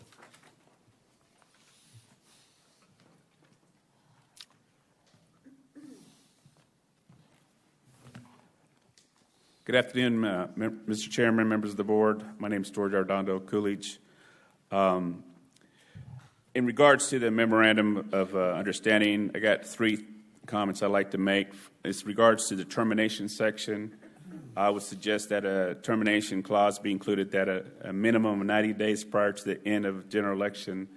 Good afternoon, Mr. Chairman, members of the board. My name is George Arredondo Coolidge. In regards to the memorandum of understanding, I got 3 comments I'd like to make. As regards to the termination section, I would suggest that a termination clause be included that a minimum of 90 days prior to the end of general election,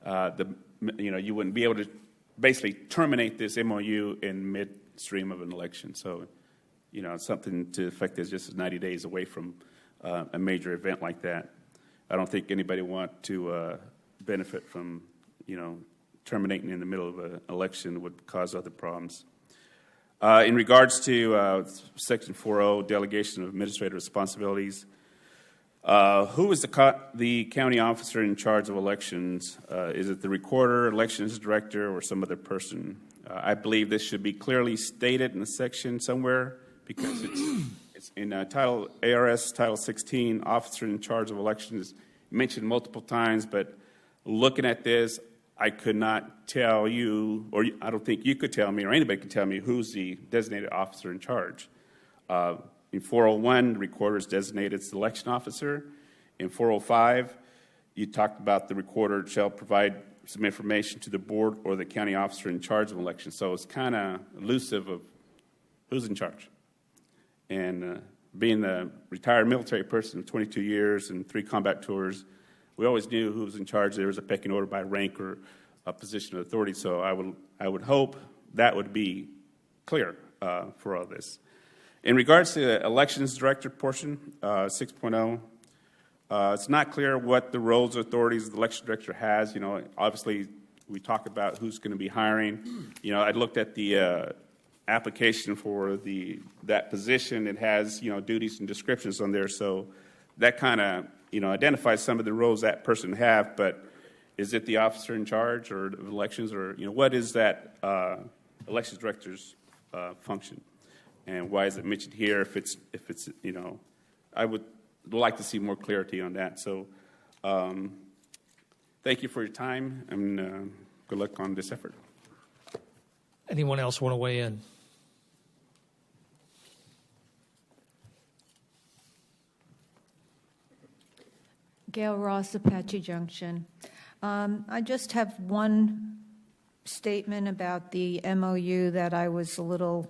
you wouldn't be able to basically terminate this MOU in midstream of an election. So, something to the effect that's just 90 days away from a major event like that. I don't think anybody want to benefit from, terminating in the middle of an election would cause other problems. In regards to Section 4.0, delegation of administrative responsibilities, who is the county officer in charge of elections? Is it the recorder, elections director, or some other person? I believe this should be clearly stated in a section somewhere, because it's in ARS Title 16, officer in charge of elections, mentioned multiple times, but looking at this, I could not tell you, or I don't think you could tell me, or anybody could tell me who's the designated officer in charge. In 401, the recorder is designated as the election officer. In 405, you talked about the recorder shall provide some information to the board or the county officer in charge of elections. So it's kind of elusive of who's in charge. And being the retired military person of 22 years and 3 combat tours, we always knew who was in charge. There was a pecking order by rank or a position of authority. So I would hope that would be clear for all this. In regards to the elections director portion, 6.0, it's not clear what the roles and authorities the election director has. Obviously, we talk about who's going to be hiring. I looked at the application for that position. It has duties and descriptions on there, so that kind of identifies some of the roles that person have. But is it the officer in charge or of elections, or what is that elections director's function, and why is it mentioned here? If it's I would like to see more clarity on that. So thank you for your time, and good luck on this effort. Anyone else want to weigh in? Gail Ross, Apache Junction. I just have one statement about the MOU that I was a little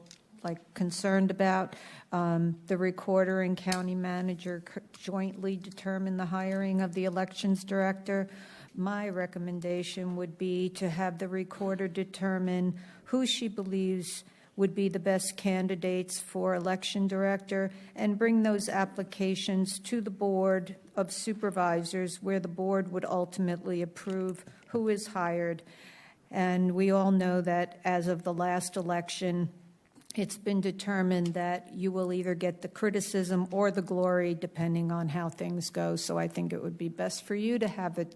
concerned about. The recorder and county manager jointly determine the hiring of the elections director. My recommendation would be to have the recorder determine who she believes would be the best candidates for election director and bring those applications to the Board of Supervisors, where the board would ultimately approve who is hired. And we all know that as of the last election, it's been determined that you will either get the criticism or the glory depending on how things go. So I think it would be best for you to have a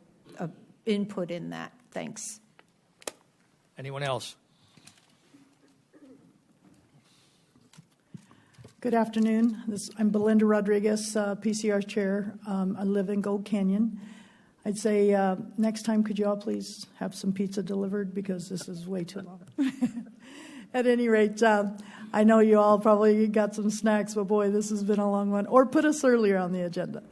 input in that. Thanks. Anyone else? Good afternoon. I'm Belinda Rodriguez, PCR chair. I live in Gold Canyon. I'd say next time, could you all please have some pizza delivered, because this is way too long. At any rate, I know you all probably got some snacks, but boy, this has been a long one. Or put us earlier on the agenda.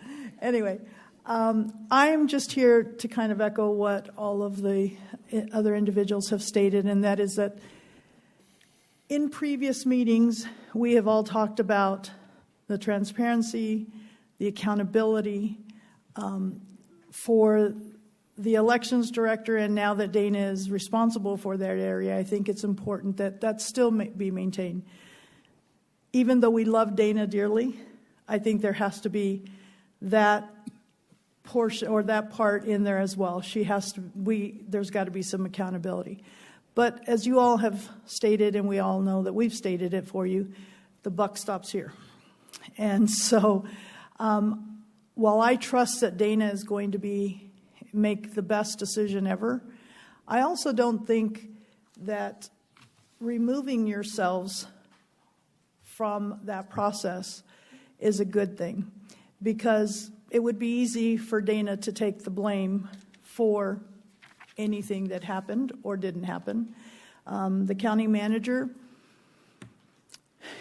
Anyway, I'm just here to kind of echo what all of the other individuals have stated, and that is that in previous meetings, we have all talked about the transparency, the accountability for the elections director, and now that Dana is responsible for that area, I think it's important that that still be maintained. even though we love Dana dearly, I think there has to be that portion or that part in there as well. There's got to be some accountability. But as you all have stated, and we all know that we've stated it for you, the buck stops here. And so while I trust that Dana is going to make the best decision ever, I also don't think that removing yourselves from that process is a good thing, because it would be easy for Dana to take the blame for anything that happened or didn't happen. The county manager,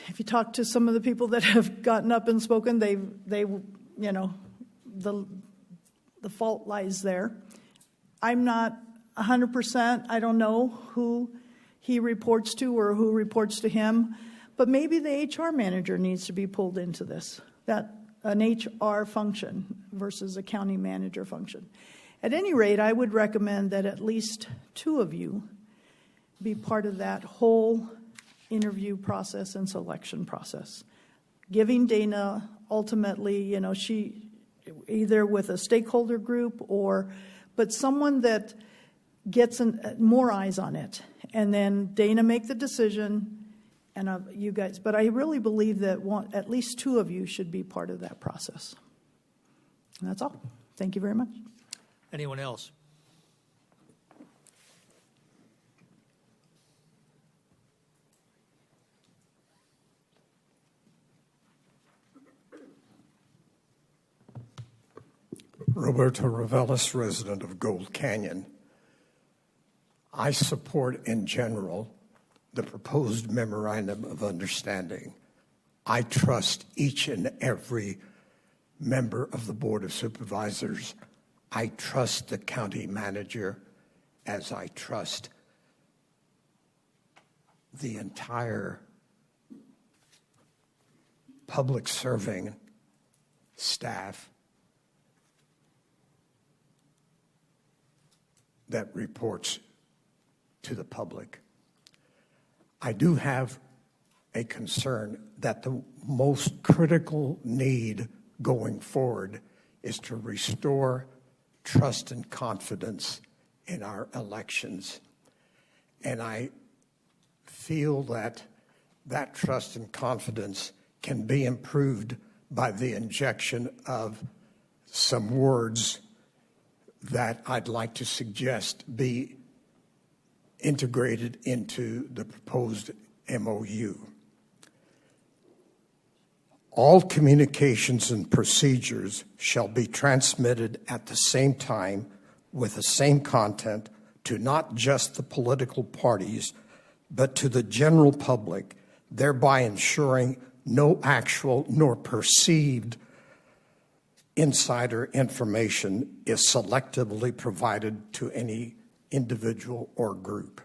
if you talk to some of the people that have gotten up and spoken, they the fault lies there. I'm not 100%. I don't know who he reports to or who reports to him, but maybe the HR manager needs to be pulled into this, that an HR function versus a county manager function. At any rate, I would recommend that at least 2 of you be part of that whole interview process and selection process. Giving Dana ultimately, she either with a stakeholder group but someone that gets more eyes on it. And then Dana make the decision, and you guys. But I really believe that at least 2 of you should be part of that process. And that's all. Thank you very much. Anyone else? Roberto Ravelis, resident of Gold Canyon. I support, in general, the proposed memorandum of understanding. I trust each and every member of the Board of Supervisors. I trust the county manager as I trust the entire public serving staff that reports to the public. I do have a concern that the most critical need going forward is to restore trust and confidence in our elections. And I feel that that trust and confidence can be improved by the injection of some words that I'd like to suggest be integrated into the proposed MOU. All communications and procedures shall be transmitted at the same time with the same content to not just the political parties, but to the general public, thereby ensuring no actual nor perceived insider information is selectively provided to any individual or group.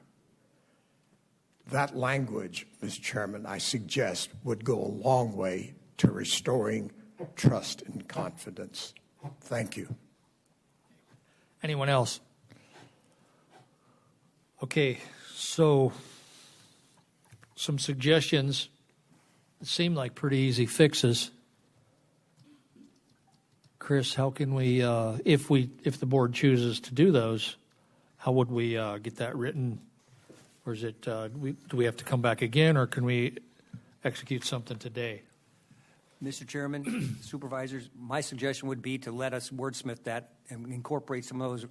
That language, Mr. Chairman, I suggest would go a long way to restoring trust and confidence. Thank you. Anyone else? Okay, so some suggestions seem like pretty easy fixes. Chris, how can we, if the board chooses to do those, how would we get that written? Or is it, do we have to come back again, or can we execute something today? Mr. Chairman, supervisors, my suggestion would be to let us wordsmith that and incorporate some of those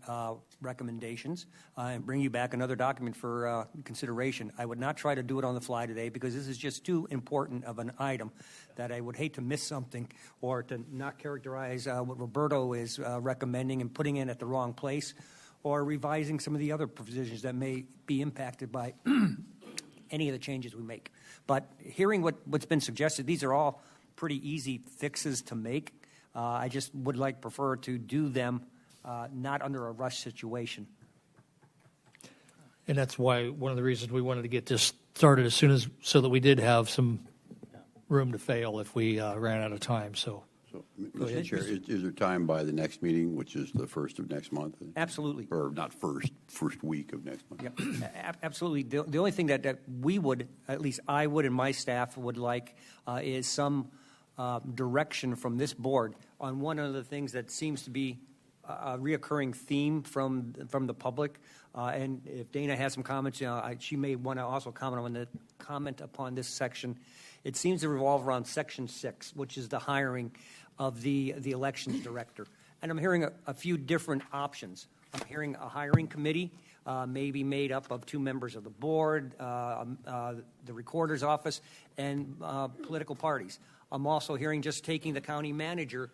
recommendations and bring you back another document for consideration. I would not try to do it on the fly today because this is just too important of an item that I would hate to miss something or to not characterize what Roberto is recommending and putting in at the wrong place, or revising some of the other provisions that may be impacted by any of the changes we make. But hearing what's been suggested, these are all pretty easy fixes to make. I just would prefer to do them not under a rush situation. And that's why one of the reasons we wanted to get this started as soon as, so that we did have some room to fail if we ran out of time. So So, Go ahead, Mr. Chair, Mr. is there time by the next meeting, which is the first of next month? Absolutely. Or not first week of next month? Yep, absolutely. The only thing that we would, at least I would and my staff would like, is some direction from this board on one of the things that seems to be a reoccurring theme from the public. And if Dana has some comments, she may want to also comment upon this section. It seems to revolve around Section 6, which is the hiring of the elections director. And I'm hearing a few different options. I'm hearing a hiring committee, maybe made up of 2 members of the board, the recorder's office, and political parties. I'm also hearing just taking the county manager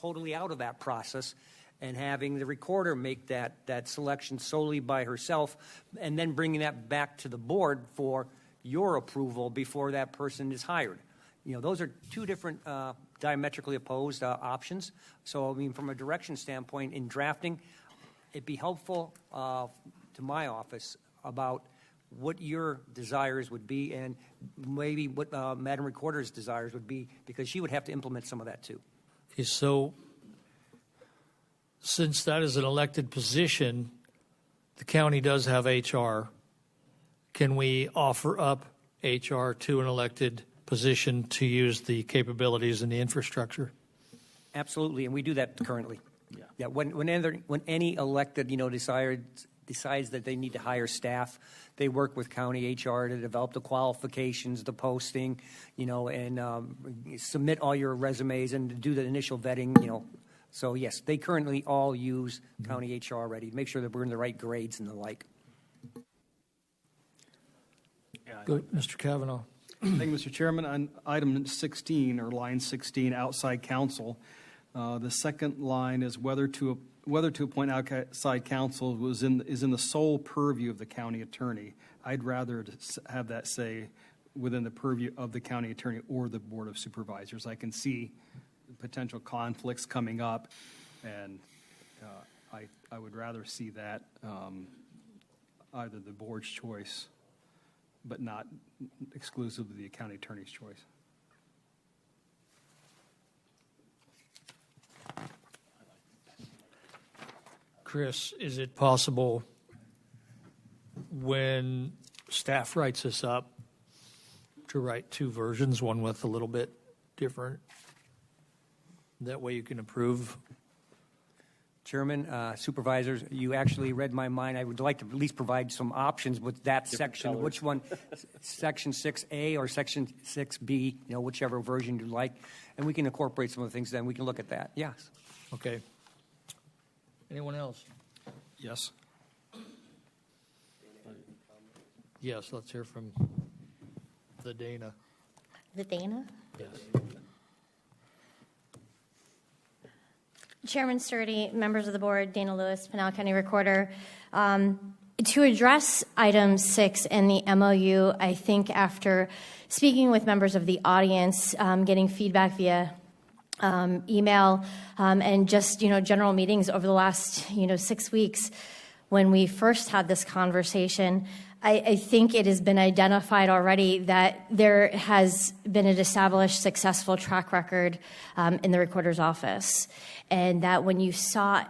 totally out of that process and having the recorder make that selection solely by herself, and then bringing that back to the board for your approval before that person is hired. Those are 2 different diametrically opposed options. So, I mean, from a direction standpoint in drafting, it'd be helpful to my office about what your desires would be and maybe what Madam Recorder's desires would be, because she would have to implement some of that too. Okay, so since that is an elected position, the county does have HR. Can we offer up HR to an elected position to use the capabilities and the infrastructure? Absolutely, and we do that currently. Yeah. When any elected, decides that they need to hire staff, they work with county HR to develop the qualifications, the posting, and submit all your resumes and do the initial vetting, So yes, they currently all use county HR already to make sure that we're in the right grades and the like. Good, Mr. Kavanaugh. Thank you, Mr. Chairman. On item 16, or line 16, outside counsel, the second line is whether to appoint outside counsel is in the sole purview of the county attorney. I'd rather have that say within the purview of the county attorney or the Board of Supervisors. I can see potential conflicts coming up, and I would rather see that either the board's choice, but not exclusively the county attorney's choice. Chris, is it possible when staff writes this up to write 2 versions, one with a little bit different? That way you can approve. Chairman, supervisors, you actually read my mind. I would like to at least provide some options with that section. colors. Which one, Section 6A or Section 6B, whichever version you like. And we can incorporate some of the things then. We can look at that. Yes. Okay. Anyone else? Yes. Yes, let's hear from the Dana. The Dana? Yes. Chairman Sturdy, members of the board, Dana Lewis, Pinal County Recorder. To address item 6 in the MOU, I think after speaking with members of the audience, getting feedback via email, and just, general meetings over the last, 6 weeks, when we first had this conversation, I think it has been identified already that there has been an established successful track record in the recorder's office. And that when you sought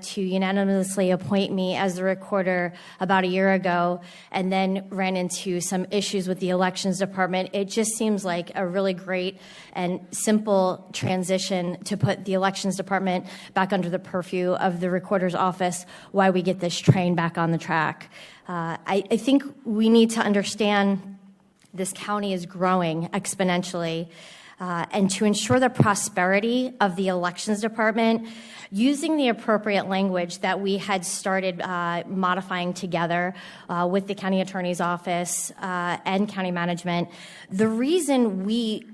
to unanimously appoint me as the recorder about a year ago and then ran into some issues with the elections department, it just seems like a really great and simple transition to put the elections department back under the purview of the recorder's office while we get this train back on the track. I think we need to understand this county is growing exponentially. And to ensure the prosperity of the elections department, using the appropriate language that we had started modifying together with the county attorney's office and county management, the reason we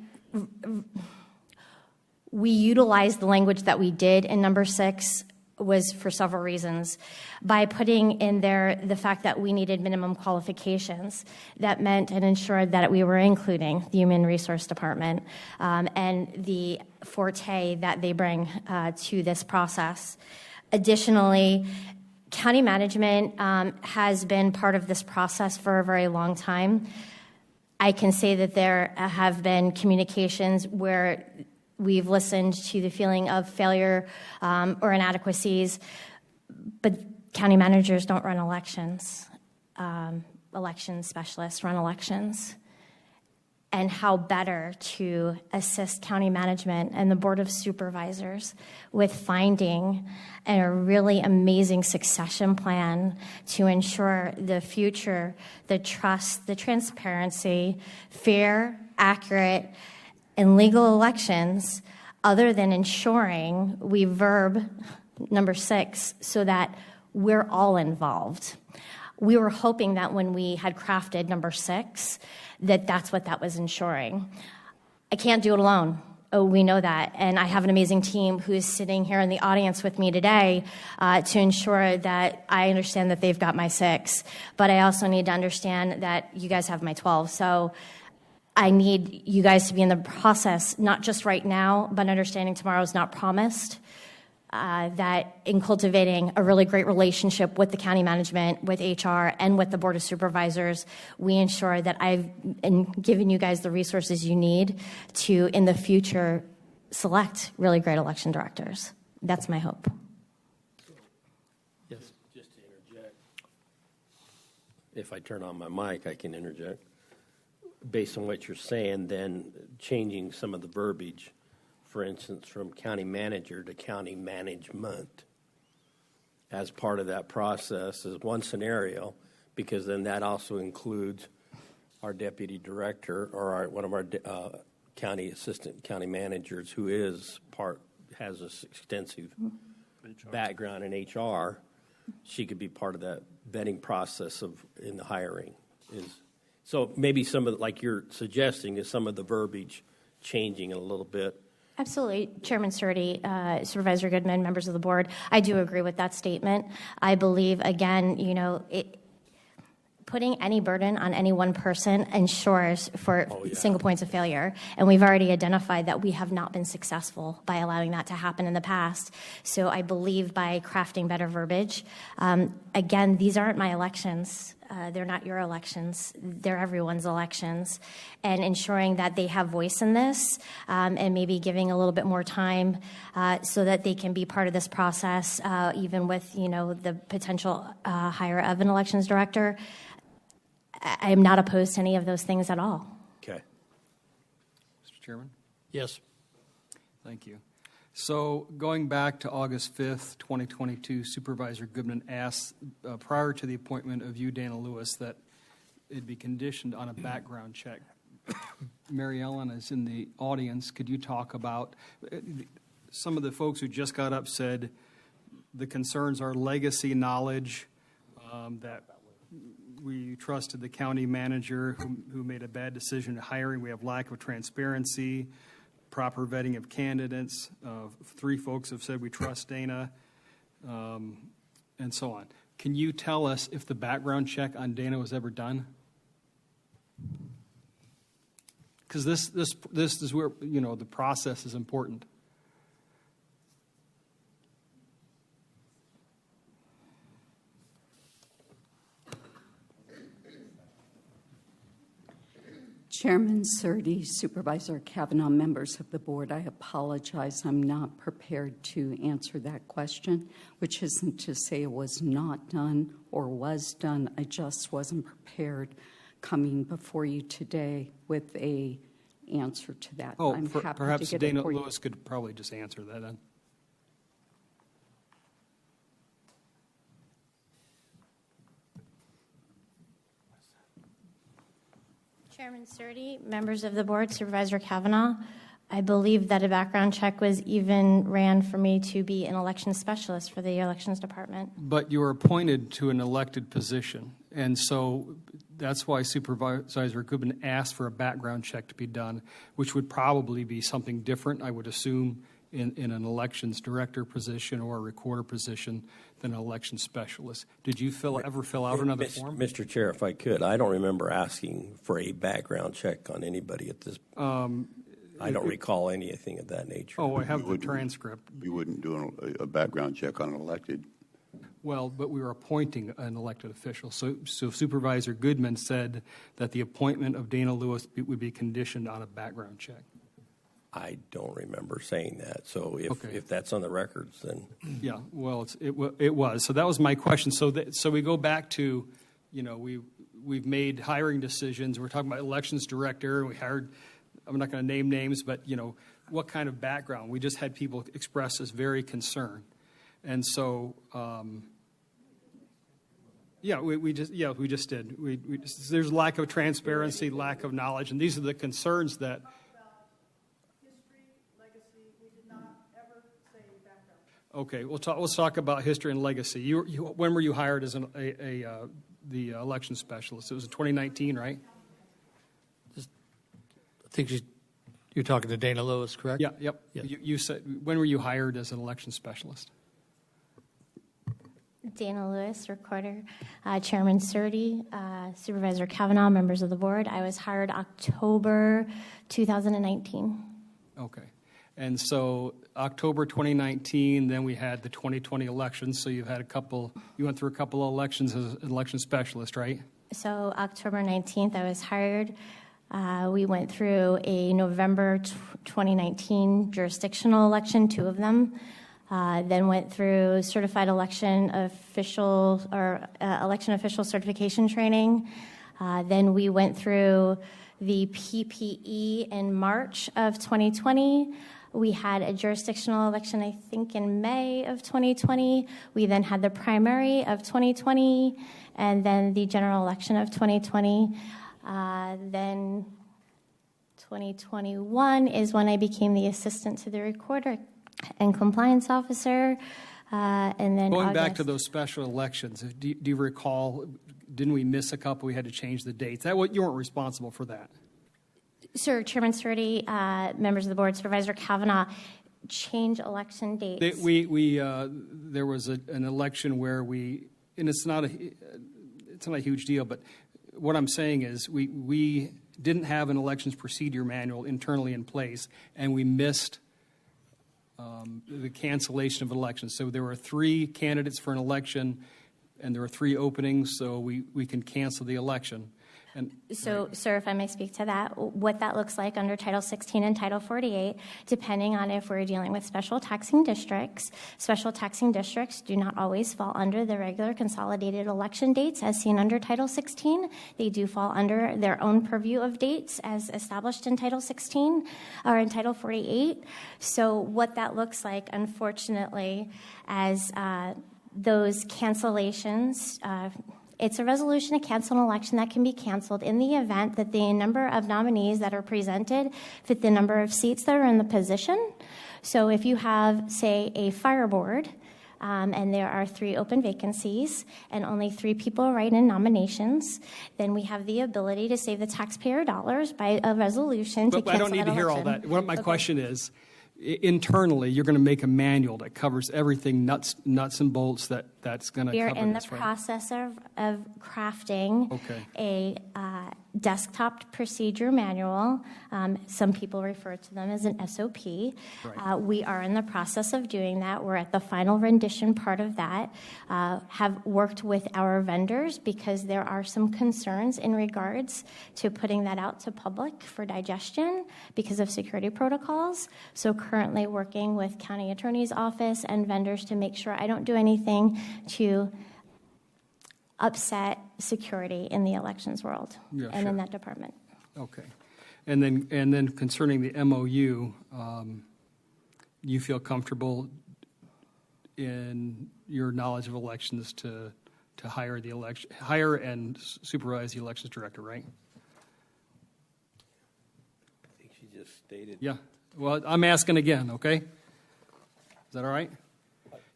utilized the language that we did in number 6 was for several reasons. By putting in there the fact that we needed minimum qualifications, that meant and ensured that we were including the Human Resource Department and the forte that they bring to this process. Additionally, county management has been part of this process for a very long time. I can say that there have been communications where We've listened to the feeling of failure or inadequacies, but county managers don't run elections. Election specialists run elections. And how better to assist county management and the Board of Supervisors with finding a really amazing succession plan to ensure the future, the trust, the transparency, fair, accurate, and legal elections, other than ensuring we verb number 6 so that we're all involved. We were hoping that when we had crafted number 6, that's what that was ensuring. I can't do it alone. Oh, we know that. And I have an amazing team who's sitting here in the audience with me today to ensure that I understand that they've got my 6. But I also need to understand that you guys have my 12. So I need you guys to be in the process, not just right now, but understanding tomorrow is not promised. That in cultivating a really great relationship with the county management, with HR, and with the Board of Supervisors, we ensure that I've given you guys the resources you need to, in the future, select really great election directors. That's my hope. Yes. Just to interject, if I turn on my mic, I can interject. Based on what you're saying, then changing some of the verbiage, for instance, from county manager to county management as part of that process is one scenario, because then that also includes our deputy director or one of our county assistant county managers who has an extensive background in HR. She could be part of that vetting process in the hiring. So maybe some of, like you're suggesting, is some of the verbiage changing a little bit. Absolutely. Chairman Sturdy, Supervisor Goodman, members of the board, I do agree with that statement. I believe, again, putting any burden on any one person ensures for single points of failure. And we've already identified that we have not been successful by allowing that to happen in the past. So I believe by crafting better verbiage, again, these aren't my elections. They're not your elections. They're everyone's elections. And ensuring that they have voice in this and maybe giving a little bit more time so that they can be part of this process, even with, the potential hire of an elections director. I am not opposed to any of those things at all. Okay. Mr. Chairman? Yes. Thank you. So going back to August 5th, 2022, Supervisor Goodman asked, prior to the appointment of you, Dana Lewis, that it be conditioned on a background check. Mary Ellen is in the audience. Could you talk about, some of the folks who just got up said the concerns are legacy knowledge, that we trusted the county manager who made a bad decision in hiring. We have lack of transparency, proper vetting of candidates. 3 folks have said we trust Dana, and so on. Can you tell us if the background check on Dana was ever done? Because this is where, the process is important. Chairman Surdy, Supervisor Kavanaugh, members of the board, I apologize. I'm not prepared to answer that question, which isn't to say it was not done or was done. I just wasn't prepared coming before you today with a answer to that. I'm happy perhaps to get Dana it for you. Lewis could probably just answer that then. Chairman Sturdy, members of the board, Supervisor Kavanaugh, I believe that a background check was even ran for me to be an election specialist for the elections department. But you were appointed to an elected position, and so that's why Supervisor Goodman asked for a background check to be done, which would probably be something different, I would assume, in an elections director position or a recorder position than an election specialist. Did you ever fill out another form? Mr. Chair, if I could, I don't remember asking for a background check on anybody at this point. I don't recall anything of that nature. Oh, I have the transcript. We wouldn't do a background check on an elected. Well, but we were appointing an elected official. So Supervisor Goodman said that the appointment of Dana Lewis would be conditioned on a background check. I don't remember saying that. So Okay. if that's on the records, then. Yeah, well, it was. So that was my question. So we go back to, we've made hiring decisions. We're talking about elections director. We hired, I'm not going to name names, but, what kind of background? We just had people express this very concern. And so, we just did. There's lack of transparency, lack of knowledge, and these are the concerns that. Okay, let's talk about history and legacy. When were you hired as the election specialist? It was in 2019, right? I think you're talking to Dana Lewis, correct? Yeah, yep. Yeah. You said, when were you hired as an election specialist? Dana Lewis, Recorder, Chairman Surdy, Supervisor Kavanaugh, members of the board. I was hired October 2019. Okay. And so October 2019, then we had the 2020 elections. So you went through a couple of elections as an election specialist, right? So October 19th, I was hired. We went through a November 2019 jurisdictional election, 2 of them. Then went through certified election official certification training. Then we went through the PPE in March of 2020. We had a jurisdictional election, I think, in May of 2020. We then had the primary of 2020, and then the general election of 2020. Then 2021 is when I became the assistant to the recorder and compliance officer. And then going August. back to those special elections, do you recall, didn't we miss a couple? We had to change the dates. You weren't responsible for that. Sir, Chairman Surdy, members of the board, Supervisor Kavanaugh, change election dates. There was an election where and it's not a huge deal, but what I'm saying is we didn't have an elections procedure manual internally in place, and we missed the cancellation of elections. So there were 3 candidates for an election, and there were 3 openings, so we can cancel the election. So, sir, if I may speak to that, what that looks like under Title 16 and Title 48, depending on if we're dealing with special taxing districts do not always fall under the regular consolidated election dates as seen under Title 16. They do fall under their own purview of dates as established in Title 16 or in Title 48. So what that looks like, unfortunately, as those cancellations, it's a resolution to cancel an election that can be canceled in the event that the number of nominees that are presented fit the number of seats that are in the position. So if you have, say, a fire board, and there are 3 open vacancies and only 3 people write in nominations, then we have the ability to save the taxpayer dollars by a resolution to cancel that election. I don't need to hear all that. What my question is, internally, you're going to make a manual that covers everything nuts and bolts that's going to cover this, right? We are in the process of crafting a desktop procedure manual. Some people refer to them as an SOP. Right. We are in the process of doing that. We're at the final rendition part of that. Have worked with our vendors because there are some concerns in regards to putting that out to public for digestion because of security protocols. So currently working with county attorney's office and vendors to make sure I don't do anything to upset security in the elections world and in that department. Okay. And then concerning the MOU, you feel comfortable in your knowledge of elections to hire and supervise the elections director, right? I think she just stated. Yeah. Well, I'm asking again, okay? Is that all right?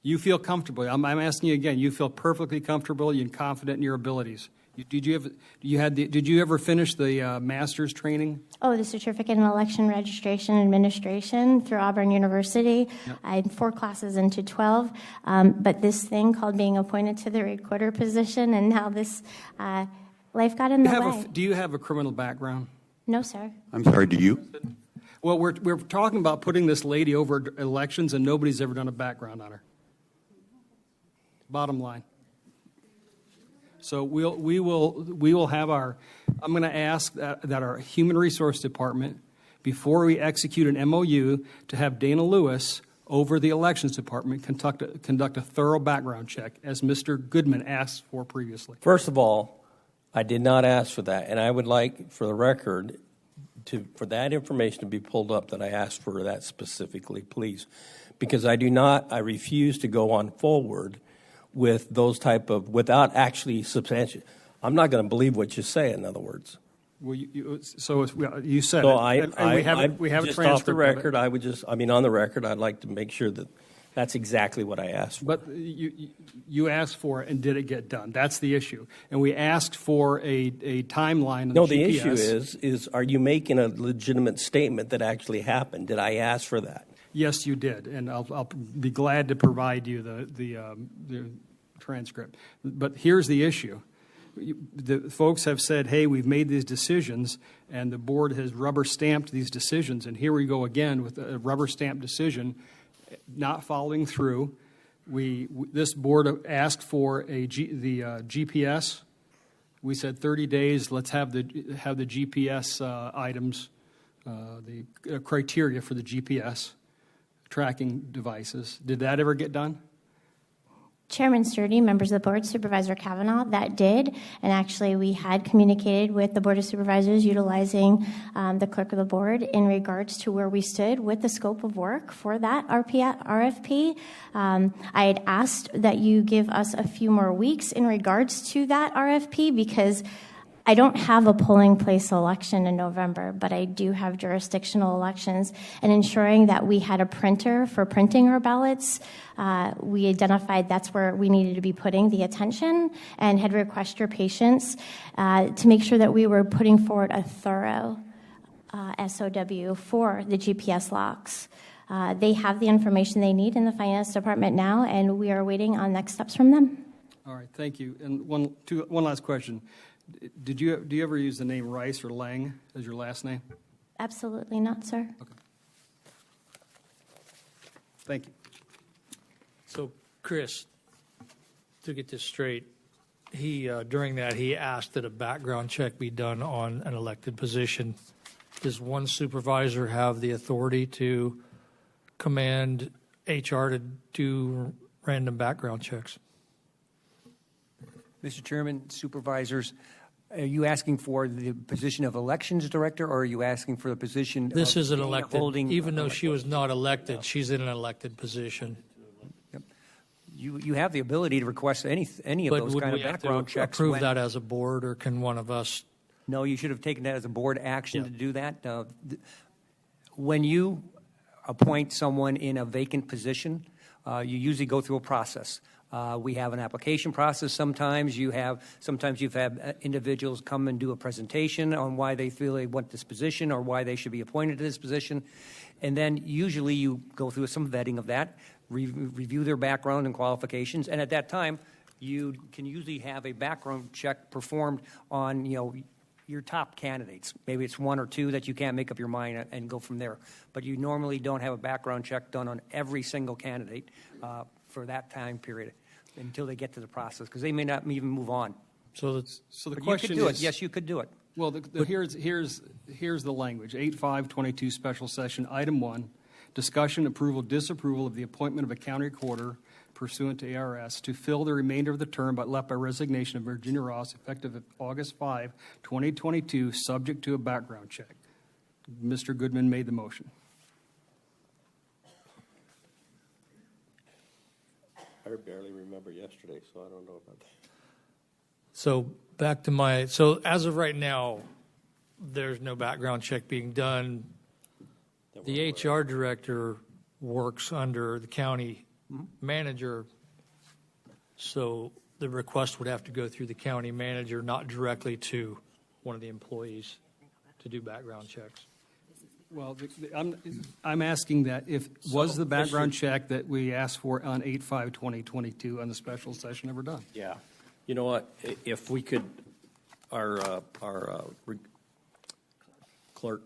You feel comfortable. I'm asking you again. You feel perfectly comfortable and confident in your abilities. Did you ever finish the master's training? Oh, the certificate in election registration administration through Auburn University. Yep. I had 4 classes into 12, but this thing called being appointed to the recorder position, and now this life got in the way. Do you have a criminal background? No, sir. I'm sorry. Do you? Well, we're talking about putting this lady over elections, and nobody's ever done a background on her. Bottom line. So we will have I'm going to ask that our human resource department before we execute an MOU to have Dana Lewis over the Elections Department conduct a thorough background check, as Mr. Goodman asked for previously. First of all, I did not ask for that, and I would like, for the record, for that information to be pulled up that I asked for that specifically, please, because I refuse to go on forward with those type of, without actually substantial. I'm not going to believe what you say, in other words. Well, you said So it. We have a just transcript off the record, of it. On the record, I'd like to make sure that that's exactly what I asked for. But you asked for it, and did it get done? That's the issue. And we asked for a timeline on No, the the GPS. issue is, are you making a legitimate statement that actually happened? Did I ask for that? Yes, you did, and I'll be glad to provide you the transcript. But here's the issue. The folks have said, hey, we've made these decisions, and the board has rubber-stamped these decisions, and here we go again with a rubber-stamped decision not following through. This board asked for the GPS. We said 30 days, let's have the GPS items, the criteria for the GPS tracking devices. Did that ever get done? Chairman Sturdy, members of the board, Supervisor Kavanaugh, that did. And actually, we had communicated with the Board of Supervisors utilizing the clerk of the board in regards to where we stood with the scope of work for that RFP. I had asked that you give us a few more weeks in regards to that RFP because I don't have a polling place election in November, but I do have jurisdictional elections. And ensuring that we had a printer for printing our ballots, we identified that's where we needed to be putting the attention and had requested your patience to make sure that we were putting forward a thorough SOW for the GPS locks. They have the information they need in the finance department now, and we are waiting on next steps from them. All right, thank you. And one last question. Do you ever use the name Rice or Lang as your last name? Absolutely not, sir. Okay. Thank you. So, Chris, to get this straight, during that he asked that a background check be done on an elected position. Does one supervisor have the authority to command HR to do random background checks? Mr. Chairman, supervisors, are you asking for the position of elections director, or are you asking for the position This of is an Dana elected, holding? even though she was not elected, she's in an elected position. Yep. You have the ability to request any of But those would kind we of have to background checks. approve that as a board, or can one of us? No, you should have taken that as a board action to do that. When you appoint someone in a vacant position, you usually go through a process. We have an application process sometimes. Sometimes you've had individuals come and do a presentation on why they feel they want this position or why they should be appointed to this position. And then usually you go through some vetting of that, review their background and qualifications, and at that time you can usually have a background check performed on, your top candidates. Maybe it's one or two that you can't make up your mind and go from there. But you normally don't have a background check done on every single candidate for that time period until they get to the process, because they may not even move on. So the But question you could do is, it. Yes, you could do it. Well, here's the language. 8-5-22 special session, item 1, discussion, approval, disapproval of the appointment of a county recorder pursuant to ARS to fill the remainder of the term but left by resignation of Virginia Ross effective August 5, 2022, subject to a background check. Mr. Goodman made the motion. I barely remember yesterday, so I don't know about that. So as of right now, there's no background check being done. The HR director works under the county manager, so the request would have to go through the county manager, not directly to one of the employees to do background checks. Well, I'm asking that was the background check that we asked for on 8/5/2022 on the special session ever done? Yeah. You know what? If we could, our clerk,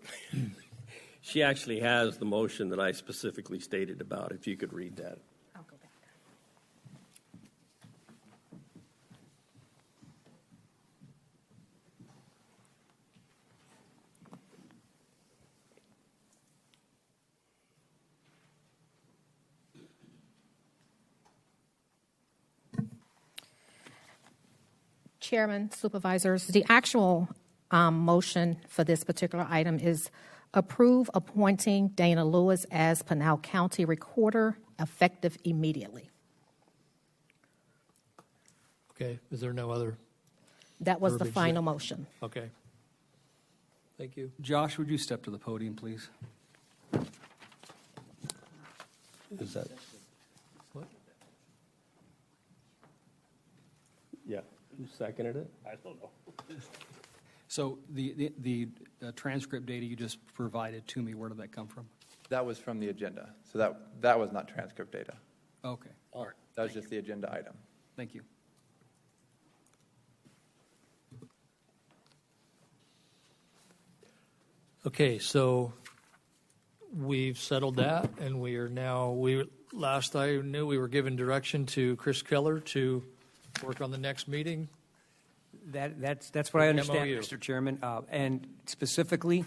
she actually has the motion that I specifically stated about. If you could read that. I'll go back. Chairman, Supervisors, the actual motion for this particular item is approve appointing Dana Lewis as Pinal County Recorder effective immediately. Okay, is there no other? That was the verbiage final there? motion. Okay. Thank you. Josh, would you step to the podium, please? Is that? What? Yeah. Who seconded it? I don't know. So the transcript data you just provided to me, where did that come from? That was from the agenda. So that was not transcript data. Okay. All right. That was just the agenda item. Thank you. Okay, so we've settled that, and we are now, last I knew, we were given direction to Chris Keller to work on the next meeting. That's what I understand, MOU. Mr. Chairman. And specifically,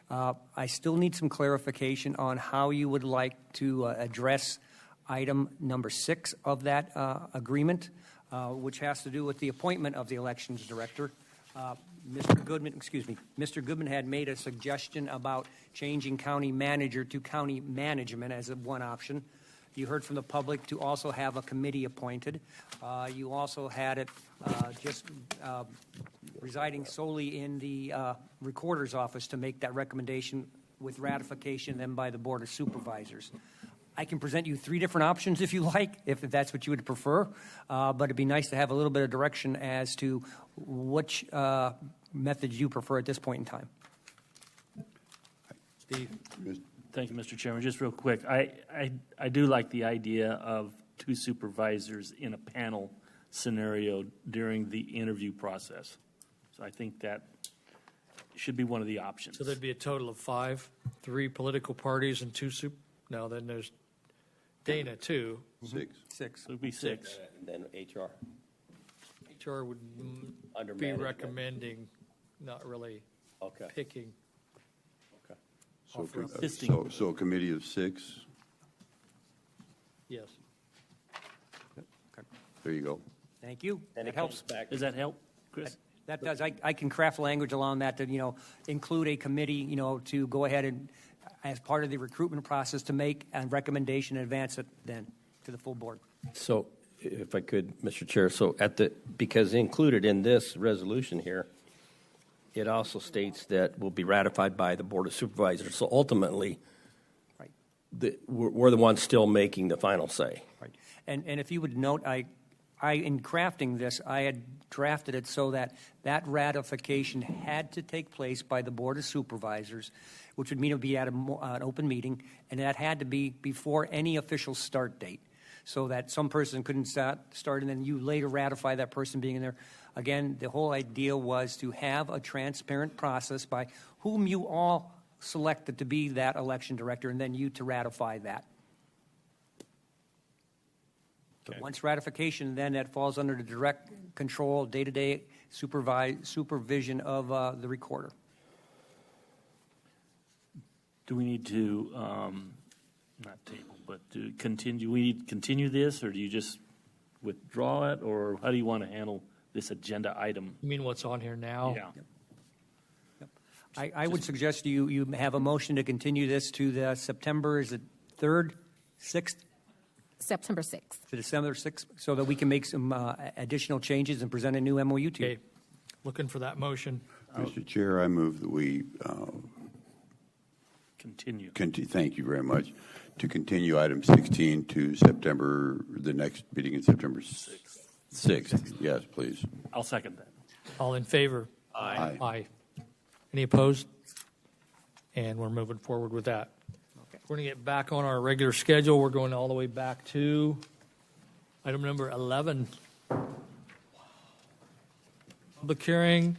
I still need some clarification on how you would like to address item number 6 of that agreement, which has to do with the appointment of the elections director. Mr. Goodman had made a suggestion about changing county manager to county management as one option. You heard from the public to also have a committee appointed. You also had it residing solely in the recorder's office to make that recommendation with ratification then by the Board of Supervisors. I can present you 3 different options if you like, if that's what you would prefer, but it'd be nice to have a little bit of direction as to which methods you prefer at this point in time. Steve? Thank you, Mr. Chairman. Just real quick, I do like the idea of 2 supervisors in a panel scenario during the interview process. So I think that should be one of the options. So there'd be a total of 5, 3 political parties and 2 no, then there's Dana, 2. 6. It would be 6. And then HR. HR would Under be management. recommending, not really picking. So a committee of 6? Yes. There you go. Thank you. And it helps. Does that help, Chris? That does. I can craft language along that to, include a committee, to go ahead and, as part of the recruitment process, to make a recommendation and advance it then to the full board. So, if I could, Mr. Chair, because included in this resolution here, it also states that will be ratified by the Board of Supervisors. So ultimately, right, we're the ones still making the final say. Right. And if you would note, I in crafting this, I had drafted it so that ratification had to take place by the Board of Supervisors, which would mean it would be at an open meeting, and that had to be before any official start date, so that some person couldn't start and then you later ratify that person being in there. Again, the whole idea was to have a transparent process by whom you all selected to be that election director, and then you to ratify that. Okay. Once ratification, then that falls under the direct control, day-to-day supervision of the recorder. Do we need to, not table, but to continue, do we need to continue this, or do you just withdraw it, or how do you want to handle this agenda item? You mean what's on here now? Yeah. I would suggest you have a motion to continue this to the September, is it 3rd, 6th? September 6th. To December 6th, so that we can make some additional changes and present a new MOU to you. Okay. Looking for that motion. Mr. Chair, I move that we Continue. Thank you very much. To continue item 16 to September, the next meeting in September 6th. Yes, please. I'll second that. All in favor? Aye. Aye. Any opposed? And we're moving forward with that. Okay. We're going to get back on our regular schedule. We're going all the way back to item number 11. Public hearing,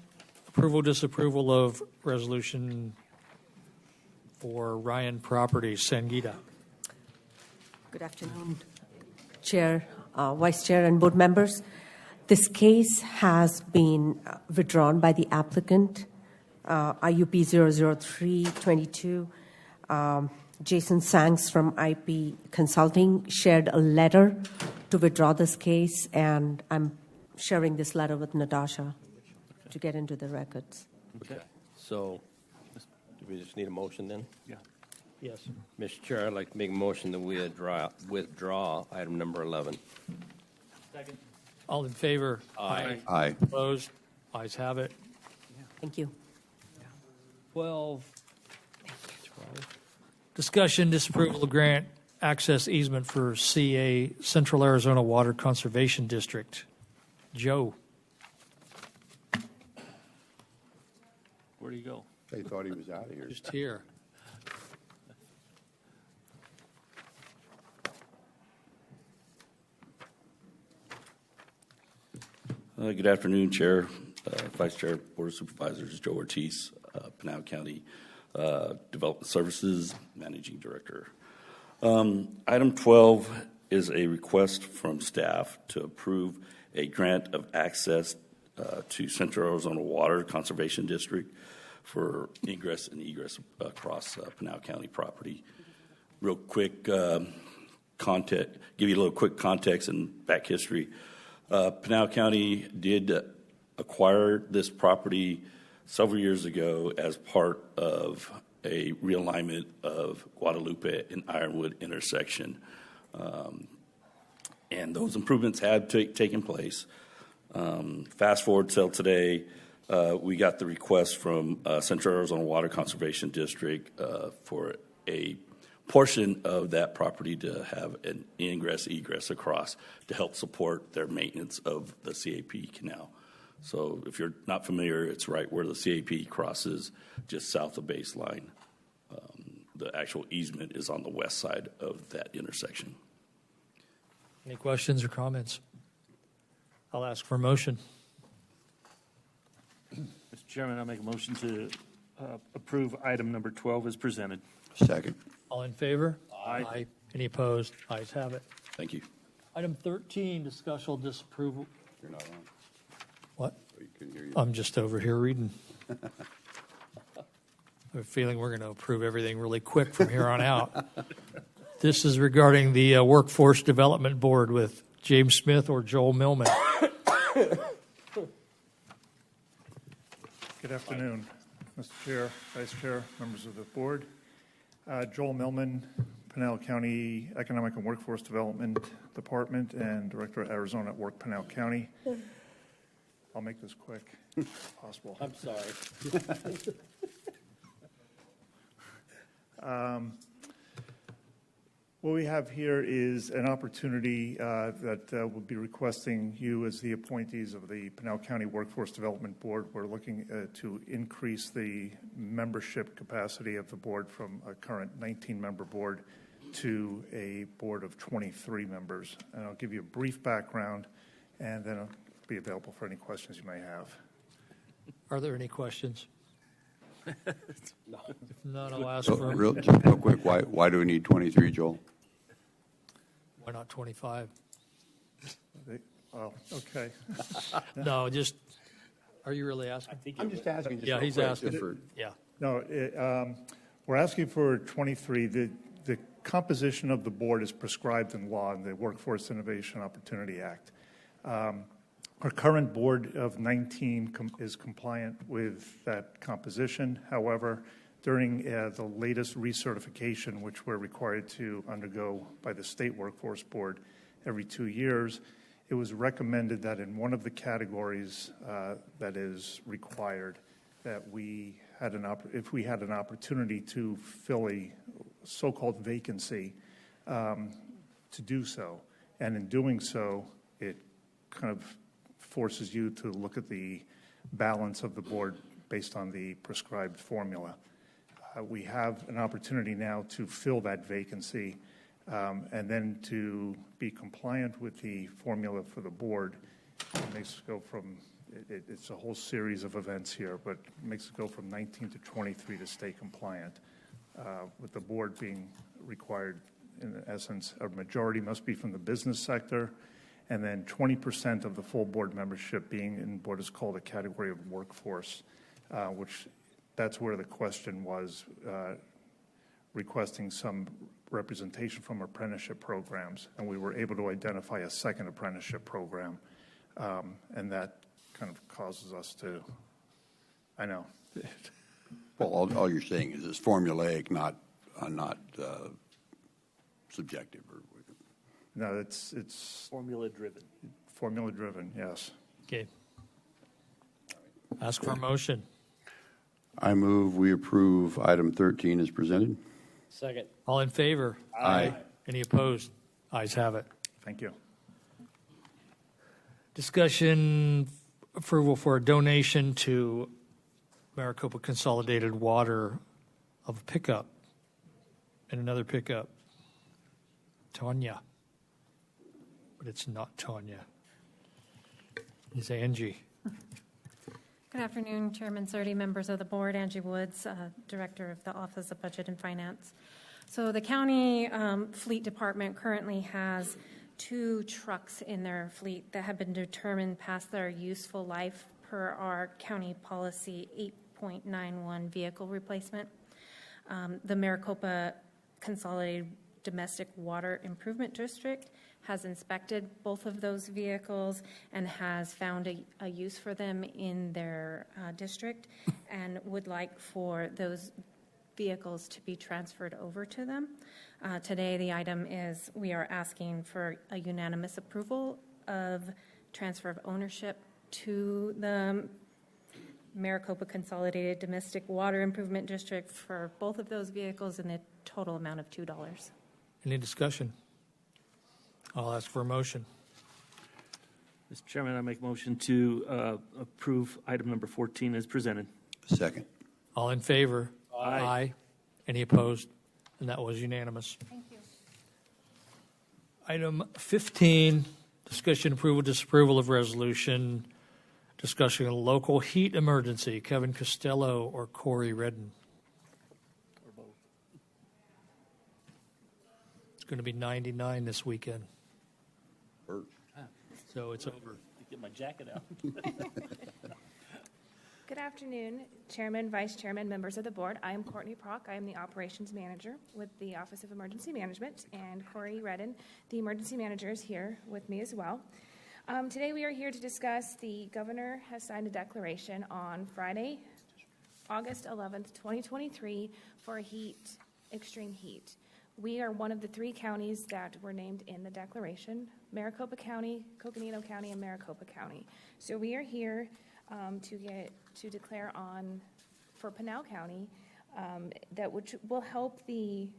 approval, disapproval of resolution for Ryan Properties, Sangita. Good afternoon, Chair, Vice Chair, and board members. This case has been withdrawn by the applicant, IUP 00322. Jason Sangs from IP Consulting shared a letter to withdraw this case, and I'm sharing this letter with Natasha to get into the records. Okay. So, do we just need a motion then? Yeah. Yes. Mr. Chair, I'd like to make a motion that we withdraw item number 11. Second. All in favor? Aye. Aye. Opposed? Ayes have it. Thank you. 12. Discussion, disapproval of grant access easement for CA, Central Arizona Water Conservation District. Joe. Where'd he go? They thought he was out of here. Just here. Good afternoon, Chair, Vice Chair, Board of Supervisors, Joe Ortiz, Pinal County Development Services, Managing Director. Item 12 is a request from staff to approve a grant of access to Central Arizona Water Conservation District for ingress and egress across Pinal County property. Real quick context, give you a little quick context and back history. Pinal County did acquire this property several years ago as part of a realignment of Guadalupe and Ironwood intersection. And those improvements have taken place. Fast forward till today, we got the request from Central Arizona Water Conservation District for a portion of that property to have an ingress egress across to help support their maintenance of the CAP canal. So if you're not familiar, it's right where the CAP crosses just south of baseline. The actual easement is on the west side of that intersection. Any questions or comments? I'll ask for a motion. Mr. Chairman, I'll make a motion to approve item number 12 as presented. Second. All in favor? Aye. Any opposed? Ayes have it. Thank you. Item 13, discussion disapproval. You're not on. What? You can hear you. I'm just over here reading. I have a feeling we're going to approve everything really quick from here on out. This is regarding the Workforce Development Board with James Smith or Joel Millman. Good afternoon, Mr. Chair, Vice Chair, members of the board. Joel Millman, Pinal County Economic and Workforce Development Department and Director of Arizona at Work, Pinal County. I'll make this quick if possible. I'm sorry. What we have here is an opportunity that we'll be requesting you as the appointees of the Pinal County Workforce Development Board. We're looking to increase the membership capacity of the board from a current 19-member board to a board of 23 members. And I'll give you a brief background, and then I'll be available for any questions you may have. Are there any questions? No. If not, I'll ask So, for real quick, why do we need 23, Joel? Why not 25? Oh, okay. No, just, are you really asking? I'm just asking. Yeah, he's asking. Yeah. No, we're asking for 23. The composition of the board is prescribed in law in the Workforce Innovation Opportunity Act. Our current board of 19 is compliant with that composition. However, during the latest recertification, which we're required to undergo by the State Workforce Board every 2 years, it was recommended that in one of the categories that is required, that we had if we had an opportunity to fill a so-called vacancy, to do so. And in doing so, it kind of forces you to look at the balance of the board based on the prescribed formula. We have an opportunity now to fill that vacancy and then to be compliant with the formula for the board. It makes us go from, it's a whole series of events here, but it makes us go from 19 to 23 to stay compliant, with the board being required, in essence, a majority must be from the business sector, and then 20% of the full board membership being in what is called a category of workforce, which that's where the question was, requesting some representation from apprenticeship programs, and we were able to identify a second apprenticeship program And that kind of causes us to, I know. Well, all you're saying is it's formulaic, not subjective. No, it's Formula-driven. formula-driven, yes. Okay. Ask for a motion. I move we approve item 13 as presented. Second. All in favor? Aye. Any opposed? Ayes have it. Thank you. Discussion approval for a donation to Maricopa Consolidated Water of a pickup and another pickup. Tanya. But it's not Tanya. It's Angie. Good afternoon, Chairman Surdy, members of the board. Angie Woods, Director of the Office of Budget and Finance. So the county fleet department currently has 2 trucks in their fleet that have been determined past their useful life per our county policy 8.91 vehicle replacement. The Maricopa Consolidated Domestic Water Improvement District has inspected both of those vehicles and has found a use for them in their district and would like for those vehicles to be transferred over to them. Today, the item is we are asking for a unanimous approval of transfer of ownership to the Maricopa Consolidated Domestic Water Improvement District for both of those vehicles in the total amount of $2. Any discussion? I'll ask for a motion. Mr. Chairman, I make a motion to approve item number 14 as presented. Second. All in favor? Aye. Any opposed? And that was unanimous. Thank you. Item 15, discussion approval, disapproval of resolution discussing a local heat emergency. Kevin Costello or Corey Redden? It's going to be 99 this weekend. So it's over. Get my jacket out. Good afternoon, Chairman, Vice Chairman, members of the board. I am Courtney Prock. I am the Operations Manager with the Office of Emergency Management, and Corey Redden, the Emergency Manager, is here with me as well. Today we are here to discuss the governor has signed a declaration on Friday, August 11th, 2023 for extreme heat. We are one of the 3 counties that were named in the declaration: Maricopa County, Coconino County, and Maricopa County. So we are here to declare on for Pinal County which will help the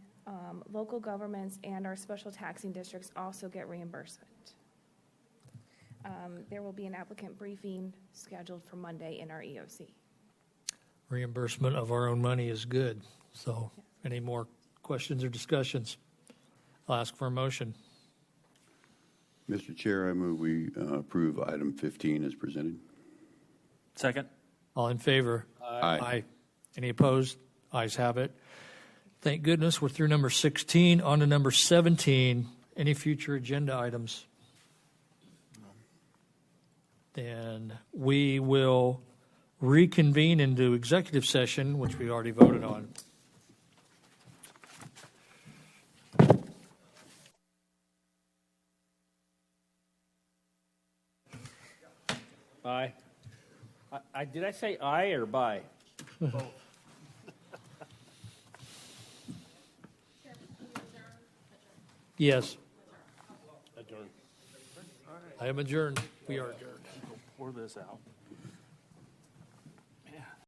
local governments and our special taxing districts also get reimbursement. There will be an applicant briefing scheduled for Monday in our EOC. Reimbursement of our own money is good. So any more questions or discussions? I'll ask for a motion. Mr. Chair, I move we approve item 15 as presented. Second. All in favor? Aye. Any opposed? Ayes have it. Thank goodness we're through number 16. On to number 17. Any future agenda items? Then we will reconvene into executive session, which we already voted on. Aye. Did I say aye or bye? Both. Yes. Adjourn. I am adjourned. We are adjourned. Pour this out.